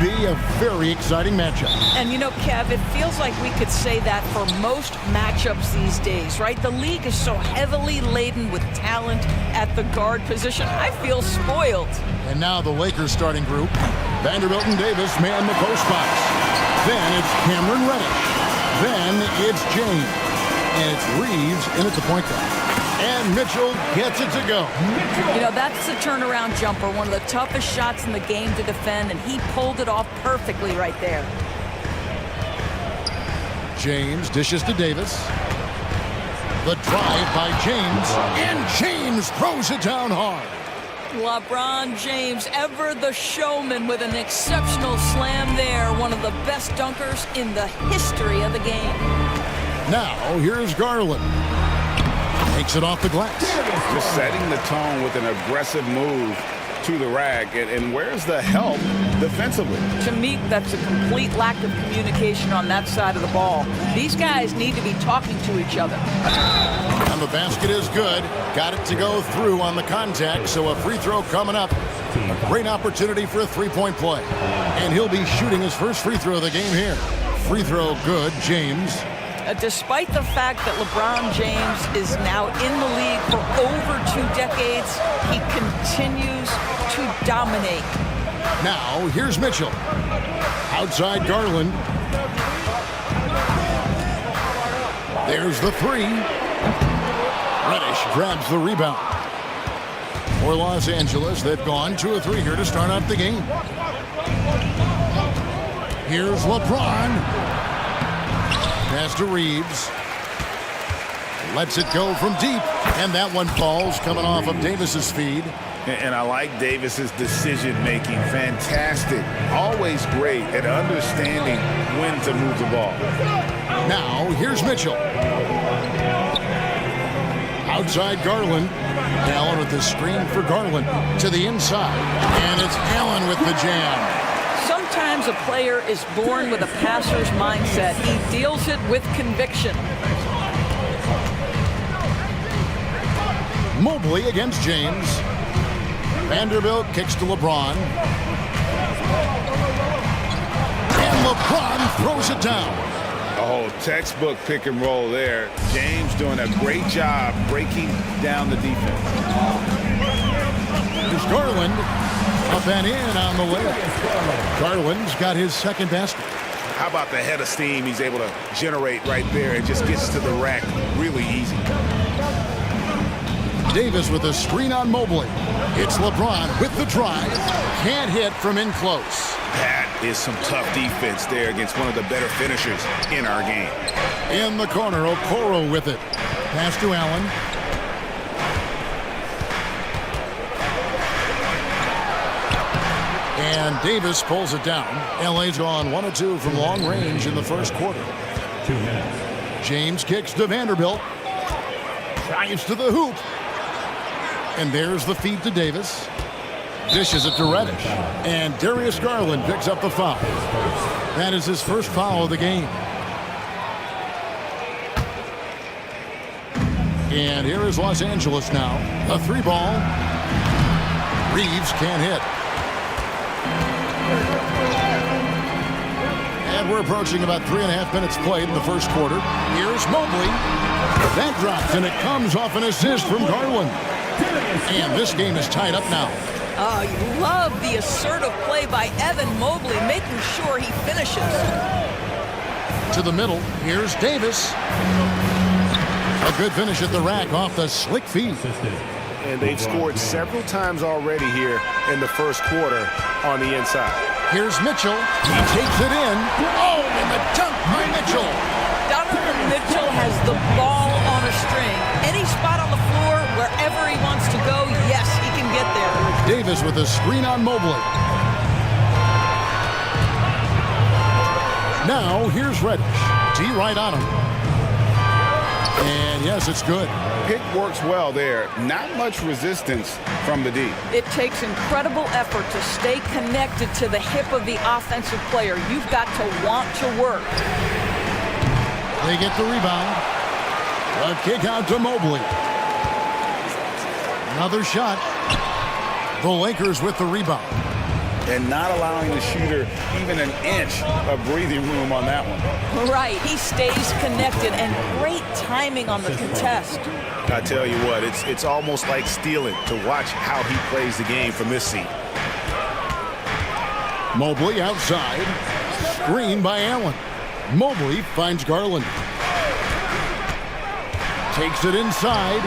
be a very exciting matchup. And you know, Kev, it feels like we could say that for most matchups these days, right? The league is so heavily laden with talent at the guard position. I feel spoiled. And now the Lakers starting group. Vanderbilt and Davis man the post box. Then it's Cameron Reddish. Then it's James. And it's Reeves in at the point guard. And Mitchell gets it to go. You know, that's the turnaround jumper, one of the toughest shots in the game to defend, and he pulled it off perfectly right there. James dishes to Davis. The drive by James, and James throws it down hard. LeBron James, ever the showman, with an exceptional slam there. One of the best dunkers in the history of the game. Now, here's Garland. Takes it off the glass. Just setting the tone with an aggressive move to the rack. And where's the help defensively? To me, that's a complete lack of communication on that side of the ball. These guys need to be talking to each other. And the basket is good. Got it to go through on the contact, so a free throw coming up. A great opportunity for a three-point play. And he'll be shooting his first free throw of the game here. Free throw good, James. Despite the fact that LeBron James is now in the league for over 2 decades, he continues to dominate. Now, here's Mitchell. Outside Garland. There's the three. Reddish grabs the rebound. For Los Angeles, they've gone 2 of 3 here to start out the game. Here's LeBron. Pass to Reeves. Lets it go from deep. And that one falls, coming off of Davis's feed. And I like Davis's decision-making. Fantastic. Always great at understanding when to move the ball. Now, here's Mitchell. Outside Garland. Allen with the screen for Garland. To the inside. And it's Allen with the jam. Sometimes a player is born with a passer's mindset. He deals it with conviction. Mobley against James. Vanderbilt kicks to LeBron. And LeBron throws it down. Oh, textbook pick and roll there. James doing a great job breaking down the defense. Here's Garland. Up and in on the way. Garland's got his second basket. How about the head of steam he's able to generate right there and just gets to the rack really easy. Davis with a screen on Mobley. It's LeBron with the drive. Can't hit from in close. That is some tough defense there against one of the better finishers in our game. In the corner, Okoro with it. Pass to Allen. And Davis pulls it down. LA's gone 1 of 2 from long range in the first quarter. 2 minutes. James kicks to Vanderbilt. Drives to the hoop. And there's the feed to Davis. Dishes it to Reddish. And Darius Garland picks up the foul. That is his first foul of the game. And here is Los Angeles now. A 3-ball. Reeves can't hit. And we're approaching about 3.5 minutes played in the first quarter. Here's Mobley. That drops, and it comes off an assist from Garland. And this game is tied up now. Oh, you love the assertive play by Evan Mobley, making sure he finishes. To the middle, here's Davis. A good finish at the rack off the slick feed. And they've scored several times already here in the first quarter on the inside. Here's Mitchell. He takes it in. Oh, and the dunk by Mitchell. Donovan Mitchell has the ball on a string. Any spot on the floor, wherever he wants to go, yes, he can get there. Davis with a screen on Mobley. Now, here's Reddish. D right on him. And yes, it's good. Pick works well there. Not much resistance from the D. It takes incredible effort to stay connected to the hip of the offensive player. You've got to want to work. They get the rebound. A kick out to Mobley. Another shot. The Lakers with the rebound. and not allowing the shooter even an inch of breathing room on that one. Right, he stays connected, and great timing on the contest. I tell you what, it's almost like stealing to watch how he plays the game from this seat. Mobley outside. Screen by Allen. Mobley finds Garland. Takes it inside.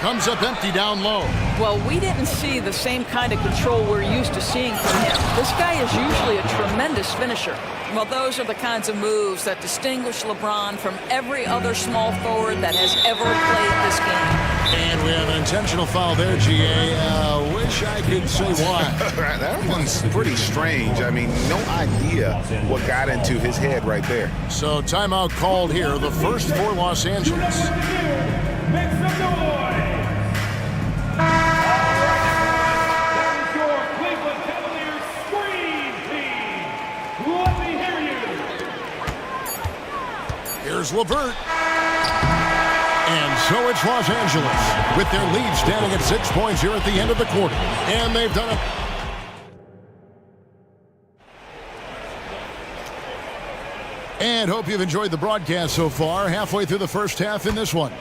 Comes up empty down low. Well, we didn't see the same kind of control we're used to seeing from him. This guy is usually a tremendous finisher. Well, those are the kinds of moves that distinguish LeBron from every other small forward that has ever played this game. And we have an intentional foul there, GA. Wish I could say why. That one's pretty strange. I mean, no idea what got into his head right there. So timeout called here, the first for Los Angeles. Make some noise! That is your Cleveland Cavaliers screen team. Let me hear you. Here's LeVert. And so it's Los Angeles with their lead standing at 6 points here at the end of the quarter. And they've done it. And hope you've enjoyed the broadcast so far. Halfway through the first half in this one.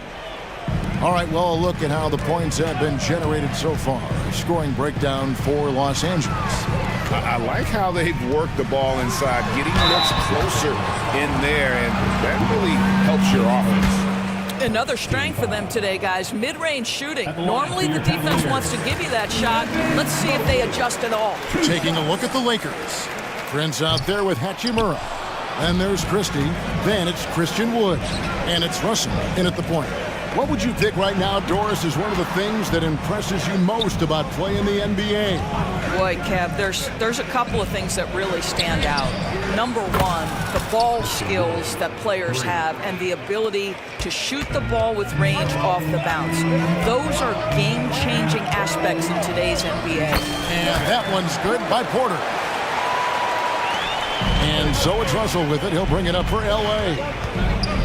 All right, well, a look at how the points have been generated so far. Scoring breakdown for Los Angeles. I like how they've worked the ball inside, getting looks closer in there, and that really helps your offense. Another strength for them today, guys. Mid-range shooting. Normally the defense wants to give you that shot. Let's see if they adjust at all. Taking a look at the Lakers. Prince out there with Hachimura. And there's Christie. Then it's Christian Wood. And it's Russell in at the point. What would you pick right now, Doris, is one of the things that impresses you most about playing the NBA? Boy, Kev, there's a couple of things that really stand out. Number one, the ball skills that players have and the ability to shoot the ball with range off the bounce. Those are game-changing aspects in today's NBA. And that one's good by Porter. And so it's Russell with it. He'll bring it up for L.A.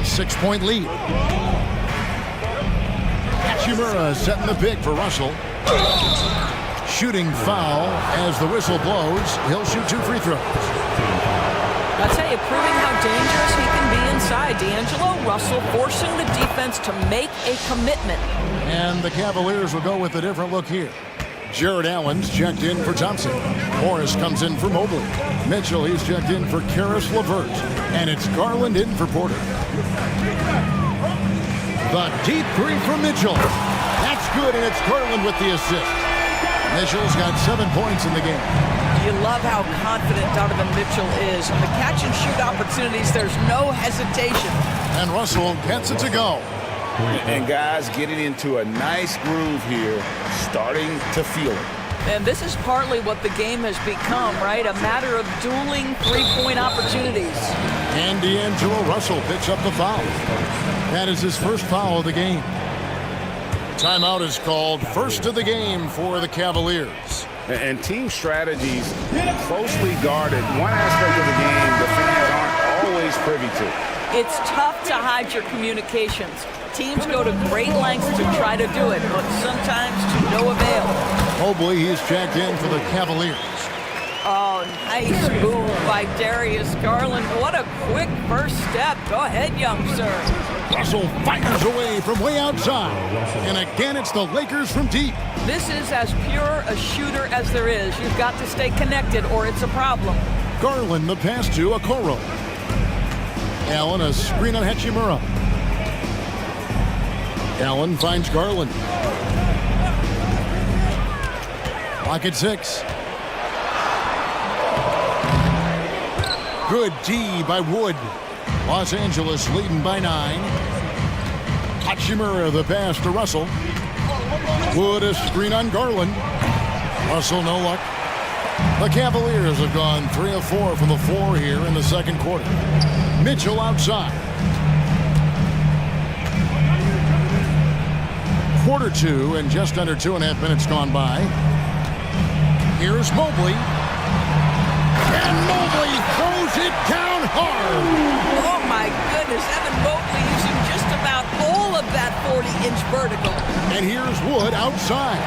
6-point lead. Hachimura setting the pick for Russell. Shooting foul as the whistle blows. He'll shoot 2 free throws. I'll tell you, proving how dangerous he can be inside. D'Angelo Russell forcing the defense to make a commitment. And the Cavaliers will go with a different look here. Jared Allen's checked in for Thompson. Morris comes in for Mobley. Mitchell, he's checked in for Karis LeVert. And it's Garland in for Porter. The deep three from Mitchell. That's good, and it's Garland with the assist. Mitchell's got 7 points in the game. You love how confident Donovan Mitchell is. On the catch-and-shoot opportunities, there's no hesitation. And Russell gets it to go. And guys getting into a nice groove here, starting to feel it. And this is partly what the game has become, right? A matter of dueling three-point opportunities. And D'Angelo Russell picks up the foul. That is his first foul of the game. Timeout is called, first of the game for the Cavaliers. And team strategies closely guarded. One aspect of the game the fans aren't always privy to. It's tough to hide your communications. Teams go to great lengths to try to do it, but sometimes to no avail. Mobley, he's checked in for the Cavaliers. Oh, nice move by Darius Garland. What a quick first step. Go ahead, young sir. Russell fires away from way outside. And again, it's the Lakers from deep. This is as pure a shooter as there is. You've got to stay connected or it's a problem. Garland the pass to Okoro. Allen a screen on Hachimura. Allen finds Garland. Clock at 6. Good D by Wood. Los Angeles leading by 9. Hachimura the pass to Russell. Wood a screen on Garland. Russell no luck. The Cavaliers have gone 3 of 4 from the floor here in the second quarter. Mitchell outside. Quarter 2 and just under 2.5 minutes gone by. Here's Mobley. And Mobley throws it down hard. Oh my goodness, Evan Mobley using just about all of that 40-inch vertical. And here's Wood outside.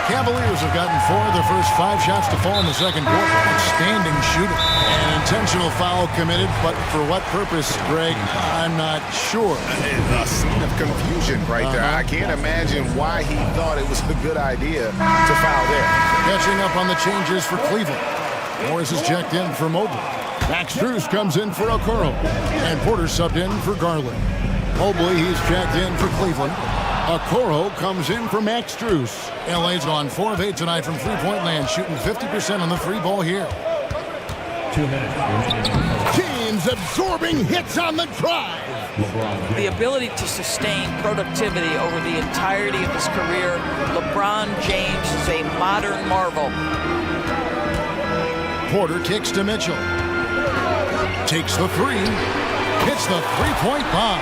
Cavaliers have gotten 4 of their first 5 shots to fall in the second quarter. Outstanding shooting. An intentional foul committed, but for what purpose, Greg? I'm not sure. A scene of confusion right there. I can't imagine why he thought it was a good idea to foul there. Catching up on the changes for Cleveland. Morris is checked in for Mobley. Max Strus comes in for Okoro. And Porter subbed in for Garland. Mobley, he's checked in for Cleveland. Okoro comes in for Max Strus. LA's gone 4 of 8 tonight from three-point land, shooting 50% on the free ball here. 2 minutes. James absorbing hits on the drive. The ability to sustain productivity over the entirety of his career, LeBron James is a modern marvel. Porter kicks to Mitchell. Takes the 3. Hits the three-point bomb.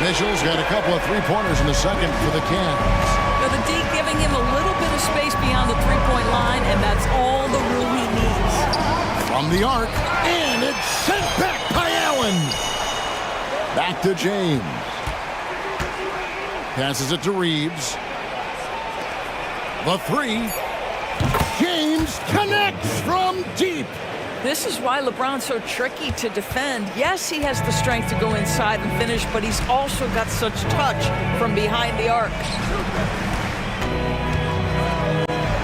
Mitchell's got a couple of three-pointers in the second for the Cavs. Now the D giving him a little bit of space beyond the three-point line, and that's all the room he needs. From the arc, and it's sent back by Allen. Back to James. Passes it to Reeves. The 3. James connects from deep. This is why LeBron's so tricky to defend. Yes, he has the strength to go inside and finish, but he's also got such touch from behind the arc.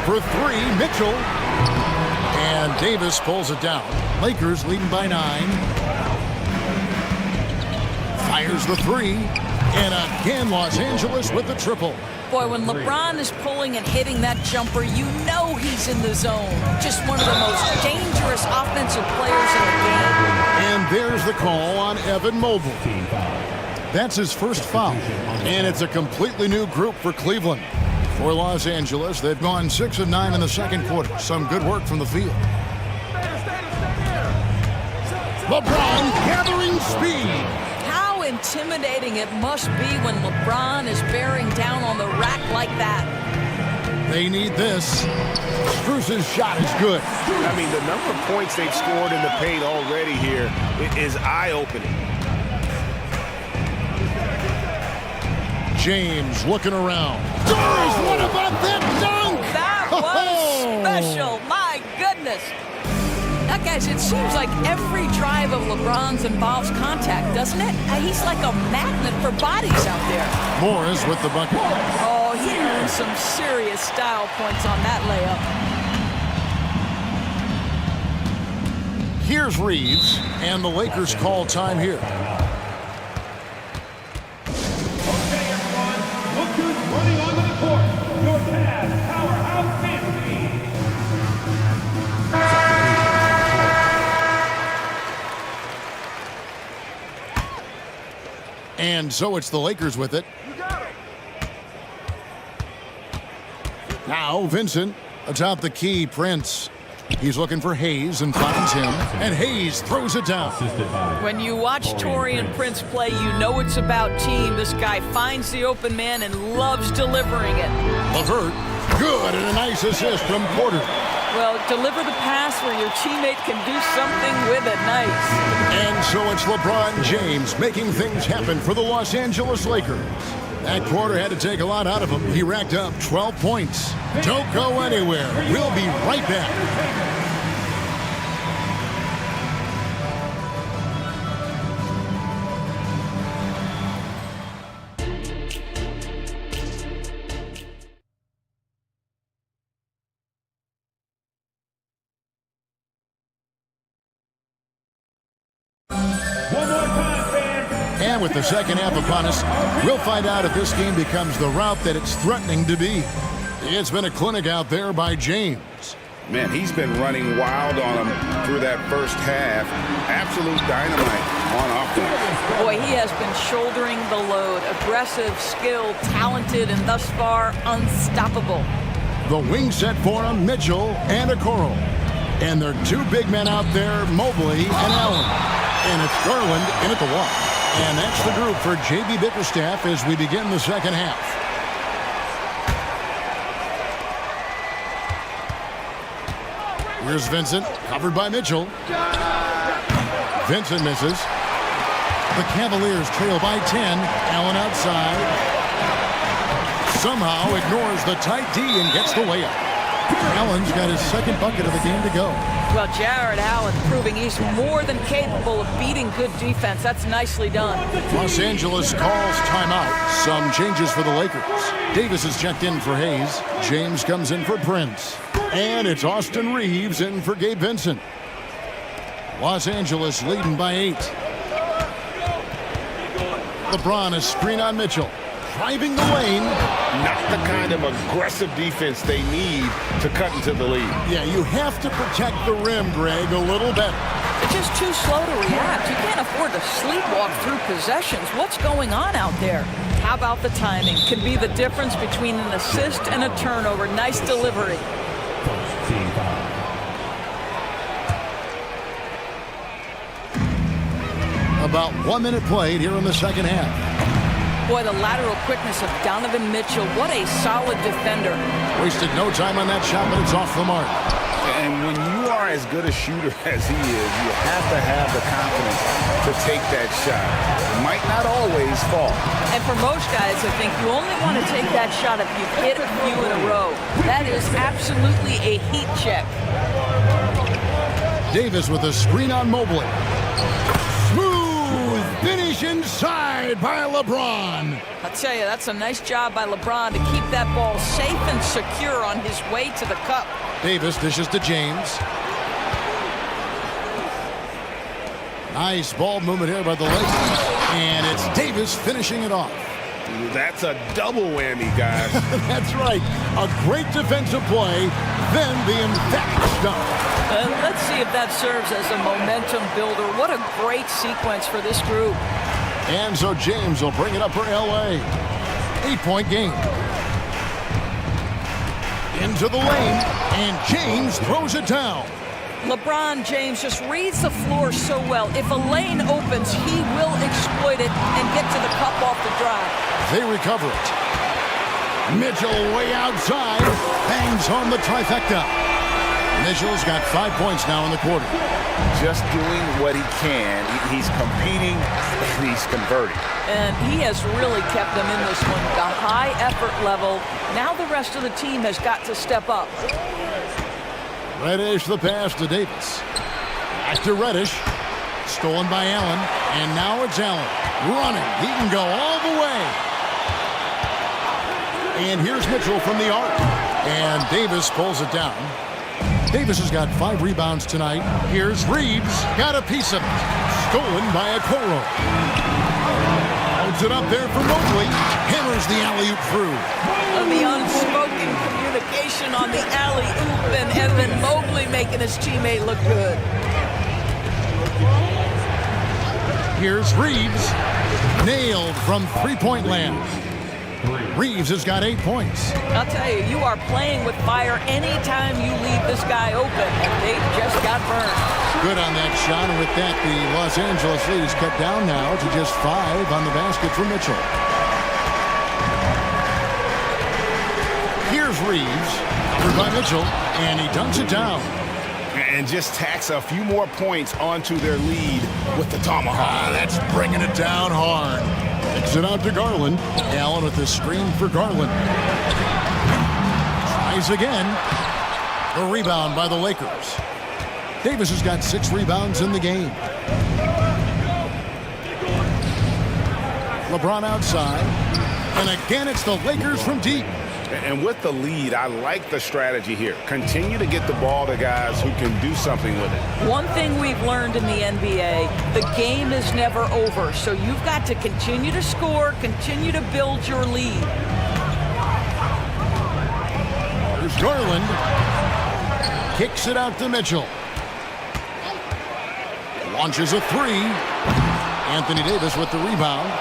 For 3, Mitchell. And Davis pulls it down. Lakers leading by 9. Fires the 3. And again, Los Angeles with the triple. Boy, when LeBron is pulling and hitting that jumper, you know he's in the zone. Just one of the most dangerous offensive players in the game. And there's the call on Evan Mobley. That's his first foul. And it's a completely new group for Cleveland. For Los Angeles, they've gone 6 of 9 in the second quarter. Some good work from the field. LeBron gathering speed. How intimidating it must be when LeBron is bearing down on the rack like that. They need this. Strus's shot is good. I mean, the number of points they've scored in the paint already here is eye-opening. James looking around. Doris, what about that dunk? That was special. My goodness. Now, guys, it seems like every drive of LeBron's involves contact, doesn't it? He's like a magnet for bodies out there. Morris with the bucket. Oh, he earned some serious style points on that layup. Here's Reeves, and the Lakers call time here. Okay, everyone, look who's running onto the court. Your Cavs powerhouse dance team. And so it's the Lakers with it. Now Vincent atop the key, Prince. He's looking for Hayes and finds him. And Hayes throws it down. When you watch Taurean Prince play, you know it's about team. This guy finds the open man and loves delivering it. LeVert, good, and a nice assist from Porter. Well, deliver the pass where your teammate can do something with it. Nice. And so it's LeBron James making things happen for the Los Angeles Lakers. That quarter had to take a lot out of him. He racked up 12 points. Don't go anywhere. We'll be right back. One more time, fans. And with the second half upon us, we'll find out if this game becomes the route that it's threatening to be. It's been a clinic out there by James. Man, he's been running wild on him through that first half. Absolute dynamite on offense. Boy, he has been shouldering the load. Aggressive, skilled, talented, and thus far, unstoppable. The wing set for him, Mitchell and Okoro. And their 2 big men out there, Mobley and Allen. And it's Garland in at the wall. And that's the group for J.B. Bickerstaff as we begin the second half. Here's Vincent, covered by Mitchell. Vincent misses. The Cavaliers trail by 10. Allen outside. somehow ignores the tight D and gets the layup. Allen's got his second bucket of the game to go. Well, Jared Allen proving he's more than capable of beating good defense. That's nicely done. Los Angeles calls timeout. Some changes for the Lakers. Davis is checked in for Hayes. James comes in for Prince. And it's Austin Reeves in for Gabe Vincent. Los Angeles leading by 8. LeBron is screen on Mitchell. Driving the lane. Not the kind of aggressive defense they need to cut into the lead. Yeah, you have to protect the rim, Greg, a little better. They're just too slow to react. You can't afford to sleepwalk through possessions. What's going on out there? How about the timing? Can be the difference between an assist and a turnover. Nice delivery. About 1 minute played here in the second half. Boy, the lateral quickness of Donovan Mitchell. What a solid defender. Wasted no time on that shot, but it's off the mark. And when you are as good a shooter as he is, you have to have the confidence to take that shot. It might not always fall. And for most guys, I think you only want to take that shot if you hit a few in a row. That is absolutely a heat check. Davis with a screen on Mobley. Smooth finish inside by LeBron. I'll tell you, that's a nice job by LeBron to keep that ball safe and secure on his way to the cup. Davis dishes to James. Nice ball movement here by the Lakers. And it's Davis finishing it off. That's a double whammy, guys. That's right. A great defensive play, then the emphatic dunk. Let's see if that serves as a momentum builder. What a great sequence for this group. And so James will bring it up for L.A. 8-point game. Into the lane, and James throws it down. LeBron James just reads the floor so well. If a lane opens, he will exploit it and get to the cup off the drive. They recover it. Mitchell way outside, bangs home the trifecta. Mitchell's got 5 points now in the quarter. Just doing what he can. He's competing, and he's converting. And he has really kept them in this one. The high effort level. Now the rest of the team has got to step up. Reddish the pass to Davis. Back to Reddish. Stolen by Allen. And now it's Allen. Running. He can go all the way. And here's Mitchell from the arc. And Davis pulls it down. Davis has got 5 rebounds tonight. Here's Reeves. Got a piece of it. Stolen by Okoro. Holds it up there for Mobley. Hammers the alley-oop through. The unspoken communication on the alley-oop, and Evan Mobley making his teammate look good. Here's Reeves. Nailed from three-point land. Reeves has got 8 points. I'll tell you, you are playing with fire anytime you leave this guy open, and they just got burned. Good on that shot, and with that, the Los Angeles lead is cut down now to just 5 on the basket for Mitchell. Here's Reeves, covered by Mitchell, and he dunks it down. And just tacks a few more points onto their lead with the tomahawk. That's bringing it down hard. Kicks it out to Garland. Allen with the screen for Garland. Tries again. The rebound by the Lakers. Davis has got 6 rebounds in the game. LeBron outside. And again, it's the Lakers from deep. And with the lead, I like the strategy here. Continue to get the ball to guys who can do something with it. One thing we've learned in the NBA, the game is never over. So you've got to continue to score, continue to build your lead. Here's Garland. Kicks it out to Mitchell. Launches a 3. Anthony Davis with the rebound.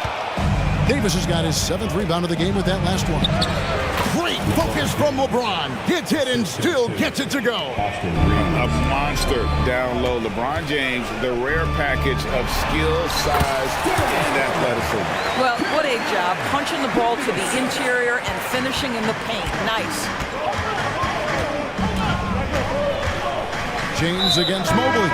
Davis has got his 7th rebound of the game with that last one. Great focus from LeBron. Gets it and still gets it to go. A monster down low. LeBron James, the rare package of skill, size, and athleticism. Well, what a job. Punching the ball to the interior and finishing in the paint. Nice. James against Mobley.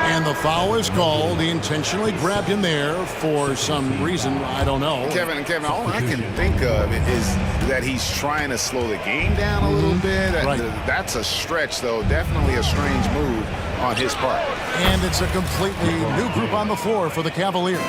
And the foul is called. He intentionally grabbed him there for some reason. I don't know. Kevin, all I can think of is that he's trying to slow the game down a little bit. Right. That's a stretch, though. Definitely a strange move on his part. And it's a completely new group on the floor for the Cavaliers.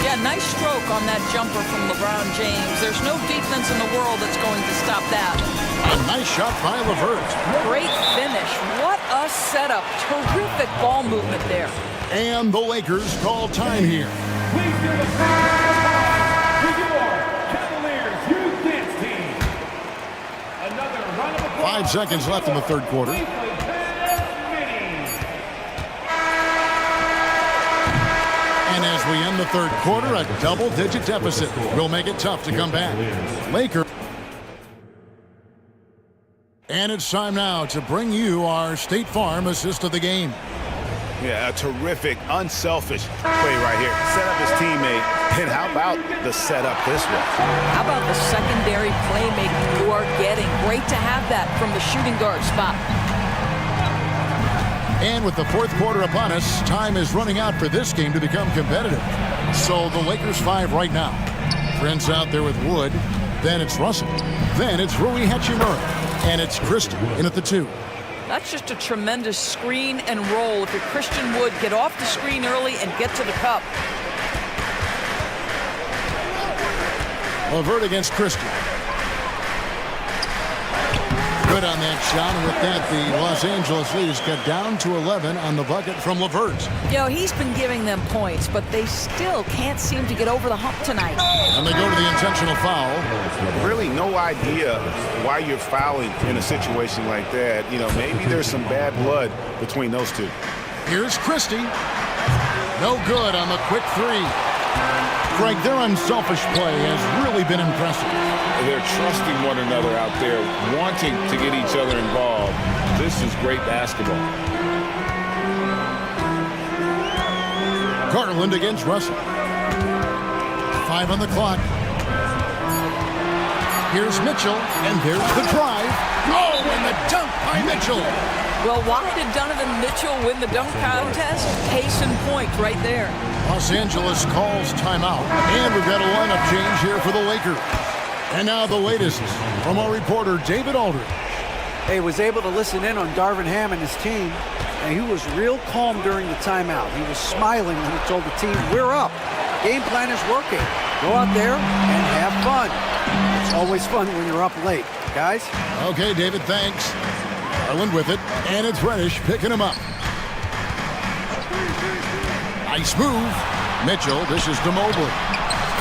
Yeah, nice stroke on that jumper from LeBron James. There's no defense in the world that's going to stop that. A nice shot by LeVert. Great finish. What a setup. Terrific ball movement there. And the Lakers call time here. Please give a round of applause to your Cavaliers youth dance team. Another round of applause. 5 seconds left in the third quarter. And as we end the third quarter, a double-digit deficit will make it tough to come back. Lakers. And it's time now to bring you our State Farm assist of the game. Yeah, a terrific, unselfish play right here. Set up his teammate. And how about the setup this way? How about the secondary playmaking you are getting? Great to have that from the shooting guard spot. And with the fourth quarter upon us, time is running out for this game to become competitive. So the Lakers 5 right now. Friends out there with Wood. Then it's Russell. Then it's Rui Hachimura. And it's Christie in at the 2. That's just a tremendous screen and roll. If you're Christian Wood, get off the screen early and get to the cup. LeVert against Christie. Good on that shot, and with that, the Los Angeles Leafs got down to 11 on the bucket from LeVert. You know, he's been giving them points, but they still can't seem to get over the hump tonight. And they go to the intentional foul. Really no idea why you're fouling in a situation like that. You know, maybe there's some bad blood between those two. Here's Christie. No good on the quick 3. Greg, their unselfish play has really been impressive. They're trusting one another out there, wanting to get each other involved. This is great basketball. Garland against Russell. 5 on the clock. Here's Mitchell, and there's the drive. Oh, and the dunk by Mitchell. Well, why did Donovan Mitchell win the dunk contest? Case in point right there. Los Angeles calls timeout. And we've got a lineup change here for the Lakers. And now the latest from our reporter, David Aldridge. He was able to listen in on Darvin Ham and his team, and he was real calm during the timeout. He was smiling when he told the team, we're up. Game plan is working. Go out there and have fun. It's always fun when you're up late, guys. Okay, David, thanks. Garland with it, and it's Reddish picking him up. Nice move. Mitchell, this is to Mobley.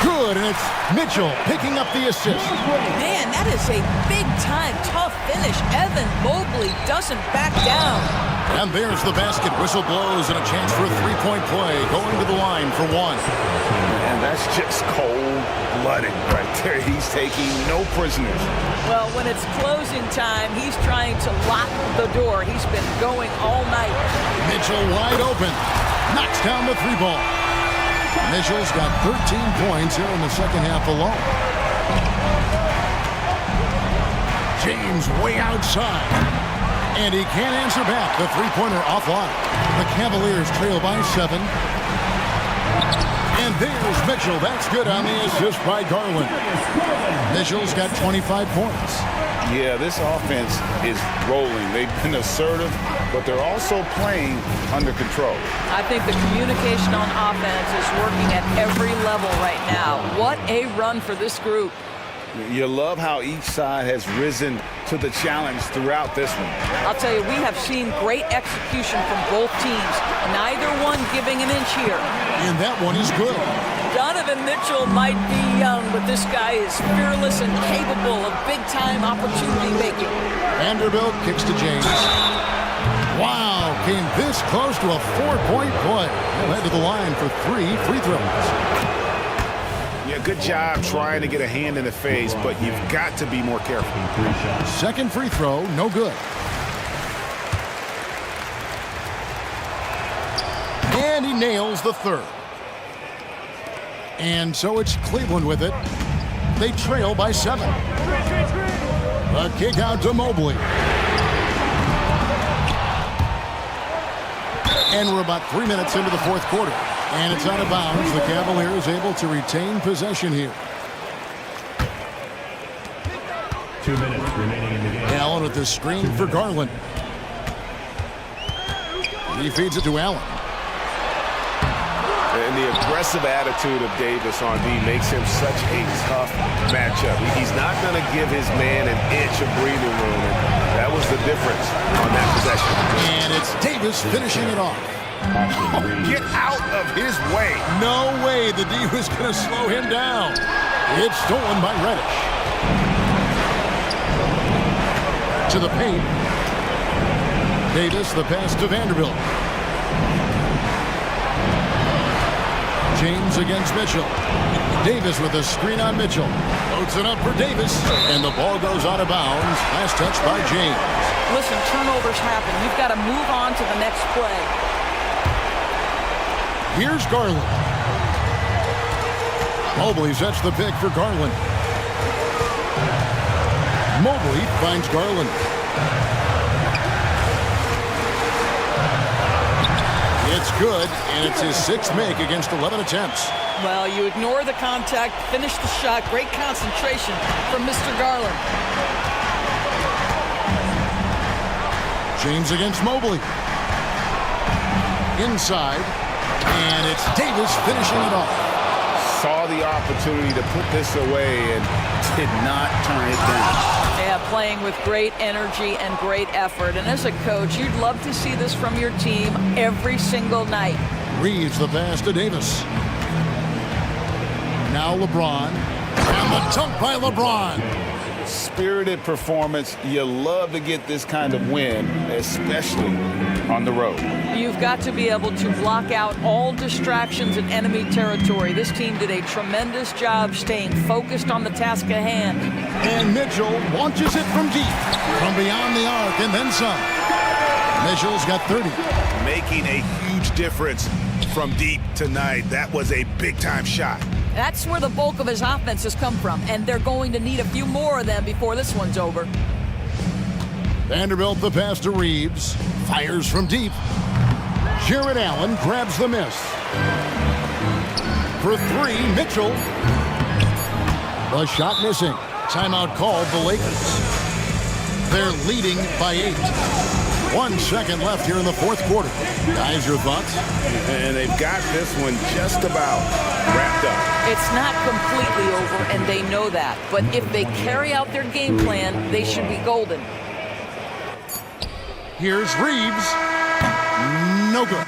Good, and it's Mitchell picking up the assist. Man, that is a big-time, tough finish. Evan Mobley doesn't back down. And there's the basket. Whistle blows, and a chance for a three-point play. Going to the line for 1. And that's just cold-blooded right there. He's taking no prisoners. Well, when it's closing time, he's trying to lock the door. He's been going all night. Mitchell wide open. Knocks down the 3-ball. Mitchell's got 13 points here in the second half alone. James way outside. And he can't answer back. The three-pointer offline. The Cavaliers trail by 7. And there's Mitchell. That's good on the assist by Garland. Mitchell's got 25 points. Yeah, this offense is rolling. They've been assertive, but they're also playing under control. I think the communication on offense is working at every level right now. What a run for this group. You love how each side has risen to the challenge throughout this one. I'll tell you, we have seen great execution from both teams. Neither one giving an inch here. And that one is good. Donovan Mitchell might be young, but this guy is fearless and capable of big-time opportunity making. Vanderbilt kicks to James. Wow, came this close to a 4-point play. He'll head to the line for 3 free throws. Yeah, good job trying to get a hand in the face, but you've got to be more careful. Second free throw, no good. And he nails the third. And so it's Cleveland with it. They trail by 7. A kick out to Mobley. And we're about 3 minutes into the fourth quarter. And it's out of bounds. The Cavaliers able to retain possession here. 2 minutes remaining in the game. Allen with the screen for Garland. He feeds it to Allen. And the aggressive attitude of Davis on D makes him such a tough matchup. He's not going to give his man an inch of breathing room. And that was the difference on that possession. And it's Davis finishing it off. Oh, get out of his way. No way the D was going to slow him down. It's stolen by Reddish. To the paint. Davis, the pass to Vanderbilt. James against Mitchell. Davis with a screen on Mitchell. Loads it up for Davis. And the ball goes out of bounds. Last touch by James. Listen, turnovers happen. You've got to move on to the next play. Here's Garland. Mobley sets the pick for Garland. Mobley finds Garland. It's good, and it's his sixth make against 11 attempts. Well, you ignore the contact, finish the shot. Great concentration from Mr. Garland. James against Mobley. Inside, and it's Davis finishing it off. Saw the opportunity to put this away and did not turn it down. Yeah, playing with great energy and great effort. And as a coach, you'd love to see this from your team every single night. Reeves the pass to Davis. Now LeBron. And the dunk by LeBron. Spirited performance. You love to get this kind of win, especially on the road. You've got to be able to block out all distractions in enemy territory. This team did a tremendous job staying focused on the task at hand. And Mitchell launches it from deep, from beyond the arc, and then some. Mitchell's got 30. Making a huge difference from deep tonight. That was a big-time shot. That's where the bulk of his offense has come from, and they're going to need a few more of them before this one's over. Vanderbilt the pass to Reeves. Fires from deep. Jared Allen grabs the miss. For three, Mitchell. The shot missing. Timeout called the Lakers. They're leading by 8. 1 second left here in the fourth quarter. Guys, your thoughts? And they've got this one just about wrapped up. It's not completely over, and they know that. But if they carry out their game plan, they should be golden. Here's Reeves. No good.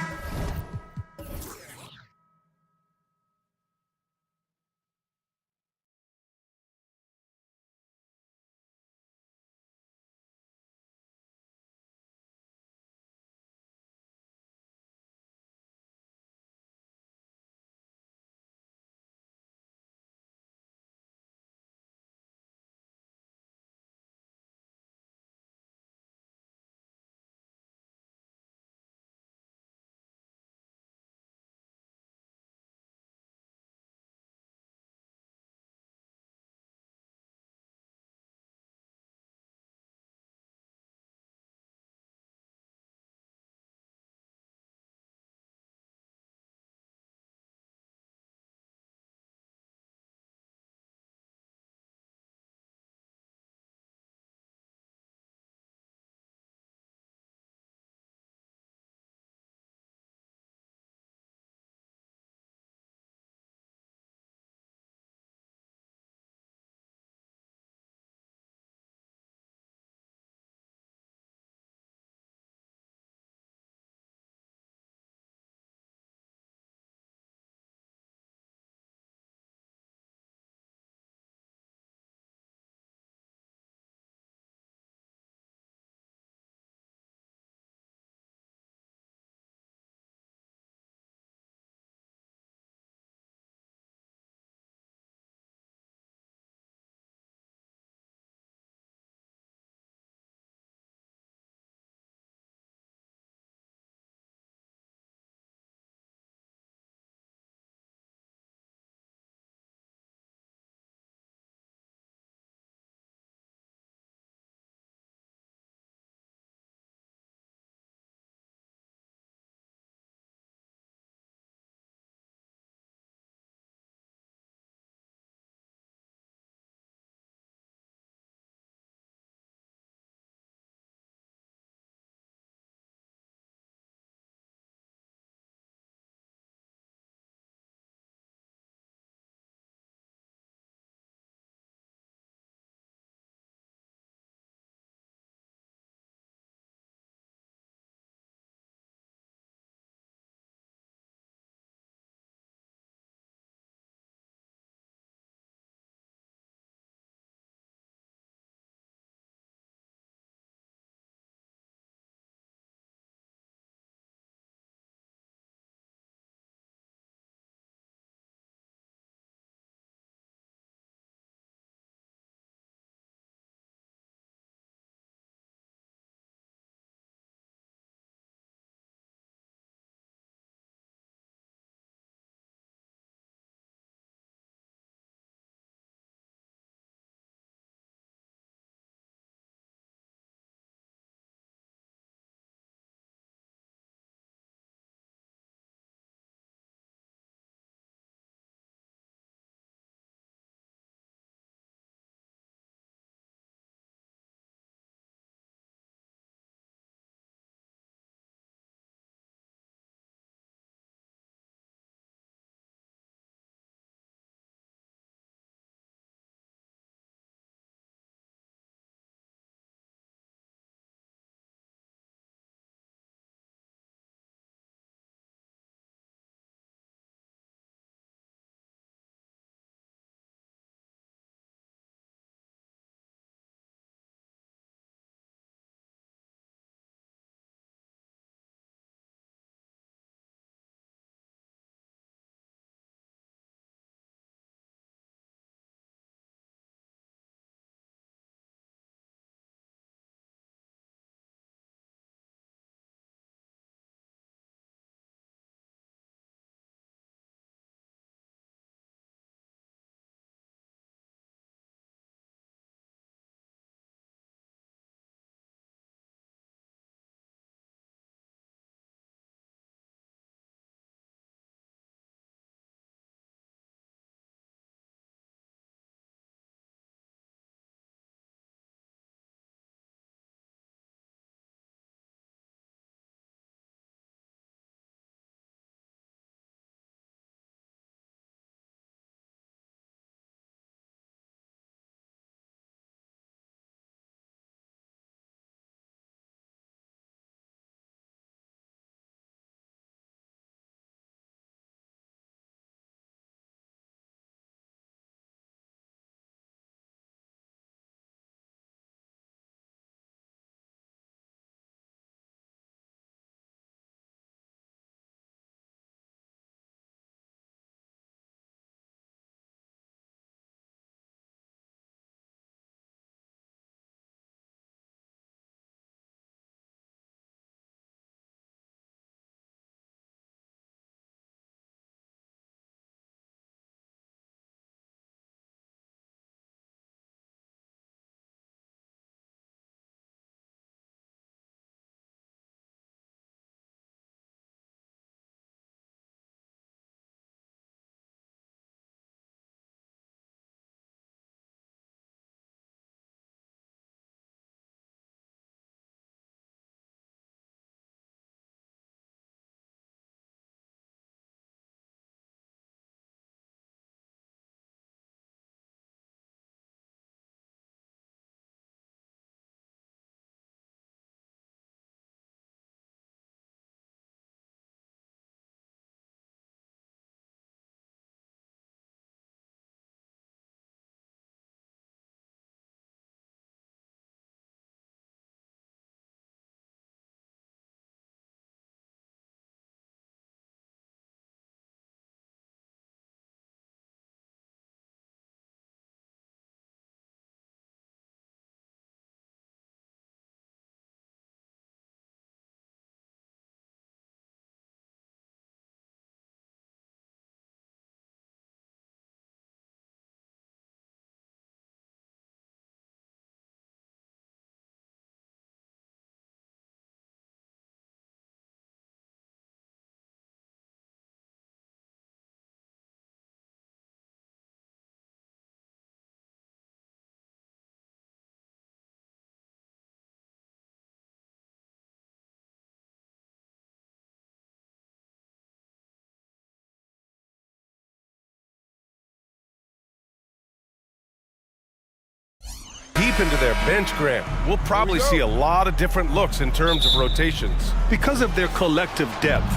deep into their bench, Grant. We'll probably see a lot of different looks in terms of rotations. Because of their collective depth,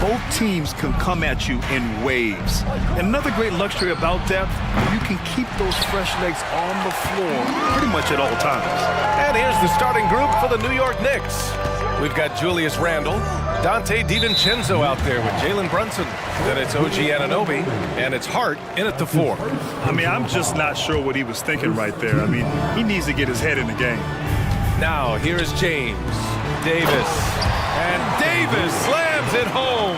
both teams can come at you in waves. And another great luxury about depth, you can keep those fresh legs on the floor pretty much at all times. And here's the starting group for the New York Knicks. We've got Julius Randle, Dante DiVincenzo out there with Jalen Brunson. Then it's OG Anunoby, and it's Hart in at the 4. I mean, I'm just not sure what he was thinking right there. I mean, he needs to get his head in the game. Now, here is James, Davis, and Davis slams it home.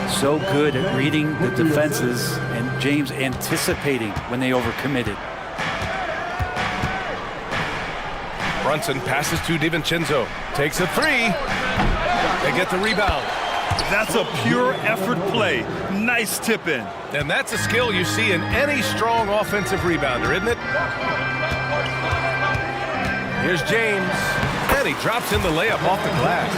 So good at reading the defenses, and James anticipating when they overcommitted. Brunson passes to DiVincenzo, takes a 3. They get the rebound. That's a pure effort play. Nice tip in. And that's a skill you see in any strong offensive rebounder, isn't it? Here's James, and he drops in the layup off the glass.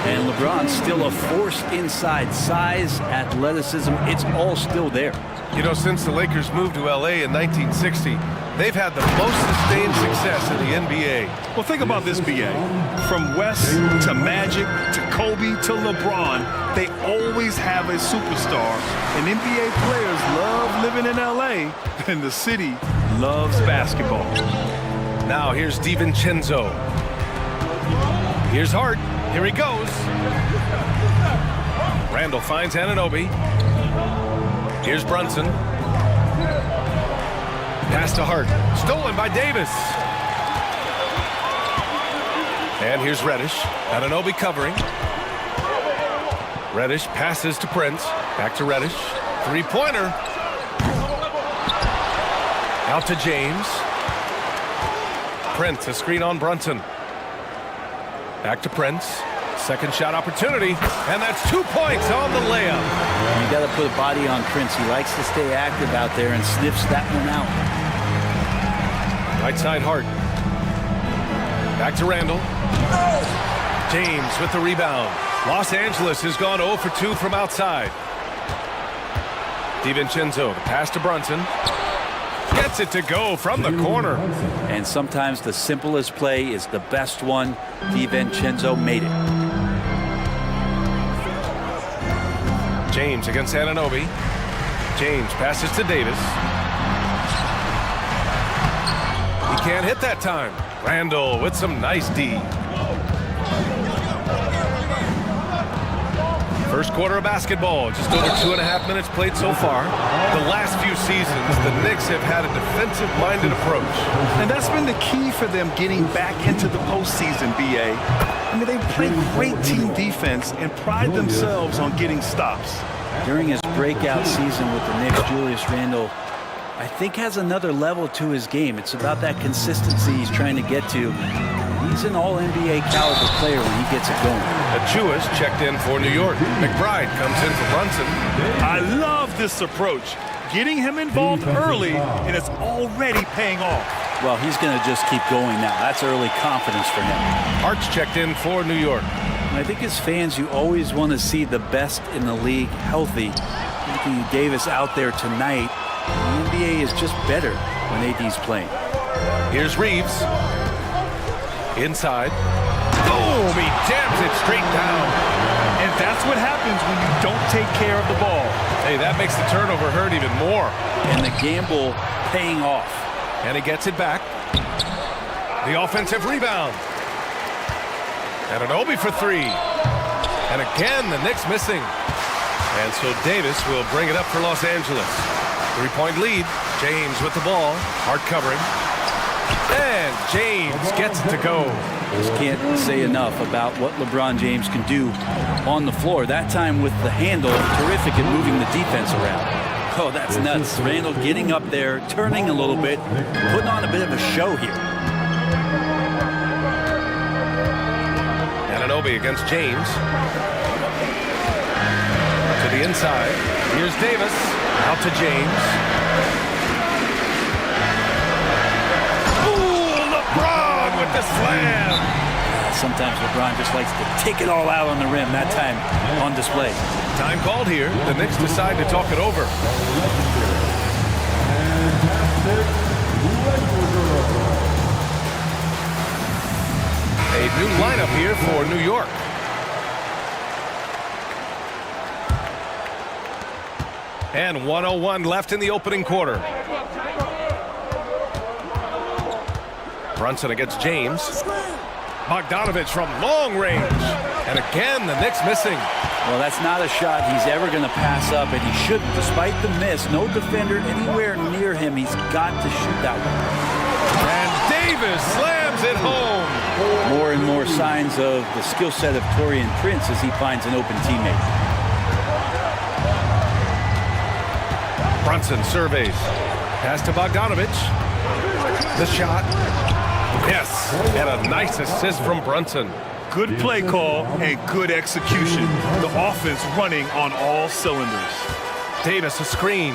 And LeBron's still a force inside. Size, athleticism, it's all still there. You know, since the Lakers moved to LA in 1960, they've had the most sustained success in the NBA. Well, think about this, B.A. From West to Magic to Kobe to LeBron, they always have a superstar. And NBA players love living in L.A., and the city loves basketball. Now here's DiVincenzo. Here's Hart. Here he goes. Randle finds Anunoby. Here's Brunson. Pass to Hart. Stolen by Davis. And here's Reddish. Anunoby covering. Reddish passes to Prince. Back to Reddish. Three-pointer. Out to James. Prince, a screen on Brunson. Back to Prince. Second shot opportunity. And that's 2 points on the layup. You got to put a body on Prince. He likes to stay active out there and sniffs that one out. Right side Hart. Back to Randle. James with the rebound. Los Angeles has gone 0 for 2 from outside. DiVincenzo, the pass to Brunson. Gets it to go from the corner. And sometimes the simplest play is the best one. DiVincenzo made it. James against Anunoby. James passes to Davis. He can't hit that time. Randle with some nice D. First quarter of basketball, just over 2.5 minutes played so far. The last few seasons, the Knicks have had a defensive-minded approach. And that's been the key for them getting back into the postseason, B.A. I mean, they play great team defense and pride themselves on getting stops. During his breakout season with the Knicks, Julius Randle, I think, has another level to his game. It's about that consistency he's trying to get to. He's an all-NBA caliber player when he gets it going. Achua's checked in for New York. McBride comes in for Brunson. I love this approach. Getting him involved early, and it's already paying off. Well, he's going to just keep going now. That's early confidence for him. Hart's checked in for New York. And I think as fans, you always want to see the best in the league healthy. Anthony Davis out there tonight. The NBA is just better when AD's playing. Here's Reeves. Inside. Boom! He jams it straight down. And that's what happens when you don't take care of the ball. Hey, that makes the turnover hurt even more. And the gamble paying off. And he gets it back. The offensive rebound. Anunoby for 3. And again, the Knicks missing. And so Davis will bring it up for Los Angeles. 3-point lead. James with the ball. Hart covering. And James gets it to go. Just can't say enough about what LeBron James can do on the floor. That time with the handle, terrific at moving the defense around. Oh, that's nuts. Randle getting up there, turning a little bit, putting on a bit of a show here. Anunoby against James. To the inside. Here's Davis. Out to James. With the slam. Sometimes LeBron just likes to take it all out on the rim. That time on display. Time called here. The Knicks decide to talk it over. New lineup here for New York. And 1:01 left in the opening quarter. Brunson against James. Bogdanovich from long range. And again, the Knicks missing. Well, that's not a shot he's ever going to pass up, and he shouldn't. Despite the miss, no defender anywhere near him. He's got to shoot that one. And Davis slams it home. More and more signs of the skill set of Taurean Prince as he finds an open teammate. Brunson surveys. Pass to Bogdanovich. The shot. Yes, and a nice assist from Brunson. Good play call and good execution. The offense running on all cylinders. Davis a screen.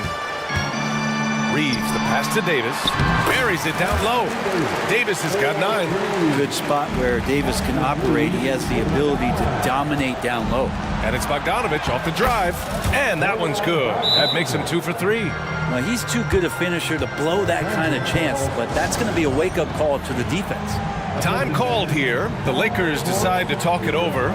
Reeves the pass to Davis. Buries it down low. Davis has got 9. Good spot where Davis can operate. He has the ability to dominate down low. And it's Bogdanovich off the drive. And that one's good. That makes him 2 for 3. Well, he's too good a finisher to blow that kind of chance, but that's going to be a wake-up call to the defense. Time called here. The Lakers decide to talk it over.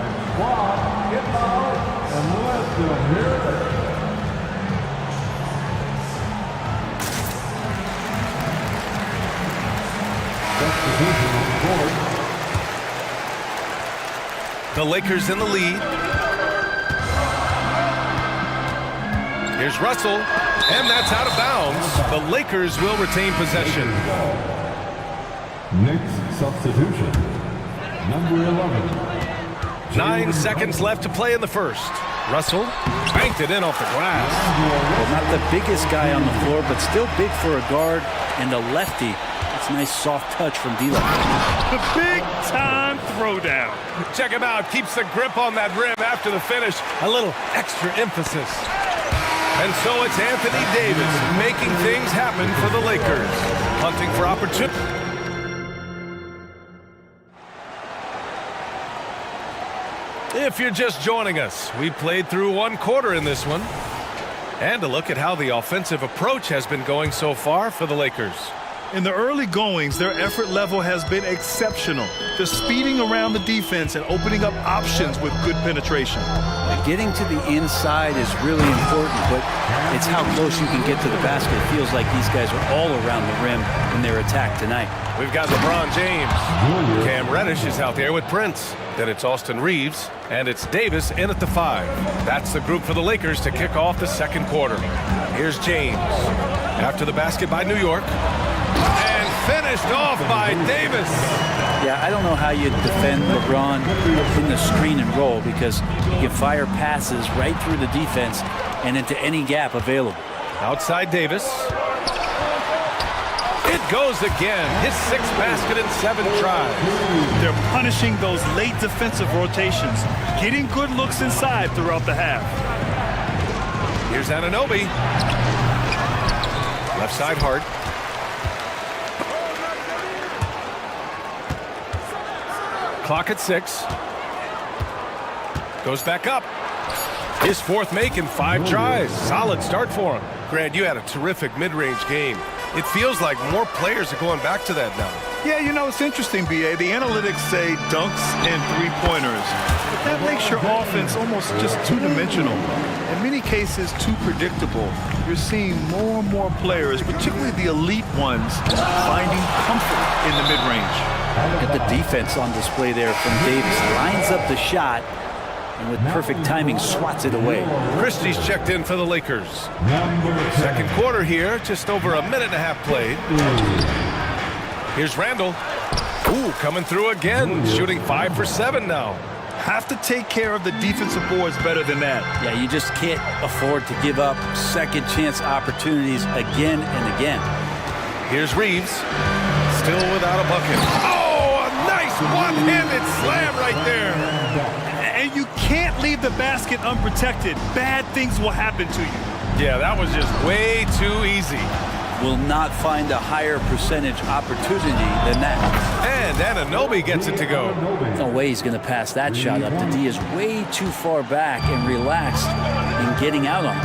The Lakers in the lead. Here's Russell, and that's out of bounds. The Lakers will retain possession. Knicks substitution. Number 11. 9 seconds left to play in the first. Russell banked it in off the glass. Well, not the biggest guy on the floor, but still big for a guard and a lefty. That's a nice soft touch from D'Lo. The big-time throwdown. Check him out. Keeps the grip on that rim after the finish. A little extra emphasis. And so it's Anthony Davis making things happen for the Lakers. Hunting for opportunity. If you're just joining us, we played through 1 quarter in this one. And a look at how the offensive approach has been going so far for the Lakers. In the early goings, their effort level has been exceptional. They're speeding around the defense and opening up options with good penetration. Getting to the inside is really important, but it's how close you can get to the basket. It feels like these guys are all around the rim in their attack tonight. We've got LeBron James. Cam Reddish is out there with Prince. Then it's Austin Reeves, and it's Davis in at the 5. That's the group for the Lakers to kick off the second quarter. Here's James. After the basket by New York. And finished off by Davis. Yeah, I don't know how you defend LeBron in the screen and roll because you can fire passes right through the defense and into any gap available. Outside Davis. It goes again. His 6th basket in 7 tries. They're punishing those late defensive rotations, getting good looks inside throughout the half. Here's Anunoby. Left side Hart. Clock at 6. Goes back up. His 4th make in 5 tries. Solid start for him. Grant, you had a terrific mid-range game. It feels like more players are going back to that now. Yeah, you know, it's interesting, B.A. The analytics say dunks and three-pointers. But that makes your offense almost just two-dimensional. In many cases, too predictable. You're seeing more and more players, particularly the elite ones, finding comfort in the mid-range. Look at the defense on display there from Davis. Lines up the shot, and with perfect timing, swats it away. Christie's checked in for the Lakers. Second quarter here, just over a minute and a half played. Here's Randall. Ooh, coming through again, shooting 5 for 7 now. Have to take care of the defensive boards better than that. Yeah, you just can't afford to give up second chance opportunities again and again. Here's Reeves, still without a bucket. Oh, a nice one-handed slam right there. And you can't leave the basket unprotected. Bad things will happen to you. Yeah, that was just way too easy. Will not find a higher percentage opportunity than that. And Anunoby gets it to go. No way he's going to pass that shot up. The D is way too far back and relaxed in getting out on it.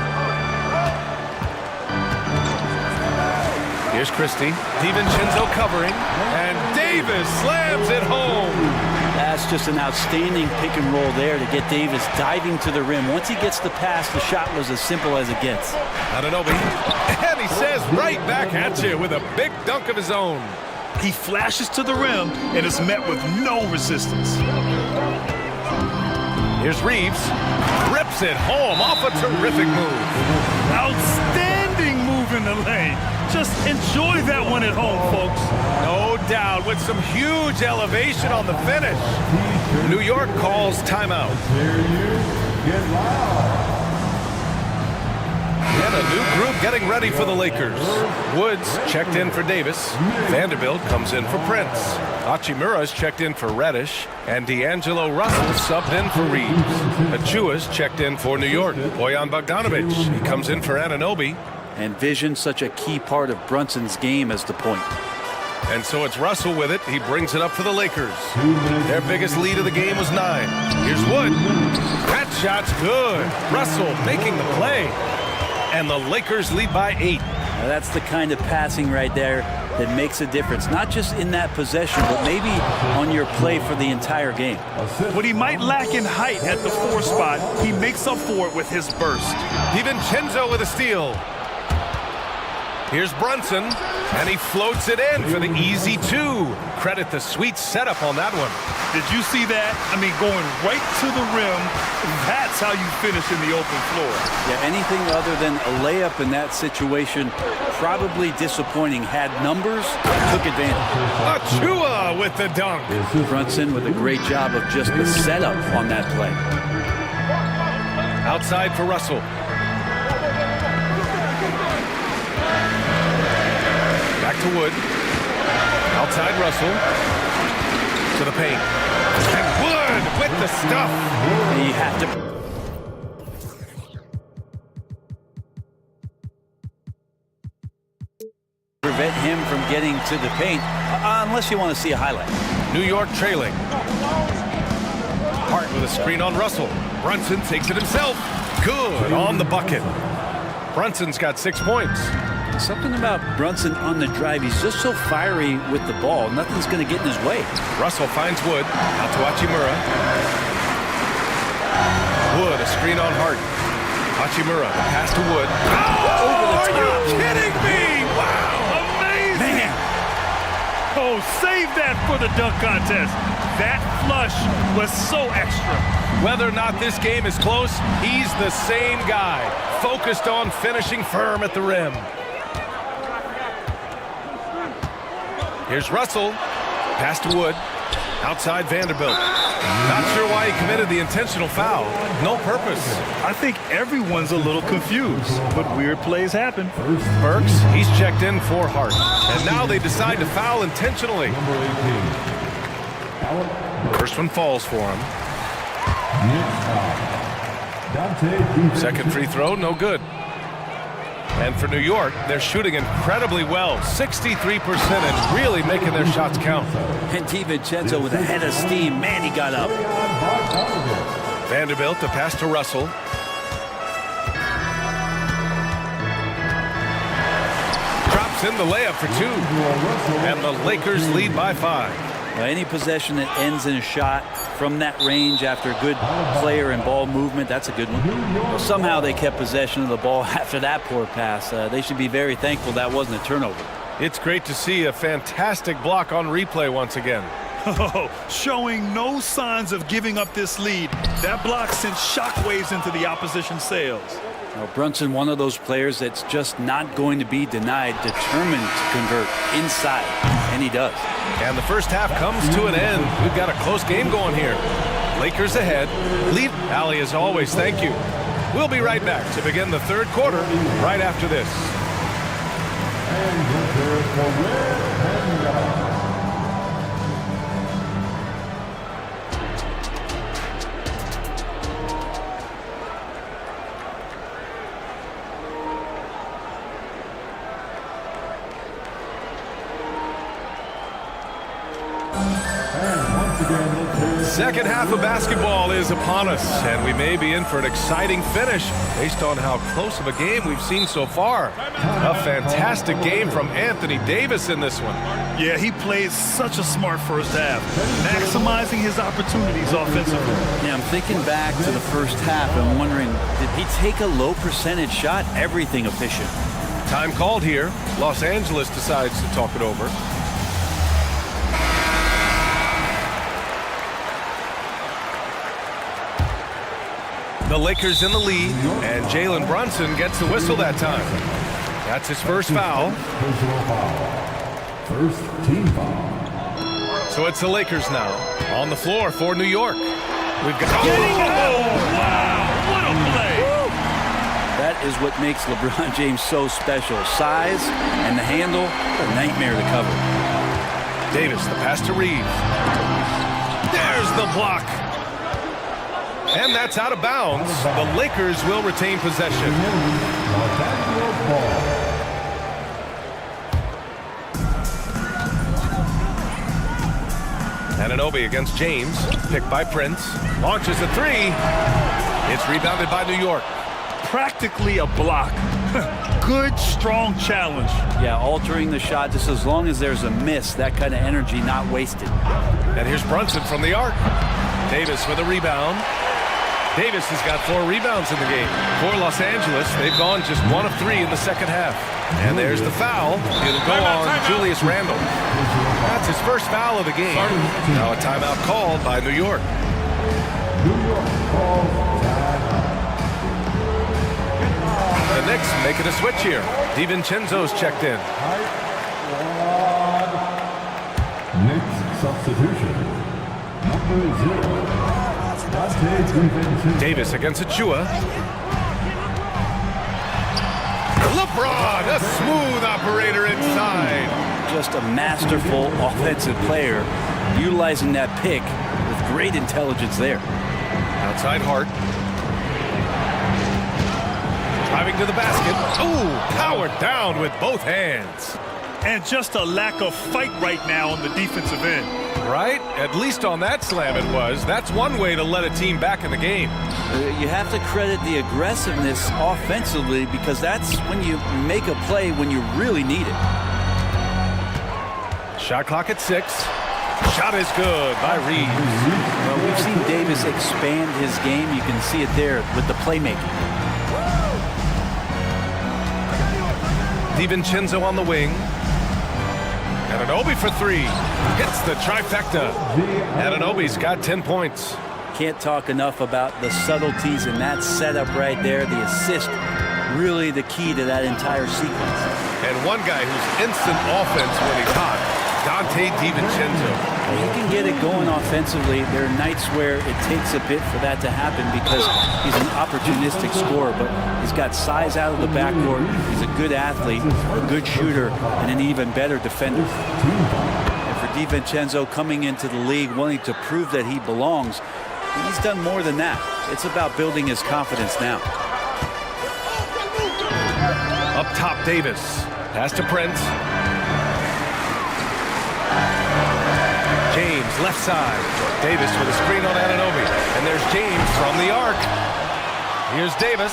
Here's Christie. DiVincenzo covering. And Davis slams it home. That's That's just an outstanding pick and roll there to get Davis diving to the rim. Once he gets the pass, the shot was as simple as it gets. Anunoby, and he says right back at you with a big dunk of his own. He flashes to the rim and is met with no resistance. Here's Reeves, rips it home off a terrific move. Outstanding move in the lane. Just enjoy that one at home, folks. No doubt, with some huge elevation on the finish. New York calls timeout. And a new group getting ready for the Lakers. Woods checked in for Davis. Vanderbilt comes in for Prince. Hachimura's checked in for Reddish. And D'Angelo Russell subbed in for Reeves. Achua's checked in for New York. Bojan Bogdanovic, he comes in for Anunoby. And vision, such a key part of Brunson's game as the point. And so it's Russell with it. He brings it up for the Lakers. Their biggest lead of the game was 9. Here's Wood. That shot's good. Russell making the play. And the Lakers lead by 8. Now that's the kind of passing right there that makes a difference. Not just in that possession, but maybe on your play for the entire game. What he might lack in height at the 4 spot, he makes up for it with his burst. DiVincenzo with a steal. Here's Brunson, and he floats it in for the easy 2. Credit the sweet setup on that one. Did you see that? I mean, going right to the rim, that's how you finish in the open floor. Yeah, anything other than a layup in that situation, probably disappointing. Had numbers, took advantage. Achua with the dunk. Brunson with a great job of just the setup on that play. Outside for Russell. Back to Wood. Outside Russell. To the paint. And Wood with the stuff. You have to... prevent him from getting to the paint, unless you want to see a highlight. New York trailing. Hart with a screen on Russell. Brunson takes it himself. Good on the bucket. Brunson's got 6 points. Something about Brunson on the drive. He's just so fiery with the ball. Nothing's going to get in his way. Russell finds Wood. Out to Hachimura. Wood, a screen on Hart. Hachimura, the pass to Wood. Oh, over the top. Are you kidding me? Wow. Amazing. Man. Oh, save that for the dunk contest. That flush was so extra. Whether or not this game is close, he's the same guy. Focused on finishing firm at the rim. Here's Russell. Pass to Wood. Outside Vanderbilt. Not sure why he committed the intentional foul. No purpose. I think everyone's a little confused, but weird plays happen. Burks, he's checked in for Hart. And now they decide to foul intentionally. First one falls for him. Second free throw, no good. And for New York, they're shooting incredibly well, 63%, and really making their shots count. And DiVincenzo with a head of steam. Man, he got up. Vanderbilt, the pass to Russell. Drops in the layup for 2. And the Lakers lead by 5. Any possession that ends in a shot from that range after a good player and ball movement, that's a good one. Well, somehow they kept possession of the ball after that poor pass. They should be very thankful that wasn't a turnover. It's great to see a fantastic block on replay once again. Oh, showing no signs of giving up this lead. That block sent shockwaves into the opposition's sails. Well, Brunson, one of those players that's just not going to be denied, determined to convert inside, and he does. And the first half comes to an end. We've got a close game going here. Lakers ahead. Lead. Allie, as always, thank you. We'll be right back to begin the third quarter right after this. Second half of basketball is upon us, and we may be in for an exciting finish based on how close of a game we've seen so far. A fantastic game from Anthony Davis in this one. Yeah, he played such a smart first half, maximizing his opportunities offensively. Yeah, I'm thinking back to the first half and wondering, did he take a low percentage shot? Everything efficient. Time called here. Los Angeles decides to talk it over. The Lakers in the lead, and Jalen Brunson gets the whistle that time. That's his first foul. First team foul. So it's the Lakers now on the floor for New York. We've got. Oh, wow! What a play! That is what makes LeBron James so special. Size and the handle, a nightmare to cover. Davis, the pass to Reeves. There's the block. And that's out of bounds. The Lakers will retain possession. Anunoby against James. Picked by Prince. Launches a three. It's rebounded by New York. Practically a block. Good, strong challenge. Yeah, altering the shot just as long as there's a miss, that kind of energy not wasted. And here's Brunson from the arc. Davis with a rebound. Davis has got 4 rebounds in the game. For Los Angeles, they've gone just 1 of 3 in the second half. And there's the foul. It'll go on Julius Randle. That's his first foul of the game. Now a timeout called by New York. The Knicks making a switch here. DiVincenzo's checked in. Knicks substitution. Number 0. Davis against Achua. LeBron, a smooth operator inside. Just a masterful offensive player, utilizing that pick with great intelligence there. Outside Hart. Driving to the basket. Ooh, powered down with both hands. And just a lack of fight right now on the defensive end. Right? At least on that slam it was. That's one way to let a team back in the game. You have to credit the aggressiveness offensively because that's when you make a play when you really need it. Shot clock at 6. Shot is good by Reeves. Well, we've seen Davis expand his game. You can see it there with the playmaking. DiVincenzo on the wing. Anunoby for 3. Hits the trifecta. Anunoby's got 10 points. Can't talk enough about the subtleties in that setup right there. The assist, really the key to that entire sequence. And one guy who's instant offense when he's hot, Dante DiVincenzo. He can get it going offensively. There are nights where it takes a bit for that to happen because he's an opportunistic scorer, but he's got size out of the backcourt. He's a good athlete, a good shooter, and an even better defender. And for DiVincenzo coming into the league wanting to prove that he belongs, he's done more than that. It's about building his confidence now. Up top, Davis. Pass to Prince. James, left side. Davis with a screen on Anunoby. And there's James from the arc. Here's Davis.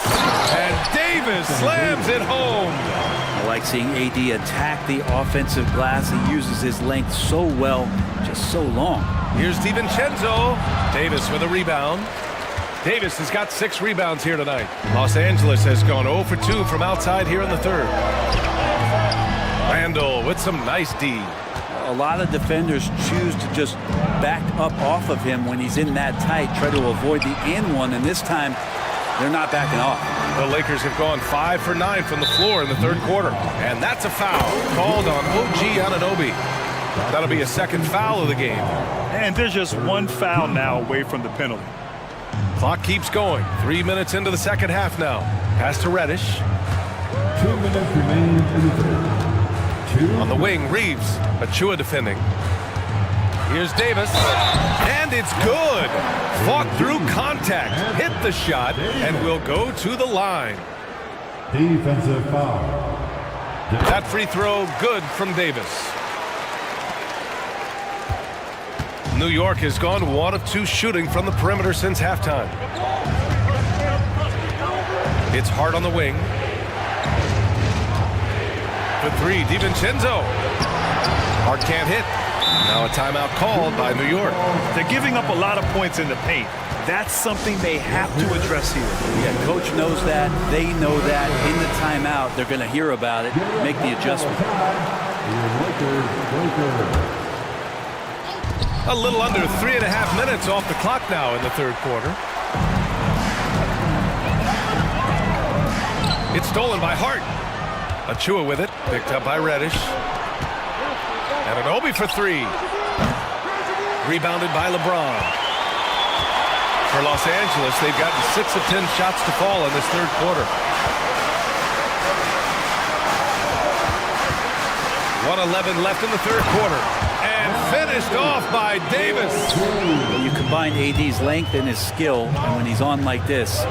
And Davis slams it home. I like seeing AD attack the offensive glass. He uses his length so well, just so long. Here's DiVincenzo. Davis with a rebound. Davis has got 6 rebounds here tonight. Los Angeles has gone 0 for 2 from outside here in the third. Randle with some nice D. A lot of defenders choose to just back up off of him when he's in that tight, try to avoid the and one, and this time they're not backing off. The Lakers have gone 5 for 9 from the floor in the third quarter, and that's a foul called on OG Anunoby. That'll be a second foul of the game. And there's just one foul now away from the penalty. Clock keeps going. 3 minutes into the second half now. Pass to Reddish. 2 minutes remaining in the third. On the wing, Reeves. Achua defending. Here's Davis. And it's good. Fought through contact. Hit the shot and will go to the line. Defensive foul. That free throw good from Davis. New York has gone 1 of 2 shooting from the perimeter since halftime. It's Hart on the wing. For 3, DiVincenzo. Hart can't hit. Now a timeout called by New York. They're giving up a lot of points in the paint. That's something they have to address here. Yeah, coach knows that. They know that. In the timeout, they're going to hear about it, make the adjustment. A little under 3.5 minutes off the clock now in the third quarter. It's stolen by Hart. Achua with it, picked up by Reddish. And an Obi for 3. Rebounded by LeBron. For Los Angeles, they've gotten 6 of 10 shots to fall in this third quarter. 1:11 left in the third quarter. And finished off by Davis. When you combine AD's length and his skill, and when he's on like this,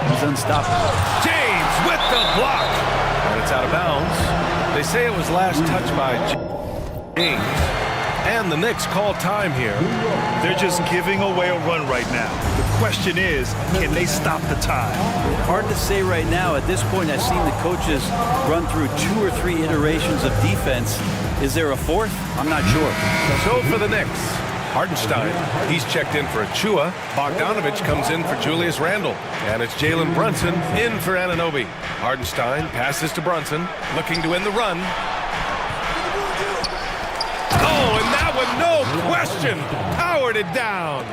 he's unstoppable. James with the block. And it's out of bounds. They say it was last touched by James. And the Knicks call time here. They're just giving away a run right now. The question is, can they stop the time? Hard to say right now. At this point, I've seen the coaches run through 2 or 3 iterations of defense. Is there a 4th? I'm not sure. So for the Knicks, Hartenstein, he's checked in for Achua. Bogdanovich comes in for Julius Randle. And it's Jalen Brunson in for Anunoby. Hartenstein passes to Brunson, looking to end the run. Oh, and that one, no question, powered it down.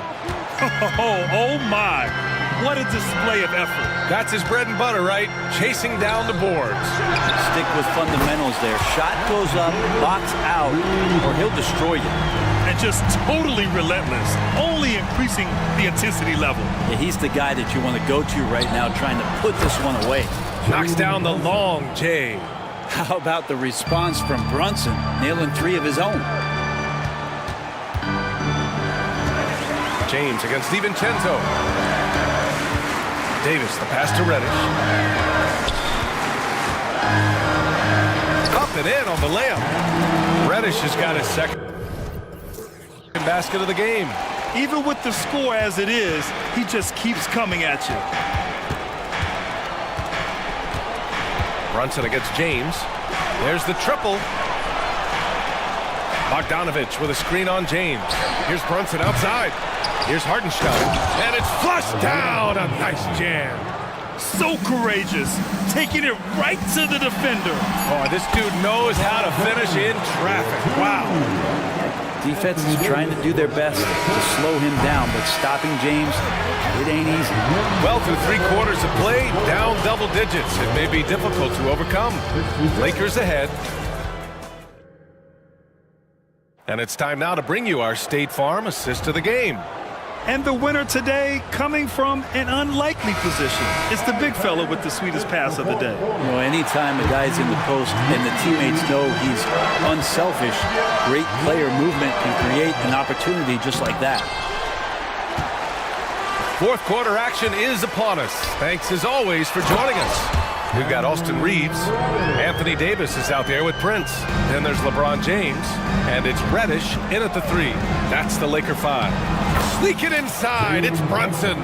Oh my, what a display of effort. That's his bread and butter, right? Chasing down the boards. Stick with fundamentals there. Shot goes up, box out, or he'll destroy you. And just totally relentless, only increasing the intensity level. Yeah, he's the guy that you want to go to right now, trying to put this one away. Knocks down the long J. How about the response from Brunson, nailing 3 of his own? James against DiVincenzo. Davis, the pass to Reddish. Up and in on the layup. Reddish has got his second basket of the game. Even with the score as it is, he just keeps coming at you. Brunson against James. There's the triple. Bogdanovich with a screen on James. Here's Brunson outside. Here's Hartenstein. And it's flushed down. A nice jam. So courageous, taking it right to the defender. Oh, this dude knows how to finish in traffic. Wow. Defense is trying to do their best to slow him down, but stopping James, it ain't easy. Well, through 3 quarters of play, down double digits. It may be difficult to overcome. Lakers ahead. And it's time now to bring you our State Farm assist of the game. And the winner today coming from an unlikely position. It's the big fella with the sweetest pass of the day. You know, anytime a guy's in the post and the teammates know he's unselfish, great player movement can create an opportunity just like that. Fourth quarter action is upon us. Thanks as always for joining us. We've got Austin Reeves. Anthony Davis is out there with Prince. Then there's LeBron James. And it's Reddish in at the 3. That's the Laker 5. Sneak it inside. It's Brunson.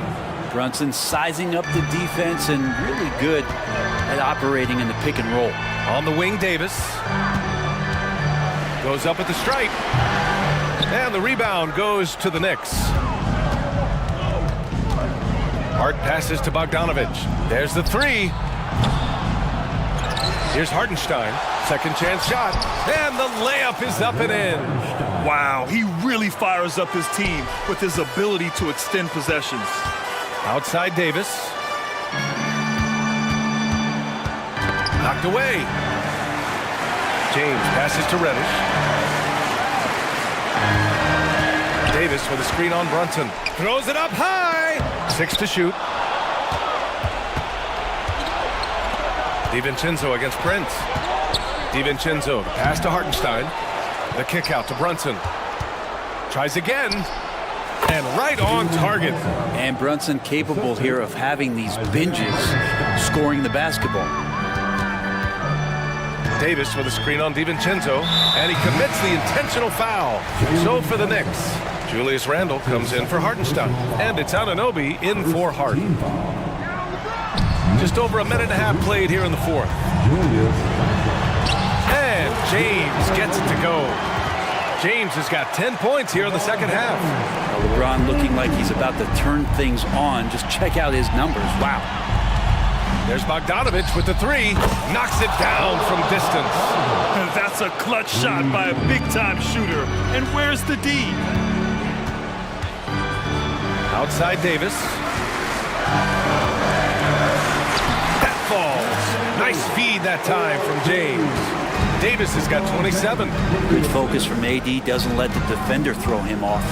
Brunson sizing up the defense and really good at operating in the pick and roll. On the wing, Davis. Goes up at the stripe. And the rebound goes to the Knicks. Hart passes to Bogdanovich. There's the 3. Here's Hartenstein. Second chance shot. And the layup is up and in. Wow, he really fires up his team with his ability to extend possessions. Outside Davis. Knocked away. James passes to Reddish. Davis with a screen on Brunson. Throws it up high. 6 to shoot. DiVincenzo against Prince. DiVincenzo, the pass to Hartenstein. The kick out to Brunson. Tries again. And right on target. And Brunson capable here of having these binges, scoring the basketball. Davis with a screen on DiVincenzo. And he commits the intentional foul. So for the Knicks, Julius Randle comes in for Hartenstein. And it's Anunoby in for Harden. Just over a minute and a half played here in the fourth. And James gets it to go. James has got 10 points here in the second half. LeBron looking like he's about to turn things on. Just check out his numbers. Wow. There's Bogdanovich with the three. Knocks it down from distance. That's a clutch shot by a big-time shooter. And where's the D? Outside Davis. That falls. Nice feed that time from James. Davis has got 27. Good focus from AD. Doesn't let the defender throw him off.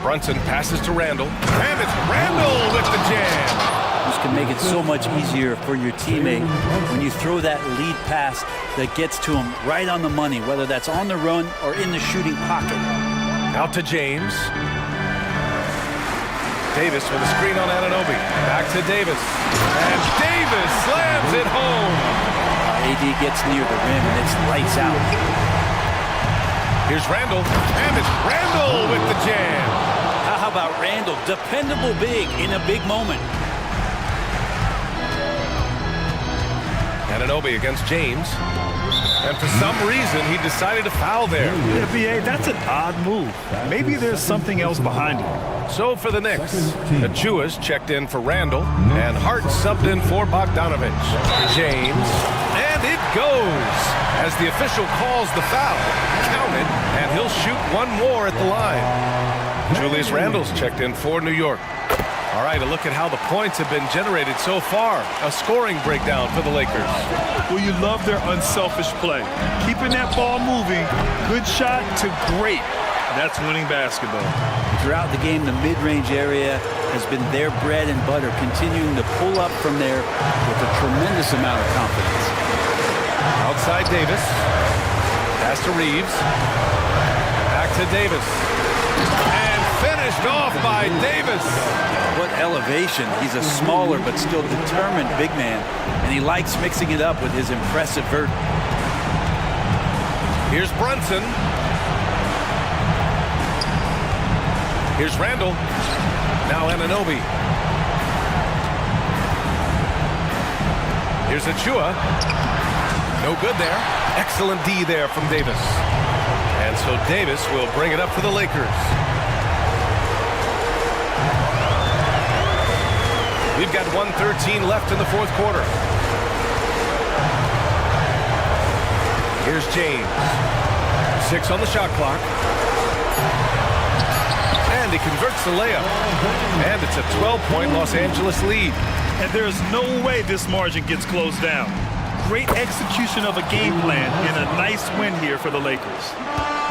Brunson passes to Randle. And it's Randle with the jam. This can make it so much easier for your teammate when you throw that lead pass that gets to him right on the money, whether that's on the run or in the shooting pocket. Out to James. Davis with a screen on Anunoby. Back to Davis. And Davis slams it home. AD gets near the rim and it's lights out. Here's Randle. And it's Randle with the jam. How about Randle? Dependable big in a big moment. Anunoby against James. And for some reason, he decided to foul there. Yeah, BA, that's an odd move. Maybe there's something else behind it. So for the Knicks, Achua's checked in for Randle, and Hart subbed in for Bogdanovich. James, and it goes. As the official calls the foul, count it, and he'll shoot one more at the line. Julius Randle's checked in for New York. All right, a look at how the points have been generated so far. A scoring breakdown for the Lakers. Well, you love their unselfish play. Keeping that ball moving, good shot to great. That's winning basketball. Throughout the game, the mid-range area has been their bread and butter, continuing to pull up from there with a tremendous amount of confidence. Outside Davis. Pass to Reeves. Back to Davis. And finished off by Davis. What elevation. He's a smaller but still determined big man, and he likes mixing it up with his impressive vert. Here's Brunson. Here's Randle. Now Anunoby. Here's Achua. No good there. Excellent D there from Davis. And so Davis will bring it up for the Lakers. We've got 1:13 left in the fourth quarter. Here's James. 6 on the shot clock. And he converts the layup. And it's a 12-point Los Angeles lead. And there's no way this margin gets closed down. Great execution of a game plan and a nice win here for the Lakers.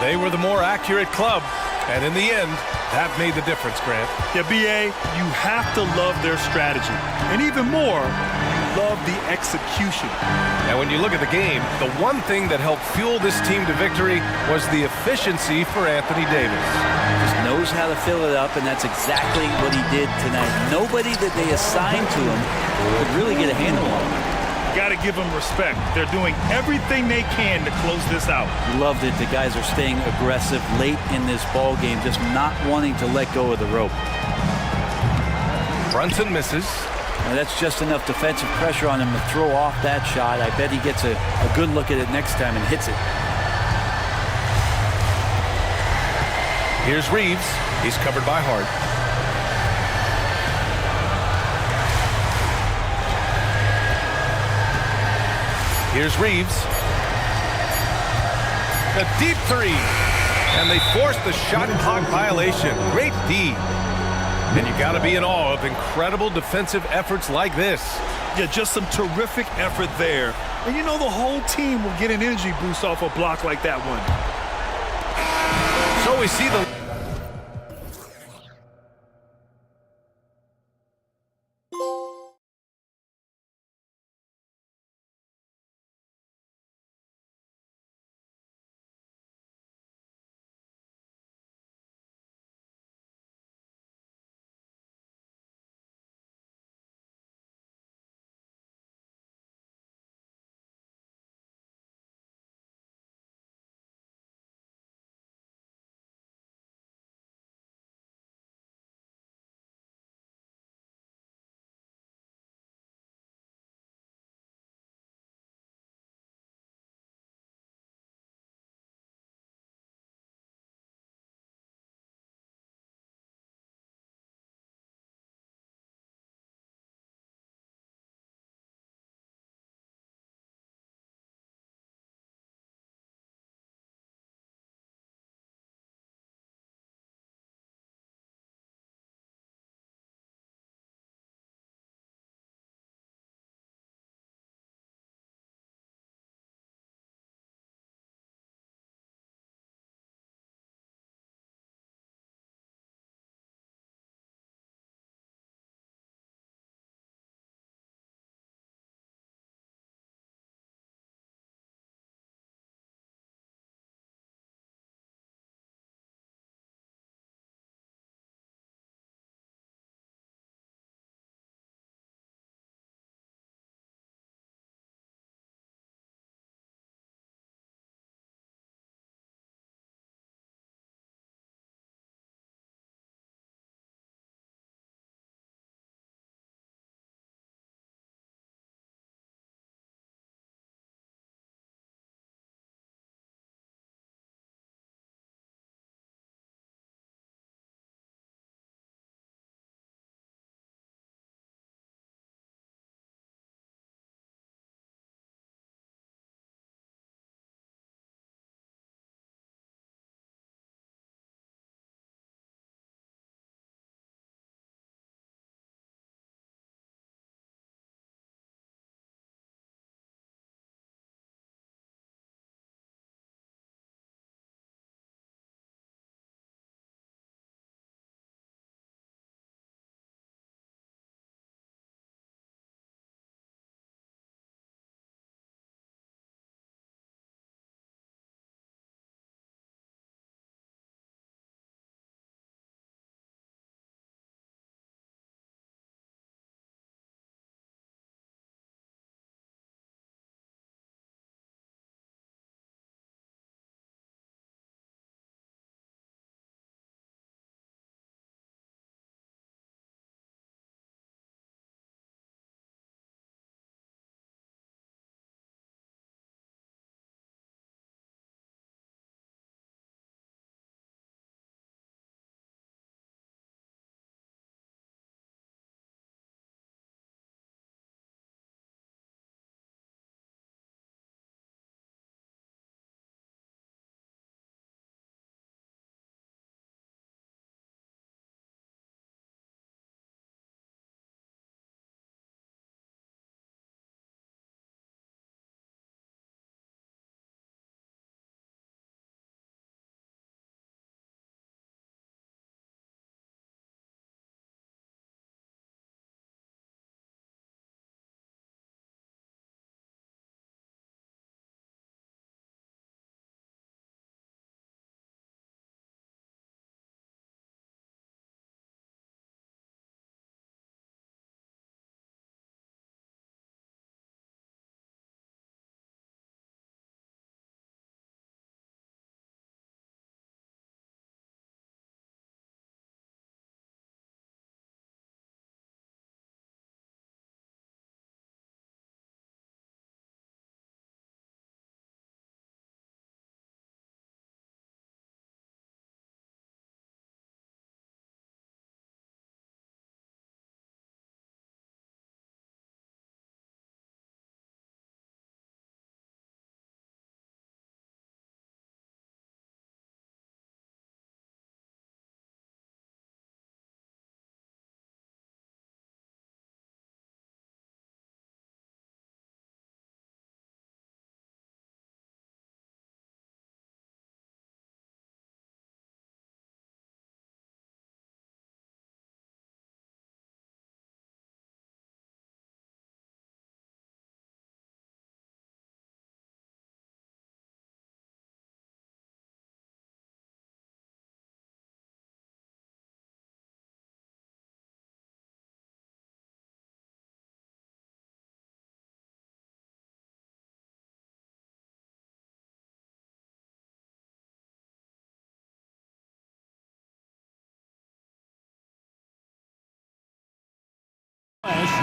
They were the more accurate club. And in the end, that made the difference, Grant. Yeah, BA, you have to love their strategy. And even more, love the execution. And when you look at the game, the one thing that helped fuel this team to victory was the efficiency for Anthony Davis. Just knows how to fill it up, and that's exactly what he did tonight. Nobody that they assigned to him could really get a handle on him. Got to give them respect. They're doing everything they can to close this out. Loved it. The guys are staying aggressive late in this ball game, just not wanting to let go of the rope. Brunson misses. Now that's just enough defensive pressure on him to throw off that shot. I bet he gets a good look at it next time and hits it. Here's Reeves. He's covered by Hart. Here's Reeves. A deep three. And they forced the shot clock violation. Great D. And you got to be in awe of incredible defensive efforts like this. Yeah, just some terrific effort there. And you know the whole team will get an energy boost off a block like that one. So we see the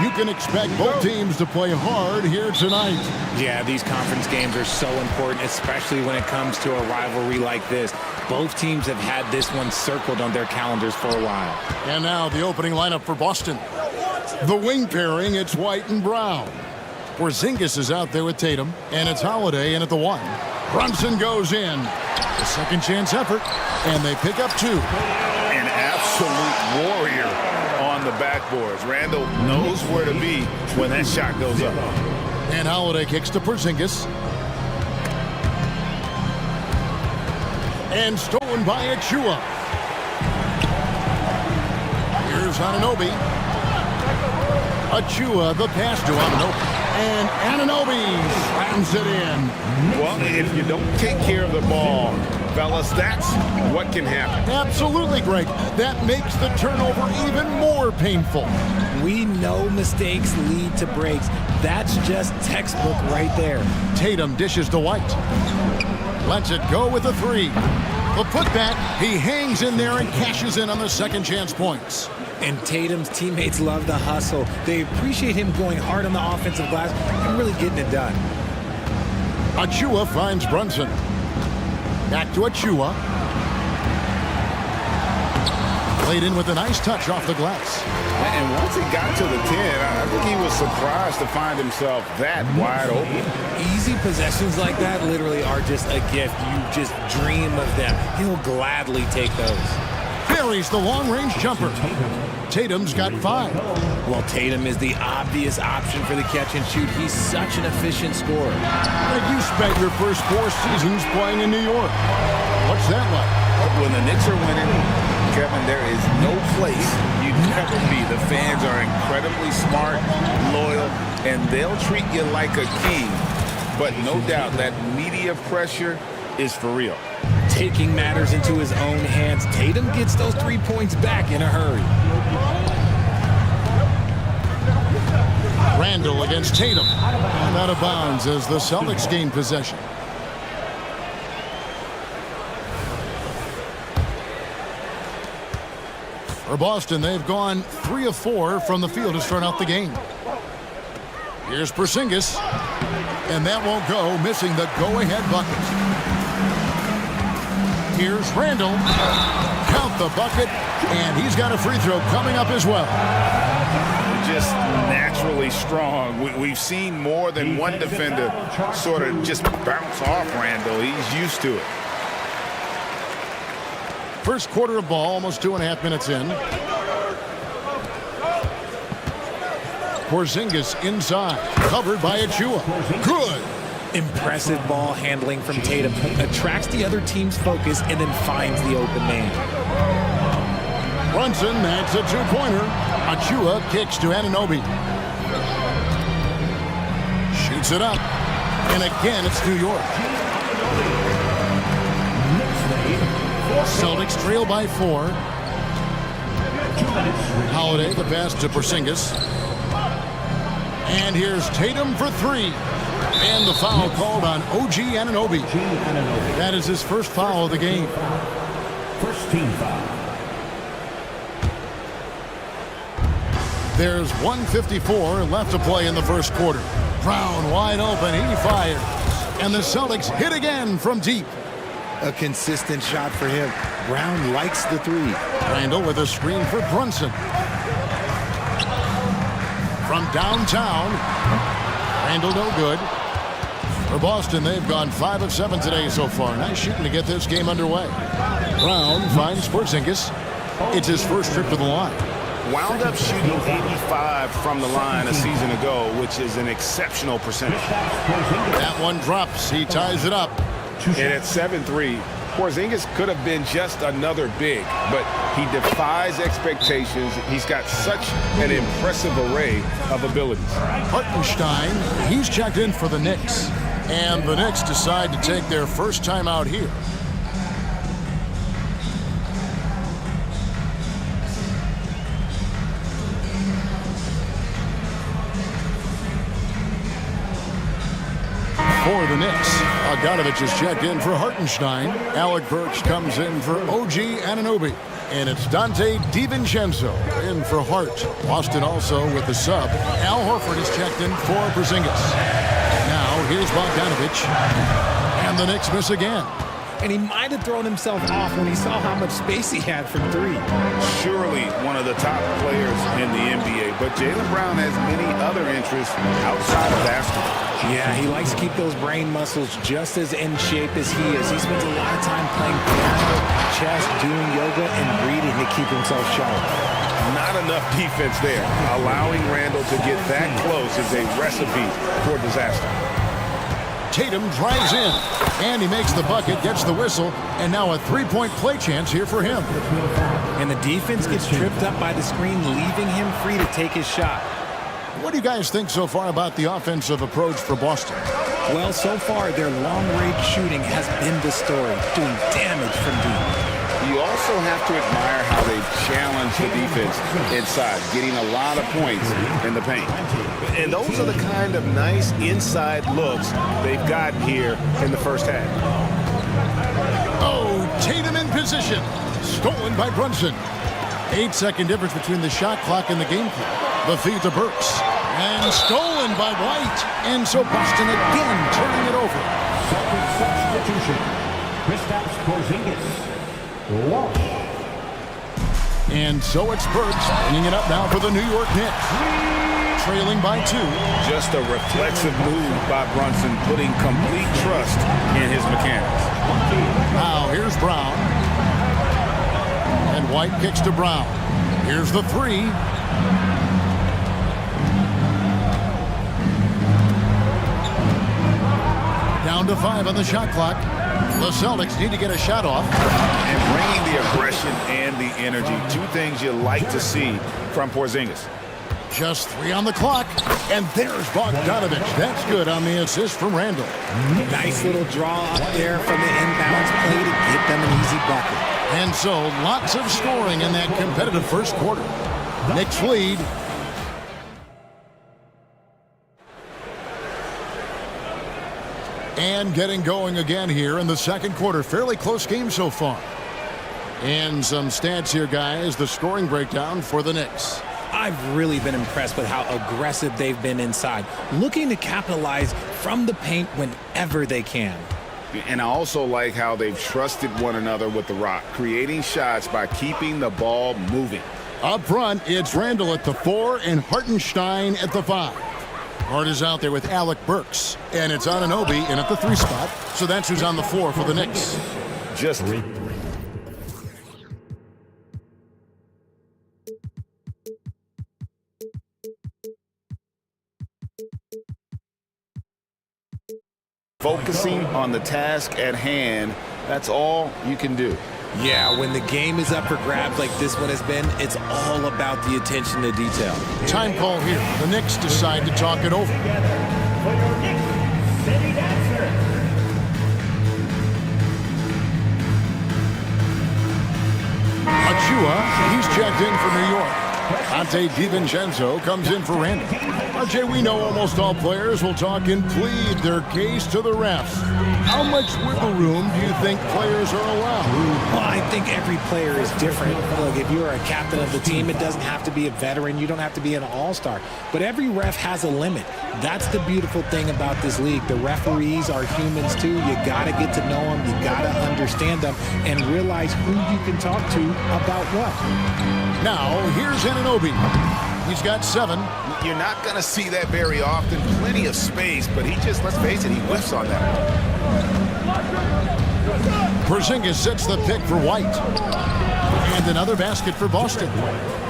You can expect both teams to play hard here tonight. Yeah, these conference games are so important, especially when it comes to a rivalry like this. Both teams have had this one circled on their calendars for a while. And now the opening lineup for Boston. The wing pairing, it's White and Brown. Porzingis is out there with Tatum, and it's Holiday in at the 1. Brunson goes in. A second chance effort, and they pick up 2. An absolute warrior on the backboards. Randall knows where to be when that shot goes up. And Holiday kicks to Porzingis. And stolen by Achua. Here's Anunoby. Achua, the pass to Anunoby. And Anunoby slams it in. Well, if you don't take care of the ball, fellas, that's what can happen. Absolutely, Greg. That makes the turnover even more painful. We know mistakes lead to breaks. That's just textbook right there. Tatum dishes to White. Lets it go with a 3. The putback, he hangs in there and cashes in on the second chance points. And Tatum's teammates love the hustle. They appreciate him going hard on the offensive glass and really getting it done. Achua finds Brunson. Back to Achua. Played in with a nice touch off the glass. And once he got to the 10, I think he was surprised to find himself that wide open. Easy possessions like that literally are just a gift. You just dream of them. He'll gladly take those. Buries the long-range jumper. Tatum's got 5. Well, Tatum is the obvious option for the catch and shoot. He's such an efficient scorer. Greg, you spent your first 4 seasons playing in New York. What's that like? When the Knicks are winning, Kevin, there is no place you'd never be. The fans are incredibly smart, loyal, and they'll treat you like a king. But no doubt that media pressure is for real. Taking matters into his own hands, Tatum gets those 3 points back in a hurry. Randall against Tatum. And out of bounds as the Celtics gain possession. For Boston, they've gone 3 of 4 from the field to start out the game. Here's Porzingis. And that won't go, missing the go-ahead bucket. Here's Randall. Count the bucket, and he's got a free throw coming up as well. Just naturally strong. We've seen more than one defender sort of just bounce off Randall. He's used to it. First quarter of ball, almost 2.5 minutes in. Porzingis inside, covered by Achua. Good. Impressive ball handling from Tatum. Attracts the other team's focus and then finds the open man. Brunson, that's a 2-pointer. Achua kicks to Anunoby. Shoots it up. And again, it's New York. Celtics trail by 4. Holiday, the pass to Porzingis. And here's Tatum for 3. And the foul called on OG Anunoby. That is his first foul of the game. First team foul. There's 1:54 left to play in the first quarter. Brown wide open, he fires. And the Celtics hit again from deep. A consistent shot for him. Brown likes the 3. Randall with a screen for Brunson. From downtown, Randall no good. For Boston, they've gone 5 of 7 today so far. Nice shooting to get this game underway. Brown finds Porzingis. It's his first trip to the line. Wound up shooting 85 from the line a season ago, which is an exceptional percentage. That one drops. He ties it up. And at 7-3, Porzingis could have been just another big, but he defies expectations. He's got such an impressive array of abilities. Hartenstein, he's checked in for the Knicks. And the Knicks decide to take their first time out here. For the Knicks, Bogdanovich is checked in for Hartenstein. Alec Burks comes in for OG Anunoby. And it's Dante DiVincenzo in for Hart. Boston also with the sub. Al Horford is checked in for Porzingis. Now here's Bogdanovich. And the Knicks miss again. And he might have thrown himself off when he saw how much space he had from three. Surely one of the top players in the NBA, but Jaylen Brown has many other interests outside of basketball. Yeah, he likes to keep those brain muscles just as in shape as he is. He spends a lot of time playing piano, chess, doing yoga, and reading to keep himself sharp. Not enough defense there. Allowing Randall to get that close is a recipe for disaster. Tatum drives in, and he makes the bucket, gets the whistle, and now a three-point play chance here for him. And the defense gets tripped up by the screen, leaving him free to take his shot. What do you guys think so far about the offensive approach for Boston? Well, so far, their long-range shooting has been the story, doing damage from deep. You also have to admire how they've challenged the defense inside, getting a lot of points in the paint. And those are the kind of nice inside looks they've gotten here in the first half. Oh, Tatum in position. Stolen by Brunson. 8-second difference between the shot clock and the game clock. The feed to Burks. And stolen by White. And so Boston again turning it over. Second substitution. Kristaps Porzingis. Walsh. And so it's Burks bringing it up now for the New York Knicks. Trailing by 2. Just a reflexive move by Brunson, putting complete trust in his mechanics. Now here's Brown. And White kicks to Brown. Here's the 3. Down to 5 on the shot clock. The Celtics need to get a shot off. And bringing the aggression and the energy, two things you like to see from Porzingis. Just 3 on the clock. And there's Bogdanovich. That's good on the assist from Randall. Nice little draw up there from the inbounds play to get them an easy bucket. And so lots of scoring in that competitive first quarter. Knicks lead. And getting going again here in the second quarter. Fairly close game so far. And some stats here, guys. The scoring breakdown for the Knicks. I've really been impressed with how aggressive they've been inside, looking to capitalize from the paint whenever they can. And I also like how they've trusted one another with the rock, creating shots by keeping the ball moving. Up front, it's Randall at the 4 and Hartenstein at the 5. Hart is out there with Alec Burks. And it's Anunoby in at the 3 spot. So that's who's on the floor for the Knicks. Just focusing on the task at hand, that's all you can do. Yeah, when the game is up for grabs like this one has been, it's all about the attention to detail. Time call here. The Knicks decide to talk it over. Achua, he's checked in for New York. Dante DiVincenzo comes in for Randall. RJ, we know almost all players will talk and plead their case to the refs. How much wiggle room do you think players are allowed? Well, I think every player is different. Look, if you're a captain of the team, it doesn't have to be a veteran. You don't have to be an all-star. But every ref has a limit. That's the beautiful thing about this league. The referees are humans too. You got to get to know them. You got to understand them and realize who you can talk to about what. Now, here's Anunoby. He's got 7. You're not going to see that very often. Plenty of space, but he just, let's face it, he whiffs on that. Porzingis sets the pick for White. And another basket for Boston.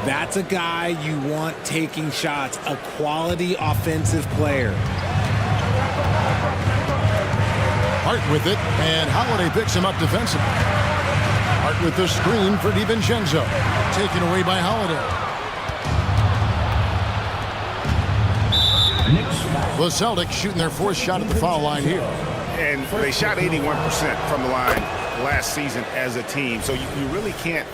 That's a guy you want taking shots, a quality offensive player. Hart with it, and Holiday picks him up defensively. Hart with the screen for DiVincenzo. Taken away by Holiday. The Celtics shooting their 4th shot at the foul line here. And they shot 81% from the line last season as a team. So you really can't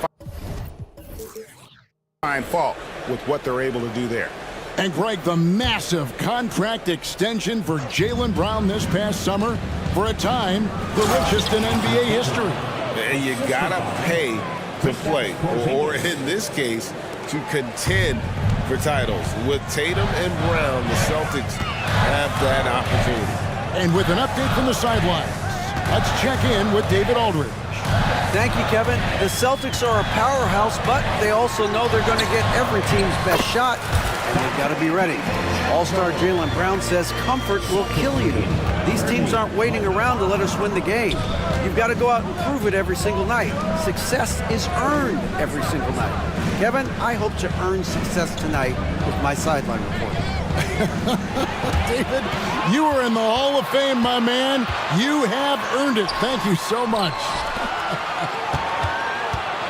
find fault with what they're able to do there. And Greg, the massive contract extension for Jaylen Brown this past summer, for a time, the richest in NBA history. And you gotta pay to play, or in this case, to contend for titles. With Tatum and Brown, the Celtics have that opportunity. And with an update from the sidelines, let's check in with David Aldridge. Thank you, Kevin. The Celtics are a powerhouse, but they also know they're going to get every team's best shot, and they've got to be ready. All-star Jaylen Brown says comfort will kill you. These teams aren't waiting around to let us win the game. You've got to go out and prove it every single night. Success is earned every single night. Kevin, I hope to earn success tonight with my sideline reporting. David, you are in the Hall of Fame, my man. You have earned it. Thank you so much.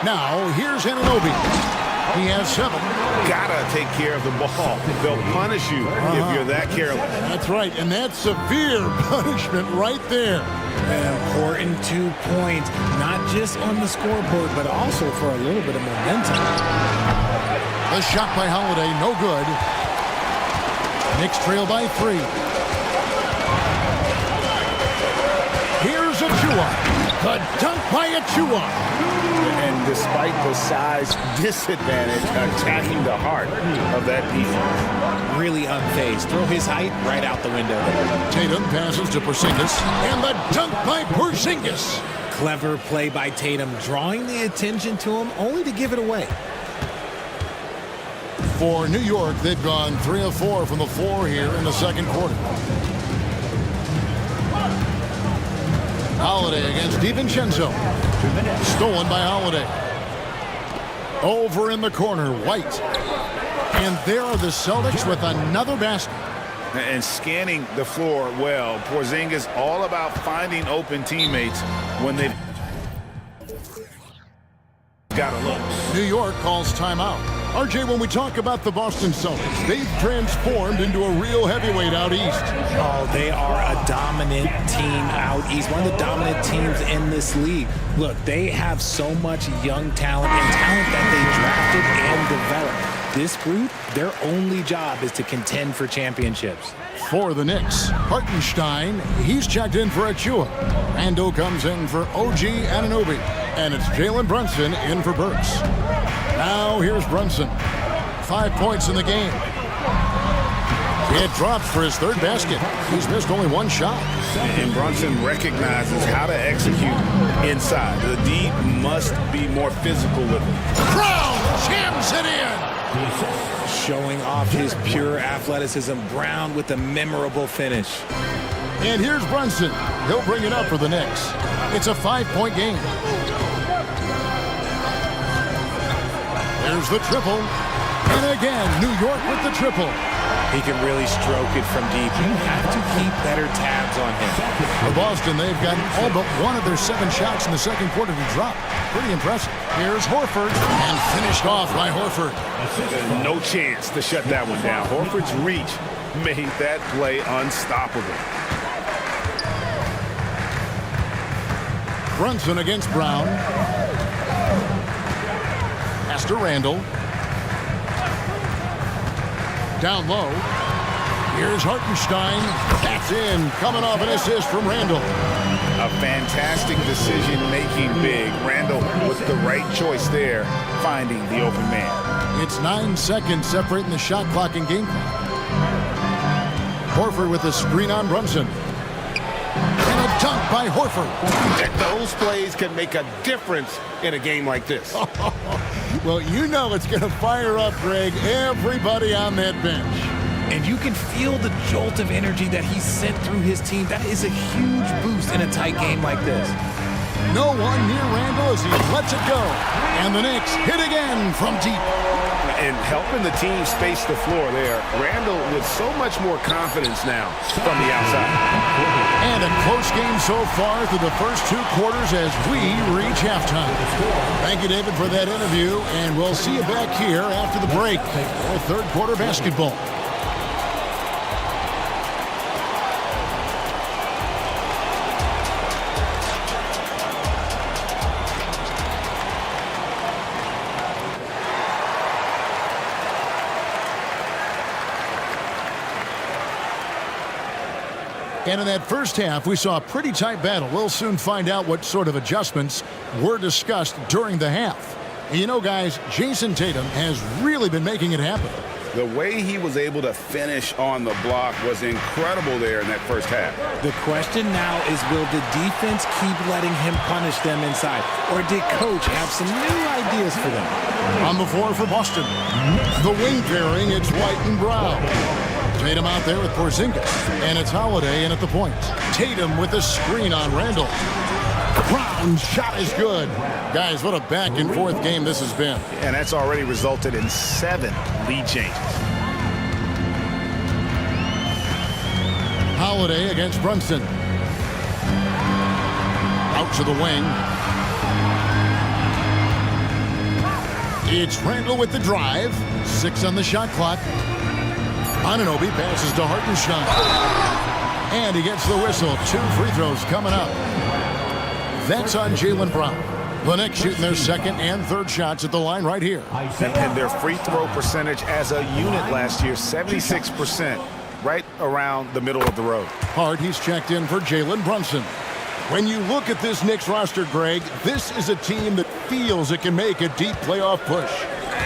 Now, here's Anunoby. He has 7. Gotta take care of the ball. They'll punish you if you're that careless. That's right, and that's severe punishment right there. An important 2 points, not just on the scoreboard, but also for a little bit of momentum. The shot by Holiday, no good. Knicks trail by 3. Here's Achua. The dunk by Achua. And despite the size disadvantage, attacking the heart of that defense. Really unfazed. Throw his height right out the window there. Tatum passes to Porzingis. And the dunk by Porzingis. Clever play by Tatum, drawing the attention to him, only to give it away. For New York, they've gone 3 of 4 from the floor here in the second quarter. Holiday against DiVincenzo. Stolen by Holiday. Over in the corner, White. And there are the Celtics with another basket. And scanning the floor well. Porzingis all about finding open teammates when they've got a look. New York calls timeout. RJ, when we talk about the Boston Celtics, they've transformed into a real heavyweight out east. Oh, they are a dominant team out east, one of the dominant teams in this league. Look, they have so much young talent and talent that they drafted and developed. This group, their only job is to contend for championships. For the Knicks, Hartenstein, he's checked in for Achua. Randall comes in for OG Anunoby. And it's Jalen Brunson in for Burks. Now here's Brunson. 5 points in the game. It drops for his 3rd basket. He's missed only 1 shot. And Brunson recognizes how to execute inside. The D must be more physical with it. Brown jams it in. Showing off his pure athleticism. Brown with a memorable finish. And here's Brunson. He'll bring it up for the Knicks. It's a 5-point game. There's the triple. And again, New York with the triple. He can really stroke it from deep. You have to keep better tabs on him. For Boston, they've gotten all but 1 of their 7 shots in the second quarter to drop. Pretty impressive. Here's Horford. And finished off by Horford. No chance to shut that one down. Horford's reach made that play unstoppable. Brunson against Brown. Pass to Randall. Down low. Here's Hartenstein. That's in. Coming off an assist from Randall. A fantastic decision-making big. Randall with the right choice there, finding the open man. It's 9 seconds separating the shot clock and game clock. Horford with a screen on Brunson. And a dunk by Horford. Those plays can make a difference in a game like this. Well, you know it's going to fire up, Greg, everybody on that bench. And you can feel the jolt of energy that he sent through his team. That is a huge boost in a tight game like this. No one near Randall as he lets it go. And the Knicks hit again from deep. And helping the team space the floor there. Randall with so much more confidence now from the outside. And a close game so far through the first 2 quarters as we reach halftime. Thank you, David, for that interview. And we'll see you back here after the break for third quarter basketball. And in that first half, we saw a pretty tight battle. We'll soon find out what sort of adjustments were discussed during the half. And you know, guys, Jason Tatum has really been making it happen. The way he was able to finish on the block was incredible there in that first half. The question now is, will the defense keep letting him punish them inside? Or did coach have some new ideas for them? On the floor for Boston. The wing pairing, it's white and brown. Tatum out there with Porzingis. And it's Holiday in at the point. Tatum with a screen on Randall. Brown's shot is good. Guys, what a back-and-forth game this has been. And that's already resulted in 7 lead changes. Holiday against Brunson. Out to the wing. It's Randall with the drive. 6 on the shot clock. Anunoby passes to Hartenstein. And he gets the whistle. 2 free throws coming up. That's on Jaylen Brown. The Knicks shooting their second and third shots at the line right here. And their free throw percentage as a unit last year, 76%, right around the middle of the road. Hart, he's checked in for Jalen Brunson. When you look at this Knicks roster, Greg, this is a team that feels it can make a deep playoff push.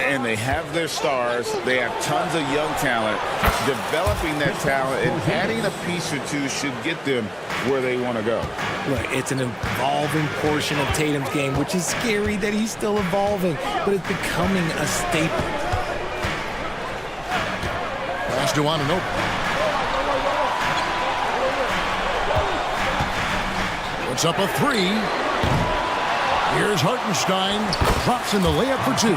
And they have their stars. They have tons of young talent. Developing that talent and adding a piece or two should get them where they want to go. Look, it's an evolving portion of Tatum's game, which is scary that he's still evolving, but it's becoming a staple. Pass to Anunoby. Puts up a 3. Here's Hartenstein. Drops in the layup for 2.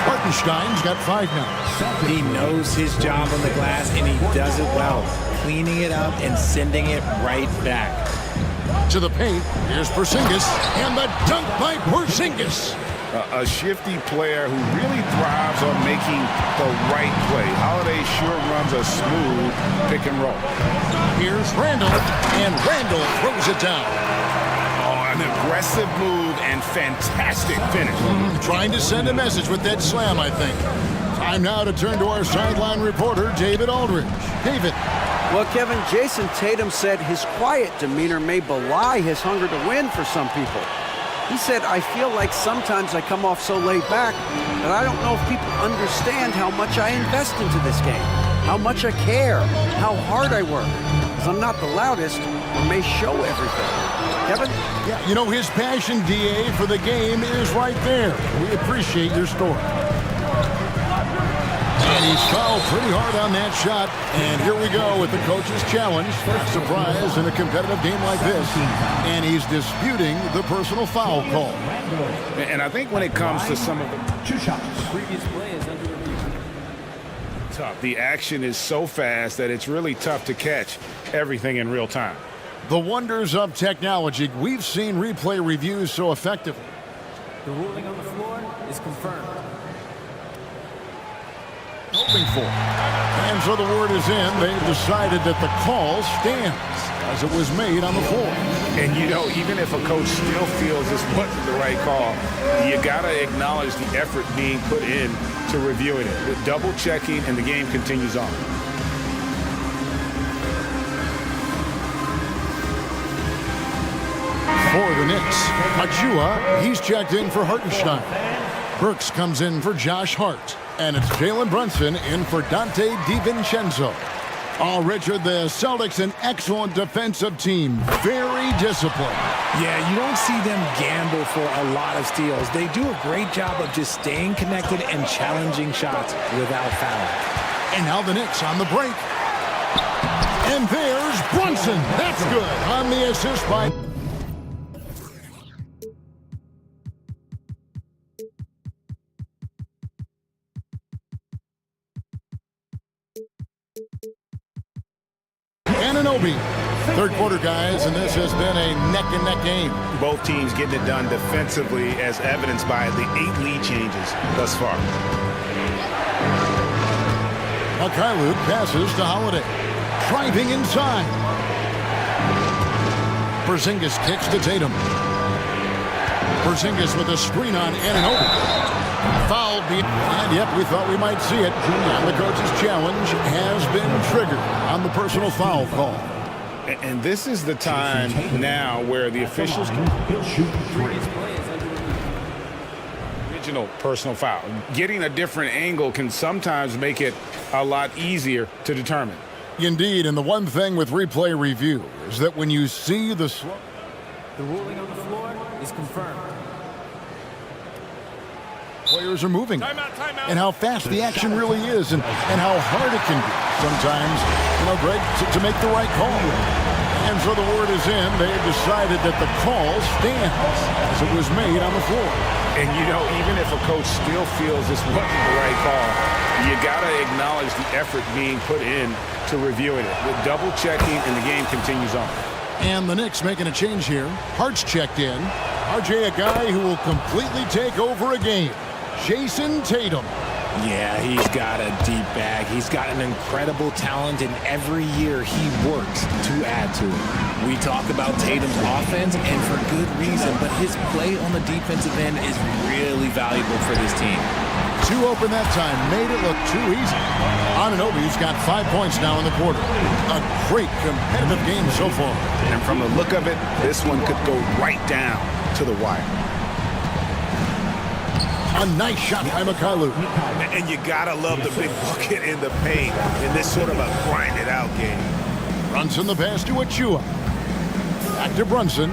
Hartenstein's got 5 now. He knows his job on the glass, and he does it well, cleaning it up and sending it right back. To the paint, here's Porzingis, and the dunk by Porzingis. A shifty player who really thrives on making the right play. Holiday sure runs a smooth pick and roll. Here's Randall, and Randall throws it down. An aggressive move and fantastic finish. Trying to send a message with that slam, I think. Time now to turn to our sideline reporter, David Aldridge. David. Well, Kevin, Jason Tatum said his quiet demeanor may belie his hunger to win for some people. He said, I feel like sometimes I come off so laid back that I don't know if people understand how much I invest into this game, how much I care, how hard I work. Because I'm not the loudest or may show everything. Kevin? Yeah, you know, his passion, DA, for the game is right there. We appreciate your story. And he's fouled pretty hard on that shot. And here we go with the coach's challenge. Surprise in a competitive game like this. And he's disputing the personal foul call. And I think when it comes to some of the 2 shots. Previous play is under review. tough. The action is so fast that it's really tough to catch everything in real time. The wonders of technology. We've seen replay reviews so effectively. The ruling on the floor is confirmed. Hoping for. And so the word is in. They've decided that the call stands as it was made on the floor. And you know, even if a coach still feels this wasn't the right call, you got to acknowledge the effort being put in to reviewing it. With double checking, and the game continues on. For the Knicks, Achua, he's checked in for Hartenstein. Burks comes in for Josh Hart. And it's Jalen Brunson in for Dante DiVincenzo. Oh, Richard, the Celtics, an excellent defensive team. Very disciplined. Yeah, you don't see them gamble for a lot of steals. They do a great job of just staying connected and challenging shots without fouling. And now the Knicks on the break. And there's Brunson. That's good on the assist by... Anunoby. Third quarter, guys, and this has been a neck-and-neck game. Both teams getting it done defensively, as evidenced by the 8 lead changes thus far. Kailu passes to Holiday. Driving inside. Porzingis kicks to Tatum. Porzingis with a screen on Anunoby. Foul beat, and yep, we thought we might see it. And the coach's challenge has been triggered on the personal foul call. And this is the time now where the officials can original personal foul. Getting a different angle can sometimes make it a lot easier to determine. Indeed, and the one thing with replay review is that when you see the ruling on the floor is confirmed. players are moving, Timeout. and how fast the action really is, and how hard it can be sometimes, Greg, to make the right call. And so the word is in. They have decided that the call stands as it was made on the floor. And, even if a coach still feels this wasn't the right call, you got to acknowledge the effort being put in to reviewing it. With double checking, and the game continues on. And the Knicks making a change here. Hart's checked in. RJ, a guy who will completely take over a game. Jason Tatum. Yeah, he's got a deep bag. He's got an incredible talent, and every year he works to add to it. We talk about Tatum's offense, and for good reason, but his play on the defensive end is really valuable for this team. Too open that time, made it look too easy. Anunoby's got 5 points now in the quarter. A great competitive game so far. And from the look of it, this one could go right down to the wire. A nice shot by Mikhailuk. And you gotta love the big bucket in the paint in this sort of a grinded-out game. Brunson the pass to Achua. Back to Brunson.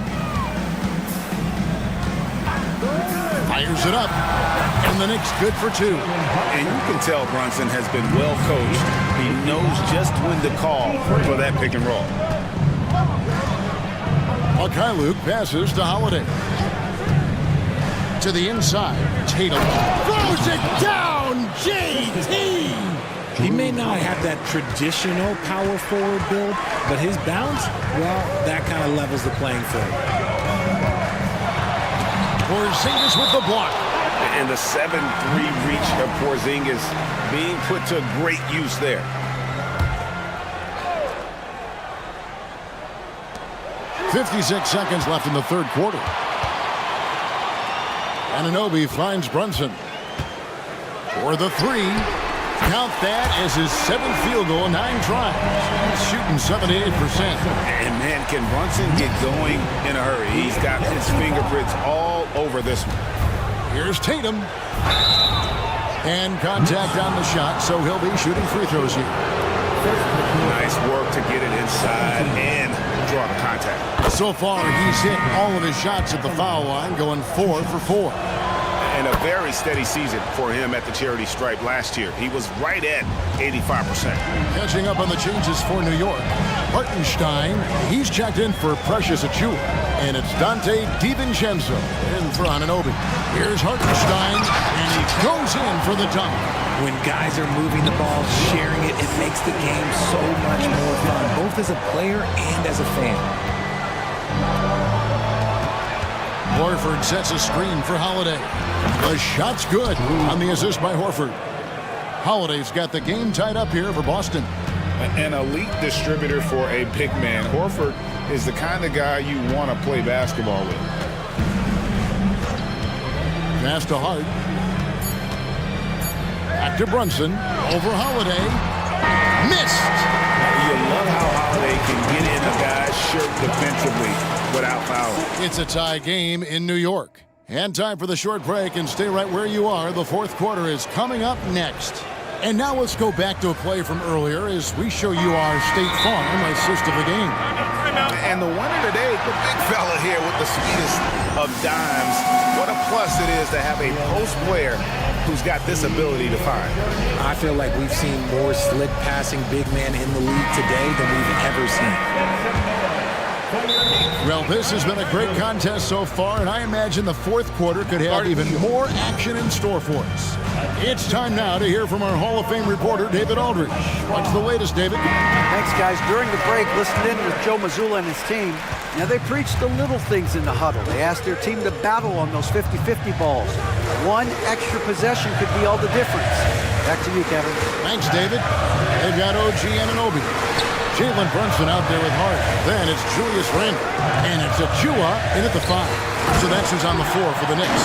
Fires it up. And the Knicks good for two. And you can tell Brunson has been well coached. He knows just when to call for that pick and roll. Mikhailuk passes to Holiday. To the inside. Tatum throws it down. JT! He may not have that traditional power forward build, but his bounce, well, that kind of levels the playing field. Porzingis with the block. And the 7-3 reach of Porzingis being put to great use there. .56 seconds left in the third quarter. Anunoby finds Brunson for the three. Count that as his 7th field goal in 9 tries. He's shooting 78%. And man, can Brunson get going in a hurry? He's got his fingerprints all over this one. Here's Tatum. And contact on the shot, so he'll be shooting free throws here. Nice work to get it inside and draw the contact. So far, he's hit all of his shots at the foul line, going 4 for 4. And a very steady season for him at the charity stripe last year. He was right at 85%. Catching up on the changes for New York. Hartenstein, he's checked in for Precious Achua. And it's Dante DiVincenzo in for Anunoby. Here's Hartenstein, and he goes in for the dunk. When guys are moving the ball, sharing it, it makes the game so much more fun, both as a player and as a fan. Horford sets a screen for Holiday. The shot's good on the assist by Horford. Holiday's got the game tied up here for Boston. An elite distributor for a big man. Horford is the kind of guy you want to play basketball with. Pass to Hart. Back to Brunson. Over Holiday. Missed. You love how Holiday can get in the guy's shirt defensively without fouling. It's a tie game in New York. And time for the short break, and stay right where you are. The fourth quarter is coming up next. And now let's go back to a play from earlier as we show you our State Farm assist of the game. And the winner today, the big fella here with the sweetest of dimes. What a plus it is to have a post player who's got this ability to find. I feel like we've seen more slick passing big men in the league today than we've ever seen. Well, this has been a great contest so far, and I imagine the fourth quarter could have even more action in store for us. It's time now to hear from our Hall of Fame reporter, David Aldridge. What's the latest, David? Thanks, guys. During the break, listened in with Joe Mazzulla and his team. Now, they preached the little things in the huddle. They asked their team to battle on those 50-50 balls. One extra possession could be all the difference. Back to you, Kevin. Thanks, David. They've got OG Anunoby. Jalen Brunson out there with Hart. Then it's Julius Randle. And it's Achua in at the 5. So that's who's on the floor for the Knicks.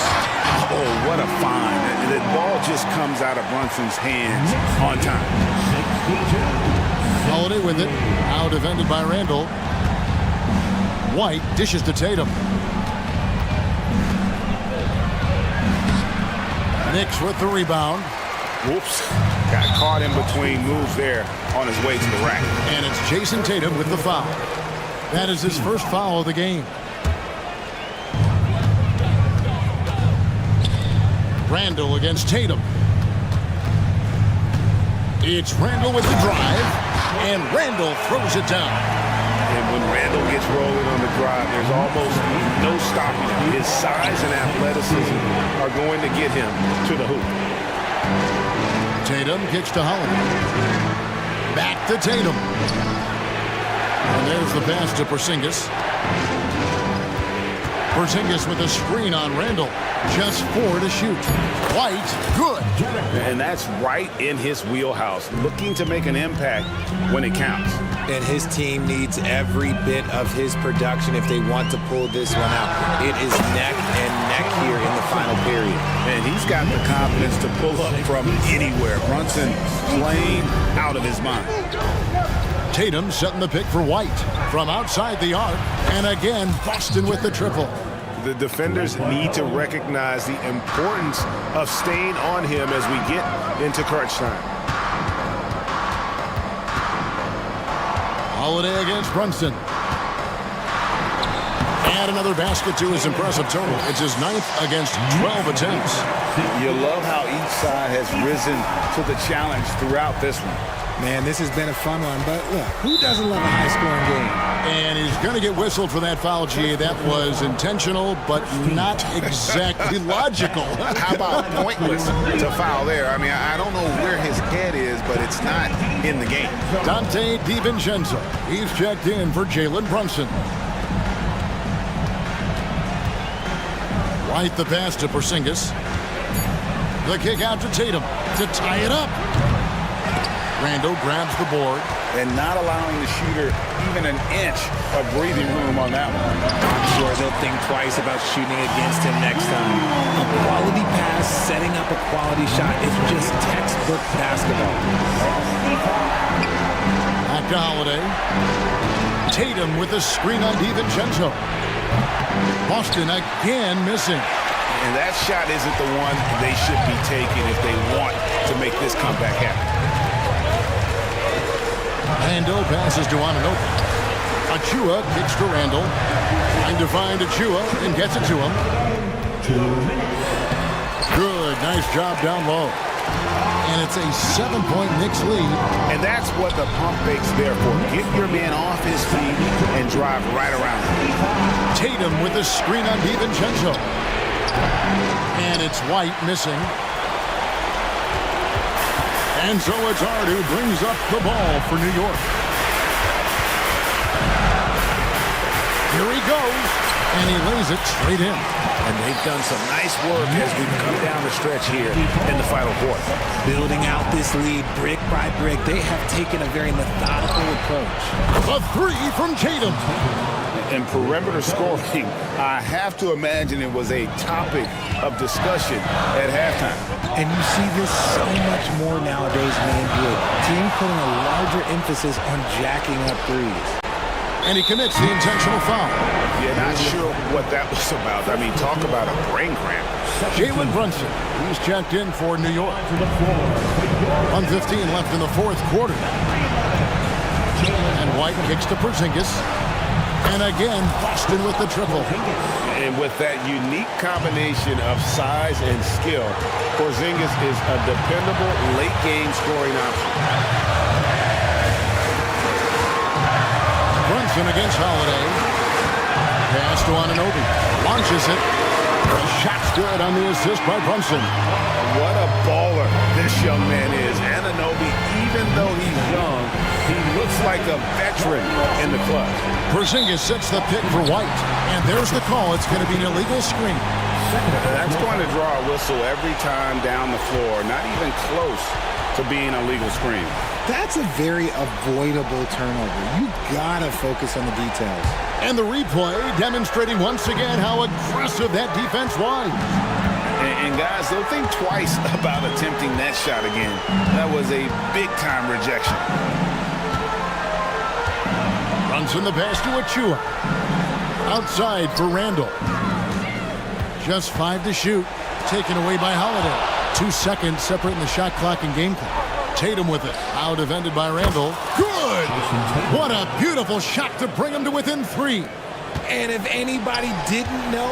Oh, what a find. The ball just comes out of Brunson's hands on time. Holiday with it. Now defended by Randle. White dishes to Tatum. Knicks with the rebound. Whoops. Got caught in between moves there on his way to the rack. And it's Jason Tatum with the foul. That is his first foul of the game. Randall against Tatum. It's Randall with the drive, and Randall throws it down. And when Randall gets rolling on the drive, there's almost no stopping him. His size and athleticism are going to get him to the hoop. Tatum kicks to Holiday. Back to Tatum. And there's the pass to Porzingis. Porzingis with a screen on Randall. Just 4 to shoot. White, good. And that's right in his wheelhouse, looking to make an impact when it counts. And his team needs every bit of his production if they want to pull this one out. It is neck and neck here in the final period. And he's got the confidence to pull up from anywhere. Brunson playing out of his mind. Tatum setting the pick for White from outside the arc. And again, Boston with the triple. The defenders need to recognize the importance of staying on him as we get into crunch time. Holiday against Brunson. And another basket to his impressive total. It's his 9th against 12 attempts. You love how each side has risen to the challenge throughout this one. Man, this has been a fun one, but look, who doesn't love a high-scoring game? And he's going to get whistled for that foul, G. That was intentional, but not exactly logical. How about pointless to foul there? I mean, I don't know where his head is, but it's not in the game. Dante DiVincenzo. He's checked in for Jalen Brunson. White the pass to Porzingis. The kick out to Tatum to tie it up. Randall grabs the board. And not allowing the shooter even an inch of breathing room on that one. I'm sure they'll think twice about shooting against him next time. A quality pass, setting up a quality shot is just textbook basketball. Back to Holiday. Tatum with a screen on DiVincenzo. Boston again missing. And that shot isn't the one they should be taking if they want to make this comeback happen. Randall passes to Anunoby. Achua kicks to Randall. Trying to find Achua and gets it to him. Good, nice job down low. And it's a 7-point Knicks lead. And that's what the pump fake's there for. Get your man off his feet and drive right around him. Tatum with a screen on DiVincenzo. And it's White missing. And so it's Ard who brings up the ball for New York. Here he goes, and he lays it straight in. And they've done some nice work as we come down the stretch here in the final quarter. Building out this lead brick by brick, they have taken a very methodical approach. A 3 from Tatum. And perimeter scoring, I have to imagine it was a topic of discussion at halftime. And you see this so much more nowadays in the NBA. Team putting a larger emphasis on jacking up threes. And he commits the intentional foul. Yeah, not sure what that was about. I mean, talk about a brain cramp. Jalen Brunson, he's checked in for New York. 1:15 left in the fourth quarter. And White kicks to Porzingis. And again, Boston with the triple. And with that unique combination of size and skill, Porzingis is a dependable late-game scoring option. Brunson against Holiday. Pass to Anunoby. Launches it. The shot's good on the assist by Brunson. What a baller this young man is. Anunoby, even though he's young, he looks like a veteran in the club. Porzingis sets the pick for White. And there's the call. It's going to be an illegal screen. That's going to draw a whistle every time down the floor. Not even close to being a legal screen. That's a very avoidable turnover. You gotta focus on the details. And the replay demonstrating once again how aggressive that defense was. And guys, they'll think twice about attempting that shot again. That was a big-time rejection. Brunson the pass to Achua. Outside for Randall. Just 5 to shoot. Taken away by Holiday. 2 seconds separating the shot clock and game clock. Tatum with it. Out defended by Randall. Good! What a beautiful shot to bring him to within 3. And if anybody didn't know,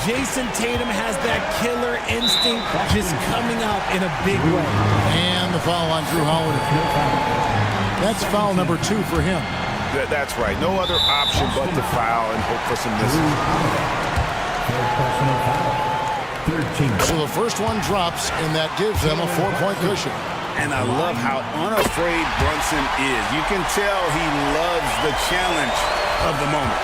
Jason Tatum has that killer instinct just coming out in a big way. And the foul on Drew Holiday. That's foul number 2 for him. That's right. No other option but to foul and hope for some misses. So the first one drops, and that gives them a 4-point cushion. And I love how unafraid Brunson is. You can tell he loves the challenge of the moment.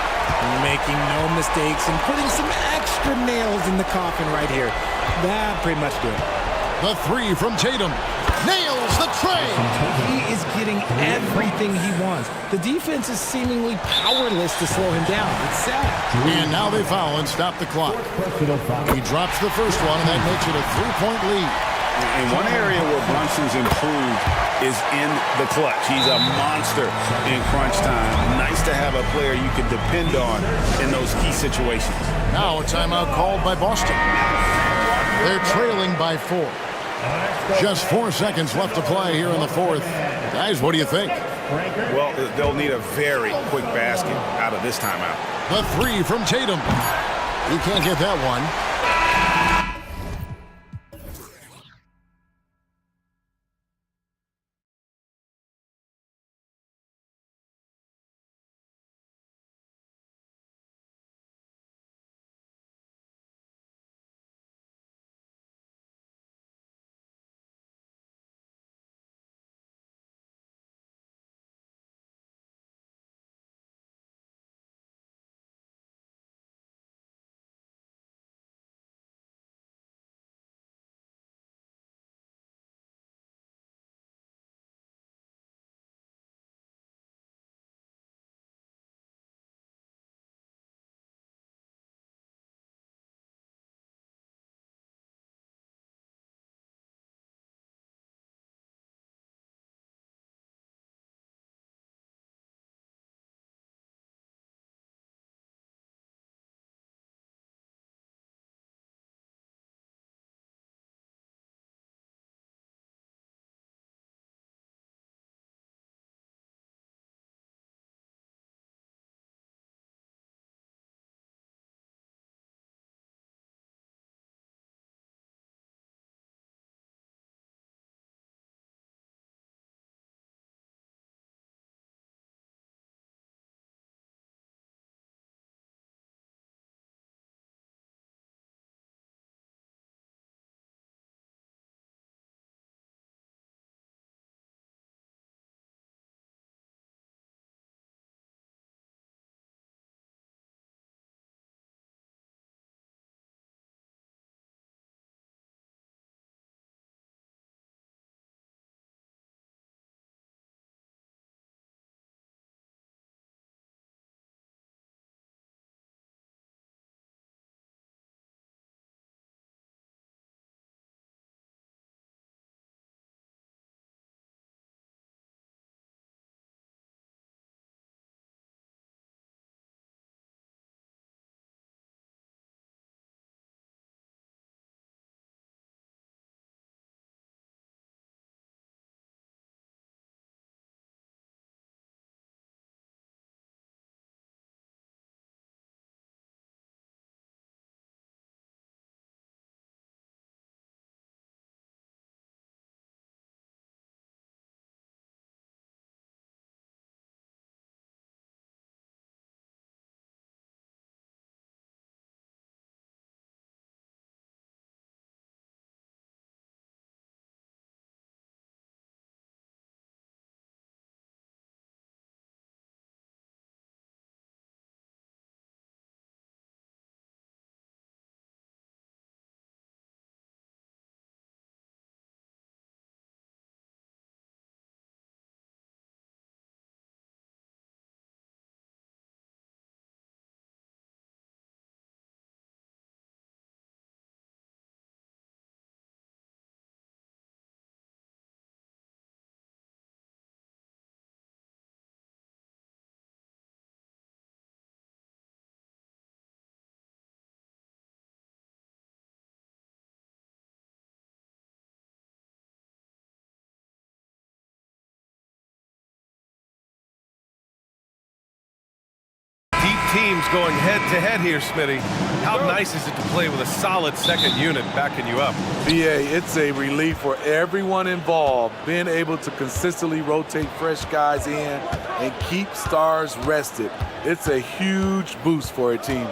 Making no mistakes and putting some extra nails in the coffin right here. That pretty much do it. The 3 from Tatum. Nails the tray. He is getting everything he wants. The defense is seemingly powerless to slow him down. It's sad. And now they foul and stop the clock. He drops the first one, and that makes it a 3-point lead. And one area where Brunson's improved is in the clutch. He's a monster in crunch time. Nice to have a player you can depend on in those key situations. Now a timeout called by Boston. They're trailing by 4. Just 4 seconds left to play here in the fourth. Guys, what do you think? Well, they'll need a very quick basket out of this timeout. The 3 from Tatum. He can't get that one. teams going head-to-head here, Smitty. How nice is it to play with a solid second unit backing you up? BA, it's a relief for everyone involved, being able to consistently rotate fresh guys in and keep stars rested. It's a huge boost for a team.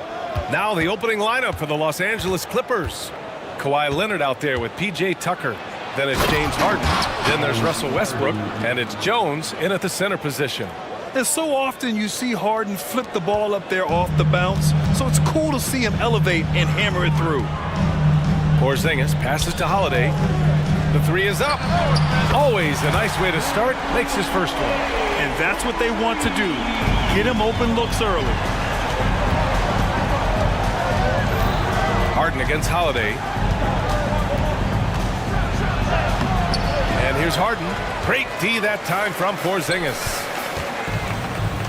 Now the opening lineup for the Los Angeles Clippers. Kawhi Leonard out there with P.J. Tucker. Then it's James Harden. Then there's Russell Westbrook. And it's Jones in at the center position. And so often you see Harden flip the ball up there off the bounce, so it's cool to see him elevate and hammer it through. Porzingis passes to Holiday. The three is up. Always a nice way to start. Makes his first one. And that's what they want to do. Get him open looks early. Harden against Holiday. And here's Harden. Great D that time from Porzingis.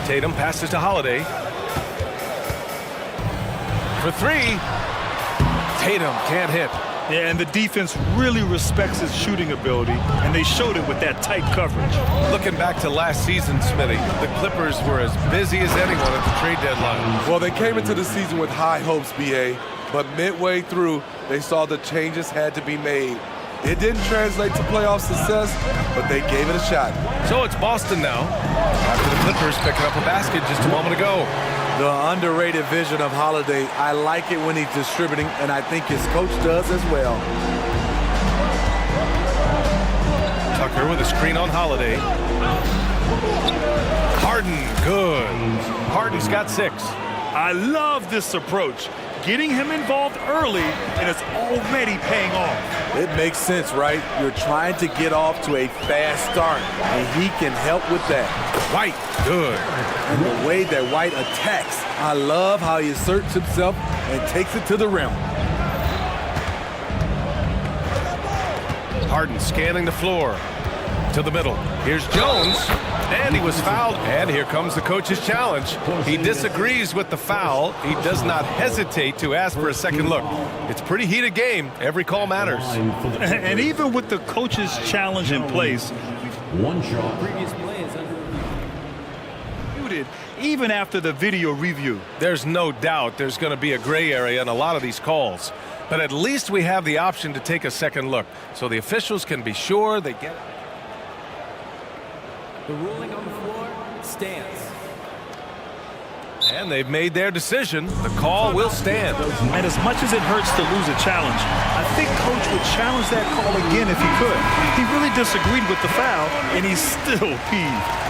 Tatum passes to Holiday. For three. Tatum can't hit. Yeah, and the defense really respects his shooting ability, and they showed it with that tight coverage. Looking back to last season, Smitty, the Clippers were as busy as anyone at the trade deadline. Well, they came into the season with high hopes, BA, but midway through, they saw the changes had to be made. It didn't translate to playoff success, but they gave it a shot. So it's Boston now, after the Clippers picking up a basket just a moment ago. The underrated vision of Holiday, I like it when he's distributing, and I think his coach does as well. Tucker with a screen on Holiday. Harden, good. Harden's got 6. I love this approach. Getting him involved early, and it's already paying off. It makes sense, right? You're trying to get off to a fast start, and he can help with that. White, good. And the way that White attacks, I love how he asserts himself and takes it to the rim. Harden scanning the floor to the middle. Here's Jones, and he was fouled. And here comes the coach's challenge. He disagrees with the foul. He does not hesitate to ask for a second look. It's a pretty heated game. Every call matters. And even with the coach's challenge in place, One shot. even after the video review. There's no doubt there's going to be a gray area in a lot of these calls. But at least we have the option to take a second look, so the officials can be sure they get it. The ruling on the floor stands. And they've made their decision. The call will stand. And as much as it hurts to lose a challenge, I think Coach would challenge that call again if he could. He really disagreed with the foul, and he's still peeved.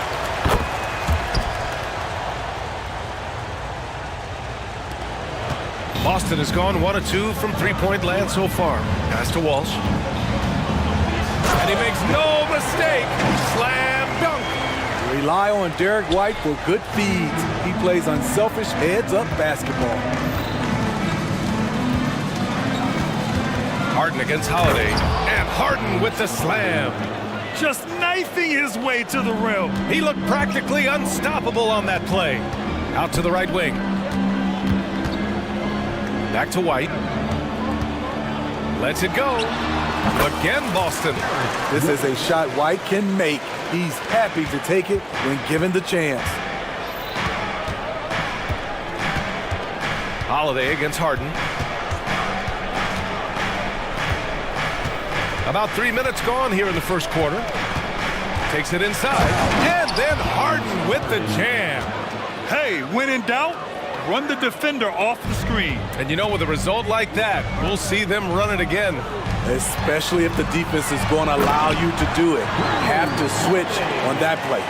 Boston has gone 1 of 2 from three-point land so far. Pass to Walsh. And he makes no mistake. Slam dunk. Rely on Derek White for good feeds. He plays unselfish heads-up basketball. Harden against Holiday. And Harden with the slam. Just knifing his way to the rim. He looked practically unstoppable on that play. Out to the right wing. Back to White. Lets it go. Again, Boston. This is a shot White can make. He's happy to take it when given the chance. Holiday against Harden. About 3 minutes gone here in the first quarter. Takes it inside. And then Harden with the jam. Hey, when in doubt, run the defender off the screen. And you know, with a result like that, we'll see them run it again. Especially if the defense is going to allow you to do it. Have to switch on that play.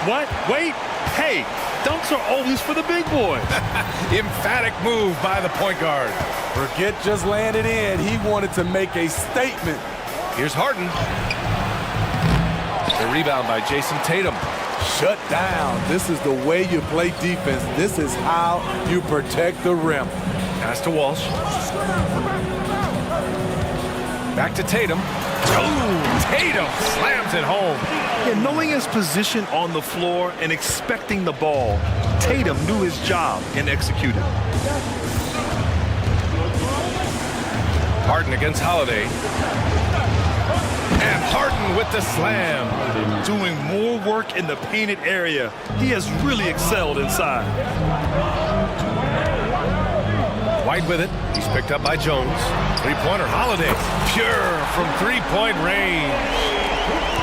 What? Wait. Hey, dunks are always for the big boy. Emphatic move by the point guard. Forget just laying it in. He wanted to make a statement. Here's Harden. The rebound by Jason Tatum. Shut down. This is the way you play defense. This is how you protect the rim. Pass to Walsh. Back to Tatum. Oh, Tatum slams it home. Yeah, knowing his position on the floor and expecting the ball, Tatum knew his job and executed. Harden against Holiday. And Harden with the slam. Doing more work in the painted area. He has really excelled inside. White with it. He's picked up by Jones. Three-pointer, Holiday. Pure from three-point range.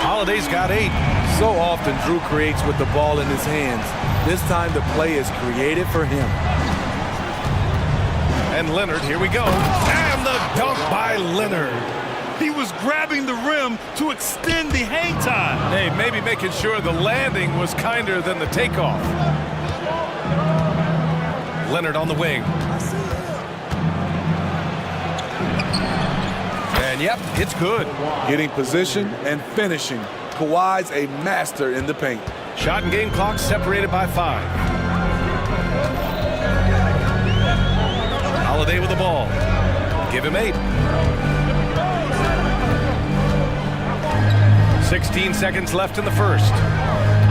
Holiday's got 8. So often Drew creates with the ball in his hands. This time the play is created for him. And Leonard, here we go. And the dunk by Leonard. He was grabbing the rim to extend the hang time. Hey, maybe making sure the landing was kinder than the takeoff. Leonard on the wing. And yep, it's good. Getting position and finishing. Kawhi's a master in the paint. Shot and game clock separated by 5. Holiday with the ball. Give him 8. 16 seconds left in the first.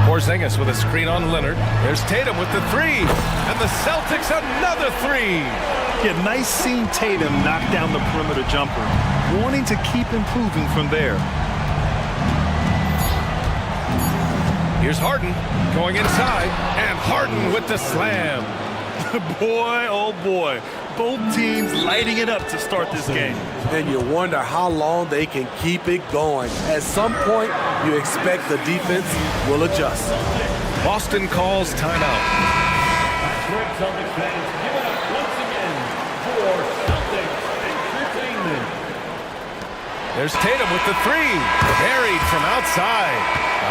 Porzingis with a screen on Leonard. There's Tatum with the 3. And the Celtics another 3. Yeah, nice seeing Tatum knock down the perimeter jumper. Wanting to keep improving from there. Here's Harden going inside. And Harden with the slam. Boy, oh boy. Both teams lighting it up to start this game. And you wonder how long they can keep it going. At some point, you expect the defense will adjust. Boston calls timeout. Great Celtics fans, give it up once again for Celtics Entertainment. There's Tatum with the 3. Buried from outside.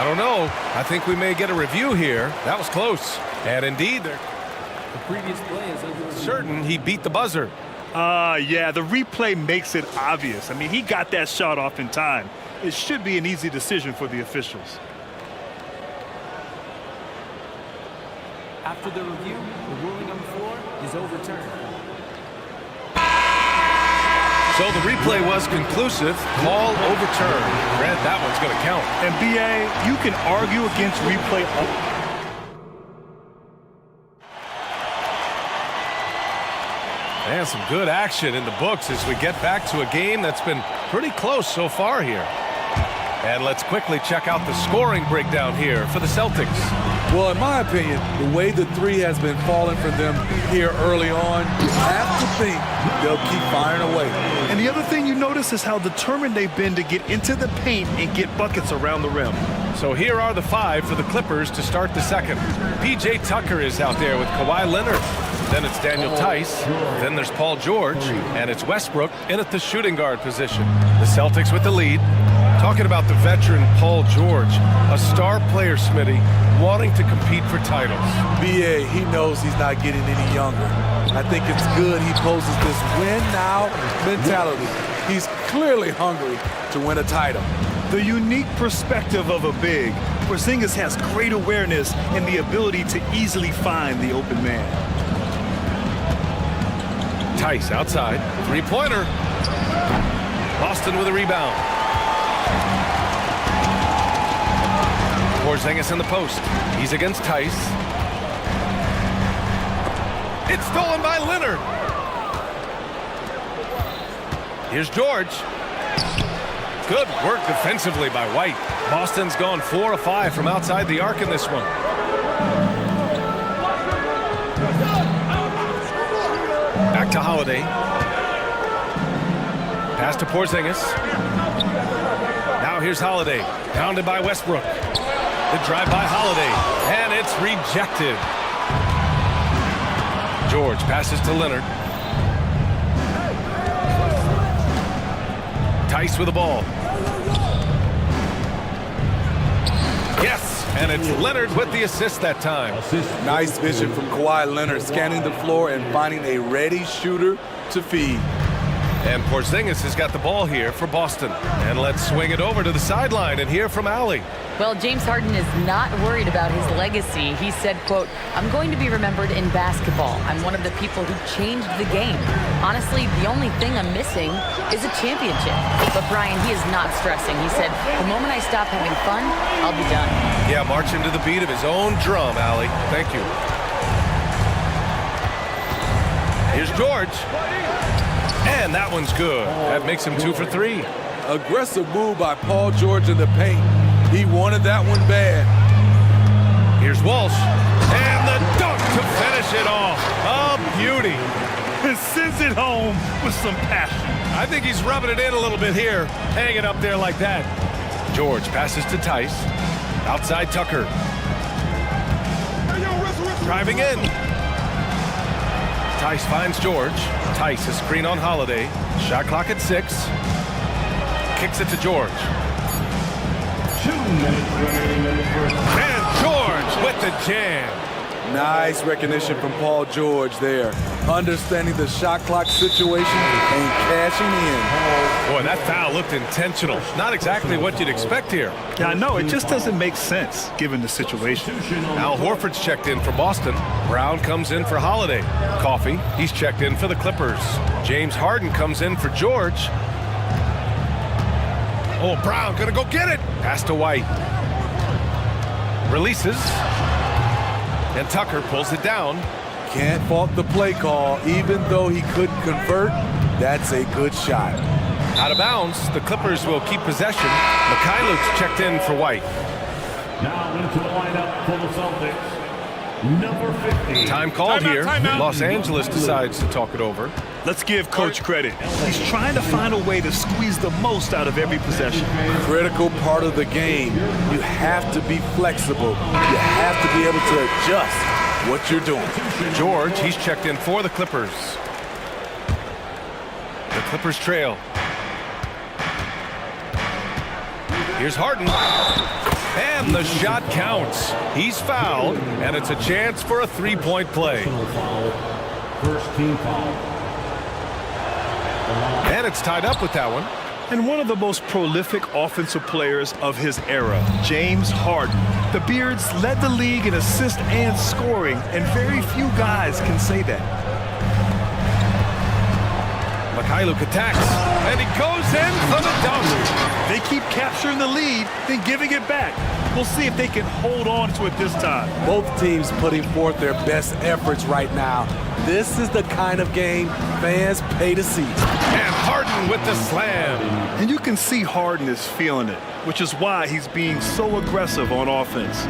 I don't know. I think we may get a review here. That was close. And indeed, they're Previous play is under certain he beat the buzzer. Yeah, the replay makes it obvious. I mean, he got that shot off in time. It should be an easy decision for the officials. After the review, the ruling on the floor is overturned. So the replay was conclusive. Call overturned. Grant, that one's going to count. And BA, you can argue against replay. And some good action in the books as we get back to a game that's been pretty close so far here. And let's quickly check out the scoring breakdown here for the Celtics. Well, in my opinion, the way the 3 has been falling for them here early on, you have to think they'll keep firing away. And the other thing you notice is how determined they've been to get into the paint and get buckets around the rim. So here are the 5 for the Clippers to start the second. P.J. Tucker is out there with Kawhi Leonard. Then it's Daniel Tice. Then there's Paul George. And it's Westbrook in at the shooting guard position. The Celtics with the lead. Talking about the veteran Paul George, a star player, Smitty, wanting to compete for titles. BA, he knows he's not getting any younger. I think it's good he poses this win now mentality. He's clearly hungry to win a title. The unique perspective of a big. Porzingis has great awareness and the ability to easily find the open man. Tice outside. Three-pointer. Boston with a rebound. Porzingis in the post. He's against Tice. It's stolen by Leonard. Here's George. Good work defensively by White. Boston's gone 4 of 5 from outside the arc in this one. Back to Holiday. Pass to Porzingis. Now here's Holiday. Pounded by Westbrook. The drive by Holiday. And it's rejected. George passes to Leonard. Tice with the ball. Yes, and it's Leonard with the assist that time. Nice vision from Kawhi Leonard, scanning the floor and finding a ready shooter to feed. And Porzingis has got the ball here for Boston. And let's swing it over to the sideline and hear from Allie. Well, James Harden is not worried about his legacy. He said, quote, "I'm going to be remembered in basketball. I'm one of the people who changed the game. Honestly, the only thing I'm missing is a championship." But Brian, he is not stressing. He said, "The moment I stop having fun, I'll be done." Yeah, marching to the beat of his own drum, Allie. Thank you. Here's George. And that one's good. That makes him 2 for 3. Aggressive move by Paul George in the paint. He wanted that one bad. Here's Walsh. And the dunk to finish it off. A beauty. And sends it home with some passion. I think he's rubbing it in a little bit here, hanging up there like that. George passes to Tice. Outside Tucker. Driving in. Tice finds George. Tice, a screen on Holiday. Shot clock at 6. Kicks it to George. 2 minutes remaining in the first. And George with the jam. Nice recognition from Paul George there. Understanding the shot clock situation and cashing in. Boy, that foul looked intentional. Not exactly what you'd expect here. Yeah, I know. It just doesn't make sense given the situation. Al Horford's checked in for Boston. Brown comes in for Holiday. Coffey, he's checked in for the Clippers. James Harden comes in for George. Oh, Brown gonna go get it. Pass to White. Releases. And Tucker pulls it down. Can't fault the play call. Even though he couldn't convert, that's a good shot. Out of bounds, the Clippers will keep possession. Mikhailuk's checked in for White. Now into the lineup for the Celtics. Number 50. Time called here. Los Angeles decides to talk it over. Let's give Coach credit. He's trying to find a way to squeeze the most out of every possession. Critical part of the game. You have to be flexible. You have to be able to adjust what you're doing. George, he's checked in for the Clippers. The Clippers trail. Here's Harden. And the shot counts. He's fouled, and it's a chance for a three-point play. First team foul. And it's tied up with that one. And one of the most prolific offensive players of his era, James Harden. The Beards led the league in assists and scoring, and very few guys can say that. Mikhailuk attacks, and he goes in for the dunk. They keep capturing the lead, then giving it back. We'll see if they can hold on to it this time. Both teams putting forth their best efforts right now. This is the kind of game fans pay to see. And Harden with the slam. And you can see Harden is feeling it, which is why he's being so aggressive on offense.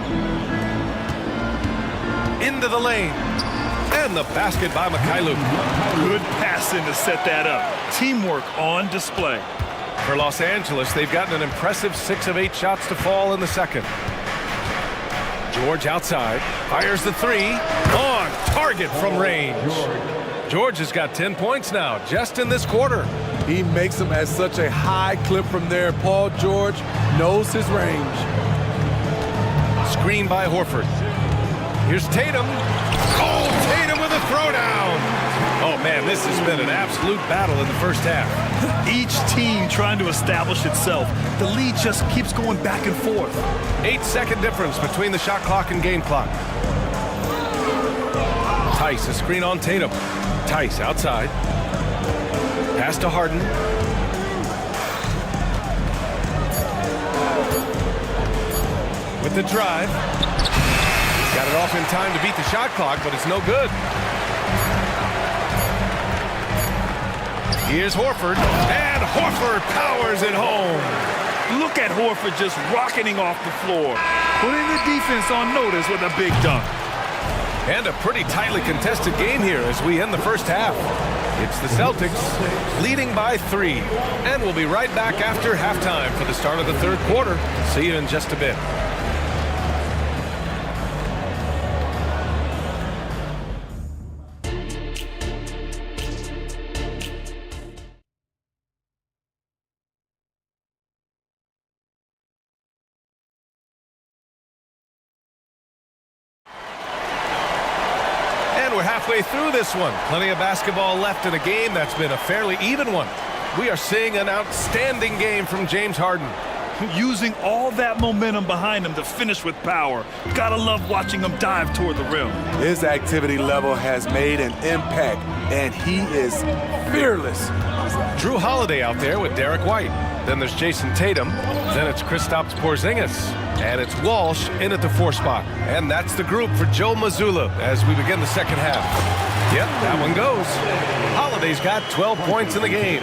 Into the lane. And the basket by Mikhailuk. Good passing to set that up. Teamwork on display. For Los Angeles, they've gotten an impressive 6 of 8 shots to fall in the second. George outside, fires the three, on target from range. George has got 10 points now, just in this quarter. He makes them at such a high clip from there. Paul George knows his range. Screen by Horford. Here's Tatum. Oh, Tatum with a throwdown. Oh, man, this has been an absolute battle in the first half. Each team trying to establish itself. The lead just keeps going back and forth. 8-second difference between the shot clock and game clock. Tice, a screen on Tatum. Tice outside. Pass to Harden. With the drive. Got it off in time to beat the shot clock, but it's no good. Here's Horford, and Horford powers it home. Look at Horford just rocketing off the floor, putting the defense on notice with a big dunk. And a pretty tightly contested game here as we end the first half. It's the Celtics leading by 3, and we'll be right back after halftime for the start of the third quarter. See you in just a bit. We're halfway through this one. Plenty of basketball left in a game that's been a fairly even one. We are seeing an outstanding game from James Harden. Using all that momentum behind him to finish with power. Gotta love watching him dive toward the rim. His activity level has made an impact, and he is fearless. Drew Holiday out there with Derek White. Then there's Jason Tatum. Then it's Kristaps Porzingis. And it's Walsh in at the 4 spot. And that's the group for Joe Mazzulla as we begin the second half. Yep, that one goes. Holiday Holiday's got 12 points in the game.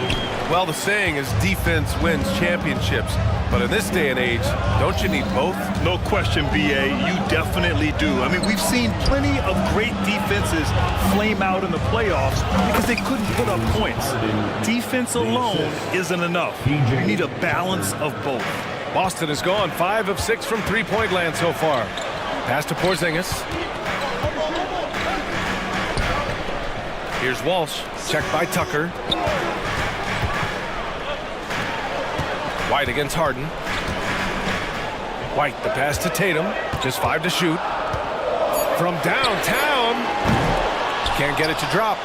Well, the saying is defense wins championships. But in this day and age, don't you need both? No question, BA. You definitely do. I mean, we've seen plenty of great defenses flame out in the playoffs because they couldn't put up points. Defense alone isn't enough. You need a balance of both. Boston has gone 5 of 6 from three-point land so far. Pass to Porzingis. Here's Walsh, checked by Tucker. White against Harden. White, the pass to Tatum. Just 5 to shoot. From downtown. Can't get it to drop.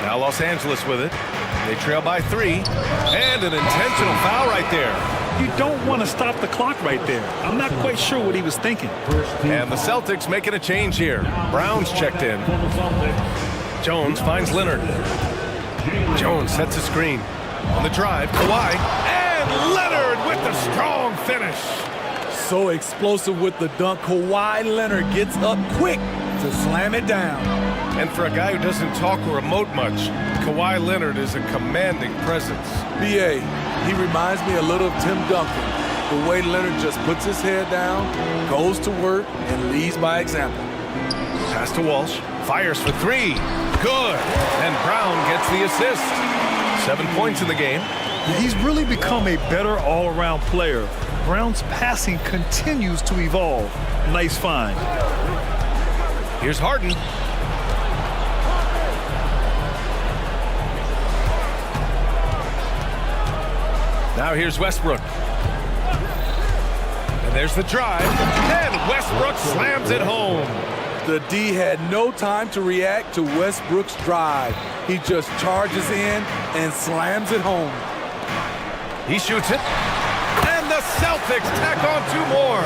Now Los Angeles with it. They trail by 3. And an intentional foul right there. You don't want to stop the clock right there. I'm not quite sure what he was thinking. And the Celtics making a change here. Brown's checked in. Jones finds Leonard. Jones sets a screen. On the drive, Kawhi, and Leonard with the strong finish. So explosive with the dunk. Kawhi Leonard gets up quick to slam it down. And for a guy who doesn't talk or emote much, Kawhi Leonard is a commanding presence. BA, he reminds me a little of Tim Duncan. The way Leonard just puts his head down, goes to work, and leads by example. Pass to Walsh, fires for 3. Good. And Brown gets the assist. 7 points in the game. He's really become a better all-around player. Brown's passing continues to evolve. Nice find. Here's Harden. Now here's Westbrook. And there's the drive. And Westbrook slams it home. The D had no time to react to Westbrook's drive. He just charges in and slams it home. He shoots it. And the Celtics tack on 2 more.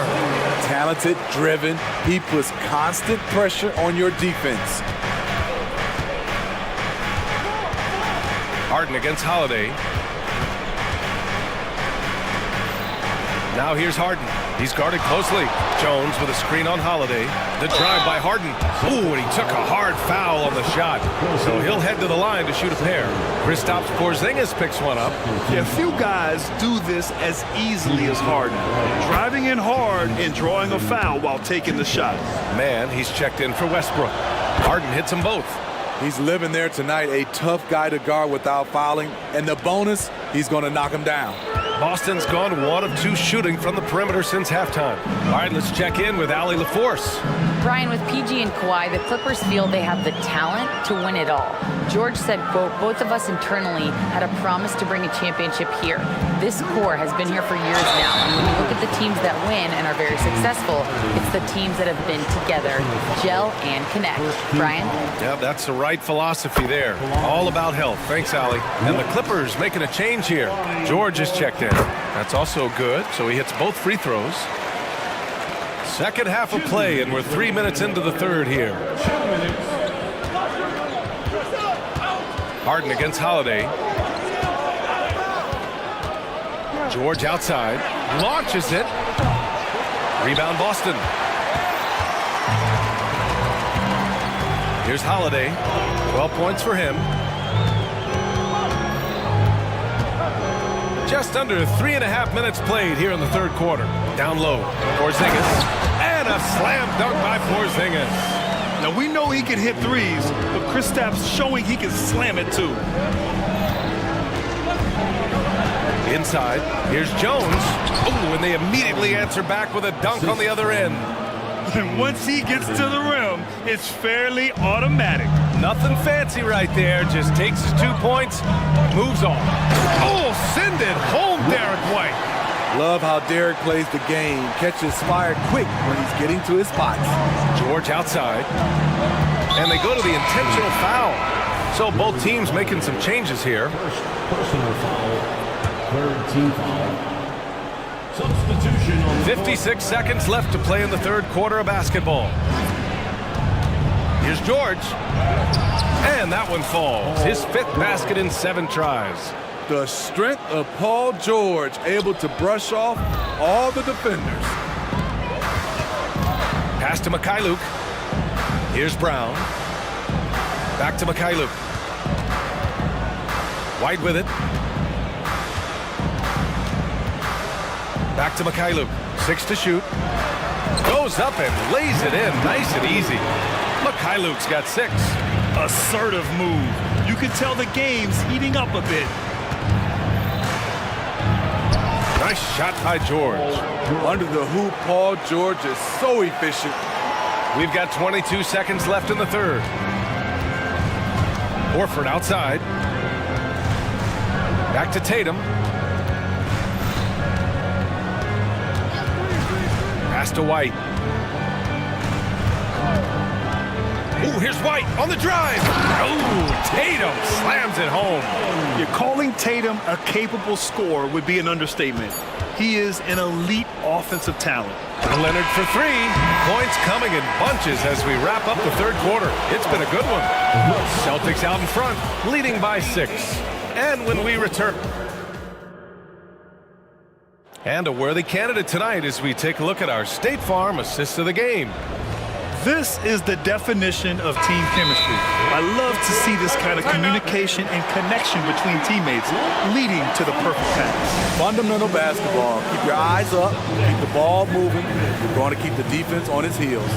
Talented, driven. He puts constant pressure on your defense. Harden against Holiday. Now here's Harden. He's guarded closely. Jones with a screen on Holiday. The drive by Harden. Ooh, and he took a hard foul on the shot. So he'll head to the line to shoot a pair. Kristaps Porzingis picks one up. Yeah, few guys do this as easily as Harden. Driving in hard and drawing a foul while taking the shot. Man, he's checked in for Westbrook. Harden hits them both. He's living there tonight, a tough guy to guard without fouling. And the bonus, he's going to knock him down. Boston's gone 1 of 2 shooting from the perimeter since halftime. All right, let's check in with Allie LaForce. Brian, with PG and Kawhi, the Clippers feel they have the talent to win it all. George said, quote, both of us internally had a promise to bring a championship here. This core has been here for years now. And when you look at the teams that win and are very successful, it's the teams that have been together, gel and connect. Brian? Yeah, that's the right philosophy there. All about health. Thanks, Allie. And the Clippers making a change here. George is checked in. That's also good, so he hits both free throws. Second half of play, and we're 3 minutes into the third here. Harden against Holiday. George outside, launches it. Rebound Boston. Here's Holiday, 12 points for him. Just under 3.5 minutes played here in the third quarter. Down low, Porzingis, and a slam dunk by Porzingis. Now we know he can hit threes, but Kristaps showing he can slam it too. Inside, here's Jones. Oh, and they immediately answer back with a dunk on the other end. And once he gets to the rim, it's fairly automatic. Nothing fancy right there. Just takes his 2 points, moves on. Oh, send it home, Derek White. Love how Derek plays the game. Catches fire quick when he's getting to his spots. George outside. And they go to the intentional foul. So both teams making some changes here. Personal foul. Third team foul. Substitution on 56 seconds left to play in the third quarter of basketball. Here's George. And that one falls. His 5th basket in 7 tries. The strength of Paul George, able to brush off all the defenders. Pass to Mikhailuk. Here's Brown. Back to Mikhailuk. White with it. Back to Mikhailuk. 6 to shoot. Goes up and lays it in. Nice and easy. Mikhailuk's got 6. Assertive move. You can tell the game's heating up a bit. Nice shot by George. Under the hoop, Paul George is so efficient. We've got 22 seconds left in the third. Horford outside. Back to Tatum. Pass to White. Ooh, here's White on the drive. Oh, Tatum slams it home. You're calling Tatum a capable scorer would be an understatement. He is an elite offensive talent. Leonard for 3. Points coming in bunches as we wrap up the third quarter. It's been a good one. Celtics out in front, leading by 6. And when we return... And a worthy candidate tonight as we take a look at our State Farm assist of the game. This is the definition of team chemistry. I love to see this kind of communication and connection between teammates leading to the perfect pass. Fundamental basketball. Keep your eyes up, keep the ball moving. You're going to keep the defense on its heels.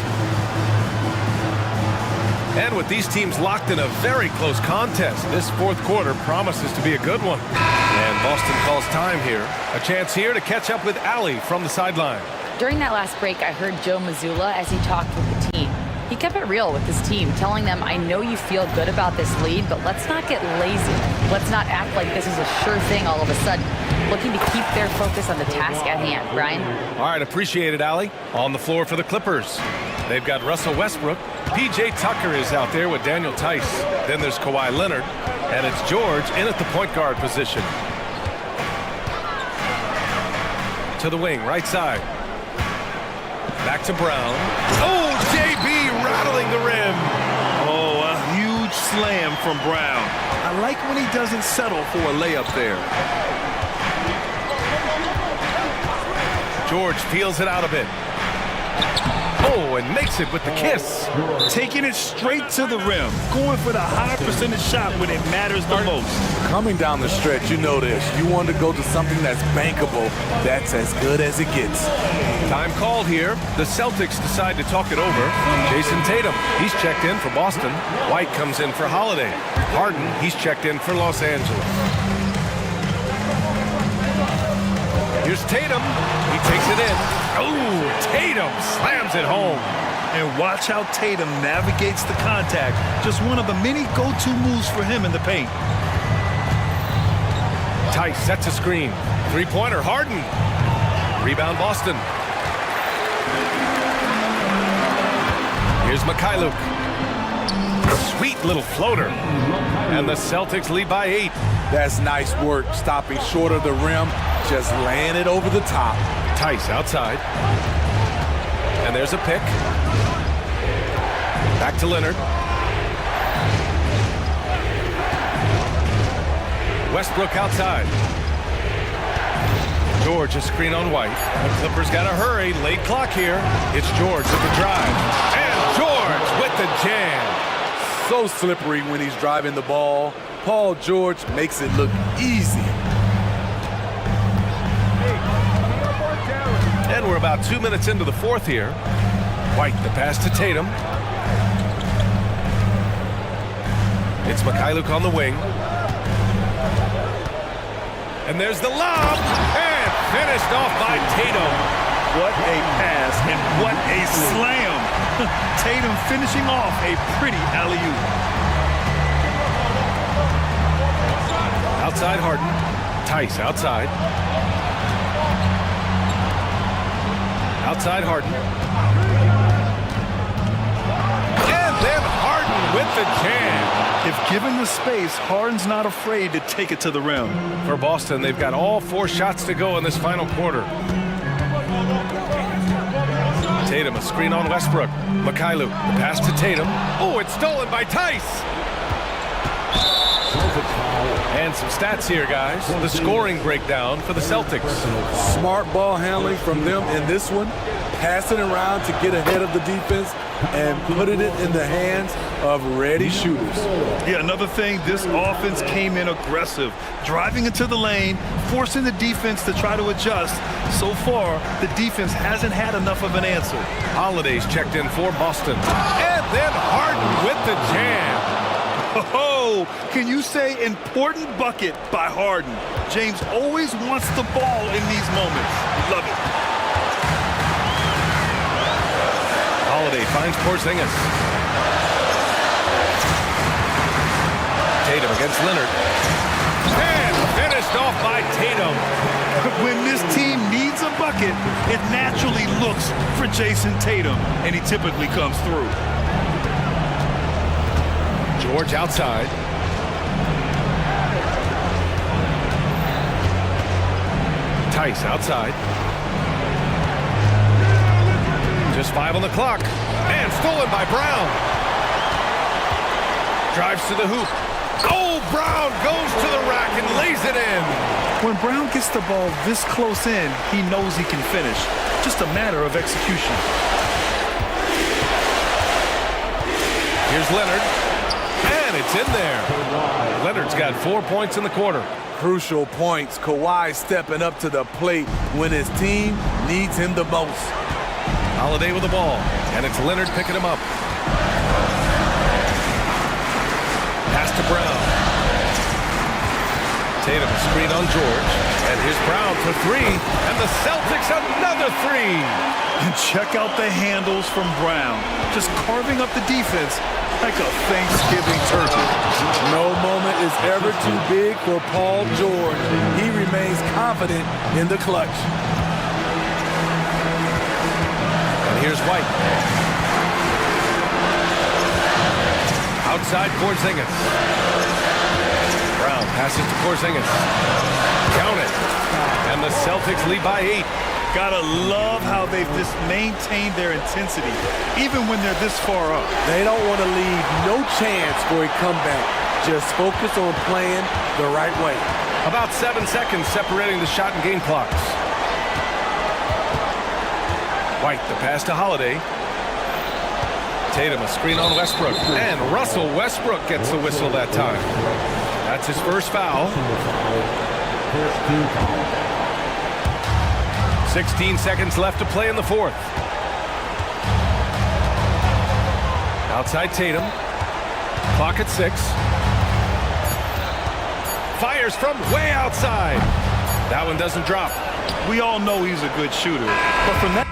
And with these teams locked in a very close contest, this fourth quarter promises to be a good one. And Boston calls time here. A chance here to catch up with Allie from the sideline. During that last break, I heard Joe Mazzulla as he talked with the team. He kept it real with his team, telling them, I know you feel good about this lead, but let's not get lazy. Let's not act like this is a sure thing all of a sudden. Looking to keep their focus on the task at hand. Brian? All right, appreciate it, Allie. On the floor for the Clippers. They've got Russell Westbrook. P.J. Tucker is out there with Daniel Tice. Then there's Kawhi Leonard. And it's George in at the point guard position. To the wing, right side. Back to Brown. Oh, JB rattling the rim. Oh, a huge slam from Brown. I like when he doesn't settle for a layup there. George feels it out a bit. Oh, and makes it with the kiss. Taking it straight to the rim. Going for the high percentage shot when it matters the most. Coming down the stretch, you know this. You want to go to something that's bankable. That's as good as it gets. Time called here. The Celtics decide to talk it over. Jason Tatum, he's checked in for Boston. White comes in for Holiday. Harden, he's checked in for Los Angeles. Here's Tatum. He takes it in. Oh, Tatum slams it home. And watch how Tatum navigates the contact. Just one of the many go-to moves for him in the paint. Tice sets a screen. Three-pointer, Harden. Rebound, Boston. Here's Mikhailuk. Sweet little floater. And the Celtics lead by 8. That's nice work, stopping short of the rim, just laying it over the top. Tice outside. And there's a pick. Back to Leonard. Westbrook outside. George, a screen on White. The Clippers got to hurry. Late clock here. It's George with the drive. And George with the jam. So slippery when he's driving the ball. Paul George makes it look easy. And we're about 2 minutes into the fourth here. White, the pass to Tatum. It's Mikhailuk on the wing. And there's the lob. And finished off by Tatum. What a pass and what a slam. Tatum finishing off a pretty alley-oop. Outside Harden. Tice outside. Outside Harden. And then Harden with the jam. If given the space, Harden's not afraid to take it to the rim. For Boston, they've got all 4 shots to go in this final quarter. Tatum, a screen on Westbrook. Mikhailuk, the pass to Tatum. Oh, it's stolen by Tice. And some stats here, guys. The scoring breakdown for the Celtics. Smart ball handling from them in this one. pass it around to get ahead of the defense, and putting it in the hands of ready shooters. Yeah, another thing, this offense came in aggressive, driving into the lane, forcing the defense to try to adjust. So far, the defense hasn't had enough of an answer. Holiday's checked in for Boston. And then Harden with the jam. Oh, can you say important bucket by Harden? James always wants the ball in these moments. Love it. Holiday finds Porzingis. Tatum against Leonard. And finished off by Tatum. When this team needs a bucket, it naturally looks for Jason Tatum, and he typically comes through. George outside. Tice outside. Just 5 on the clock. And stolen by Brown. Drives to the hoop. Oh, Brown goes to the rack and lays it in. When Brown gets the ball this close in, he knows he can finish. Just a matter of execution. Here's Leonard. And it's in there. Leonard's got 4 points in the quarter. Crucial points. Kawhi stepping up to the plate when his team needs him the most. Holiday with the ball. And it's Leonard picking him up. Pass to Brown. Tatum screen on George. And here's Brown for 3. And the Celtics another 3. And check out the handles from Brown. Just carving up the defense like a Thanksgiving turkey. No moment is ever too big for Paul George. He remains confident in the clutch. And here's White. Outside Porzingis. Brown passes to Porzingis. Count it. And the Celtics lead by 8. Gotta love how they've just maintained their intensity, even when they're this far up. They don't want to leave no chance for a comeback. Just focus on playing the right way. About 7 seconds separating the shot and game clocks. White, the pass to Holiday. Tatum, a screen on Westbrook. And Russell Westbrook gets the whistle that time. That's his first foul. 16 seconds left to play in the fourth. Outside Tatum. Clock at 6. Fires from way outside. That one doesn't drop. We all know he's a good shooter, but from that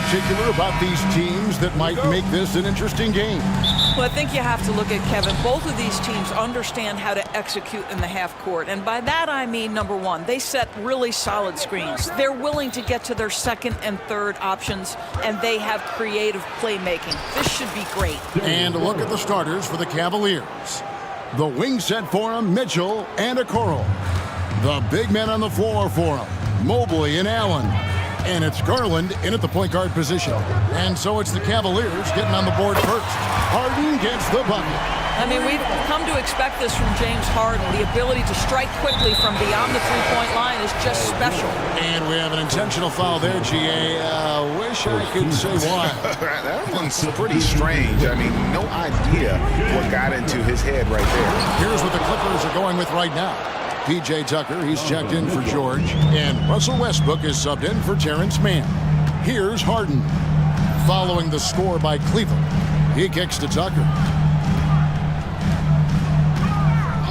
particular about these teams that might make this an interesting game? Well, I think you have to look at, Kevin, both of these teams understand how to execute in the half court. And by that, I mean, number one, they set really solid screens. They're willing to get to their second and third options, and they have creative playmaking. This should be great. And look at the starters for the Cavaliers. The wing set for them, Mitchell and Okoro. The big men on the floor for them, Mobley and Allen. And it's Garland in at the point guard position. And so it's the Cavaliers getting on the board first. Harden gets the bucket. I mean, we've come to expect this from James Harden. The ability to strike quickly from beyond the three-point line is just special. And we have an intentional foul there, GA. Wish I could say why. That one's pretty strange. I mean, no idea what got into his head right there. Here's what the Clippers are going with right now. P.J. Tucker, he's checked in for George. And Russell Westbrook is subbed in for Terrence Mann. Here's Harden. Following the score by Cleveland. He kicks to Tucker.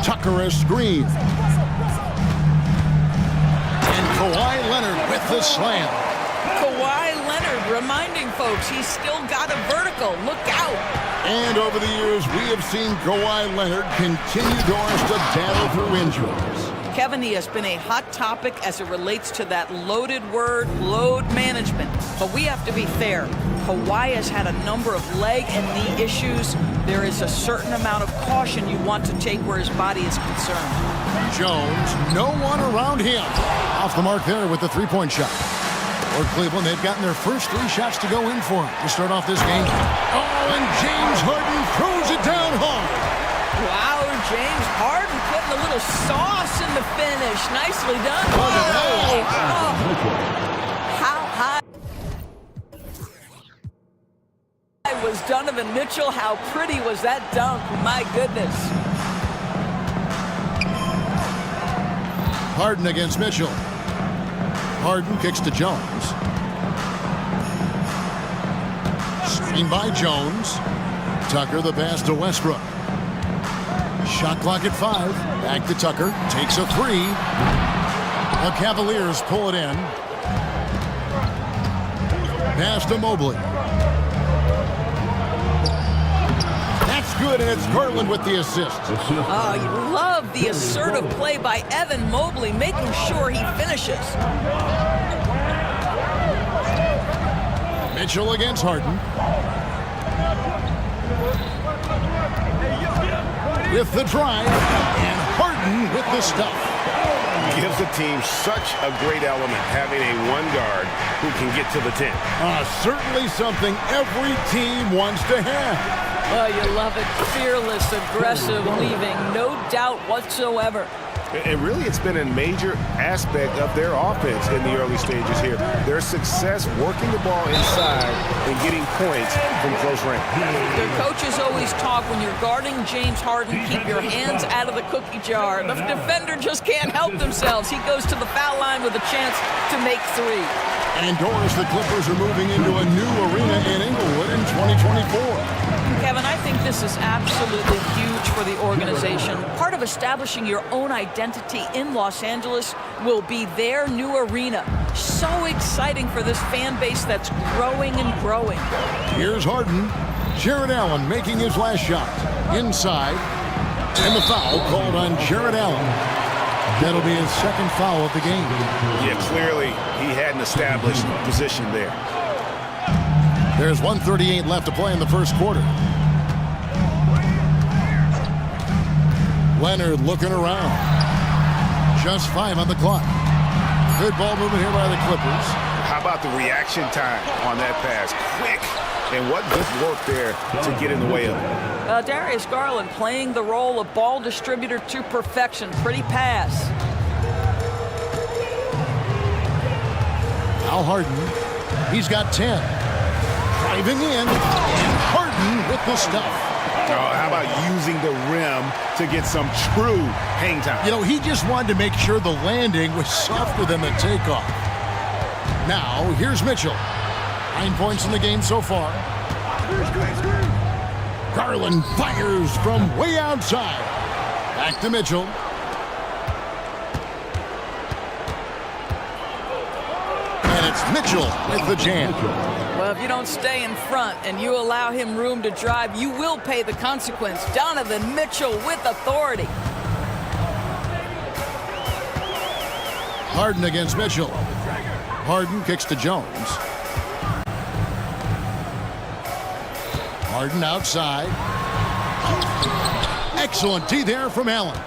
Tucker a screen. And Kawhi Leonard with the slam. Kawhi Leonard reminding folks he's still got a vertical. Look out. And over the years, we have seen Kawhi Leonard continue doors to battle through injuries. Kevin, he has been a hot topic as it relates to that loaded word, load management. But we have to be fair. Kawhi has had a number of leg and knee issues. There is a certain amount of caution you want to take where his body is concerned. Jones, no one around him. Off the mark there with the three-point shot. For Cleveland, they've gotten their first 3 shots to go in for him to start off this game. Oh, and James Harden throws it down hard. Wow, James Harden putting a little sauce in the finish. Nicely done. Oh. How high was Donovan Mitchell? How pretty was that dunk? My goodness. Harden against Mitchell. Harden kicks to Jones. Screen by Jones. Tucker the pass to Westbrook. Shot clock at 5. Back to Tucker. Takes a 3. The Cavaliers pull it in. Pass to Mobley. That's good, and it's Garland with the assist. Oh, you love the assertive play by Evan Mobley, making sure he finishes. Mitchell against Harden. With the drive, and Harden with the stuff. Gives the team such a great element, having a one guard who can get to the 10. Certainly something every team wants to have. Oh, you love it. Fearless, aggressive, leaving no doubt whatsoever. And really, it's been a major aspect of their offense in the early stages here. Their success working the ball inside and getting points from close range. Their coaches always talk, when you're guarding James Harden, keep your hands out of the cookie jar. The defender just can't help themselves. He goes to the foul line with a chance to make 3. And Doris, the Clippers are moving into a new arena in Inglewood in 2024. Kevin, I think this is absolutely huge for the organization. Part of establishing your own identity in Los Angeles will be their new arena. So exciting for this fan base that's growing and growing. Here's Harden. Jared Allen making his last shot. Inside. And the foul called on Jared Allen. That'll be his second foul of the game. Yeah, clearly he had an established position there. There's 1:38 left to play in the first quarter. Leonard looking around. Just 5 on the clock. Good ball movement here by the Clippers. How about the reaction time on that pass? Quick. And what good work there to get in the way of it. Darius Garland playing the role of ball distributor to perfection. Pretty pass. Now Harden. He's got 10. Driving in. And Harden with the stuff. Oh, how about using the rim to get some true hang time? You know, he just wanted to make sure the landing was softer than the takeoff. Now, here's Mitchell. 9 points in the game so far. Garland fires from way outside. Back to Mitchell. And it's Mitchell with the jam. Well, if you don't stay in front and you allow him room to drive, you will pay the consequence. Donovan Mitchell with authority. Harden against Mitchell. Harden kicks to Jones. Harden outside. Excellent D there from Allen.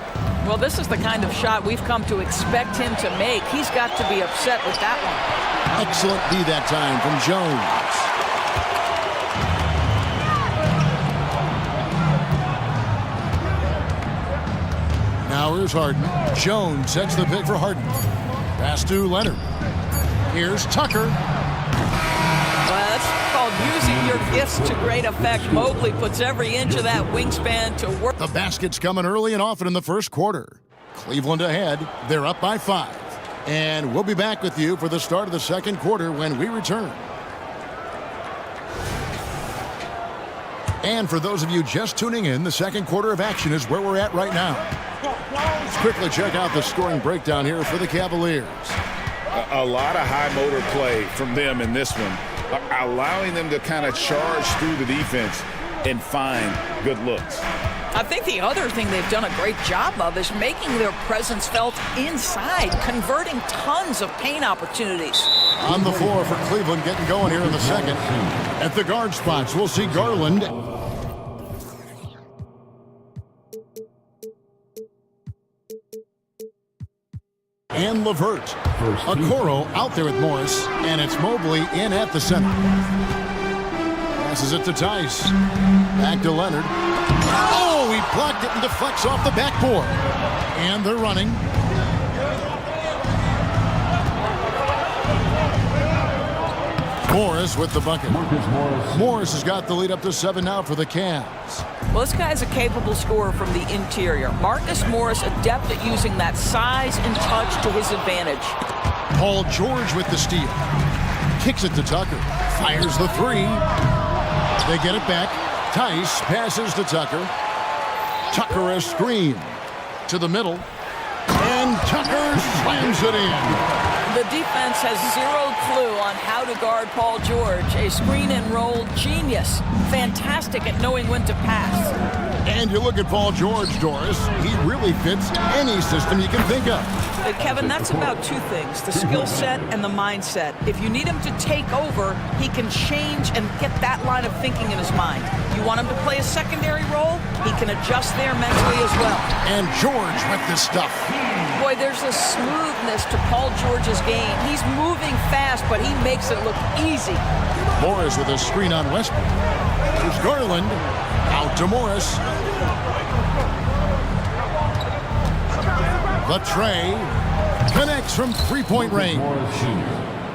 Well, this is the kind of shot we've come to expect him to make. He's got to be upset with that one. Excellent D that time from Jones. Now here's Harden. Jones sets the pick for Harden. Pass to Leonard. Here's Tucker. Well, that's called using your gifts to great effect. Mobley puts every inch of that wingspan to work. The basket's coming early and often in the first quarter. Cleveland ahead. They're up by 5. And we'll be back with you for the start of the second quarter when we return. And for those of you just tuning in, the second quarter of action is where we're at right now. Let's quickly check out the scoring breakdown here for the Cavaliers. A lot of high motor play from them in this one, allowing them to kind of charge through the defense and find good looks. I think the other thing they've done a great job of is making their presence felt inside, converting tons of paint opportunities. On the floor for Cleveland getting going here in the second. At the guard spots, we'll see Garland. And LeVert. Okoro out there with Morris, and it's Mobley in at the center. Passes it to Tice. Back to Leonard. Oh, he blocked it and deflects off the backboard. And they're running. Morris with the bucket. Morris has got the lead up to 7 now for the Cavs. Well, this guy's a capable scorer from the interior. Marcus Morris adept at using that size and touch to his advantage. Paul George with the steal. Kicks it to Tucker. Fires the 3. They get it back. Tice passes to Tucker. Tucker a screen to the middle. And Tucker slams it in. The defense has zero clue on how to guard Paul George, a screen and roll genius. Fantastic at knowing when to pass. And you look at Paul George, Doris, he really fits any system you can think of. Kevin, that's about 2 things, the skill set and the mindset. If you need him to take over, he can change and get that line of thinking in his mind. You want him to play a secondary role, he can adjust there mentally as well. And George with this stuff. Boy, there's a smoothness to Paul George's game. He's moving fast, but he makes it look easy. Morris with a screen on Westbrook. Here's Garland. Out to Morris. The tray connects from 3-point range.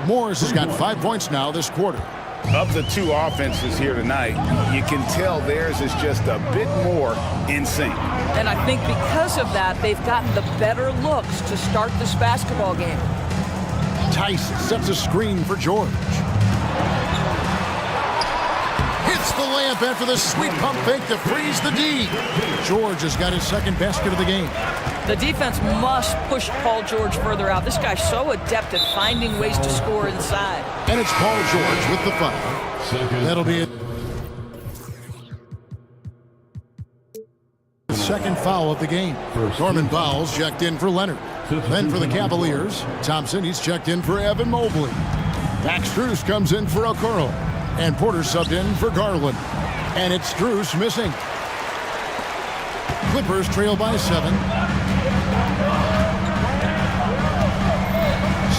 Morris has got 5 points now this quarter. Of the 2 offenses here tonight, you can tell theirs is just a bit more in sync. And I think because of that, they've gotten the better looks to start this basketball game. Tice sets a screen for George. Hits the layup after the sweet pump fake to freeze the D. George has got his second basket of the game. The defense must push Paul George further out. This guy's so adept at finding ways to score inside. And it's Paul George with the foul. That'll be it. Second foul of the game. Norman Powell's checked in for Leonard. Then for the Cavaliers, Thompson, he's checked in for Evan Mobley. Max Strus comes in for Okoro. And Porter subbed in for Garland. And it's Strus missing. Clippers trail by 7.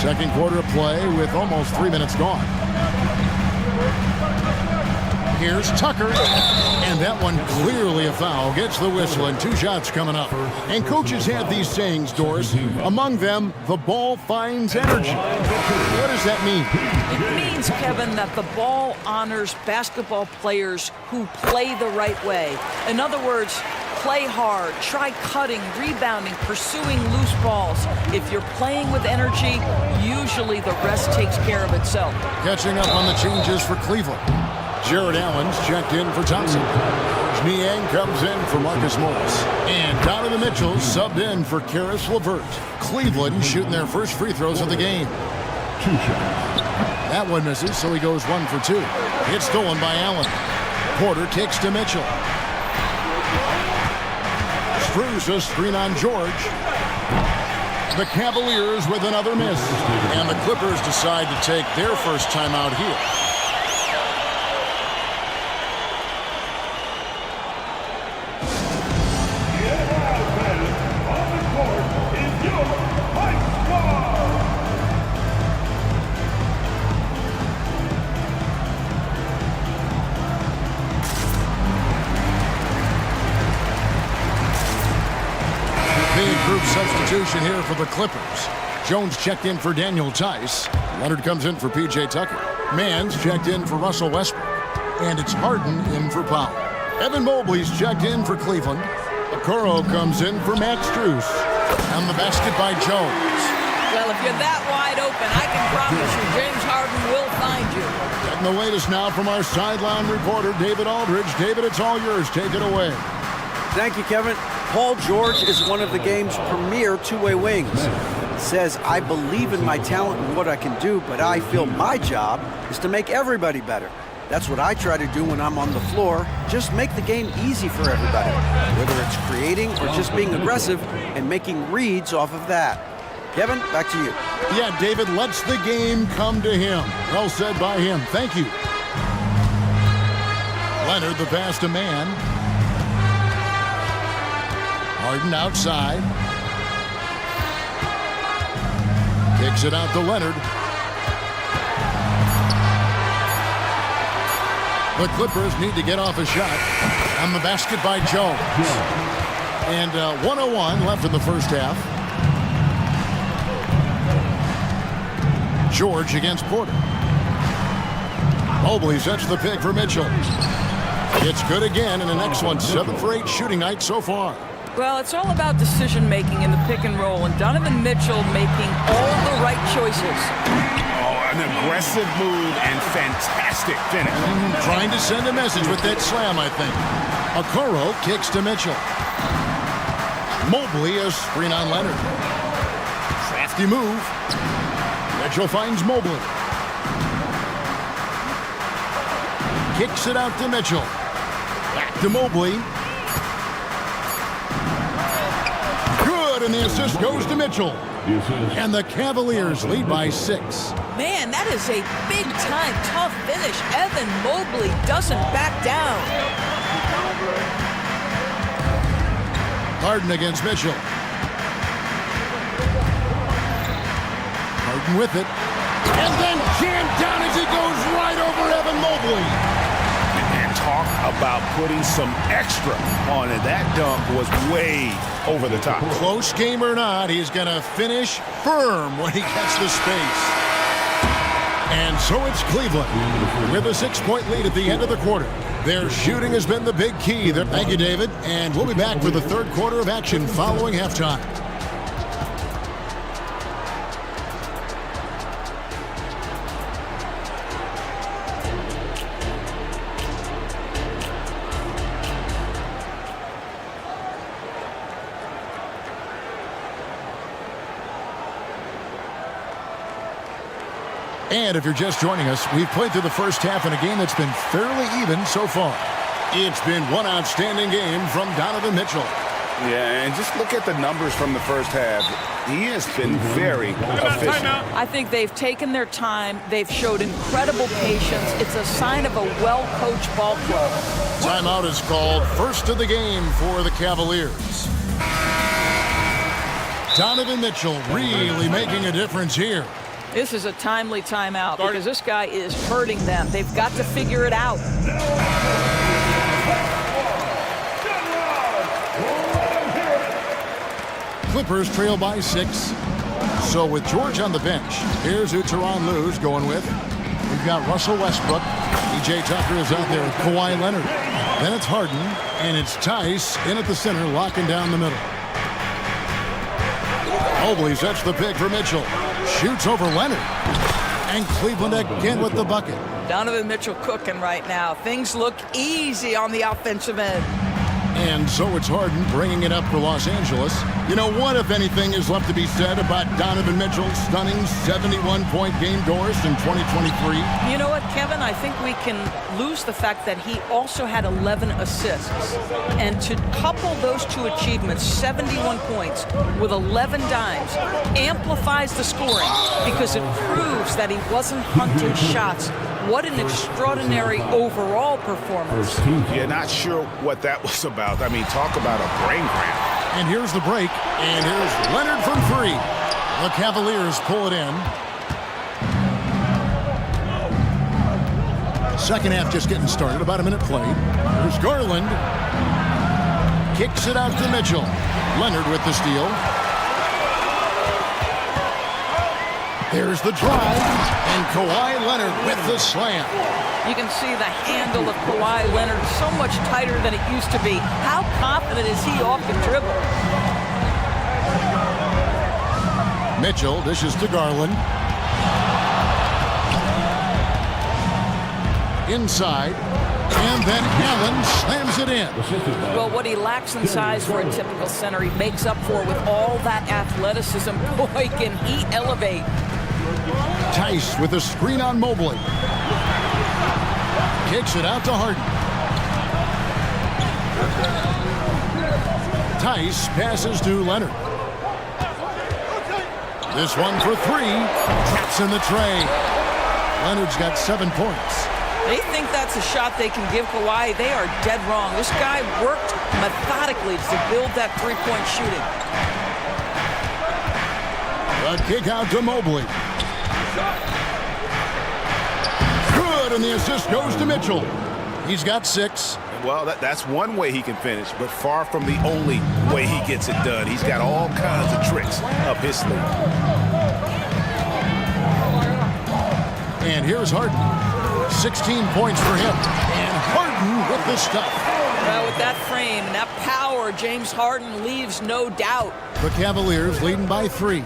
Second quarter of play with almost 3 minutes gone. Here's Tucker. And that one clearly a foul. Gets the whistle and 2 shots coming up. And coaches have these sayings, Doris. Among them, the ball finds energy. What does that mean? It means, Kevin, that the ball honors basketball players who play the right way. In other words, play hard, try cutting, rebounding, pursuing loose balls. If you're playing with energy, usually the rest takes care of itself. Catching up on the changes for Cleveland. Jared Allen's checked in for Thompson. Niang comes in for Marcus Morris. And Donovan Mitchell subbed in for Karis LeVert. Cleveland shooting their first free throws of the game. 2 shots. That one misses, so he goes 1 for 2. It's stolen by Allen. Porter kicks to Mitchell. Strus a screen on George. The Cavaliers with another miss. And the Clippers decide to take their first timeout here. Big group substitution here for the Clippers. Jones checked in for Daniel Tice. Leonard comes in for P.J. Tucker. Mans checked in for Russell Westbrook. And it's Harden in for Powell. Evan Mobley's checked in for Cleveland. Okoro comes in for Matt Strus. And the basket by Jones. Well, if you're that wide open, I can promise you James Harden will find you. Getting the latest now from our sideline reporter, David Aldridge. David, it's all yours. Take it away. Thank you, Kevin. Paul George is one of the game's premier two-way wings. Says, I believe in my talent and what I can do, but I feel my job is to make everybody better. That's what I try to do when I'm on the floor. Just make the game easy for everybody, whether it's creating or just being aggressive and making reads off of that. Kevin, back to you. Yeah, David lets the game come to him. Well said by him. Thank you. Leonard, the pass to man. Harden outside. Kicks it out to Leonard. The Clippers need to get off a shot. On the basket by Jones. And 1:01 left in the first half. George against Porter. Mobley sets the pick for Mitchell. It's good again, and the next one 7 for 8 shooting night so far. Well, it's all about decision-making in the pick and roll, and Donovan Mitchell making all the right choices. Oh, an aggressive move and fantastic finish. Trying to send a message with that slam, I think. Okoro kicks to Mitchell. Mobley a screen on Leonard. Crafty move. Mitchell finds Mobley. Kicks it out to Mitchell. Back to Mobley. And the assist goes to Mitchell. And the Cavaliers lead by 6. Man, that is a big-time tough finish. Evan Mobley doesn't back down. Harden against Mitchell. Harden with it. And then jammed down as he goes right over Evan Mobley. And talk about putting some extra on it. That dunk was way over the top. Close game or not, he's going to finish firm when he gets the space. And so it's Cleveland with a 6-point lead at the end of the quarter. Their shooting has been the big key. Thank you, David. And we'll be back for the third quarter of action following halftime. And if you're just joining us, we've played through the first half in a game that's been fairly even so far. It's been one outstanding game from Donovan Mitchell. Yeah, and just look at the numbers from the first half. He has been very efficient. I think they've taken their time. They've showed incredible patience. It's a sign of a well-coached ball club. Timeout is called. First of the game for the Cavaliers. Donovan Mitchell really making a difference here. This is a timely timeout because this guy is hurting them. They've got to figure it out. Clippers trail by 6. So with George on the bench, here's who Tyronn Lue's going with. We've got Russell Westbrook. P.J. Tucker is out there with Kawhi Leonard. Then it's Harden, and it's Tice in at the center, locking down the middle. Mobley sets the pick for Mitchell. Shoots over Leonard. And Cleveland again with the bucket. Donovan Mitchell cooking right now. Things look easy on the offensive end. And so it's Harden bringing it up for Los Angeles. You know, what, if anything, is left to be said about Donovan Mitchell's stunning 71-point game doors in 2023? You know what, Kevin? I think we can lose the fact that he also had 11 assists. And to couple those two achievements, 71 points with 11 dimes, amplifies the scoring because it proves that he wasn't hunting shots. What an extraordinary overall performance. Yeah, not sure what that was about. I mean, talk about a brain cramp. And here's the break. And here's Leonard from three. The Cavaliers pull it in. Second half just getting started. About a minute played. Here's Garland. Kicks it out to Mitchell. Leonard with the steal. Here's the drive, and Kawhi Leonard with the slam. You can see the handle of Kawhi Leonard so much tighter than it used to be. How confident is he off the dribble? Mitchell dishes to Garland. Inside, and then Allen slams it in. Well, what he lacks in size for a typical center, he makes up for with all that athleticism. Boy, can he elevate. Tice with a screen on Mobley. Kicks it out to Harden. Tice passes to Leonard. This one for three. Traps in the tray. Leonard's got 7 points. They think that's a shot they can give Kawhi. They are dead wrong. This guy worked methodically to build that three-point shooting. A kick out to Mobley. Good, and the assist goes to Mitchell. He's got 6. Well, that's one way he can finish, but far from the only way he gets it done. He's got all kinds of tricks up his sleeve. And here's Harden. 16 points for him. And Harden with the stuff. Well, with that frame and that power, James Harden leaves no doubt. The Cavaliers leading by 3.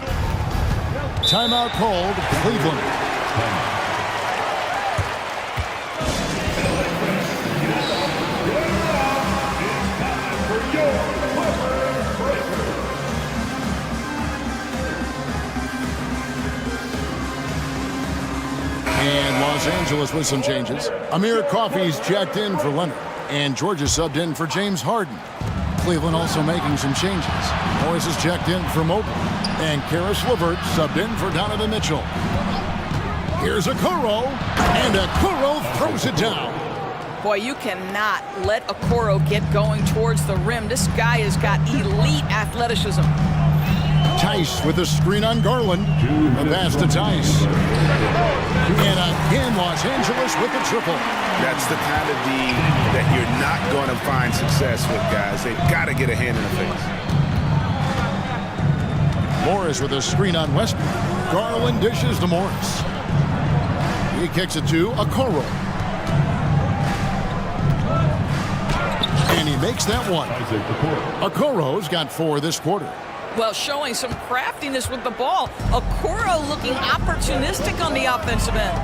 Timeout called, Cleveland. And Los Angeles with some changes. Amir Coffey's checked in for Leonard. And Georgia subbed in for James Harden. Cleveland also making some changes. Morris is checked in for Mobley. And Karis LeVert subbed in for Donovan Mitchell. Here's Okoro. And Okoro throws it down. Boy, you cannot let Okoro get going towards the rim. This guy has got elite athleticism. Tice with a screen on Garland. A pass to Tice. And again, Los Angeles with the triple. That's the kind of D that you're not going to find success with, guys. They've got to get a hand in the face. Morris with a screen on Westbrook. Garland dishes to Morris. He kicks it to Okoro. And he makes that one. Okoro's got 4 this quarter. Well, showing some craftiness with the ball. Okoro looking opportunistic on the offensive end.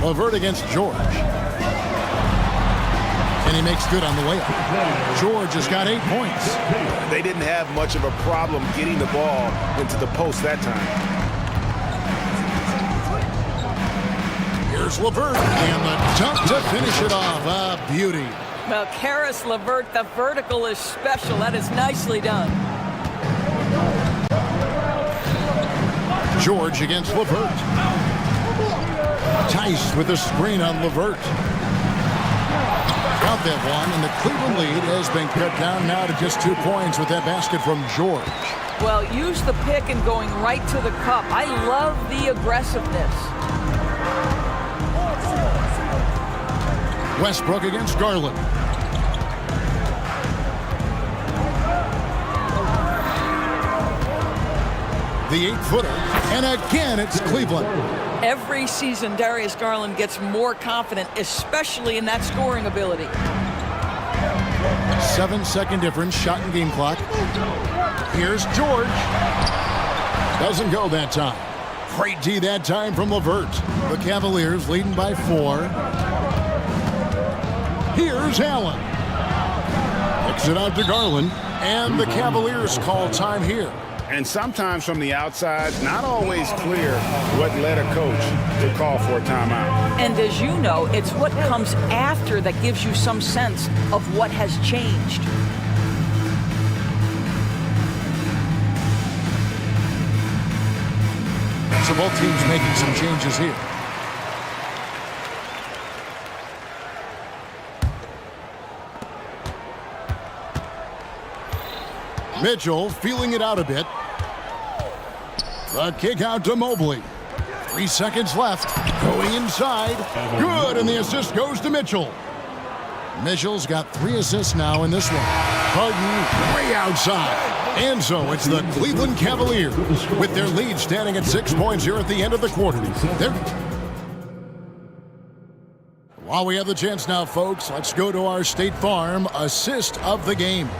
LeVert against George. And he makes good on the layup. George has got 8 points. They didn't have much of a problem getting the ball into the post that time. Here's LeVert. And the dunk to finish it off. A beauty. Well, Karis LeVert, the vertical is special. That is nicely done. George against LeVert. Tice with a screen on LeVert. Got that one, and the Cleveland lead has been cut down now to just 2 points with that basket from George. Well, use the pick and going right to the cup. I love the aggressiveness. Westbrook against Garland. The 8-footer, and again it's Cleveland. Every season, Darius Garland gets more confident, especially in that scoring ability. 7-second difference, shot and game clock. Here's George. Doesn't go that time. Great D that time from LeVert. The Cavaliers leading by 4. Here's Allen. Kicks it out to Garland, and the Cavaliers call time here. And sometimes from the outside, not always clear what led a coach to call for a timeout. And as you know, it's what comes after that gives you some sense of what has changed. So both teams making some changes here. Mitchell feeling it out a bit. The kick out to Mobley. 3 seconds left. Going inside. Good, and the assist goes to Mitchell. Mitchell's got 3 assists now in this one. Harden way outside. And so it's the Cleveland Cavaliers with their lead standing at 6 points here at the end of the quarter. While we have the chance now, folks, let's go to our State Farm assist of the game.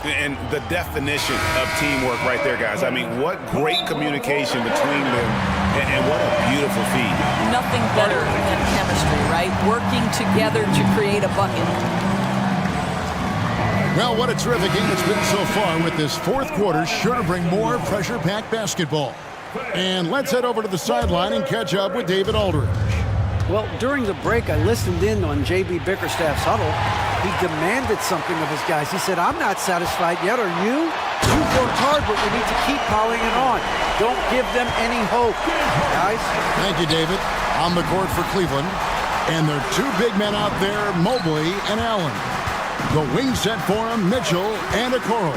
And the definition of teamwork right there, guys. I mean, what great communication between them, and what a beautiful feed. Nothing better than chemistry, right? Working together to create a bucket. Well, what a terrific game it's been so far with this fourth quarter, sure to bring more pressure-packed basketball. And let's head over to the sideline and catch up with David Aldridge. Well, during the break, I listened in on J.B. Bickerstaff's huddle. He demanded something of his guys. He said, I'm not satisfied yet, are you? You've worked hard, but we need to keep piling it on. Don't give them any hope, guys. Thank you, David. On the court for Cleveland. And there are 2 big men out there, Mobley and Allen. The wing set for him, Mitchell and Okoro.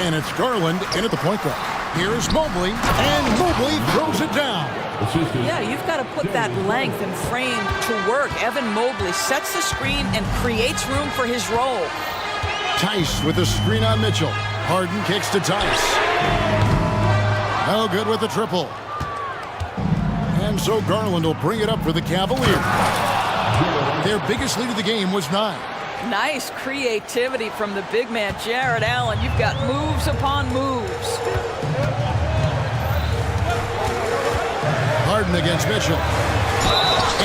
And it's Garland in at the point guard. Here's Mobley, and Mobley throws it down. Yeah, you've got to put that length and frame to work. Evan Mobley sets the screen and creates room for his role. Tice with the screen on Mitchell. Harden kicks to Tice. No good with the triple. And so Garland will bring it up for the Cavaliers. Their biggest lead of the game was 9. Nice creativity from the big man, Jared Allen. You've got moves upon moves. Harden against Mitchell.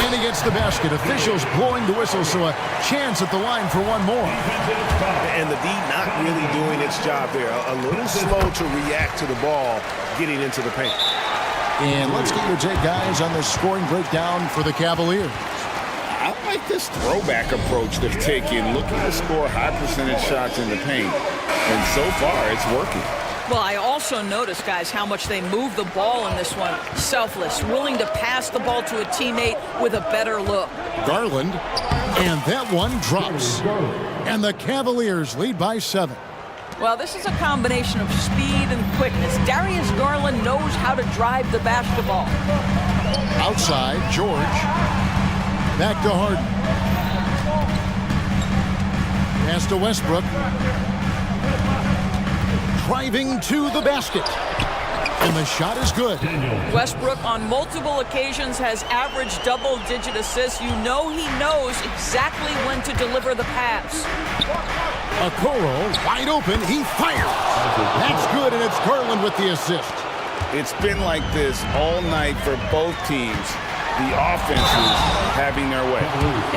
And he gets the basket. Officials blowing the whistle, so a chance at the line for one more. And the D not really doing its job there. A little slow to react to the ball getting into the paint. And let's get your take, guys, on the scoring breakdown for the Cavaliers. I like this throwback approach they've taken, looking to score high percentage shots in the paint. And so far, it's working. Well, I also noticed, guys, how much they move the ball in this one. Selfless, willing to pass the ball to a teammate with a better look. Garland, and that one drops. And the Cavaliers lead by 7. Well, this is a combination of speed and quickness. Darius Garland knows how to drive the basketball. Outside, George. Back to Harden. Pass to Westbrook. Driving to the basket. And the shot is good. Westbrook on multiple occasions has averaged double-digit assists. You know he knows exactly when to deliver the pass. Okoro wide open. He fires. That's good, and it's Garland with the assist. It's been like this all night for both teams. The offenses having their way.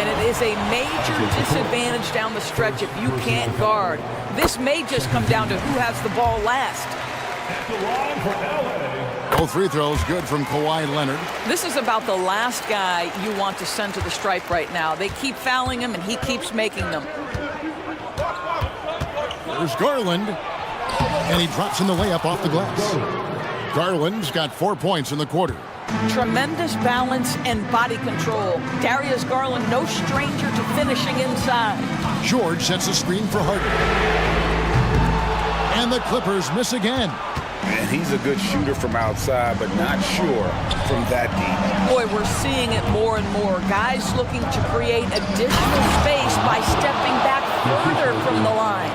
And it is a major disadvantage down the stretch if you can't guard. This may just come down to who has the ball last. Both free throws good from Kawhi Leonard. This is about the last guy you want to send to the stripe right now. They keep fouling him, and he keeps making them. There's Garland, and he drops in the layup off the glass. Garland's got 4 points in the quarter. Tremendous balance and body control. Darius Garland, no stranger to finishing inside. George sets a screen for Harden. And the Clippers miss again. And he's a good shooter from outside, but not sure from that deep. Boy, we're seeing it more and more. Guys looking to create additional space by stepping back further from the line.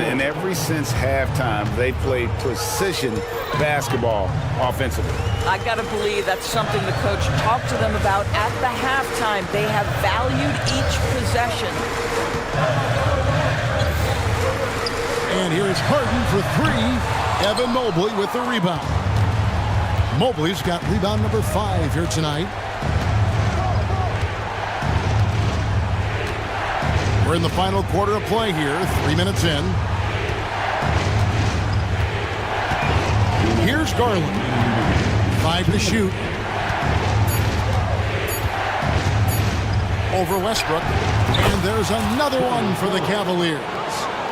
And ever since halftime, they played precision basketball offensively. I got to believe that's something the coach talked to them about at the halftime. They have valued each possession. And here is Harden for 3. Evan Mobley with the rebound. Mobley's got rebound number 5 here tonight. We're in the final quarter of play here, 3 minutes in. Here's Garland. 5 to shoot. Over Westbrook. And there's another one for the Cavaliers.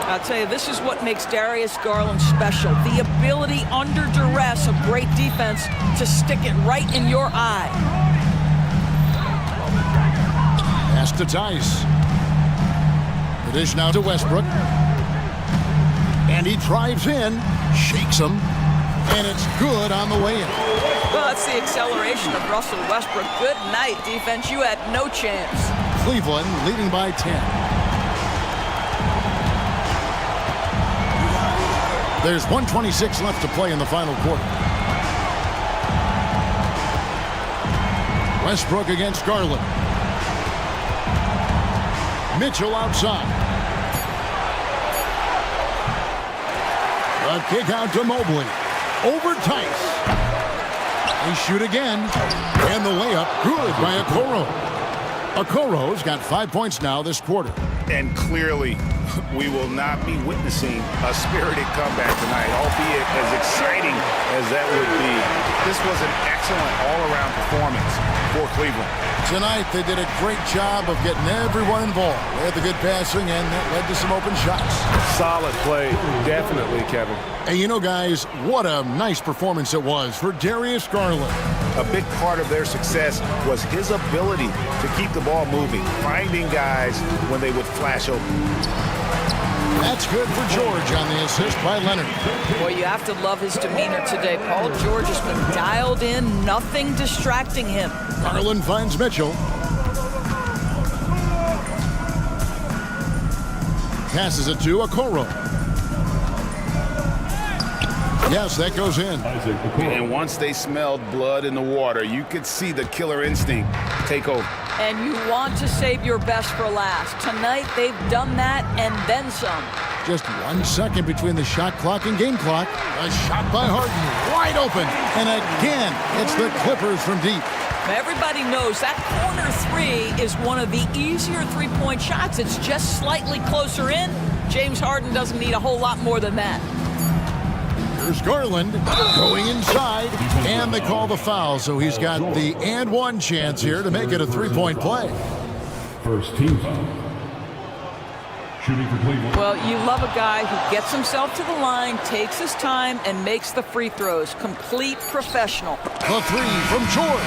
I'll tell you, this is what makes Darius Garland special. The ability under duress of great defense to stick it right in your eye. Pass to Tice. The dish now to Westbrook. And he drives in, shakes him, and it's good on the way in. Well, that's the acceleration of Russell Westbrook. Good night, defense. You had no chance. Cleveland leading by 10. There's 1:26 left to play in the final quarter. Westbrook against Garland. Mitchell outside. A kick out to Mobley. Over Tice. They shoot again. And the layup good by Okoro. Okoro's got 5 points now this quarter. And clearly, we will not be witnessing a spirited comeback tonight, albeit as exciting as that would be. This was an excellent all-around performance for Cleveland. Tonight, they did a great job of getting everyone involved. They had the good passing, and that led to some open shots. Solid play, definitely, Kevin. And you know, guys, what a nice performance it was for Darius Garland. A big part of their success was his ability to keep the ball moving, finding guys when they would flash open. That's good for George on the assist by Leonard. Boy, you have to love his demeanor today. Paul George has been dialed in, nothing distracting him. Garland finds Mitchell. Passes it to Okoro. Yes, that goes in. And once they smelled blood in the water, you could see the killer instinct take over. And you want to save your best for last. Tonight, they've done that and then some. Just 1 second between the shot clock and game clock. A shot by Harden, wide open. And again, it's the Clippers from deep. Everybody knows that corner three is one of the easier three-point shots. It's just slightly closer in. James Harden doesn't need a whole lot more than that. Here's Garland going inside, and they call the foul, so he's got the and one chance here to make it a three-point play. First team foul. Shooting for Cleveland. Well, you love a guy who gets himself to the line, takes his time, and makes the free throws. Complete professional. The three from George.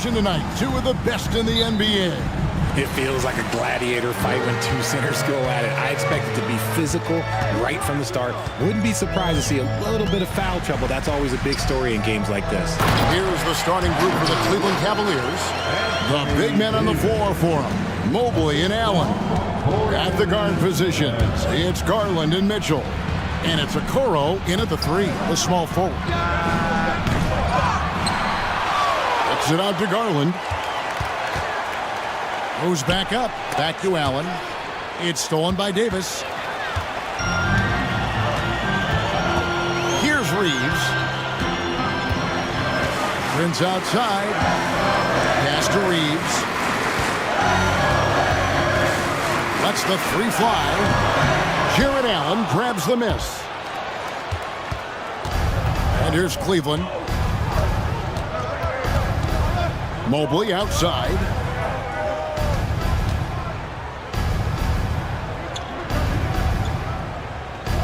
Tonight, two of the best in the NBA. It feels like a gladiator fight when two centers go at it. I expect it to be physical right from the start. Wouldn't be surprised to see a little bit of foul trouble. That's always a big story in games like this. Here's the starting group for the Cleveland Cavaliers. The big men on the floor for them, Mobley and Allen. At the guard positions, it's Garland and Mitchell. And it's Okoro in at the three, the small forward. Kicks it out to Garland. Goes back up, back to Allen. It's stolen by Davis. Here's Reeves. Prince outside. Pass to Reeves. Lets the three fly. Jared Allen grabs the miss. And here's Cleveland. Mobley outside.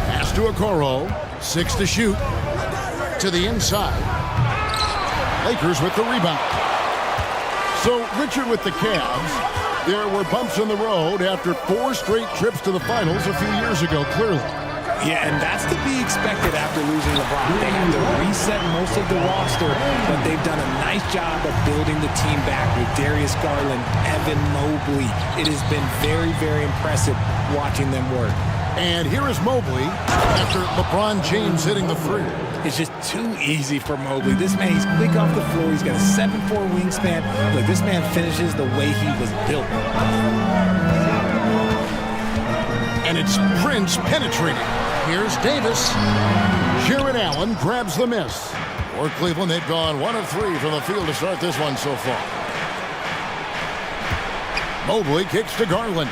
Pass to Okoro. 6 to shoot. To the inside. Lakers with the rebound. So Richard with the Cavs. There were bumps in the road after 4 straight trips to the finals a few years ago, clearly. Yeah, and that's to be expected after losing LeBron. They had to reset most of the roster, but they've done a nice job of building the team back with Darius Garland, Evan Mobley. It has been very, very impressive watching them work. And here is Mobley after LeBron James hitting the free. It's just too easy for Mobley. This man, he's quick off the floor. He's got a 7'4" wingspan. Look, this man finishes the way he was built. And it's Prince penetrating. Here's Davis. Jared Allen grabs the miss. For Cleveland, they've gone 1 of 3 from the field to start this one so far. Mobley kicks to Garland.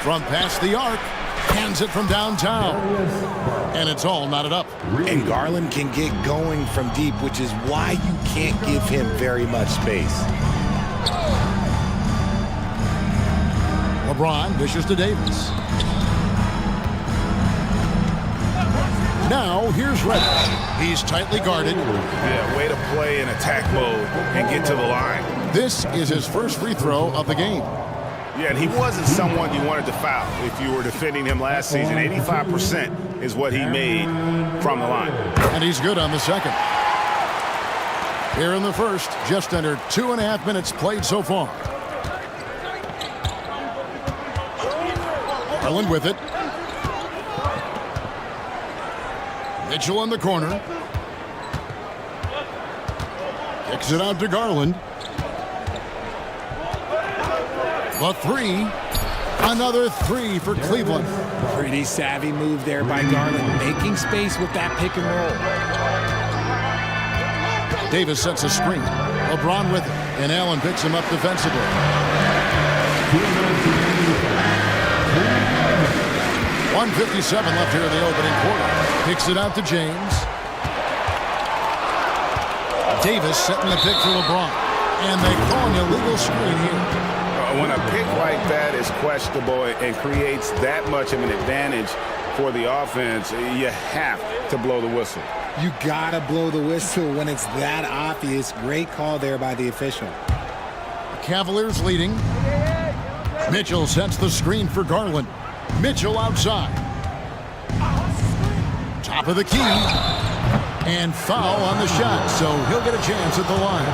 From past the arc. Hands it from downtown. And it's all knotted up. And Garland can get going from deep, which is why you can't give him very much space. LeBron dishes to Davis. Now here's Reddish. He's tightly guarded. Yeah, way to play in attack mode and get to the line. This is his first free throw of the game. Yeah, and he wasn't someone you wanted to foul if you were defending him last season. 85% is what he made from the line. And he's good on the second. Here in the first, just under 2.5 minutes played so far. Garland with it. Mitchell in the corner. Kicks it out to Garland. The three. Another three for Cleveland. Pretty savvy move there by Garland, making space with that pick and roll. Davis sets a screen. LeBron with it, and Allen picks him up defensively. 1:57 left here in the opening quarter. Kicks it out to James. Davis setting the pick for LeBron. And they call an illegal screen here. When a pick like that is questionable and creates that much of an advantage for the offense, you have to blow the whistle. You gotta blow the whistle when it's that obvious. Great call there by the official. The Cavaliers leading. Mitchell sets the screen for Garland. Mitchell outside. Top of the key. And foul on the shot, so he'll get a chance at the line.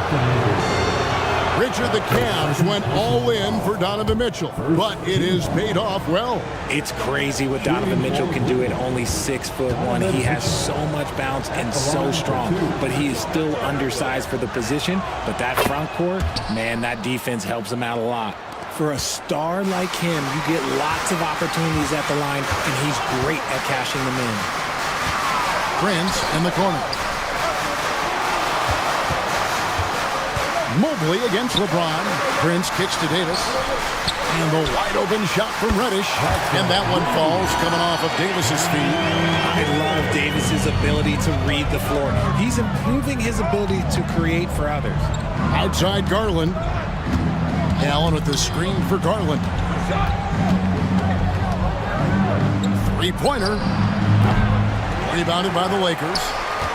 Richard, the Cavs went all in for Donovan Mitchell, but it has paid off well. It's crazy what Donovan Mitchell can do at only 6'1". He has so much bounce and so strong, but he is still undersized for the position. But that front court, man, that defense helps him out a lot. For a star like him, you get lots of opportunities at the line, and he's great at cashing them in. Prince in the corner. Mobley against LeBron. Prince kicks to Davis. And the wide open shot from Reddish. And that one falls coming off of Davis's feet. I love Davis's ability to read the floor. He's improving his ability to create for others. Outside Garland. Allen with the screen for Garland. Three-pointer. Rebounded by the Lakers.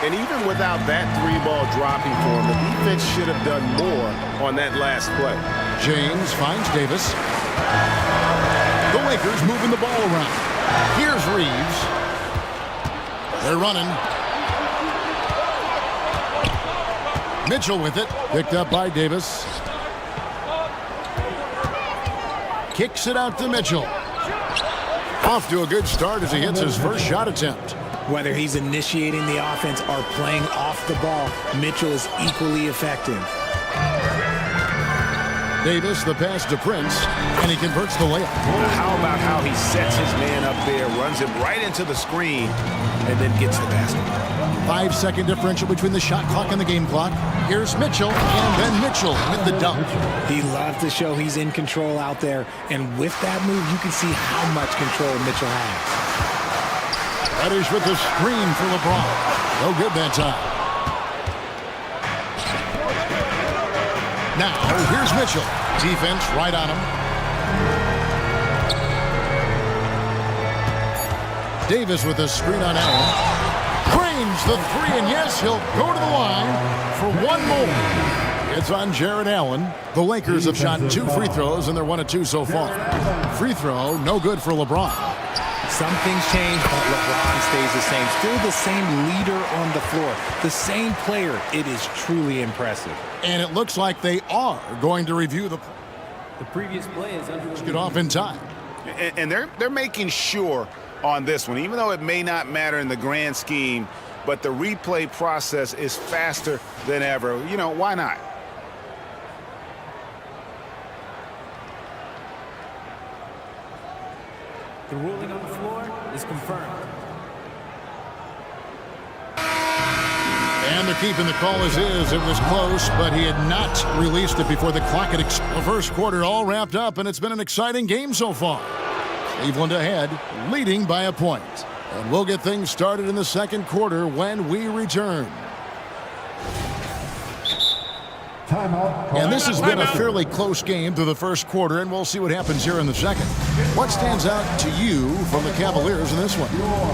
And even without that three ball dropping for him, the defense should have done more on that last play. James finds Davis. The Lakers moving the ball around. Here's Reeves. They're running. Mitchell with it. Picked up by Davis. Kicks it out to Mitchell. Off to a good start as he hits his first shot attempt. Whether he's initiating the offense or playing off the ball, Mitchell is equally effective. Davis, the pass to Prince, and he converts the layup. How about how he sets his man up there, runs him right into the screen, and then gets the basket. 5-second differential between the shot clock and the game clock. Here's Mitchell, and then Mitchell with the dunk. He loves to show he's in control out there, and with that move, you can see how much control Mitchell has. Reddish with the screen for LeBron. No good that time. Now, here's Mitchell. Defense right on him. Davis with a screen on Allen. Cranes the three, and yes, he'll go to the line for one more. It's on Jared Allen. The Lakers have shot 2 free throws, and they're 1 of 2 so far. Free throw, no good for LeBron. Some things change, but LeBron stays the same. Still the same leader on the floor. The same player. It is truly impressive. And it looks like they are going to review the previous play is under. get off in time. And they're making sure on this one, even though it may not matter in the grand scheme, but the replay process is faster than ever. You know, why not? The ruling on the floor is confirmed. And they're keeping the call as is. It was close, but he had not released it before the clock had the first quarter all wrapped up, and it's been an exciting game so far. Cleveland ahead, leading by a point. And we'll get things started in the second quarter when we return. And this has been a fairly close game through the first quarter, and we'll see what happens here in the second. What stands out to you from the Cavaliers in this one?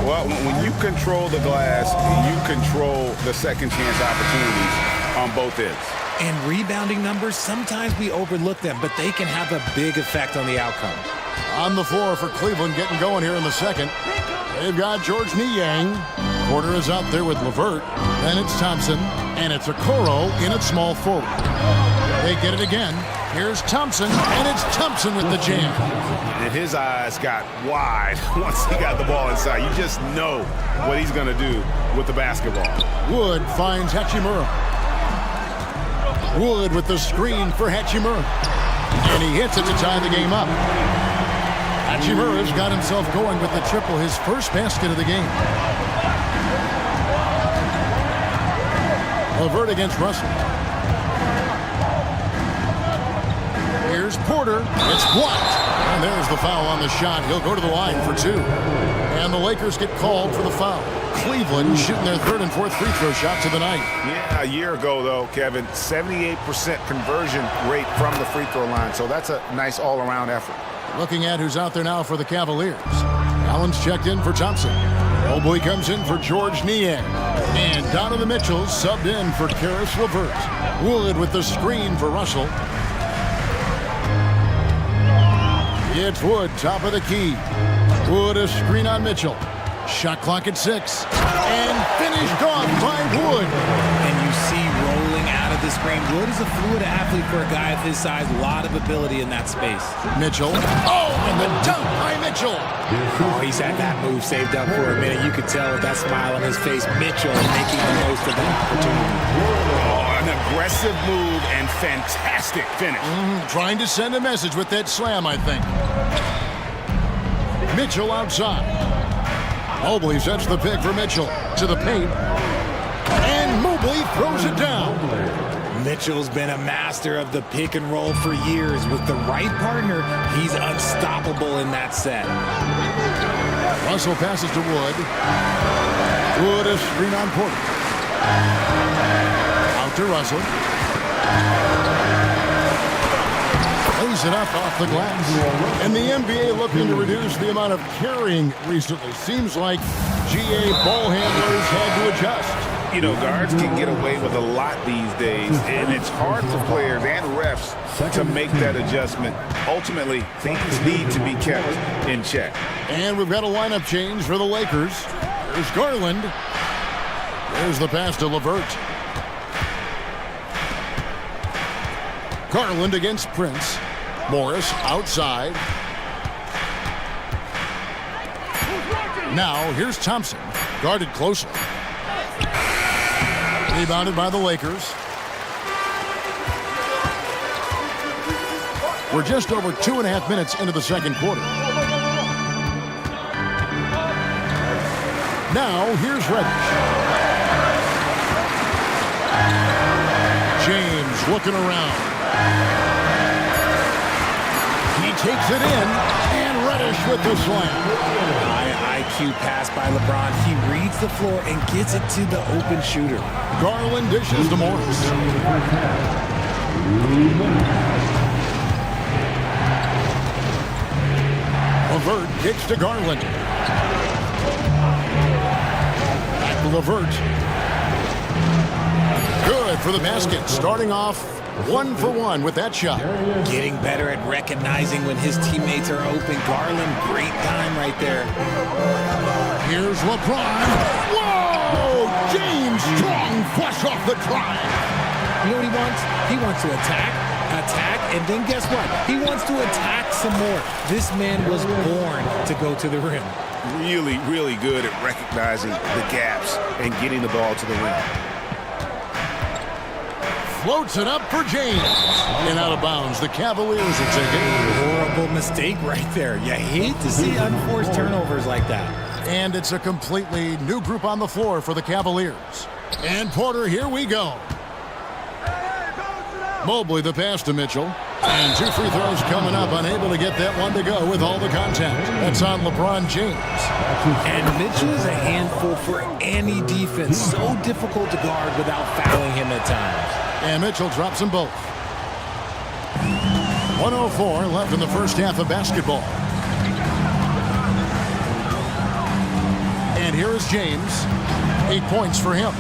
Well, when you control the glass, you control the second chance opportunities on both ends. And rebounding numbers, sometimes we overlook them, but they can have a big effect on the outcome. On the floor for Cleveland, getting going here in the second. They've got George Niang. Porter is out there with LeVert. Then it's Thompson, and it's Okoro in at small forward. They get it again. Here's Thompson, and it's Thompson with the jam. And his eyes got wide once he got the ball inside. You just know what he's going to do with the basketball. Wood finds Hachimura. Wood with the screen for Hachimura. And he hits it to tie the game up. Hachimura's got himself going with the triple, his first basket of the game. LeVert against Russell. Here's Porter. It's blocked. And there's the foul on the shot. He'll go to the line for 2. And the Lakers get called for the foul. Cleveland shooting their third and fourth free throw shots of the night. Yeah, a year ago, though, Kevin, 78% conversion rate from the free throw line. So that's a nice all-around effort. Looking at who's out there now for the Cavaliers. Allen's checked in for Thompson. Mobley comes in for George Niang. And Donovan Mitchell subbed in for Karis LeVert. Wood with the screen for Russell. It's Wood, top of the key. Wood a screen on Mitchell. Shot clock at 6. And finished off by Wood. And you see rolling out of the screen. Wood is a fluid athlete for a guy of his size. A lot of ability in that space. Mitchell. Oh, and the dunk by Mitchell. Oh, he's had that move saved up for a minute. You could tell with that smile on his face, Mitchell making the most of that opportunity. Oh, an aggressive move and fantastic finish. Trying to send a message with that slam, I think. Mitchell outside. Mobley sets the pick for Mitchell to the paint. And Mobley throws it down. Mitchell's been a master of the pick and roll for years. With the right partner, he's unstoppable in that set. Russell passes to Wood. Wood a screen on Porter. Out to Russell. Lays it up off the glass. And the NBA looking to reduce the amount of carrying recently. Seems like GA ball handlers had to adjust. You know, guards can get away with a lot these days, and it's hard for players and refs to make that adjustment. Ultimately, things need to be kept in check. And we've got a lineup change for the Lakers. There's Garland. There's the pass to LeVert. Garland against Prince. Morris outside. Now, here's Thompson, guarded closely. Rebounded by the Lakers. We're just over 2.5 minutes into the second quarter. Now, here's Reddish. James looking around. He takes it in, and Reddish with the slam. High IQ pass by LeBron. He reads the floor and gets it to the open shooter. Garland dishes to Morris. LeVert kicks to Garland. Back to LeVert. Good for the basket. Starting off 1 for 1 with that shot. Getting better at recognizing when his teammates are open. Garland, great time right there. Here's LeBron. Whoa! James strong flush off the drive. You know what he wants? He wants to attack, and then guess what? He wants to attack some more. This man was born to go to the rim. Really, really good at recognizing the gaps and getting the ball to the rim. Floats it up for James. And out of bounds. The Cavaliers are taking. Horrible mistake right there. You hate to see unforced turnovers like that. And it's a completely new group on the floor for the Cavaliers. And Porter, here we go. Mobley the pass to Mitchell. And 2 free throws coming up. Unable to get that one to go with all the contact. That's on LeBron James. And Mitchell is a handful for any defense. So difficult to guard without fouling him at times. And Mitchell drops them both. 1:04 left in the first half of basketball. And here is James. 8 points for him.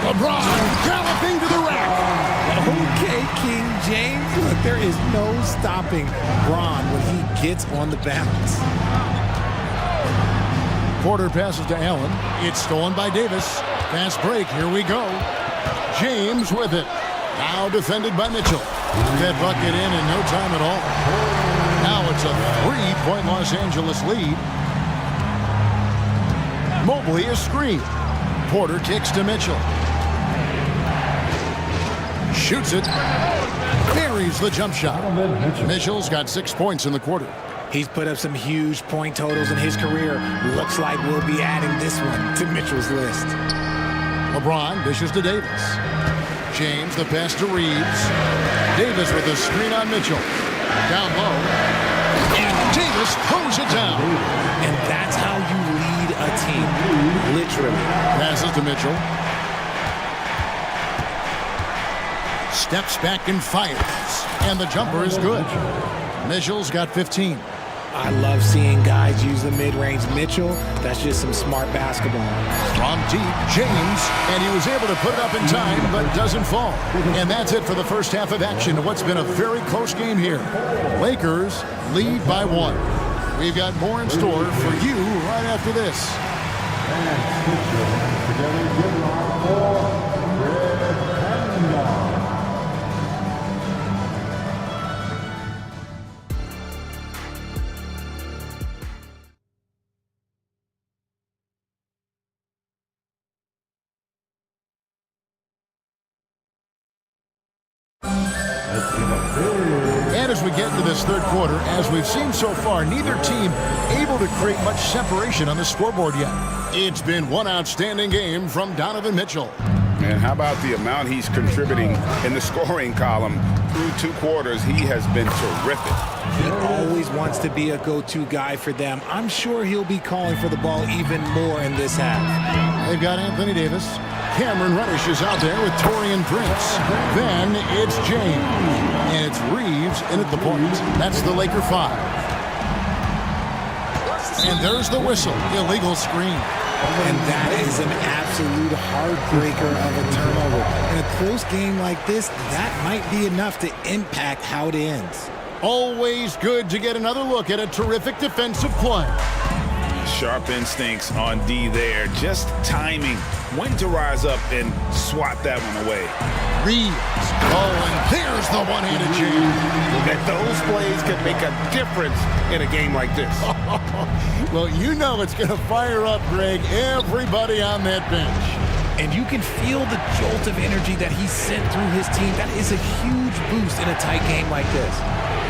LeBron galloping to the rack. Okay, King James. Look, there is no stopping Bron when he gets on the bounce. Porter passes to Allen. It's stolen by Davis. Fast break. Here we go. James with it. Now defended by Mitchell. That bucket in no time at all. Now it's a 3-point Los Angeles lead. Mobley is screened. Porter kicks to Mitchell. Shoots it. Buries the jump shot. Mitchell's got 6 points in the quarter. He's put up some huge point totals in his career. Looks like we'll be adding this one to Mitchell's list. LeBron dishes to Davis. James the pass to Reeves. Davis with a screen on Mitchell. Down low. And Davis throws it down. And that's how you lead a team. Literally. Passes to Mitchell. Steps back and fires. And the jumper is good. Mitchell's got 15. I love seeing guys use the mid-range. Mitchell, that's just some smart basketball. From deep, James, and he was able to put it up in time, but doesn't fall. And that's it for the first half of action of what's been a very close game here. Lakers lead by 1. We've got more in store for you right after this. And as we get into this third quarter, as we've seen so far, neither team able to create much separation on the scoreboard yet. It's been one outstanding game from Donovan Mitchell. And how about the amount he's contributing in the scoring column through 2 quarters? He has been terrific. He always wants to be a go-to guy for them. I'm sure he'll be calling for the ball even more in this half. They've got Anthony Davis. Cameron Reddish is out there with Taurean Prince. Then it's James. And it's Reeves in at the point. That's the Laker 5. And there's the whistle. Illegal screen. And that is an absolute heartbreaker of a turnover. In a close game like this, that might be enough to impact how it ends. Always good to get another look at a terrific defensive play. Sharp instincts on D there. Just timing when to rise up and swat that one away. Reeves. Oh, and there's the one-handed jam. That those plays can make a difference in a game like this. Well, you know it's going to fire up, Greg, everybody on that bench. And you can feel the jolt of energy that he sent through his team. That is a huge boost in a tight game like this.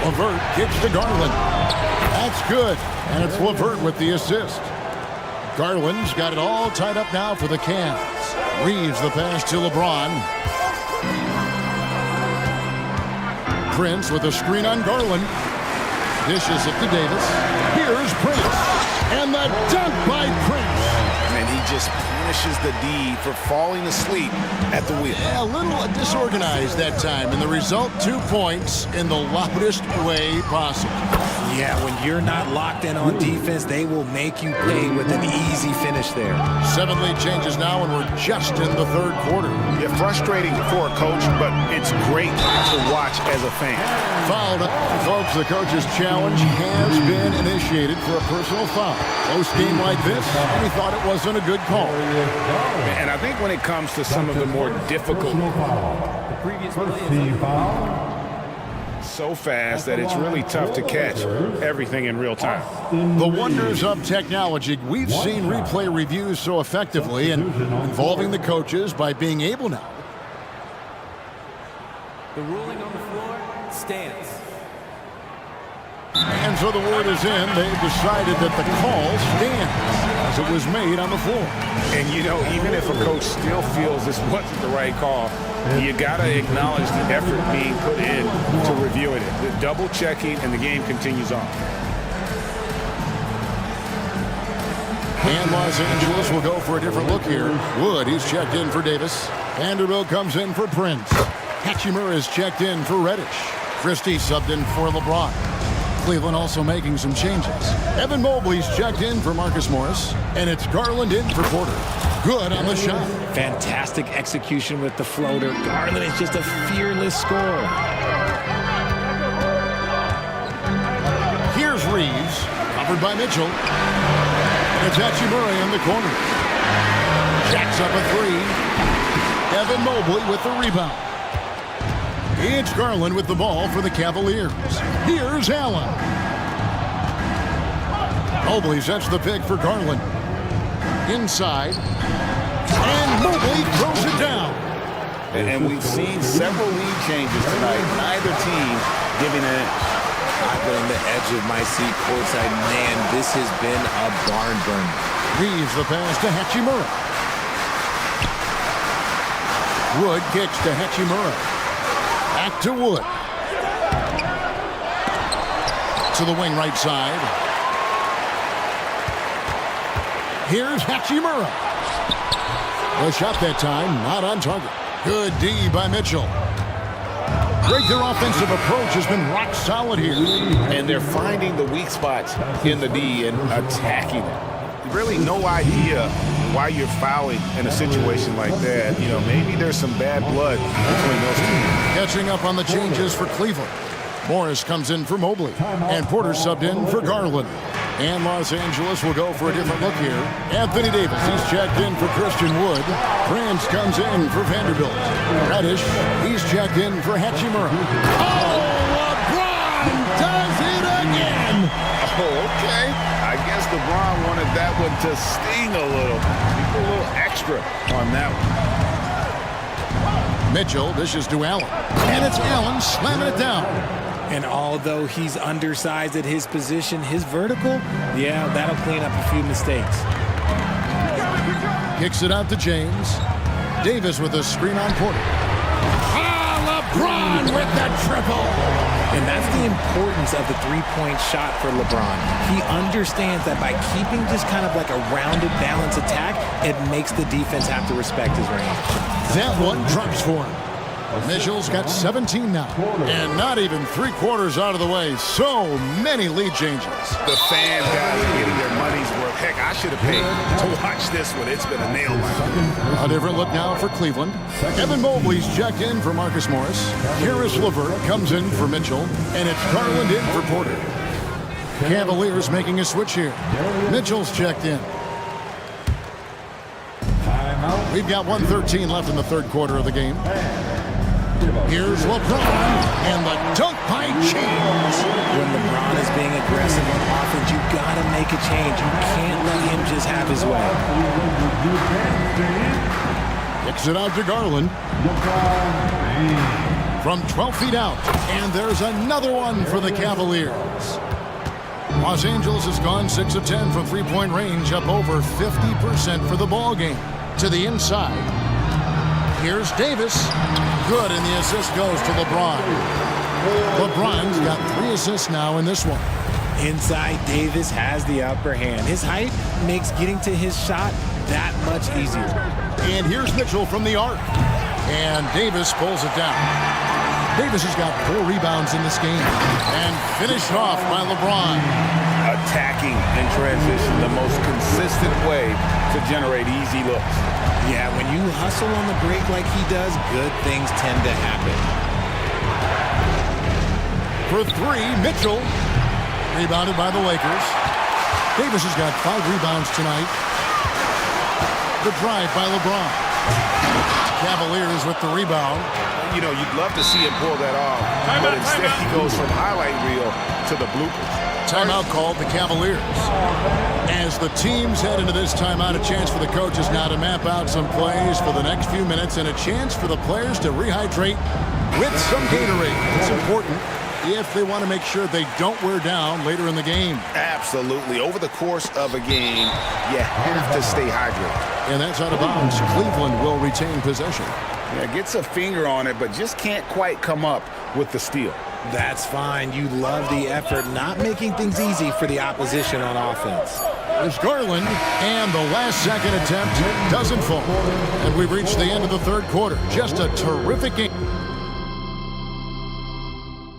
LeVert kicks to Garland. That's good. And it's LeVert with the assist. Garland's got it all tied up now for the Cavs. Reeves the pass to LeBron. Prince with a screen on Garland. Dishes it to Davis. Here's Prince. And the dunk by Prince. And he just punishes the D for falling asleep at the wheel. Yeah, a little disorganized that time. And the result, 2 points in the loudest way possible. Yeah, when you're not locked in on defense, they will make you pay with an easy finish there. 7 lead changes now, and we're just in the third quarter. Yeah, frustrating for a coach, but it's great to watch as a fan. Fouled. Folks, the coach's challenge has been initiated for a personal foul. Close game like this, we thought it wasn't a good call. And I think when it comes to some of the more difficult, The previous play is so fast that it's really tough to catch everything in real time. The wonders of technology. We've seen replay reviews so effectively and involving the coaches by being able now. the ruling on the floor stands. And so the word is in. They've decided that the call stands as it was made on the floor. And, you know, even if a coach still feels this wasn't the right call, you got to acknowledge the effort being put in to reviewing it. The double checking, and the game continues on. And Los Angeles will go for a different look here. Wood, he's checked in for Davis. Vanderbilt comes in for Prince. Hachimura is checked in for Reddish. Christie subbed in for LeBron. Cleveland also making some changes. Evan Mobley's checked in for Marcus Morris. And it's Garland in for Porter. Good on the shot. Fantastic execution with the floater. Garland is just a fearless scorer. Here's Reeves, covered by Mitchell. And it's Hachimura in the corner. Jacks up a three. Evan Mobley with the rebound. It's Garland with the ball for the Cavaliers. Here's Allen. Mobley sets the pick for Garland. Inside. And Mobley throws it down. And we've seen several lead changes tonight. Neither team giving in. I've been on the edge of my seat courtside. Man, this has been a barn burner. Reeves the pass to Hachimura. Wood kicks to Hachimura. Back to Wood. To the wing right side. Here's Hachimura. The shot that time, not on target. Good D by Mitchell. Great, their offensive approach has been rock solid here. And they're finding the weak spots in the D and attacking it. Really no idea why you're fouling in a situation like that. You know, maybe there's some bad blood between those two. Catching up on the changes for Cleveland. Morris comes in for Mobley. And Porter subbed in for Garland. And Los Angeles will go for a different look here. Anthony Davis, he's checked in for Christian Wood. Prince comes in for Vanderbilt. Reddish, he's checked in for Hachimura. Oh, LeBron does it again! Oh, okay. I guess LeBron wanted that one to sting a little. A little extra on that one. Mitchell dishes to Allen. And it's Allen slamming it down. And although he's undersized at his position, his vertical, yeah, that'll clean up a few mistakes. Kicks it out to James. Davis with a screen on Porter. Ah, LeBron with the triple. And that's the importance of the three-point shot for LeBron. He understands that by keeping just kind of like a rounded, balanced attack, it makes the defense have to respect his range. That one drops for him. Mitchell's got 17 now. And not even 3/4 out of the way. So many lead changes. The fan guys are getting their money's worth. Heck, I should have paid to watch this one. It's been a nail biter. A different look now for Cleveland. Evan Mobley's checked in for Marcus Morris. Harris LeVert comes in for Mitchell. And it's Garland in for Porter. Cavaliers making a switch here. Mitchell's checked in. We've got 1:13 left in the third quarter of the game. Here's LeBron, and the dunk by James. When LeBron is being aggressive on offense, you got to make a change. You can't let him just have his way. Kicks it out to Garland. From 12 feet out, and there's another one for the Cavaliers. Los Angeles has gone 6 of 10 from three-point range, up over 50% for the ball game. To the inside. Here's Davis. Good, and the assist goes to LeBron. LeBron's got 3 assists now in this one. Inside, Davis has the upper hand. His height makes getting to his shot that much easier. And here's Mitchell from the arc. And Davis pulls it down. Davis has got 4 rebounds in this game. And finished off by LeBron. Attacking in transition, the most consistent way to generate easy looks. Yeah, when you hustle on the break like he does, good things tend to happen. For 3, Mitchell. Rebounded by the Lakers. Davis has got 5 rebounds tonight. The drive by LeBron. Cavaliers with the rebound. You know, you'd love to see him pull that off, but instead he goes from highlight reel to the bloopers. Timeout called the Cavaliers. As the teams head into this timeout, a chance for the coaches now to map out some plays for the next few minutes and a chance for the players to rehydrate with some Gatorade. It's important if they want to make sure they don't wear down later in the game. Absolutely. Over the course of a game, you have to stay hydrated. And that's out of bounds. Cleveland will retain possession. Yeah, gets a finger on it, but just can't quite come up with the steal. That's fine. You love the effort, not making things easy for the opposition on offense. There's Garland, and the last-second attempt doesn't fall. And we've reached the end of the third quarter. Just a terrific game.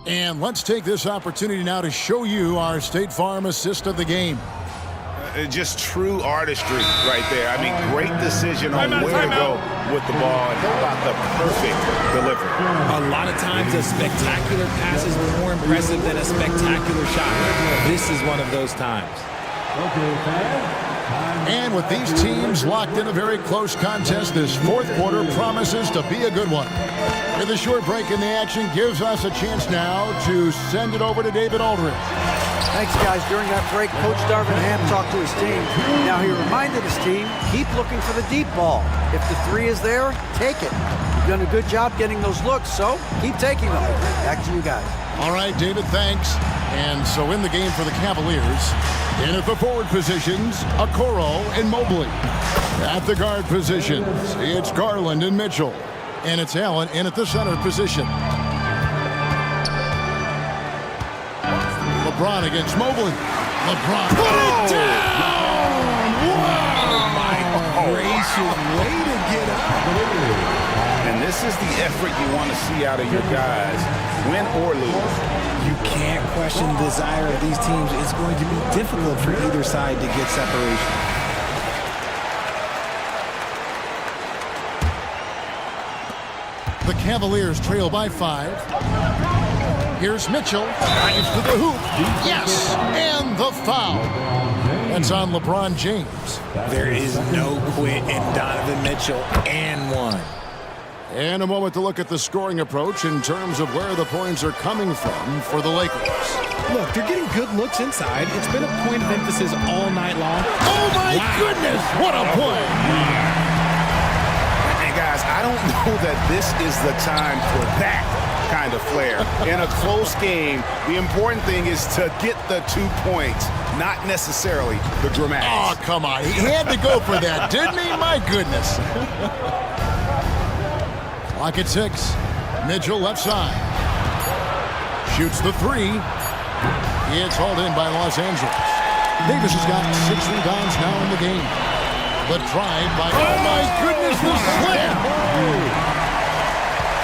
And let's take this opportunity now to show you our State Farm assist of the game. Just true artistry right there. I mean, great decision on where to go with the ball, and how about the perfect delivery. A lot of times a spectacular pass is more impressive than a spectacular shot. This is one of those times. And with these teams locked in a very close contest, this fourth quarter promises to be a good one. With a short break in the action gives us a chance now to send it over to David Aldridge. Thanks, guys. During that break, Coach Darvin Ham talked to his team. Now, he reminded his team, keep looking for the deep ball. If the 3 is there, take it. You've done a good job getting those looks, so keep taking them. Back to you guys. All right, David, thanks. And so in the game for the Cavaliers, in at the forward positions, Okoro and Mobley. At the guard positions, it's Garland and Mitchell. And it's Allen in at the center position. LeBron against Mobley. LeBron put it down! Oh, my gracious, way to get up. And this is the effort you want to see out of your guys, win or lose. You can't question the desire of these teams. It's going to be difficult for either side to get separation. The Cavaliers trail by 5. Here's Mitchell, drives to the hoop. Yes, and the foul. That's on LeBron James. There is no quit in Donovan Mitchell, and one. And a moment to look at the scoring approach in terms of where the points are coming from for the Lakers. Look, they're getting good looks inside. It's been a point of emphasis all night long. Oh, my goodness, what a play. And guys, I don't know that this is the time for that kind of flair. In a close game, the important thing is to get the 2 points, not necessarily the dramatics. Oh, come on. He had to go for that, didn't he? My goodness. Clock at 6. Mitchell left side. Shoots the 3. It's hauled in by Los Angeles. Davis has got 6 rebounds now in the game. The drive by... Oh, my goodness, the slam!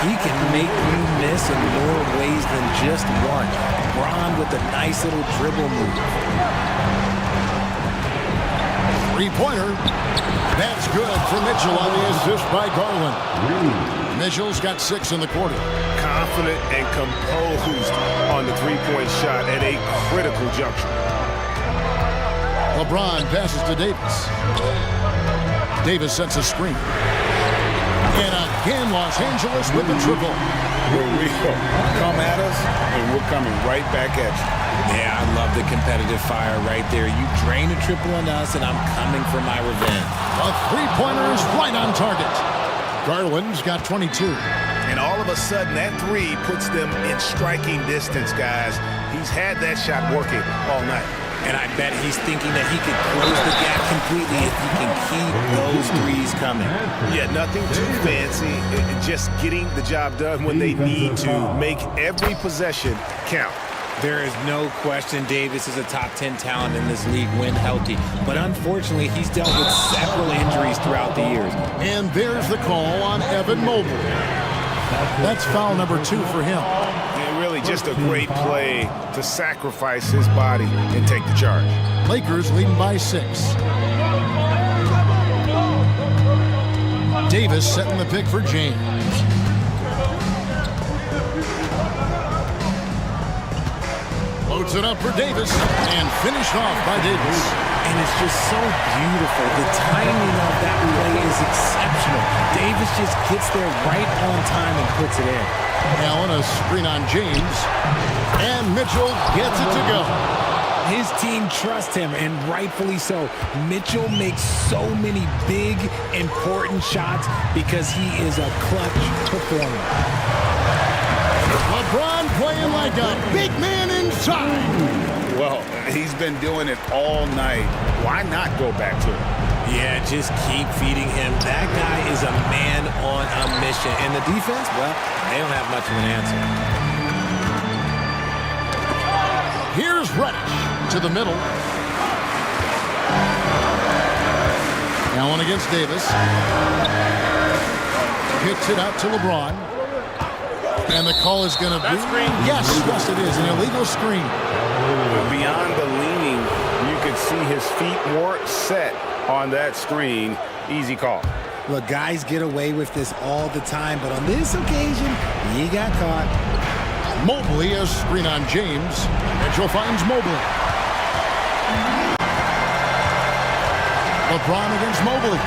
He can make you miss in more ways than just one. Braun with a nice little dribble move. Three-pointer. That's good for Mitchell on the assist by Garland. Mitchell's got 6 in the quarter. Confident and composed on the three-point shot at a critical juncture. LeBron passes to Davis. Davis sets a screen. And again, Los Angeles with the triple. Here we go. Come at us, and we're coming right back at you. Yeah, I love the competitive fire right there. You drain a triple on us, and I'm coming for my revenge. A three-pointer is right on target. Garland's got 22. And all of a sudden, that three puts them in striking distance, guys. He's had that shot working all night. And I bet he's thinking that he could close the gap completely if he can keep those threes coming. Yeah, nothing too fancy. Just getting the job done when they need to. Make every possession count. There is no question Davis is a top 10 talent in this league when healthy. But unfortunately, he's dealt with several injuries throughout the years. And there's the call on Evan Mobley. That's foul number 2 for him. Yeah, really just a great play to sacrifice his body and take the charge. Lakers leading by 6. Davis setting the pick for James. Loads it up for Davis and finished off by Davis. And it's just so beautiful. The timing of that play is exceptional. Davis just gets there right on time and puts it in. Allen, a screen on James. And Mitchell gets it to go. His team trusts him, and rightfully so. Mitchell makes so many big, important shots because he is a clutch performer. LeBron playing like a big man inside. Well, he's been doing it all night. Why not go back to it? Yeah, just keep feeding him. That guy is a man on a mission. And the defense, well, they don't have much of an answer. Here's Reddish to the middle. Allen against Davis. Kicks it out to LeBron. And the call is going to be... Yes, it is. An illegal screen. Beyond the leaning, you can see his feet more set on that screen. Easy call. Look, guys get away with this all the time, but on this occasion, he got caught. Mobley, a screen on James. Mitchell finds Mobley. LeBron against Mobley.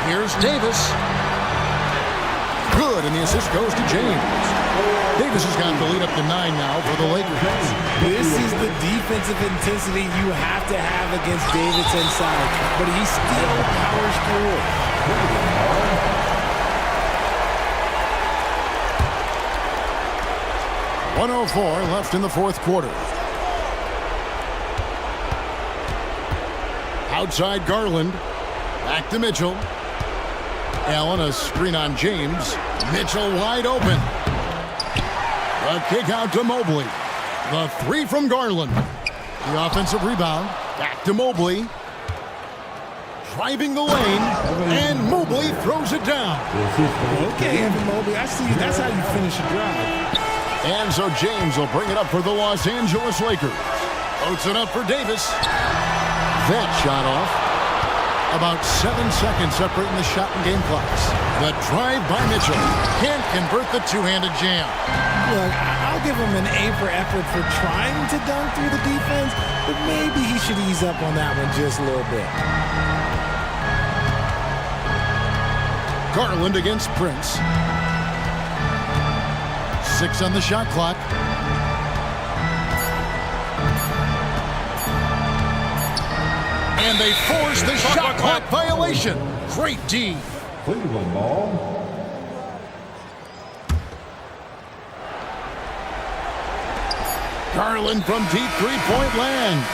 Here's Davis. Good, and the assist goes to James. Davis has got the lead up to 9 now for the Lakers. This is the defensive intensity you have to have against Davis inside, but he still powers through. 1:04 left in the fourth quarter. Outside Garland. Back to Mitchell. Allen, a screen on James. Mitchell wide open. A kick out to Mobley. The three from Garland. The offensive rebound. Back to Mobley. Driving the lane. And Mobley throws it down. Okay, Evan Mobley, I see. That's how you finish a drive. And so James will bring it up for the Los Angeles Lakers. Loads it up for Davis. That shot off. About 7 seconds separating the shot and game clocks. The drive by Mitchell. Can't convert the two-handed jam. Look, I'll give him an A for effort for trying to dunk through the defense, but maybe he should ease up on that one just a little bit. Garland against Prince. 6 on the shot clock. And they force the shot clock violation. Great D. Cleveland ball. Garland from deep three-point land.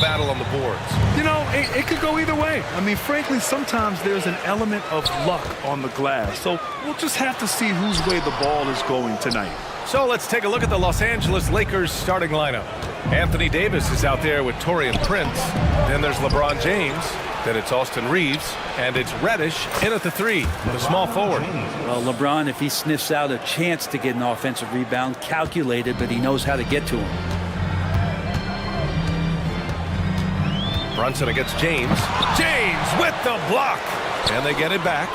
battle on the boards? You know, it could go either way. I mean, frankly, sometimes there's an element of luck on the glass. So we'll just have to see whose way the ball is going tonight. So let's take a look at the Los Angeles Lakers starting lineup. Anthony Davis is out there with Taurean Prince. Then there's LeBron James. Then it's Austin Reeves. And it's Reddish in at the 3, the small forward. Well, LeBron, if he sniffs out a chance to get an offensive rebound, calculated, but he knows how to get to him. Brunson against James. James with the block. And they get it back.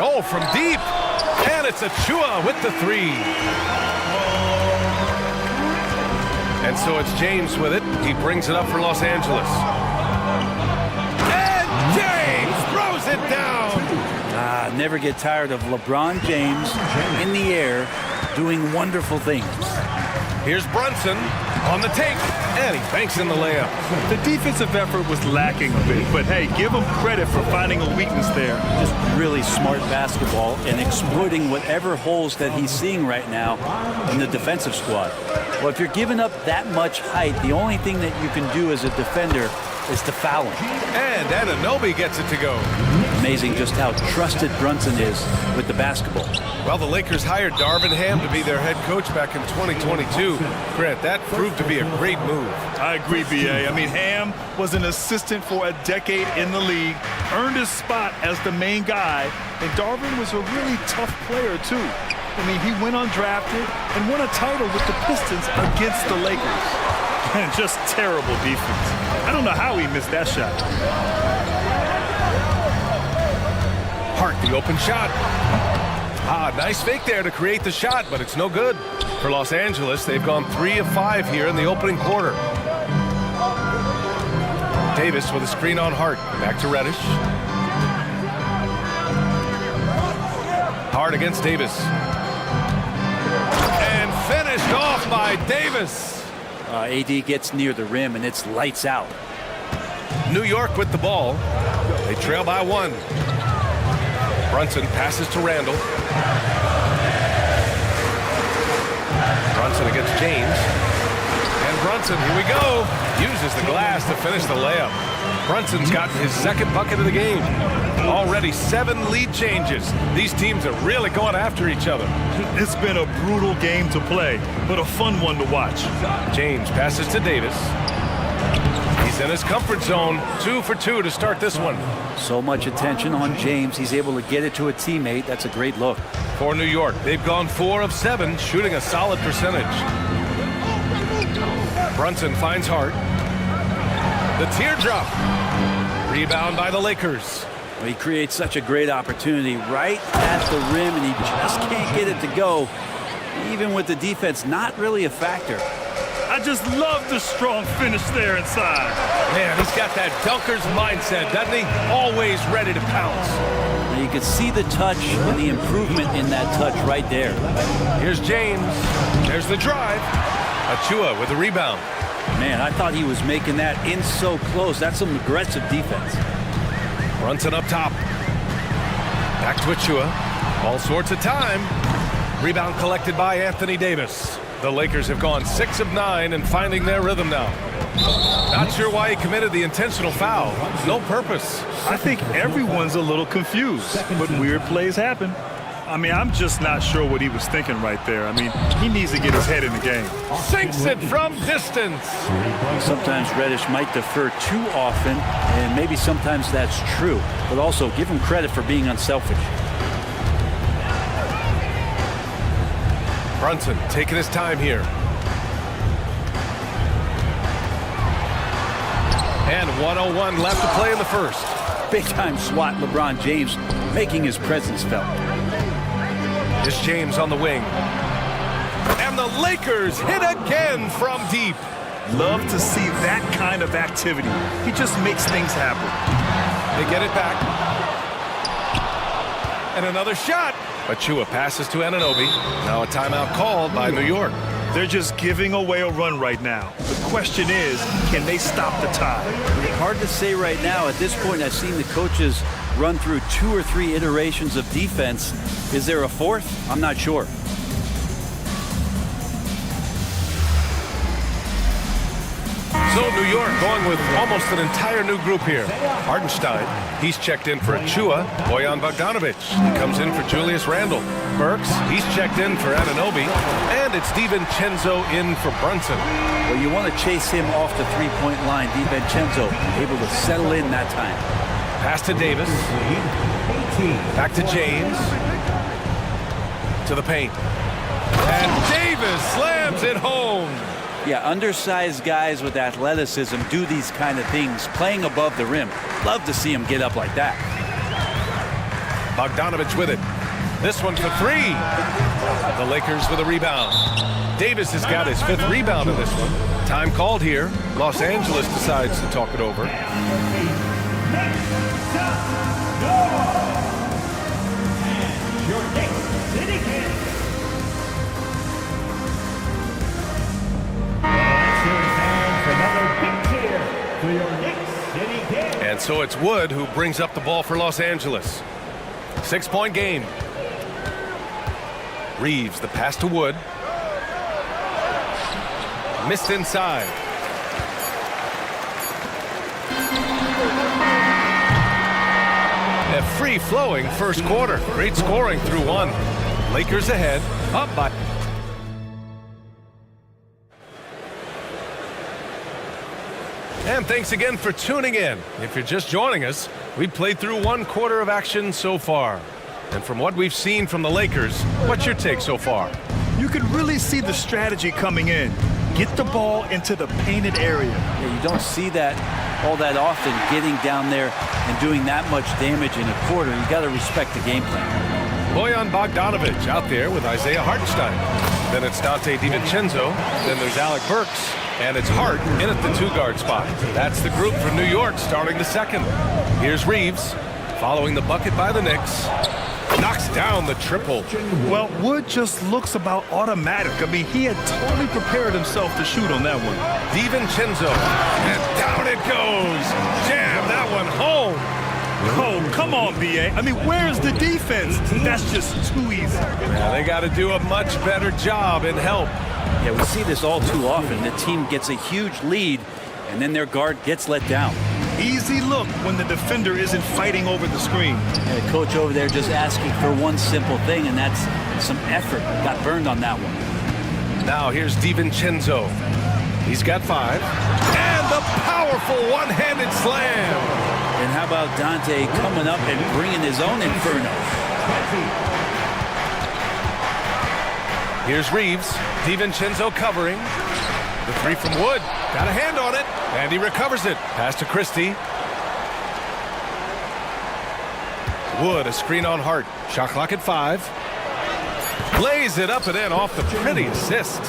Oh, from deep. And it's Achua with the 3. And so it's James with it. He brings it up for Los Angeles. And James throws it down. Never get tired of LeBron James in the air doing wonderful things. Here's Brunson on the take, and he banks in the layup. The defensive effort was lacking a bit, but hey, give him credit for finding a weakness there. Just really smart basketball and exploiting whatever holes that he's seeing right now in the defensive squad. Well, if you're giving up that much height, the only thing that you can do as a defender is to foul him. And Anunoby gets it to go. Amazing just how trusted Brunson is with the basketball. Well, the Lakers hired Darvin Ham to be their head coach back in 2022. Grant, that proved to be a great move. I agree, B.A. I mean, Ham was an assistant for a decade in the league, earned his spot as the main guy, and Darvin was a really tough player, too. I mean, he went undrafted and won a title with the Pistons against the Lakers. And just terrible defense. I don't know how he missed that shot. Hart, the open shot. Nice fake there to create the shot, but it's no good. For Los Angeles, they've gone 3 of 5 here in the opening quarter. Davis with a screen on Hart. Back to Reddish. Hart against Davis. And finished off by Davis. AD gets near the rim, and it's lights out. New York with the ball. They trail by 1. Brunson passes to Randall. Brunson against James. And Brunson, here we go, uses the glass to finish the layup. Brunson's gotten his second bucket of the game. Already 7 lead changes. These teams are really going after each other. It's been a brutal game to play, but a fun one to watch. James passes to Davis. He's in his comfort zone. 2 for 2 to start this one. So much attention on James. He's able to get it to a teammate. That's a great look. For New York, they've gone 4 of 7, shooting a solid percentage. Brunson finds Hart. The teardrop. Rebound by the Lakers. Well, he creates such a great opportunity right at the rim, and he just can't get it to go. Even with the defense not really a factor. I just love the strong finish there inside. Man, he's got that dunker's mindset, doesn't he? Always ready to pounce. Now you can see the touch and the improvement in that touch right there. Here's James. There's the drive. Achua with the rebound. Man, I thought he was making that in so close. That's some aggressive defense. Brunson up top. Back to Achua. All sorts of time. Rebound collected by Anthony Davis. The Lakers have gone 6 of 9 and finding their rhythm now. Not sure why he committed the intentional foul. No purpose. I think everyone's a little confused, but weird plays happen. I mean, I'm just not sure what he was thinking right there. I mean, he needs to get his head in the game. Sinks it from distance. Sometimes Reddish might defer too often, and maybe sometimes that's true. But also, give him credit for being unselfish. Brunson taking his time here. And 1:01 left to play in the first. Big-time swat LeBron James making his presence felt. This James on the wing. And the Lakers hit again from deep. Love to see that kind of activity. He just makes things happen. They get it back. And another shot. Achua passes to Anunoby. Now a timeout called by New York. They're just giving away a run right now. The question is, can they stop the tide? Hard to say right now. At this point, I've seen the coaches run through 2 or 3 iterations of defense. Is there a 4th? I'm not sure. So New York going with almost an entire new group here. Hartenstein, he's checked in for Achua. Bojan Bogdanovic, he comes in for Julius Randle. Burks, he's checked in for Anunoby. And it's DiVincenzo in for Brunson. Well, you want to chase him off the three-point line. DiVincenzo able to settle in that time. Pass to Davis. Back to James. To the paint. And Davis slams it home. Yeah, undersized guys with athleticism do these kind of things, playing above the rim. Love to see him get up like that. Bogdanovic with it. This one for three. The Lakers with a rebound. Davis has got his 5th rebound in this one. Time called here. Los Angeles decides to talk it over. And so it's Wood who brings up the ball for Los Angeles. 6-point game. Reeves, the pass to Wood. Missed inside. A free-flowing first quarter. Great scoring through one. Lakers ahead, up by... And thanks again for tuning in. If you're just joining us, we've played through 1 quarter of action so far. And from what we've seen from the Lakers, what's your take so far? You can really see the strategy coming in. Get the ball into the painted area. Yeah, you don't see that all that often, getting down there and doing that much damage in a quarter. You got to respect the game plan. Bojan Bogdanovic out there with Isaiah Hartenstein. Then it's Dante DiVincenzo. Then there's Alec Burks. And it's Hart in at the 2-guard spot. That's the group from New York starting the second. Here's Reeves following the bucket by the Knicks. Knocks down the triple. Well, Wood just looks about automatic. I mean, he had totally prepared himself to shoot on that one. DiVincenzo. And down it goes. Jam that one home. Oh, come on, B.A. I mean, where's the defense? That's just too easy. Yeah, they got to do a much better job in help. Yeah, we see this all too often. The team gets a huge lead, and then their guard gets let down. Easy look when the defender isn't fighting over the screen. And the coach over there just asking for one simple thing, and that's some effort. Got burned on that one. Now here's DiVincenzo. He's got 5. And the powerful one-handed slam. And how about Dante coming up and bringing his own inferno? Here's Reeves. DiVincenzo covering. The 3 from Wood. Got a hand on it. And he recovers it. Pass to Christie. Wood, a screen on Hart. Shot clock at 5. Lays it up and in off the pretty assist.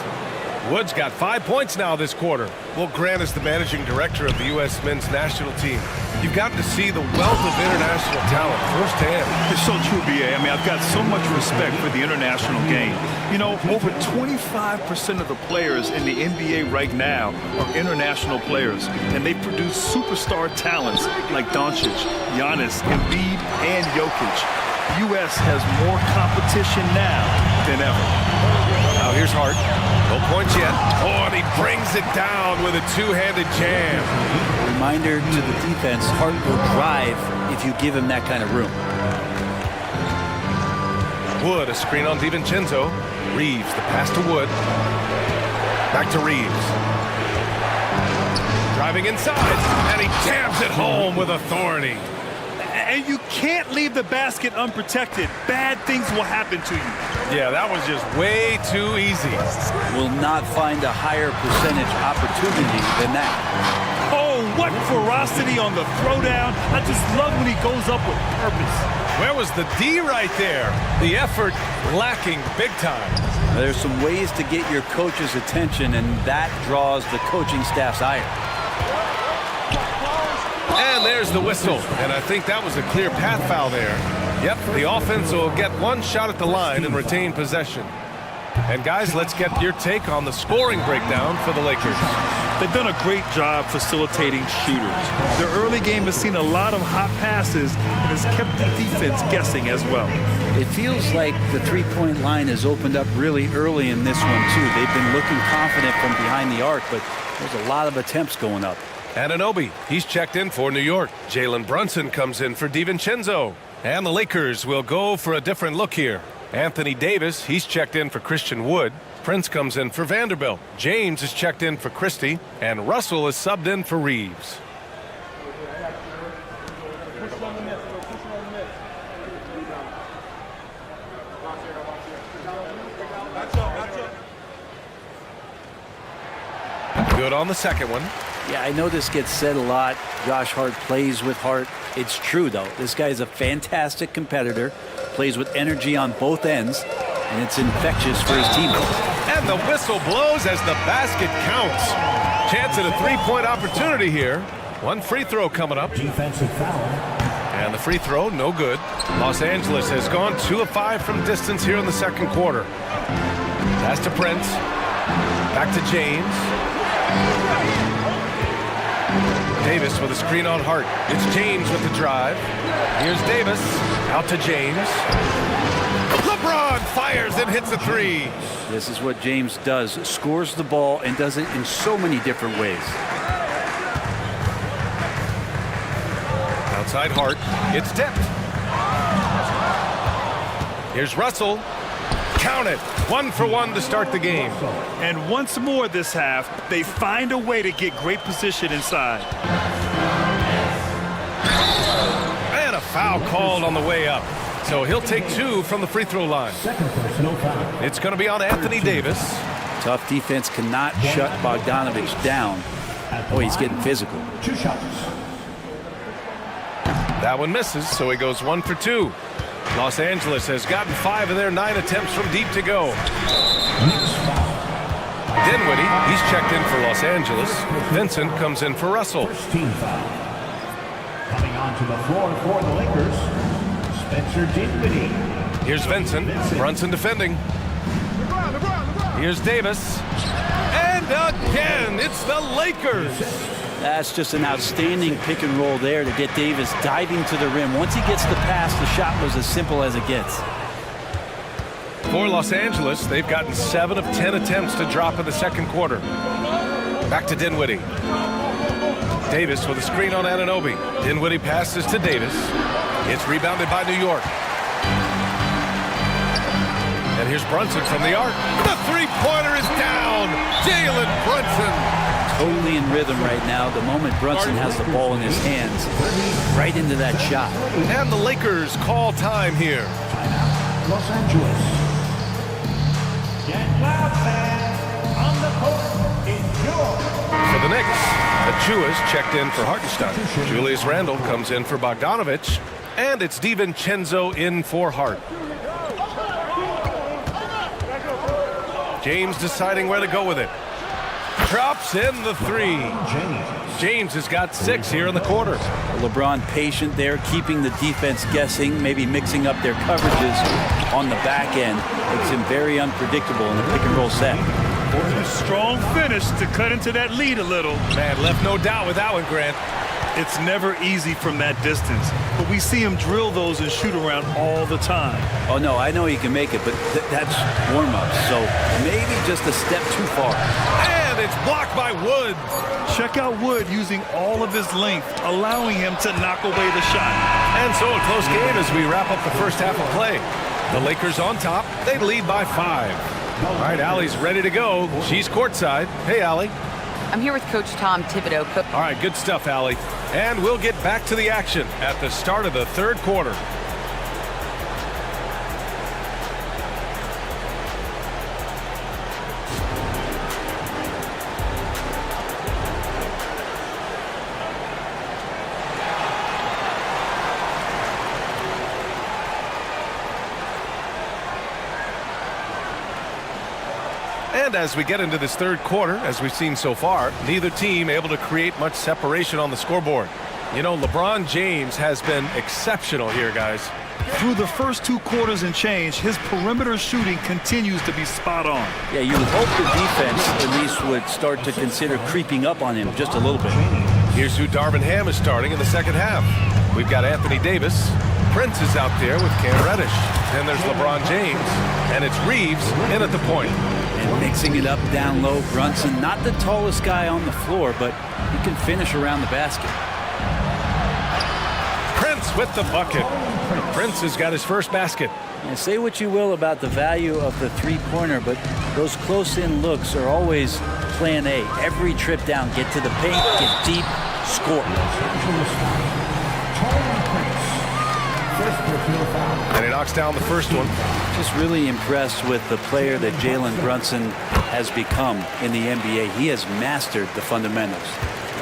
Wood's got 5 points now this quarter. Well, Grant is the managing director of the U.S. men's national team. You've got to see the wealth of international talent firsthand. It's so true, B.A. I mean, I've got so much respect for the international game. You know, over 25% of the players in the NBA right now are international players, and they produce superstar talents like Doncic, Giannis, Embiid, and Jokic. The U.S. has more competition now than ever. Now here's Hart. No points yet. Oh, and he brings it down with a 2-handed jam. Reminder to the defense, Hart will drive if you give him that kind of room. Wood, a screen on DiVincenzo. Reeves, the pass to Wood. Back to Reeves. Driving inside, and he jams it home with authority. And you can't leave the basket unprotected. Bad things will happen to you. Yeah, that was just way too easy. Will not find a higher percentage opportunity than that. Oh, what ferocity on the throwdown. I just love when he goes up with purpose. Where was the D right there? The effort lacking big time. There's some ways to get your coach's attention, and that draws the coaching staff's ire. And there's the whistle. And I think that was a clear path foul there. Yep, the offense will get one shot at the line and retain possession. And guys, let's get your take on the scoring breakdown for the Lakers. They've done a great job facilitating shooters. Their early game has seen a lot of hot passes and has kept the defense guessing as well. It feels like the three-point line has opened up really early in this one, too. They've been looking confident from behind the arc, but There's a lot of attempts going up. Anunoby, he's checked in for New York. Jalen Brunson comes in for DiVincenzo. And the Lakers will go for a different look here. Anthony Davis, he's checked in for Christian Wood. Prince comes in for Vanderbilt. James is checked in for Christie. And Russell is subbed in for Reeves. Good on the second one. Yeah, I know this gets said a lot. Josh Hart plays with heart. It's true, though. This guy is a fantastic competitor, plays with energy on both ends, and it's infectious for his teammates. And the whistle blows as the basket counts. Chance at a three-point opportunity here. One free throw coming up. Defensive foul. And the free throw, no good. Los Angeles has gone 2 of 5 from distance here in the second quarter. Pass to Prince. Back to James. Davis with a screen on Hart. It's James with the drive. Here's Davis. Out to James. LeBron fires and hits a three. This is what James does. Scores the ball and does it in so many different ways. Outside Hart. It's tipped. Here's Russell. Count it. 1 for 1 to start the game. And once more this half, they find a way to get great position inside. And a foul called on the way up. So he'll take 2 from the free throw line. Second personal foul. It's going to be on Anthony Davis. Tough defense cannot shut Bogdanovich down. Oh, he's getting physical. 2 shots. That one misses, so he goes 1 for 2. Los Angeles has gotten 5 of their 9 attempts from deep to go. Dinwiddie, he's checked in for Los Angeles. Vincent comes in for Russell. First team foul. Coming onto the floor for the Lakers, Spencer Dinwiddie. Here's Vincent. Brunson defending. Here's Davis. And again, it's the Lakers. That's just an outstanding pick and roll there to get Davis diving to the rim. Once he gets the pass, the shot was as simple as it gets. For Los Angeles, they've gotten 7 of 10 attempts to drop in the second quarter. Back to Dinwiddie. Davis with a screen on Anunoby. Dinwiddie passes to Davis. It's rebounded by New York. And here's Brunson from the arc. The three-pointer is down. Jalen Brunson. Totally in rhythm right now. The moment Brunson has the ball in his hands, right into that shot. And the Lakers call time here. Timeout, Los Angeles. Get loud, fans. On the court, enjoy. For the Knicks, Achua's checked in for Hartenstein. Julius Randle comes in for Bogdanovich. And it's DiVincenzo in for Hart. James deciding where to go with it. Drops in the 3. James has got 6 here in the quarter. LeBron patient there, keeping the defense guessing, maybe mixing up their coverages on the back end. Makes him very unpredictable in the pick and roll set. A strong finish to cut into that lead a little. Man, left no doubt with that one, Grant. It's never easy from that distance, but we see him drill those and shoot around all the time. Oh, no, I know he can make it, but that's warm-up, so maybe just a step too far. And it's blocked by Wood. Check out Wood using all of his length, allowing him to knock away the shot. And so a close game as we wrap up the first half of play. The Lakers on top. They lead by 5. All right, Allie's ready to go. She's courtside. Hey, Allie. I'm here with Coach Tom Thibodeau. All right, good stuff, Allie. And we'll get back to the action at the start of the third quarter. And as we get into this third quarter, as we've seen so far, neither team able to create much separation on the scoreboard. You know, LeBron James has been exceptional here, guys. Through the first 2 quarters and change, his perimeter shooting continues to be spot on. Yeah, you would hope the defense at least would start to consider creeping up on him just a little bit. Here's who Darvin Ham is starting in the second half. We've got Anthony Davis. Prince is out there with Cam Reddish. Then there's LeBron James. And it's Reeves in at the point. And mixing it up down low, Brunson, not the tallest guy on the floor, but he can finish around the basket. Prince with the bucket. Prince has got his first basket. And say what you will about the value of the three-pointer, but those close-in looks are always plan A. Every trip down, get to the paint, get deep, score. And he knocks down the first one. Just really impressed with the player that Jalen Brunson has become in the NBA. He has mastered the fundamentals.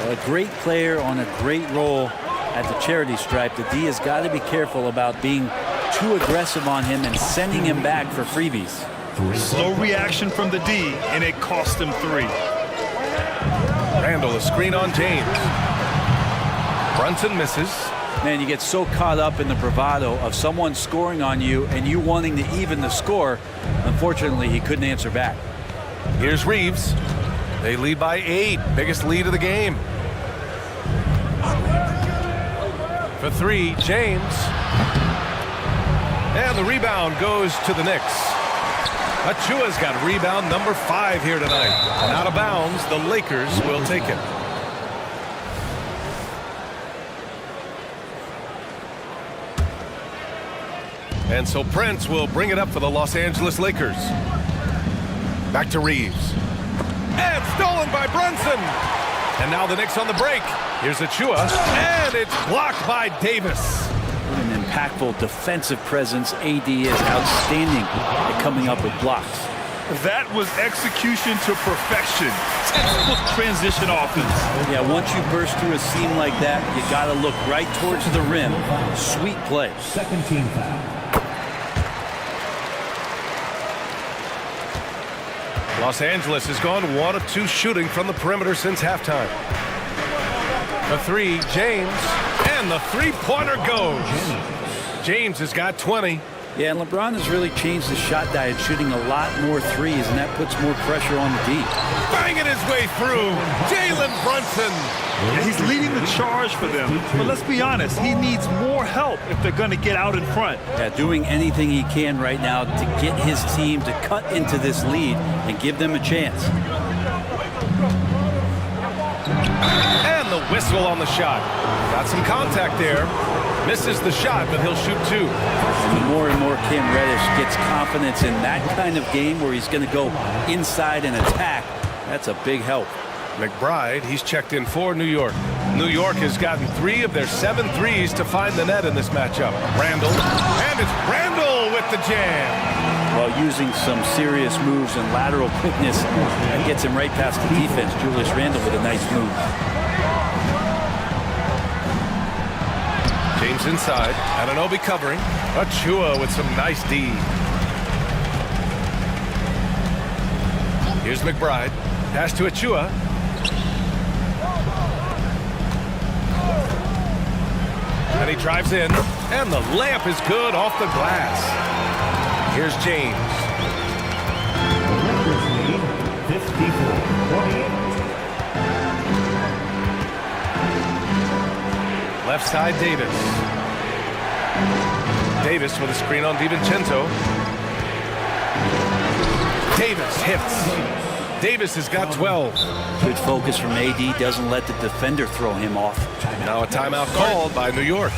A great player on a great role at the charity stripe. The D has got to be careful about being too aggressive on him and sending him back for freebies. Slow reaction from the D, and it cost him 3. Randall, a screen on James. Brunson misses. Man, you get so caught up in the bravado of someone scoring on you and you wanting to even the score. Unfortunately, he couldn't answer back. Here's Reeves. They lead by 8. Biggest lead of the game. For 3, James. And the rebound goes to the Knicks. Achua's got rebound number 5 here tonight. And out of bounds, the Lakers will take it. And so Prince will bring it up for the Los Angeles Lakers. Back to Reeves. And stolen by Brunson. And now the Knicks on the break. Here's Achua. And it's blocked by Davis. What an impactful defensive presence. AD is outstanding at coming up with blocks. That was execution to perfection. Textbook transition offense. Yeah, once you burst through a seam like that, you got to look right towards the rim. Sweet play. Second team foul. Los Angeles has gone 1 of 2 shooting from the perimeter since halftime. The 3, James. And the three-pointer goes. James has got 20. Yeah, and LeBron has really changed his shot diet, shooting a lot more threes, and that puts more pressure on the D. Banging his way through. Jalen Brunson. Yeah, he's leading the charge for them. But let's be honest, he needs more help if they're going to get out in front. Yeah, doing anything he can right now to get his team to cut into this lead and give them a chance. And the whistle on the shot. Got some contact there. Misses the shot, but he'll shoot 2. And the more and more Cam Reddish gets confidence in that kind of game where he's going to go inside and attack, that's a big help. McBride, he's checked in for New York. New York has gotten 3 of their 7 threes to find the net in this matchup. Randall, and it's Randall with the jam. While using some serious moves and lateral quickness, that gets him right past the defense. Julius Randle with a nice move. James inside. Anunoby covering. Achua with some nice D. Here's McBride. Pass to Achua. And he drives in. And the layup is good off the glass. Here's James. The Lakers lead 54-48. Left side, Davis. Davis with a screen on DiVincenzo. Davis hits. Davis has got 12. Good focus from AD. Doesn't let the defender throw him off. Now a timeout called by New York.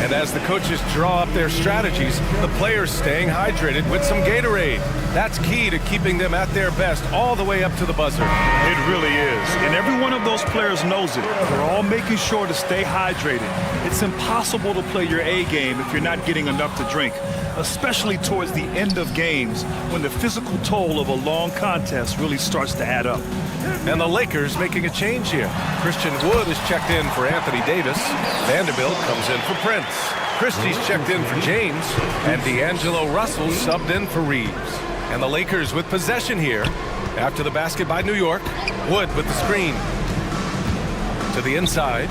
And as the coaches draw up their strategies, the players staying hydrated with some Gatorade. That's key to keeping them at their best all the way up to the buzzer. It really is. And every one of those players knows it. They're all making sure to stay hydrated. It's impossible to play your A game if you're not getting enough to drink, especially towards the end of games when the physical toll of a long contest really starts to add up. And the Lakers making a change here. Christian Wood is checked in for Anthony Davis. Vanderbilt comes in for Prince. Christie's checked in for James. And D'Angelo Russell subbed in for Reeves. And the Lakers with possession here after the basket by New York. Wood with the screen. To the inside.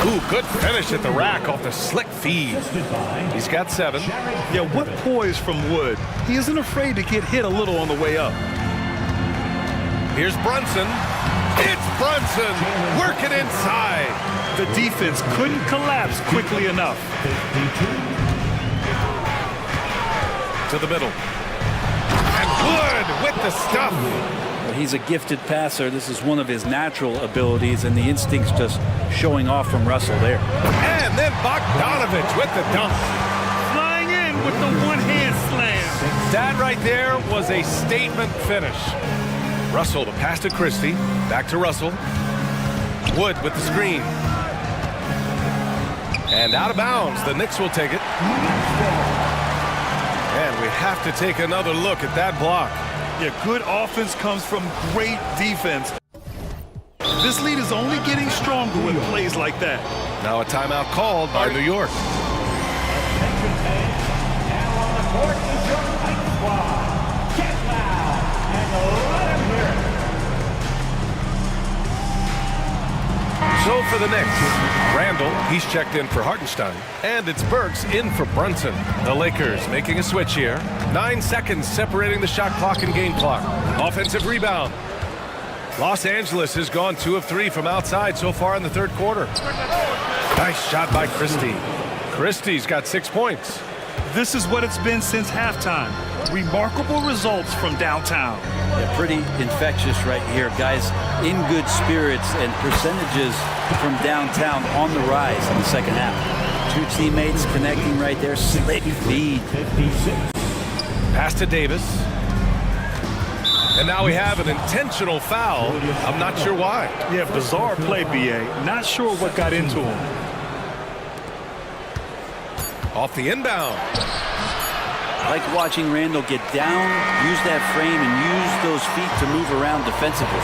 Ooh, good finish at the rack off the slick feed. He's got 7. Yeah, what poise from Wood. He isn't afraid to get hit a little on the way up. Here's Brunson. It's Brunson working inside. The defense couldn't collapse quickly enough. To the middle. Wood with the stuff. Well, he's a gifted passer. This is one of his natural abilities, and the instincts just showing off from Russell there. And then Bogdanovich with the dunk. Flying in with the one-hand slam. That right there was a statement finish. Russell to pass to Christie. Back to Russell. Wood with the screen. And out of bounds. The Knicks will take it. And we have to take another look at that block. Yeah, good offense comes from great defense. This lead is only getting stronger with plays like that. Now a timeout called by New York. Now on the court is your fight squad. Get loud and let him hear it. So for the Knicks, Randall, he's checked in for Hartenstein. And it's Burks in for Brunson. The Lakers making a switch here. 9 seconds separating the shot clock and game clock. Offensive rebound. Los Angeles has gone 2 of 3 from outside so far in the third quarter. Nice shot by Christie. Christie's got 6 points. This is what it's been since halftime. Remarkable results from downtown. Yeah, pretty infectious right here. Guys in good spirits and percentages from downtown on the rise in the second half. 2 teammates connecting right there. Slick feed. Pass to Davis. And now we have an intentional foul. I'm not sure why. Yeah, bizarre play, BA. Not sure what got into him. Off the inbound. I like watching Randall get down, use that frame, and use those feet to move around defensively.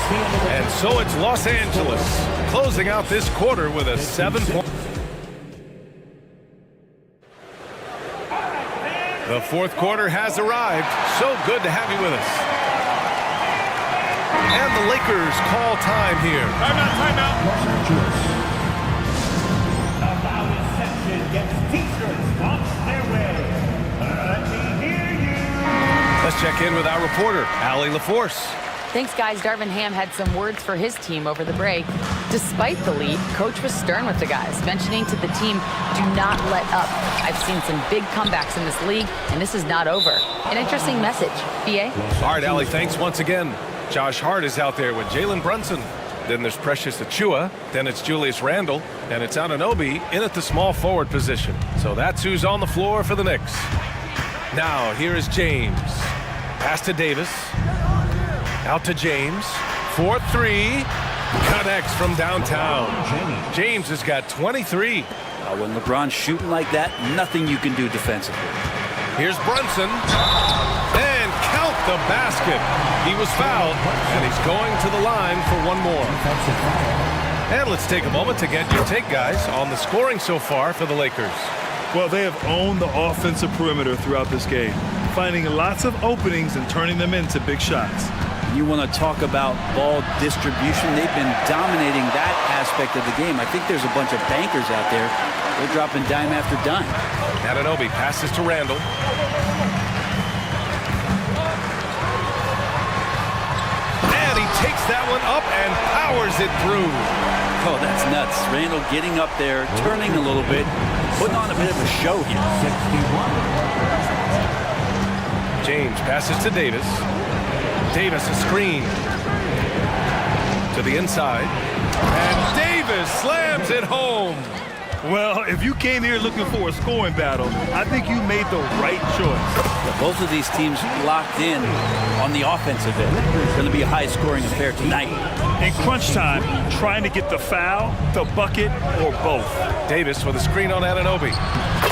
And so it's Los Angeles closing out this quarter with a 7-point. The fourth quarter has arrived. So good to have you with us. And the Lakers call time here. Timeout, timeout. The foul reception gets t-shirts on their way. Let me hear you. Let's check in with our reporter, Allie LaForce. Thanks, guys. Darvin Ham had some words for his team over the break. Despite the lead, Coach was stern with the guys, mentioning to the team, do not let up. I've seen some big comebacks in this league, and this is not over. An interesting message. B.A.? All right, Allie, thanks once again. Josh Hart is out there with Jalen Brunson. Then there's Precious Achiuwa. Then it's Julius Randle. And it's Anunoby in at the small forward position. So that's who's on the floor for the Knicks. Now, here is James. Pass to Davis. Out to James. 4-3. Connects from downtown. James has got 23. When LeBron's shooting like that, nothing you can do defensively. Here's Brunson. And count the basket. He was fouled, and he's going to the line for one more. And let's take a moment to get your take, guys, on the scoring so far for the Lakers. Well, they have owned the offensive perimeter throughout this game, finding lots of openings and turning them into big shots. You want to talk about ball distribution. They've been dominating that aspect of the game. I think there's a bunch of bankers out there. They're dropping dime after dime. Anunoby passes to Randle. And he takes that one up and powers it through. Oh, that's nuts. Randle getting up there, turning a little bit, putting on a bit of a show here. James passes to Davis. Davis a screen to the inside. And Davis slams it home. Well, if you came here looking for a scoring battle, I think you made the right choice. Both of these teams locked in on the offensive end. It's going to be a high-scoring affair tonight. In crunch time, trying to get the foul, the bucket, or both. Davis with a screen on Anunoby.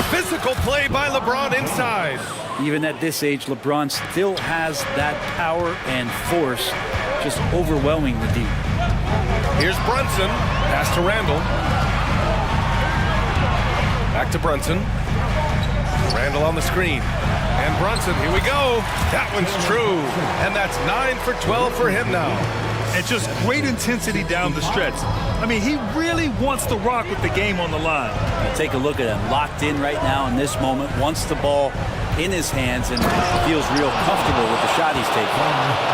Physical play by LeBron inside. Even at this age, LeBron still has that power and force, just overwhelming the D. Here's Brunson. Pass to Randle. Back to Brunson. Randle on the screen. And Brunson, here we go. That one's true. And that's 9 for 12 for him now. And just great intensity down the stretch. I mean, he really wants to rock with the game on the line. Take a look at him, locked in right now in this moment, wants the ball in his hands and feels real comfortable with the shot he's taking.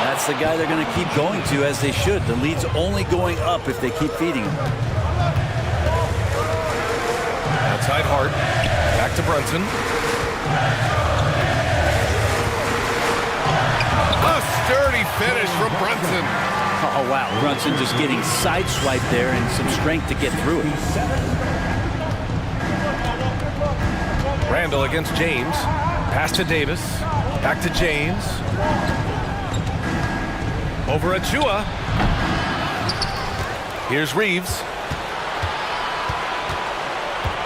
That's the guy they're going to keep going to, as they should. The lead's only going up if they keep feeding him. Outside Hart. Back to Brunson. dirty finish from Brunson. Oh, wow. Brunson just getting sideswiped there and some strength to get through it. Randall against James. Pass to Davis. Back to James. Over Achua. Here's Reeves.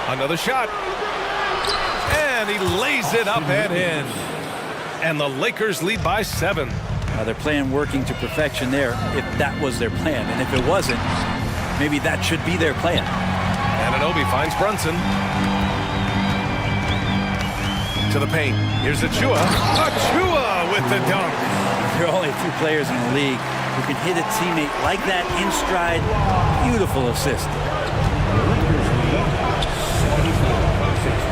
Another shot. And he lays it up and in. And the Lakers lead by 7. Their plan working to perfection there, if that was their plan. And if it wasn't, maybe that should be their plan. Anunoby finds Brunson. To the paint. Here's Achua. Achua with the dunk. There are only a few players in the league who can hit a teammate like that in stride. Beautiful assist.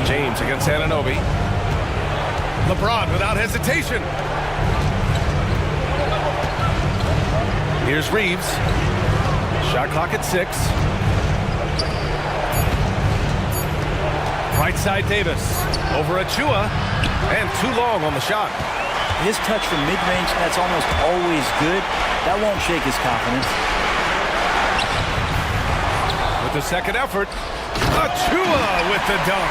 James against Anunoby. LeBron without hesitation. Here's Reeves. Shot clock at 6. Right side Davis. Over Achua. And too long on the shot. His touch from mid-range, that's almost always good. That won't shake his confidence. With the second effort, Achua with the dunk.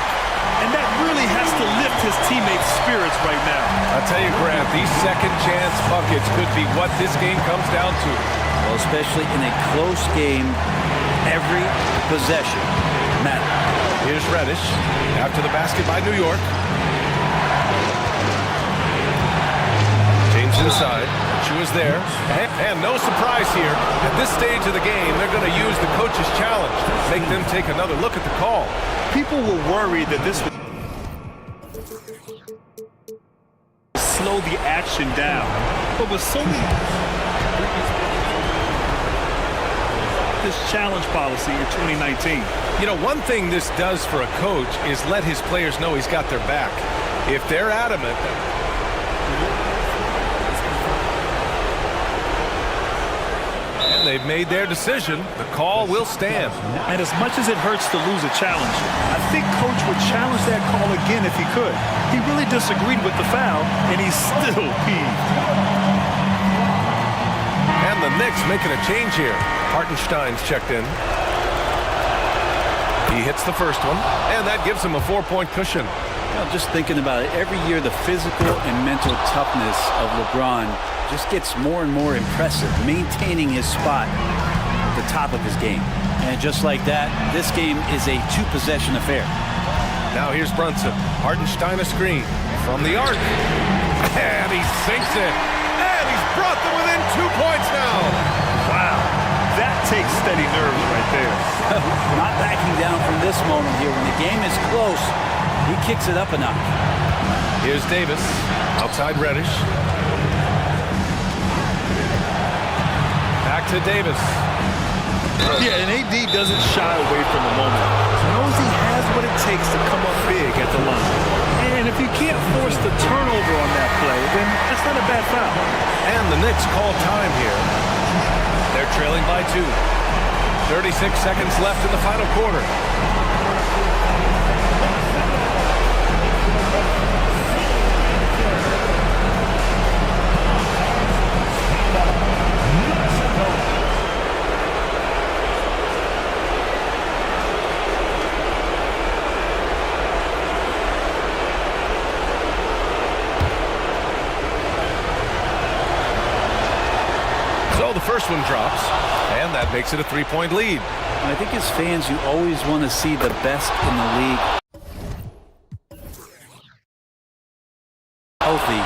And that really has to lift his teammates' spirits right now. I'll tell you, Grant, these second chance buckets could be what this game comes down to. Well, especially in a close game, every possession matters. Here's Reddish after the basket by New York. James inside. She was there. And no surprise here. At this stage of the game, they're going to use the coach's challenge. Make them take another look at the call. People were worried that this would slow the action down. But with so many this challenge policy in 2019. You know, one thing this does for a coach is let his players know he's got their back. If they're adamant, and they've made their decision, the call will stand. And as much as it hurts to lose a challenge, I think Coach would challenge that call again if he could. He really disagreed with the foul, and he's still peeved. And the Knicks making a change here. Hartenstein's checked in. He hits the first one, and that gives him a 4-point cushion. You know, just thinking about it, every year the physical and mental toughness of LeBron just gets more and more impressive, maintaining his spot at the top of his game. And just like that, this game is a 2-possession affair. Now here's Brunson. Hartenstein a screen from the arc. And he sinks it. And he's brought them within 2 points now. Wow. That takes steady nerves right there. Not backing down from this moment here. When the game is close, he kicks it up a notch. Here's Davis. Outside Reddish. Back to Davis. Yeah, and AD doesn't shy away from the moment. He knows he has what it takes to come up big at the line. And if you can't force the turnover on that play, then that's not a bad foul. And the Knicks call time here. They're trailing by 2. 36 seconds left in the final quarter. So the first one drops, and that makes it a 3-point lead. I think as fans, you always want to see the best in the league healthy.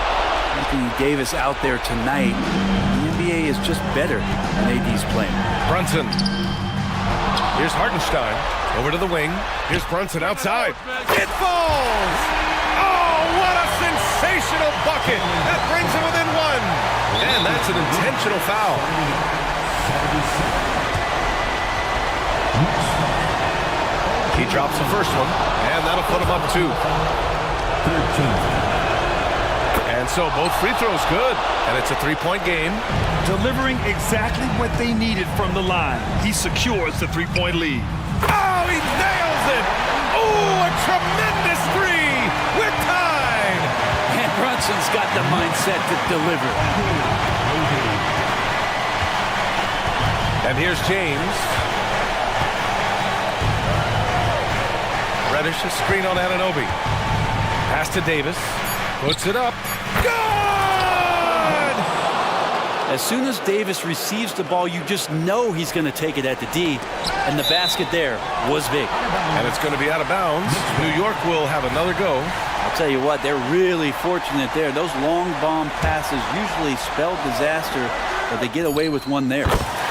Anthony Davis out there tonight. The NBA is just better when AD's playing. Brunson. Here's Hartenstein. Over to the wing. Here's Brunson outside. It falls! Oh, what a sensational bucket! That brings him within 1. And that's an intentional foul. He drops the first one, and that'll put him up 2. And so both free throws good, and it's a 3-point game. Delivering exactly what they needed from the line. He secures the 3-point lead. Oh, he nails it! Oh, a tremendous 3! We're tied! And Brunson Brunson's got the mindset to deliver. And here's James. Reddish, a screen on Anunoby. Pass to Davis. Puts it up. Good! As soon as Davis receives the ball, you just know he's going to take it at the D. And the basket there was big. And it's going to be out of bounds. New York will have another go. I'll tell you what, they're really fortunate there. Those long bomb passes usually spell disaster, but they get away with one there.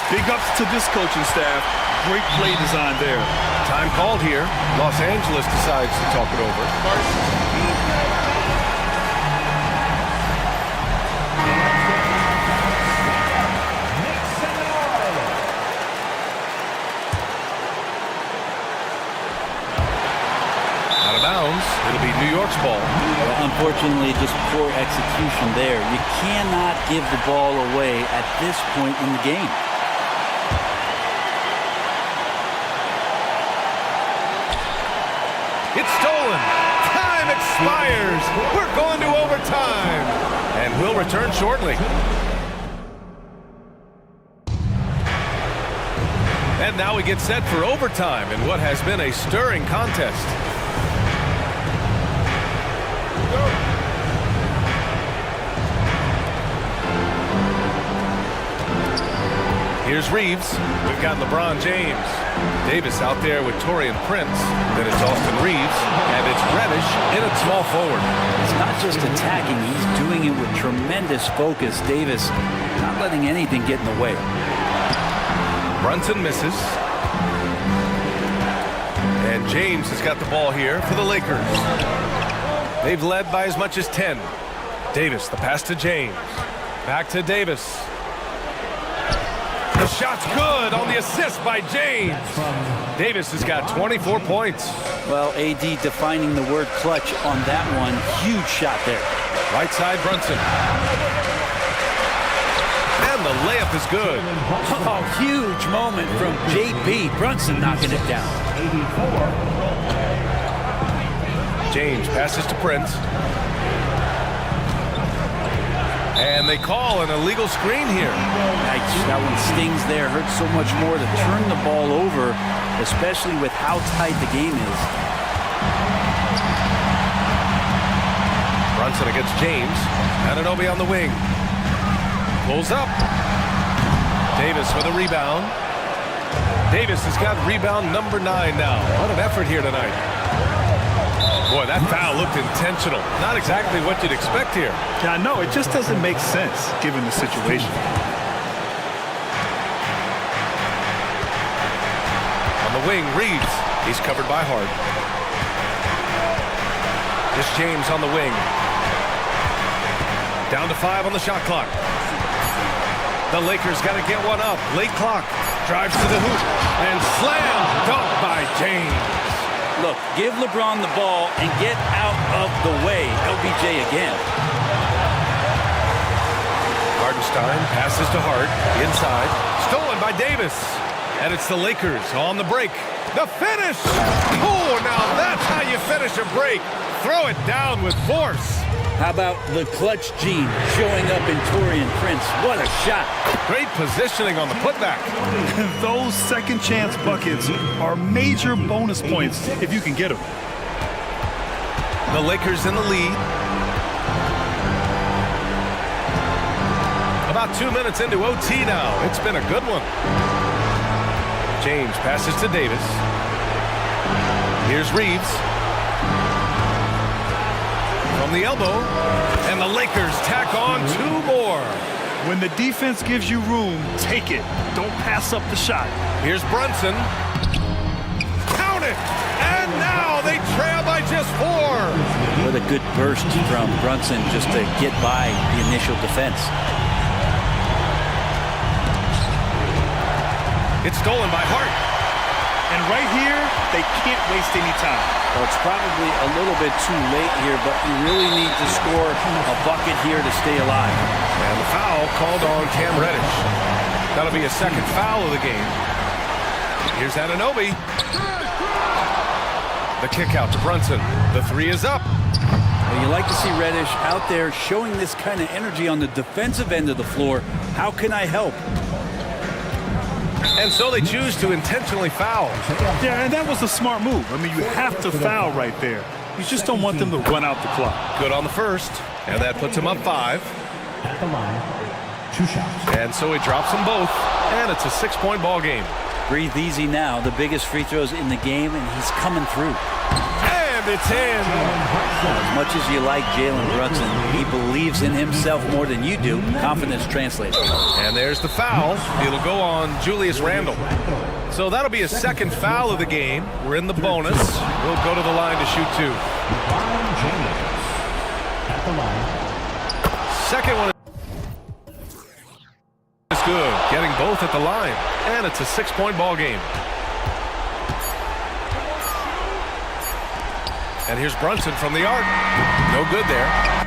Big ups to this coaching staff. Great play design there. Time called here. Los Angeles decides to talk it over. Out of bounds. It'll be New York's ball. Well, unfortunately, just poor execution there. You cannot give the ball away at this point in the game. It's stolen. Time expires. We're going to overtime. And we'll return shortly. And now we get set for overtime in what has been a stirring contest. Here's Reeves. We've got LeBron James. Davis out there with Taurean Prince. Then it's Austin Reeves. And it's Reddish in at small forward. He's not just attacking, he's doing it with tremendous focus. Davis not letting anything get in the way. Brunson misses. And James has got the ball here for the Lakers. They've led by as much as 10. Davis, the pass to James. Back to Davis. The shot's good on the assist by James. Davis has got 24 points. Well, AD defining the word clutch on that one. Huge shot there. Right side, Brunson. And the layup is good. Oh, huge moment from JB. Brunson knocking it down. James passes to Prince. And they call an illegal screen here. Yikes, that one stings there. Hurts so much more to turn the ball over, especially with how tight the game is. Brunson against James. Anunoby on the wing. Pulls up. Davis with a rebound. Davis has got rebound number 9 now. What an effort here tonight. Boy, that foul looked intentional. Not exactly what you'd expect here. Yeah, I know. It just doesn't make sense given the situation. On the wing, Reeves. He's covered by Hart. This James on the wing. Down to 5 on the shot clock. The Lakers got to get one up. Late clock. Drives to the hoop. And slam dunk by James. Look, give LeBron the ball and get out of the way. LBJ again. Hardenstein passes to Hart. Inside. Stolen by Davis. And it's the Lakers on the break. The finish! Oh, now that's how you finish a break. Throw it down with force. How about the clutch gene showing up in Taurean Prince? What a shot. Great positioning on the putback. Those second chance buckets are major bonus points if you can get them. The Lakers in the lead. About 2 minutes into OT now. It's been a good one. James passes to Davis. Here's Reeves. From the elbow, and the Lakers tack on 2 more. When the defense gives you room, take it. Don't pass up the shot. Here's Brunson. Count it! And now they trail by just 4. What a good burst from Brunson just to get by the initial defense. It's stolen by Hart. And right here, they can't waste any time. Well, it's probably a little bit too late here, but you really need to score a bucket here to stay alive. And the foul called on Cam Reddish. That'll be a second foul of the game. Here's Anunoby. The kick out to Brunson. The 3 is up. You like to see Reddish out there showing this kind of energy on the defensive end of the floor. How can I help? And so they choose to intentionally foul. Yeah, and that was a smart move. I mean, you have to foul right there. You just don't want them to run out the clock. Good on the first, and that puts him up 5. At the line, 2 shots. And so he drops them both, and it's a 6-point ball game. Breathe easy now. The biggest free throws in the game, and he's coming through. And it's in. As much as you like Jalen Brunson, he believes in himself more than you do. Confidence translates. And there's the foul. It'll go on Julius Randle. So that'll be a second foul of the game. We're in the bonus. We'll go to the line to shoot 2. At the line. Second one is good. Getting both at the line. And it's a 6-point ball game. And here's Brunson from the arc. No good there.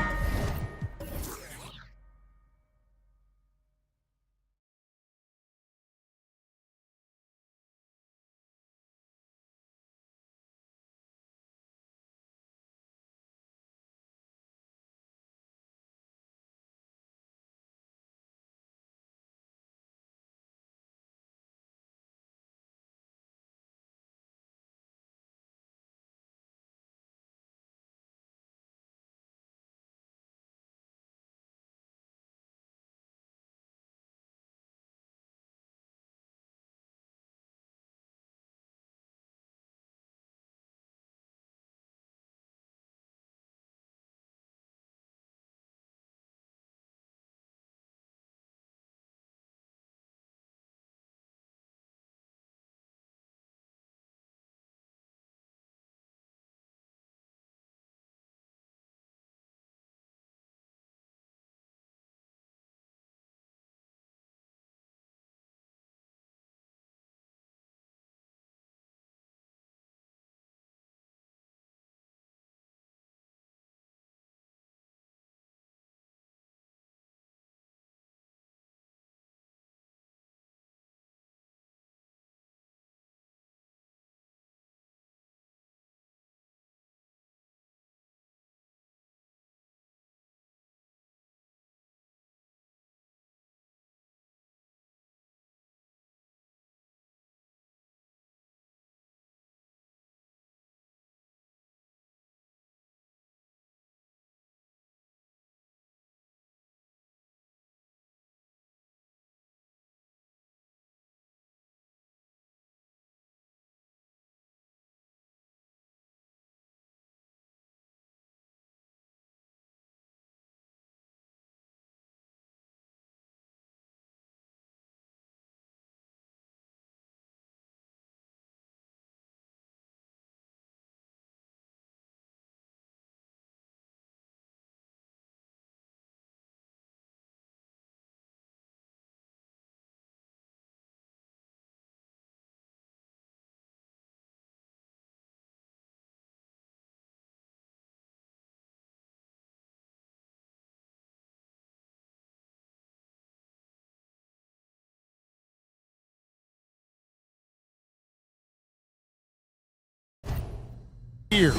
Here.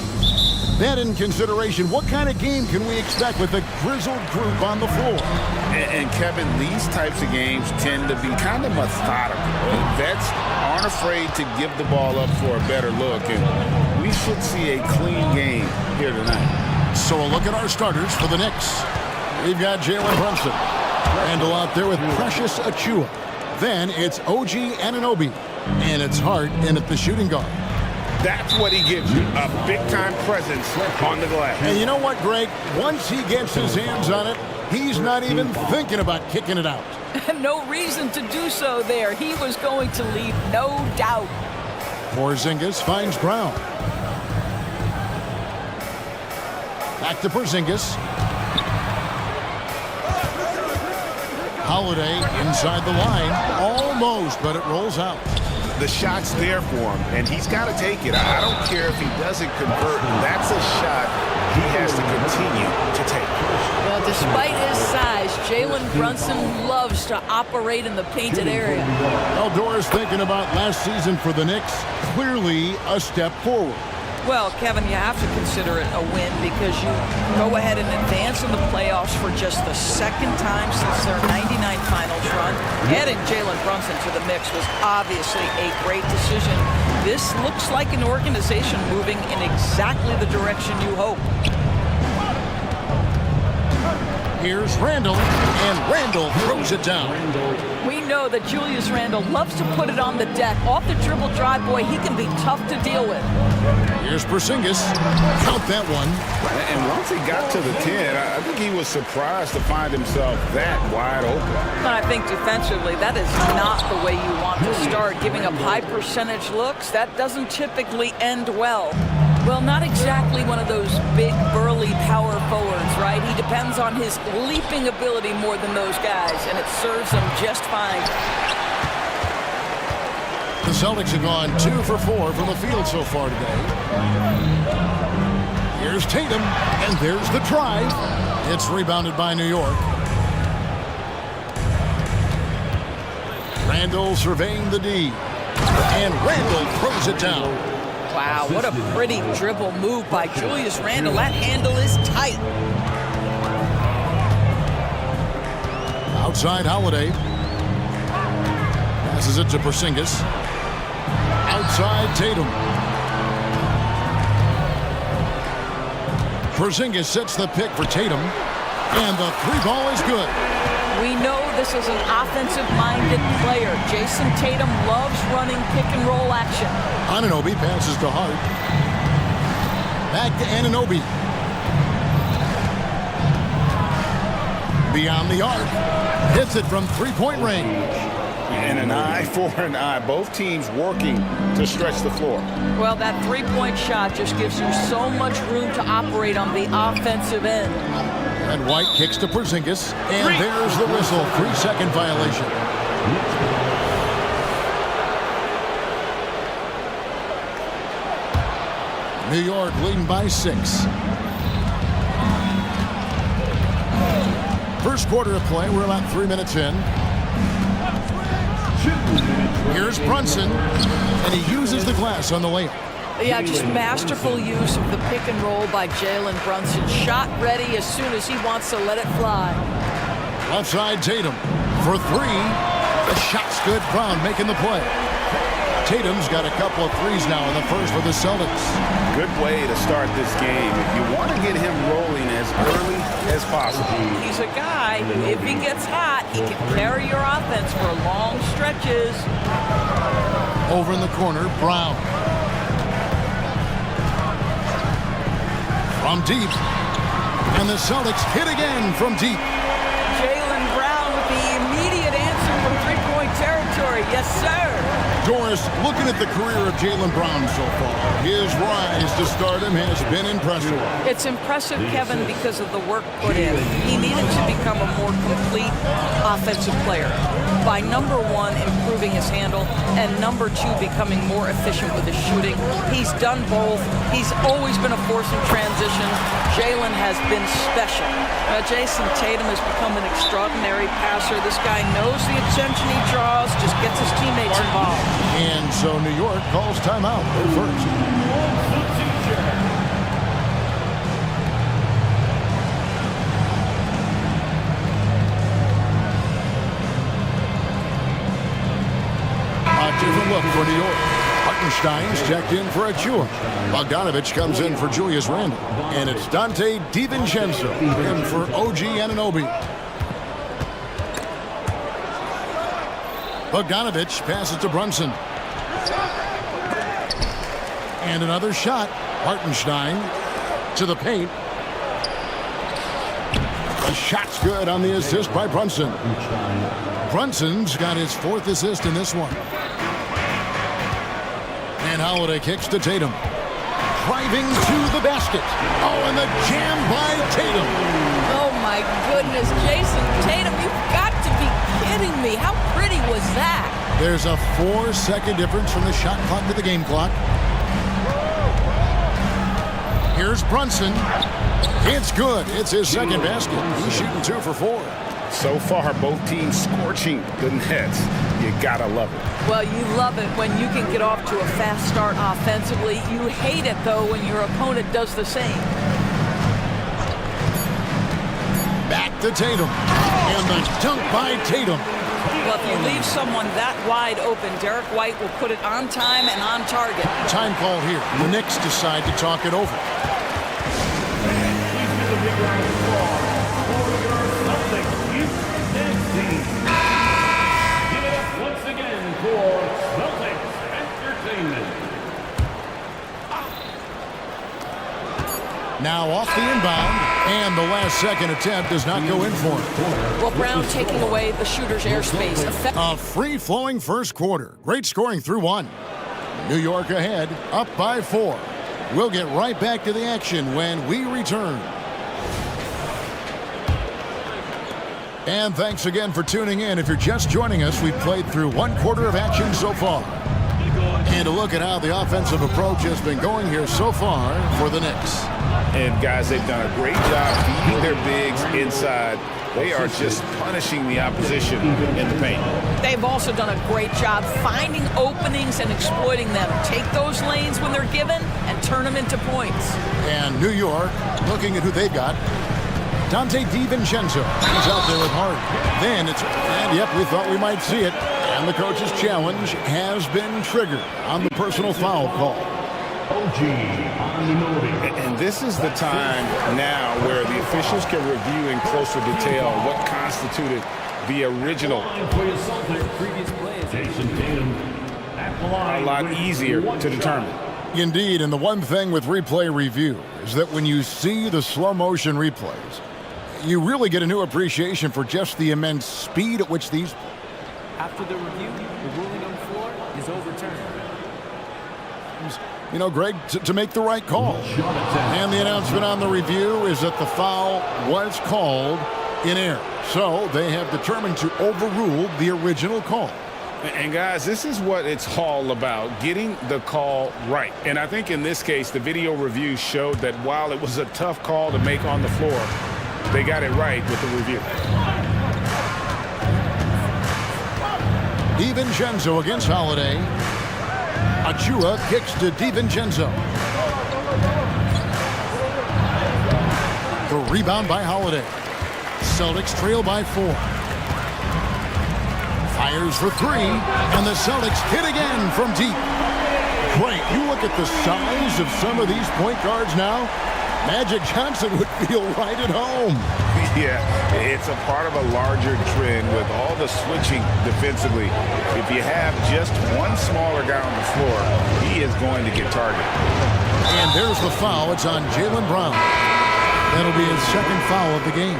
Then in consideration, what kind of game can we expect with a grizzled group on the floor? And Kevin, these types of games tend to be kind of methodical. Vets aren't afraid to give the ball up for a better look, and we should see a clean game here tonight. So a look at our starters for the Knicks. We've got Jalen Brunson. Randle out there with Precious Achua. Then it's OG Anunoby. And it's Hart in at the shooting guard. That's what he gives you, a big-time presence on the glass. And you know what, Greg? Once he gets his hands on it, he's not even thinking about kicking it out. No reason to do so there. He was going to leave, no doubt. Porzingis finds Brown. Back to Porzingis. Holiday inside the line. Almost, but it rolls out. The shot's there for him, and he's got to take it. I don't care if he doesn't convert. That's a shot he has to continue to take. Well, despite his size, Jalen Brunson loves to operate in the painted area. Eldor's thinking about last season for the Knicks. Clearly a step forward. Well, Kevin, you have to consider it a win because you go ahead and advance in the playoffs for just the second time since their 99 finals run. Adding Jalen Brunson to the mix was obviously a great decision. This looks like an organization moving in exactly the direction you hope. Here's Randall, and Randall throws it down. We know that Julius Randle loves to put it on the deck. Off the dribble drive, boy, he can be tough to deal with. Here's Porzingis. Count that one. And once he got to the 10, I think he was surprised to find himself that wide open. I think defensively, that is not the way you want to start. Giving up high percentage looks, that doesn't typically end well. Well, not exactly one of those big, burly power forwards, right? He depends on his leaping ability more than those guys, and it serves him just fine. The Celtics have gone 2 for 4 from the field so far today. Here's Tatum, and there's the drive. It's rebounded by New York. Randall surveying the D, and Randall throws it down. Wow, what a pretty dribble move by Julius Randle. That handle is tight. Outside Holiday. Passes it to Porzingis. Outside Tatum. Porzingis sets the pick for Tatum. And the three ball is good. We know this is an offensive-minded player. Jason Tatum loves running pick-and-roll action. Anunoby passes to Hart. Back to Anunoby. Beyond the arc. Hits it from three-point range. And an eye for an eye. Both teams working to stretch the floor. Well, that three-point shot just gives you so much room to operate on the offensive end. And White kicks to Porzingis. And there's the whistle. 3-second violation. New York leading by 6. First quarter of play. We're about 3 minutes in. Here's Brunson. And he uses the glass on the layup. Yeah, just masterful use of the pick and roll by Jalen Brunson. Shot ready as soon as he wants to let it fly. Left side Tatum for 3. The shot's good. Brown making the play. Tatum's got a couple of threes now in the first for the Celtics. Good way to start this game. If you want to get him rolling as early as possible. He's a guy who, if he gets hot, he can carry your offense for long stretches. Over in the corner, Brown. From deep. And the Celtics hit again from deep. Jaylen Brown with the immediate answer from three-point territory. Yes, sir. Doris, looking at the career of Jaylen Brown so far, his rise to stardom has been impressive. It's impressive, Kevin, because of the work put in. He needed to become a more complete offensive player by, number 1, improving his handle, and number 2, becoming more efficient with his shooting. He's done both. He's always been a force in transition. Jaylen has been special. Jason Tatum has become an extraordinary passer. This guy knows the attention he draws, just gets his teammates involved. And so New York calls timeout. They're first. A different look for New York. Hartenstein's checked in for Achua. Bogdanovich comes in for Julius Randle. And it's Dante DiVincenzo in for OG Anunoby. Bogdanovich passes to Brunson. And another shot. Hartenstein to the paint. The shot's good on the assist by Brunson. Brunson's got his 4th assist in this one. And Holiday kicks to Tatum. Driving to the basket. Oh, and the jam by Tatum. Oh, my goodness. Jason Tatum, you've got to be kidding me. How pretty was that? There's a 4-second difference from the shot clock to the game clock. Here's Brunson. It's good. It's his second basket. He's shooting 2 for 4. So far, both teams scorching the nets. You gotta love it. Well, you love it when you can get off to a fast start offensively. You hate it, though, when your opponent does the same. Back to Tatum. And the dunk by Tatum. Well, if you leave someone that wide open, Derek White will put it on time and on target. Time call here. The Knicks decide to talk it over. Give it up once again for Celtics Entertainment. Now off the inbound, and the last second attempt does not go in for him. Well, Brown taking away the shooter's airspace. A free-flowing first quarter. Great scoring through one. New York ahead, up by 4. We'll get right back to the action when we return. And thanks again for tuning in. If you're just joining us, we've played through one quarter of action so far. And a look at how the offensive approach has been going here so far for the Knicks. And guys, they've done a great job feeding their bigs inside. They are just punishing the opposition in the paint. They've also done a great job finding openings and exploiting them. Take those lanes when they're given and turn them into points. And New York, looking at who they've got. Dante DiVincenzo. He's out there with Hart. Then and yep, we thought we might see it. And the coach's challenge has been triggered on the personal foul call. And this is the time now where the officials can review in closer detail what constituted the original. A lot easier to determine. Indeed, and the one thing with replay review is that when you see the slow motion replays, you really get a new appreciation for just the immense speed at which these... After the review, the ruling on the floor is overturned. You know, Greg, to make the right call. And the announcement on the review is that the foul was called in error. So they have determined to overrule the original call. And guys, this is what it's all about, getting the call right. And I think in this case, the video review showed that while it was a tough call to make on the floor, they got it right with the review. DiVincenzo against Holiday. Achua kicks to DiVincenzo. The rebound by Holiday. Celtics trail by 4. Fires for 3, and the Celtics hit again from deep. Great. You look at the size of some of these point guards now. Magic Johnson would feel right at home. Yeah, it's a part of a larger trend with all the switching defensively. If you have just one smaller guy on the floor, he is going to get targeted. And there's the foul. It's on Jaylen Brown. That'll be his second foul of the game.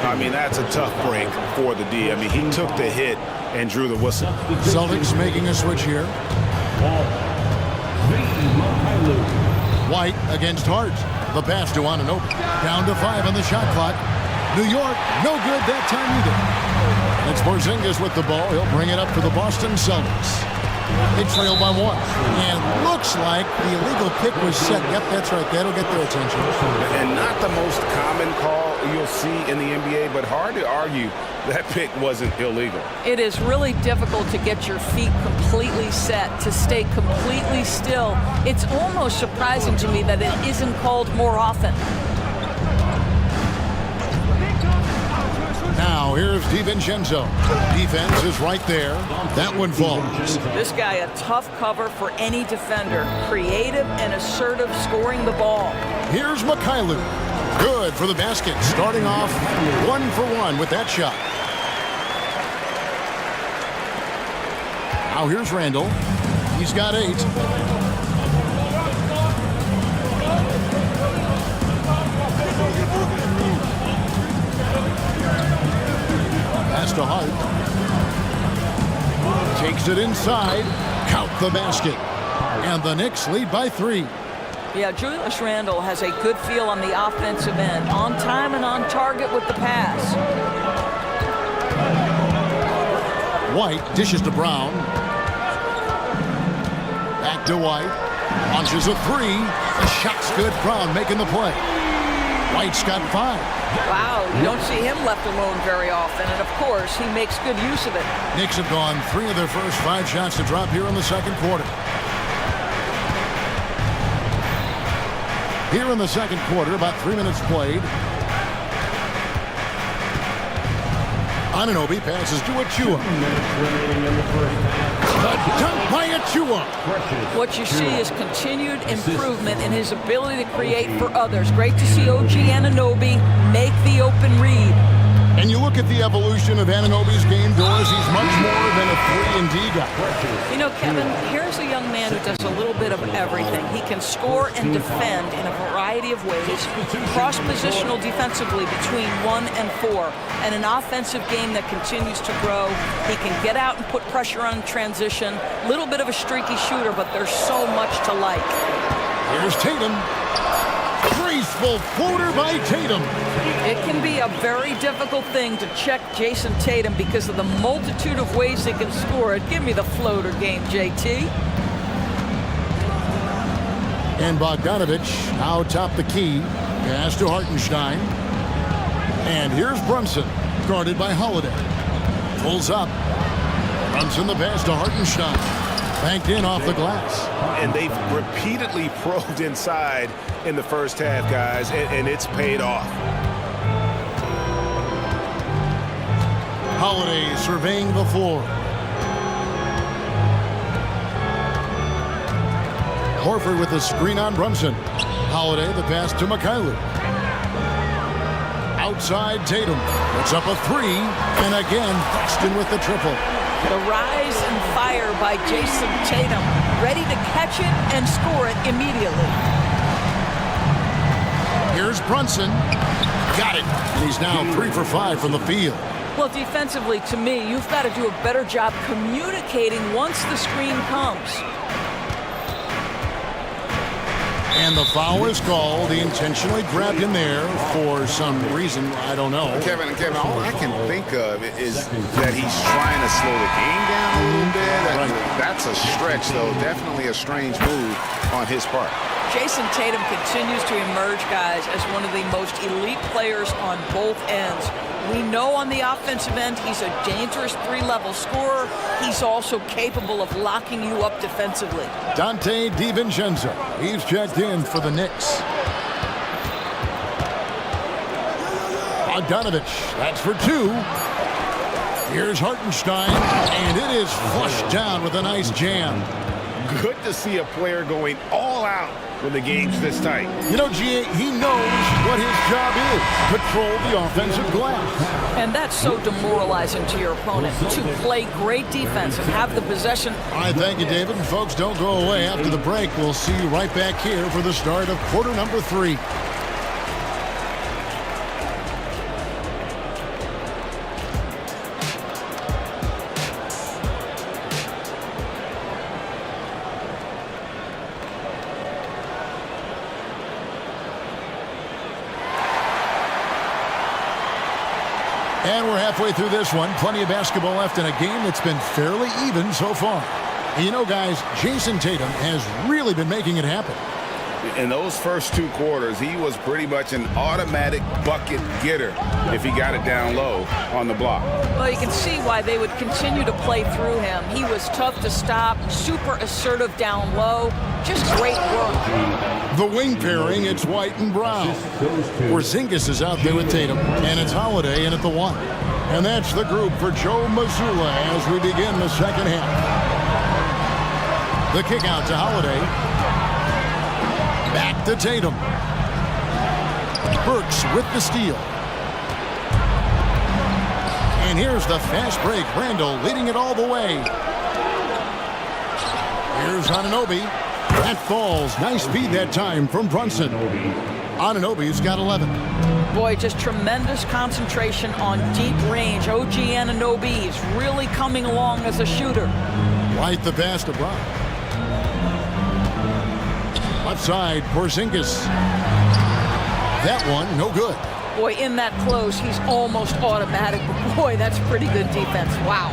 I mean, that's a tough break for the D. I mean, he took the hit and drew the whistle. Celtics making a switch here. White against Hart. The pass to Anunoby. Down to 5 on the shot clock. New York, no good that time either. It's Porzingis with the ball. He'll bring it up for the Boston Celtics. They trail by 1. And looks like the illegal pick was set. Yep, that's right. That'll get their attention. And not the most common call you'll see in the NBA, but hard to argue that pick wasn't illegal. It is really difficult to get your feet completely set, to stay completely still. It's almost surprising to me that it isn't called more often. Now, here's DiVincenzo. Defense is right there. That one falls. This guy, a tough cover for any defender. Creative and assertive scoring the ball. Here's Mikhailuk. Good for the basket. Starting off 1 for 1 with that shot. Now here's Randall. He's got 8. Pass to Hart. Takes it inside. Count the basket. And the Knicks lead by 3. Yeah, Julius Randle has a good feel on the offensive end. On time and on target with the pass. White dishes to Brown. Back to White. Launches a 3. The shot's good. Brown making the play. White's got 5. Wow, you don't see him left alone very often, and of course, he makes good use of it. Knicks have gone 3 of their first 5 shots to drop here in the second quarter. Here in the second quarter, about 3 minutes played. Anunoby passes to Achua. The dunk by Achua. What you see is continued improvement in his ability to create for others. Great to see OG Anunoby make the open read. And you look at the evolution of Anunoby's game, Doris, he's much more than a 3-and-D guy. You know, Kevin, here's a young man who does a little bit of everything. He can score and defend in a variety of ways, cross-positional defensively between 1 and 4, and an offensive game that continues to grow. He can get out and put pressure on transition, little bit of a streaky shooter, but there's so much to like. Here's Tatum. Graceful floater by Tatum. It can be a very difficult thing to check Jason Tatum because of the multitude of ways he can score it. Give me the floater game, JT. And Bogdanovich out top the key. Pass to Hartenstein. And here's Brunson, guarded by Holiday. Pulls up. Brunson the pass to Hartenstein. Banked in off the glass. And they've repeatedly probed inside in the first half, guys, and it's paid off. Holiday surveying the floor. Horford with the screen on Brunson. Holiday the pass to Mikhailiuk. Outside Tatum. Puts up a 3. And again, Boston with the triple. The rise and fire by Jason Tatum, ready to catch it and score it immediately. Here's Brunson. Got it. And he's now 3 for 5 from the field. Well, defensively, to me, you've got to do a better job communicating once the screen comes. And the foul is called. He intentionally grabbed him there for some reason. I don't know. Kevin, all I can think of is that he's trying to slow the game down a little bit. That's a stretch, though. Definitely a strange move on his part. Jason Tatum continues to emerge, guys, as one of the most elite players on both ends. We know on the offensive end he's a dangerous 3-level scorer. He's also capable of locking you up defensively. Dante DiVincenzo. He's checked in for the Knicks. Bogdanovich. That's for 2. Here's Hartenstein. And it is flushed down with a nice jam. Good to see a player going all out when the game's this tight. You know, G.A., he knows what his job is. Control the offensive glass. And that's so demoralizing to your opponent, to play great defense and have the possession. All right, thank you, David. And folks, don't go away. After the break, we'll see you right back here for the start of quarter number 3. And we're halfway through this one. Plenty of basketball left in a game that's been fairly even so far. And you know, guys, Jason Tatum has really been making it happen. In those first 2 quarters, he was pretty much an automatic bucket getter if he got it down low on the block. Well, you can see why they would continue to play through him. He was tough to stop, super assertive down low. Just great work. The wing pairing, it's White and Brown. Porzingis is out there with Tatum, and it's Holiday in at the 1. And that's the group for Joe Mazzulla as we begin the second half. The kick out to Holiday. Back to Tatum. Burks with the steal. And here's the fast break. Randall leading it all the way. Here's Anunoby. That falls. Nice feed that time from Brunson. Anunoby's got 11. Boy, just tremendous concentration on deep range. OG Anunoby, he's really coming along as a shooter. White the pass to Brown. Left side, Porzingis. That one, no good. Boy, in that close, he's almost automatic. But boy, that's pretty good defense. Wow.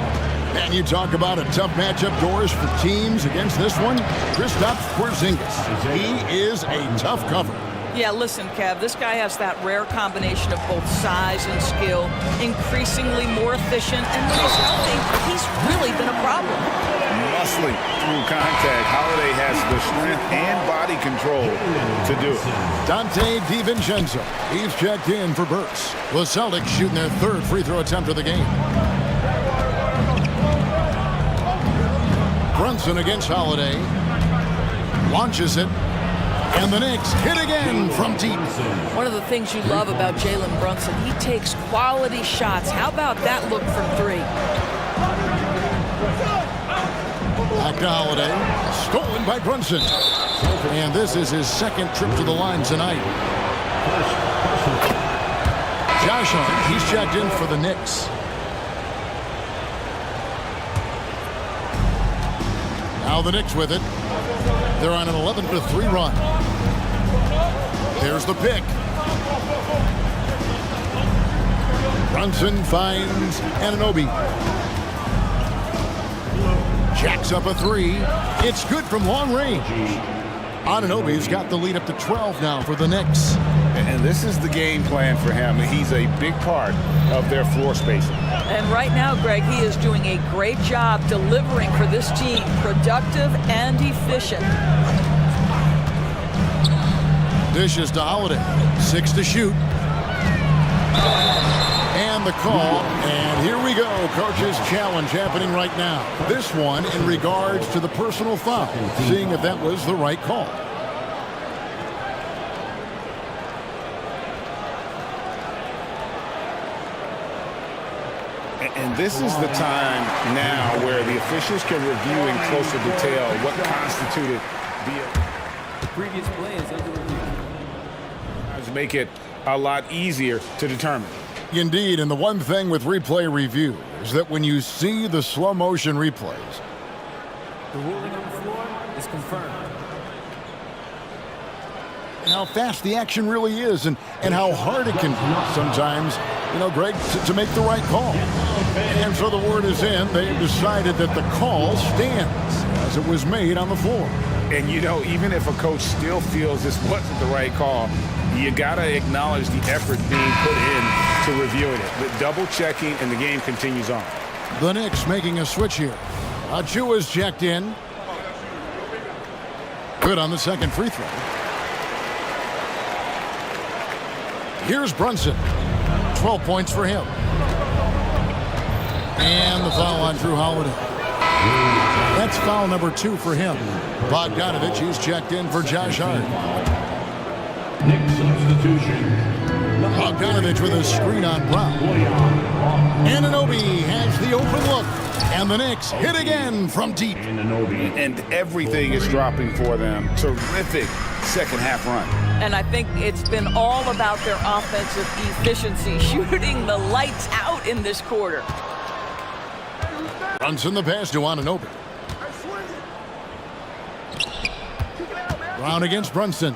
And you talk about a tough matchup, Doris, for teams against this one. Kristaps Porzingis. He is a tough cover. Yeah, listen, Kev, this guy has that rare combination of both size and skill, increasingly more efficient, and when he's healthy, he's really been a problem. Muscling through contact. Holiday has the strength and body control to do it. Dante DiVincenzo. He's checked in for Burks. The Celtics shooting their third free throw attempt of the game. Brunson against Holiday. Launches it. And the Knicks hit again from deep. One of the things you love about Jalen Brunson, he takes quality shots. How about that look from three? Back to Holiday. Stolen by Brunson. And this is his second trip to the line tonight. Josh Hart, he's checked in for the Knicks. Now the Knicks with it. They're on an 11-3 run. There's the pick. Brunson finds Anunoby. Jacks up a three. It's good from long range. Anunoby's got the lead up to 12 now for the Knicks. And this is the game plan for him. He's a big part of their floor spacing. And right now, Greg, he is doing a great job delivering for this team, productive and efficient. Dishes to Holiday. 6 to shoot. And the call. And here we go. Coach's challenge happening right now. This one in regards to the personal foul. Seeing if that was the right call. And this is the time now where the officials can review in closer detail what constituted The previous play is under review. make it a lot easier to determine. Indeed, and the one thing with replay review is that when you see the slow motion replays, the ruling on the floor is confirmed. And how fast the action really is and how hard it can be sometimes, you know, Greg, to make the right call. And so the word is in. They've decided that the call stands as it was made on the floor. And, you know, even if a coach still feels this wasn't the right call, you got to acknowledge the effort being put in to reviewing it. The double checking, and the game continues on. The Knicks making a switch here. Achua's checked in. Good on the second free throw. Here's Brunson. 12 points for him. And the foul on Drew Holiday. That's foul number 2 for him. Bogdanovich, he's checked in for Josh Hart. Knicks substitution. Bogdanovich with a screen on Brown. Anunoby has the open look. And the Knicks hit again from deep. And everything is dropping for them. Terrific second half run. And I think it's been all about their offensive efficiency, shooting the lights out in this quarter. Brunson the pass to Anunoby. Brown against Brunson.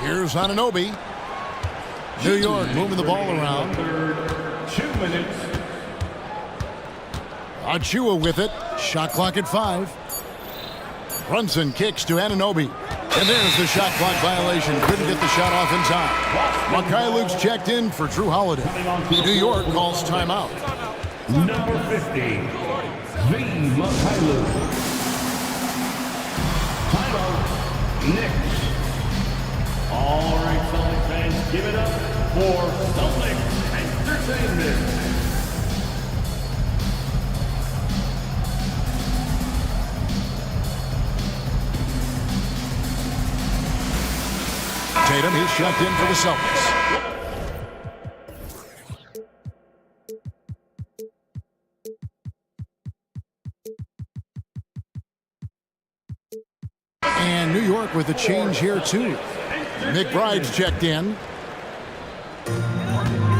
Here's Anunoby. New York moving the ball around. 2 minutes. Achua with it. Shot clock at 5. Brunson kicks to Anunoby. And there's the shot clock violation. Couldn't get the shot off in time. Luke's checked in for Drew Holiday. New York calls timeout. Number 50, Luke. Timeout, Knicks. All right, Celtics fans, give it up for Celtics Entertainment. Tatum, he's checked in for the Celtics. And New York with a change here, too. McBride's checked in.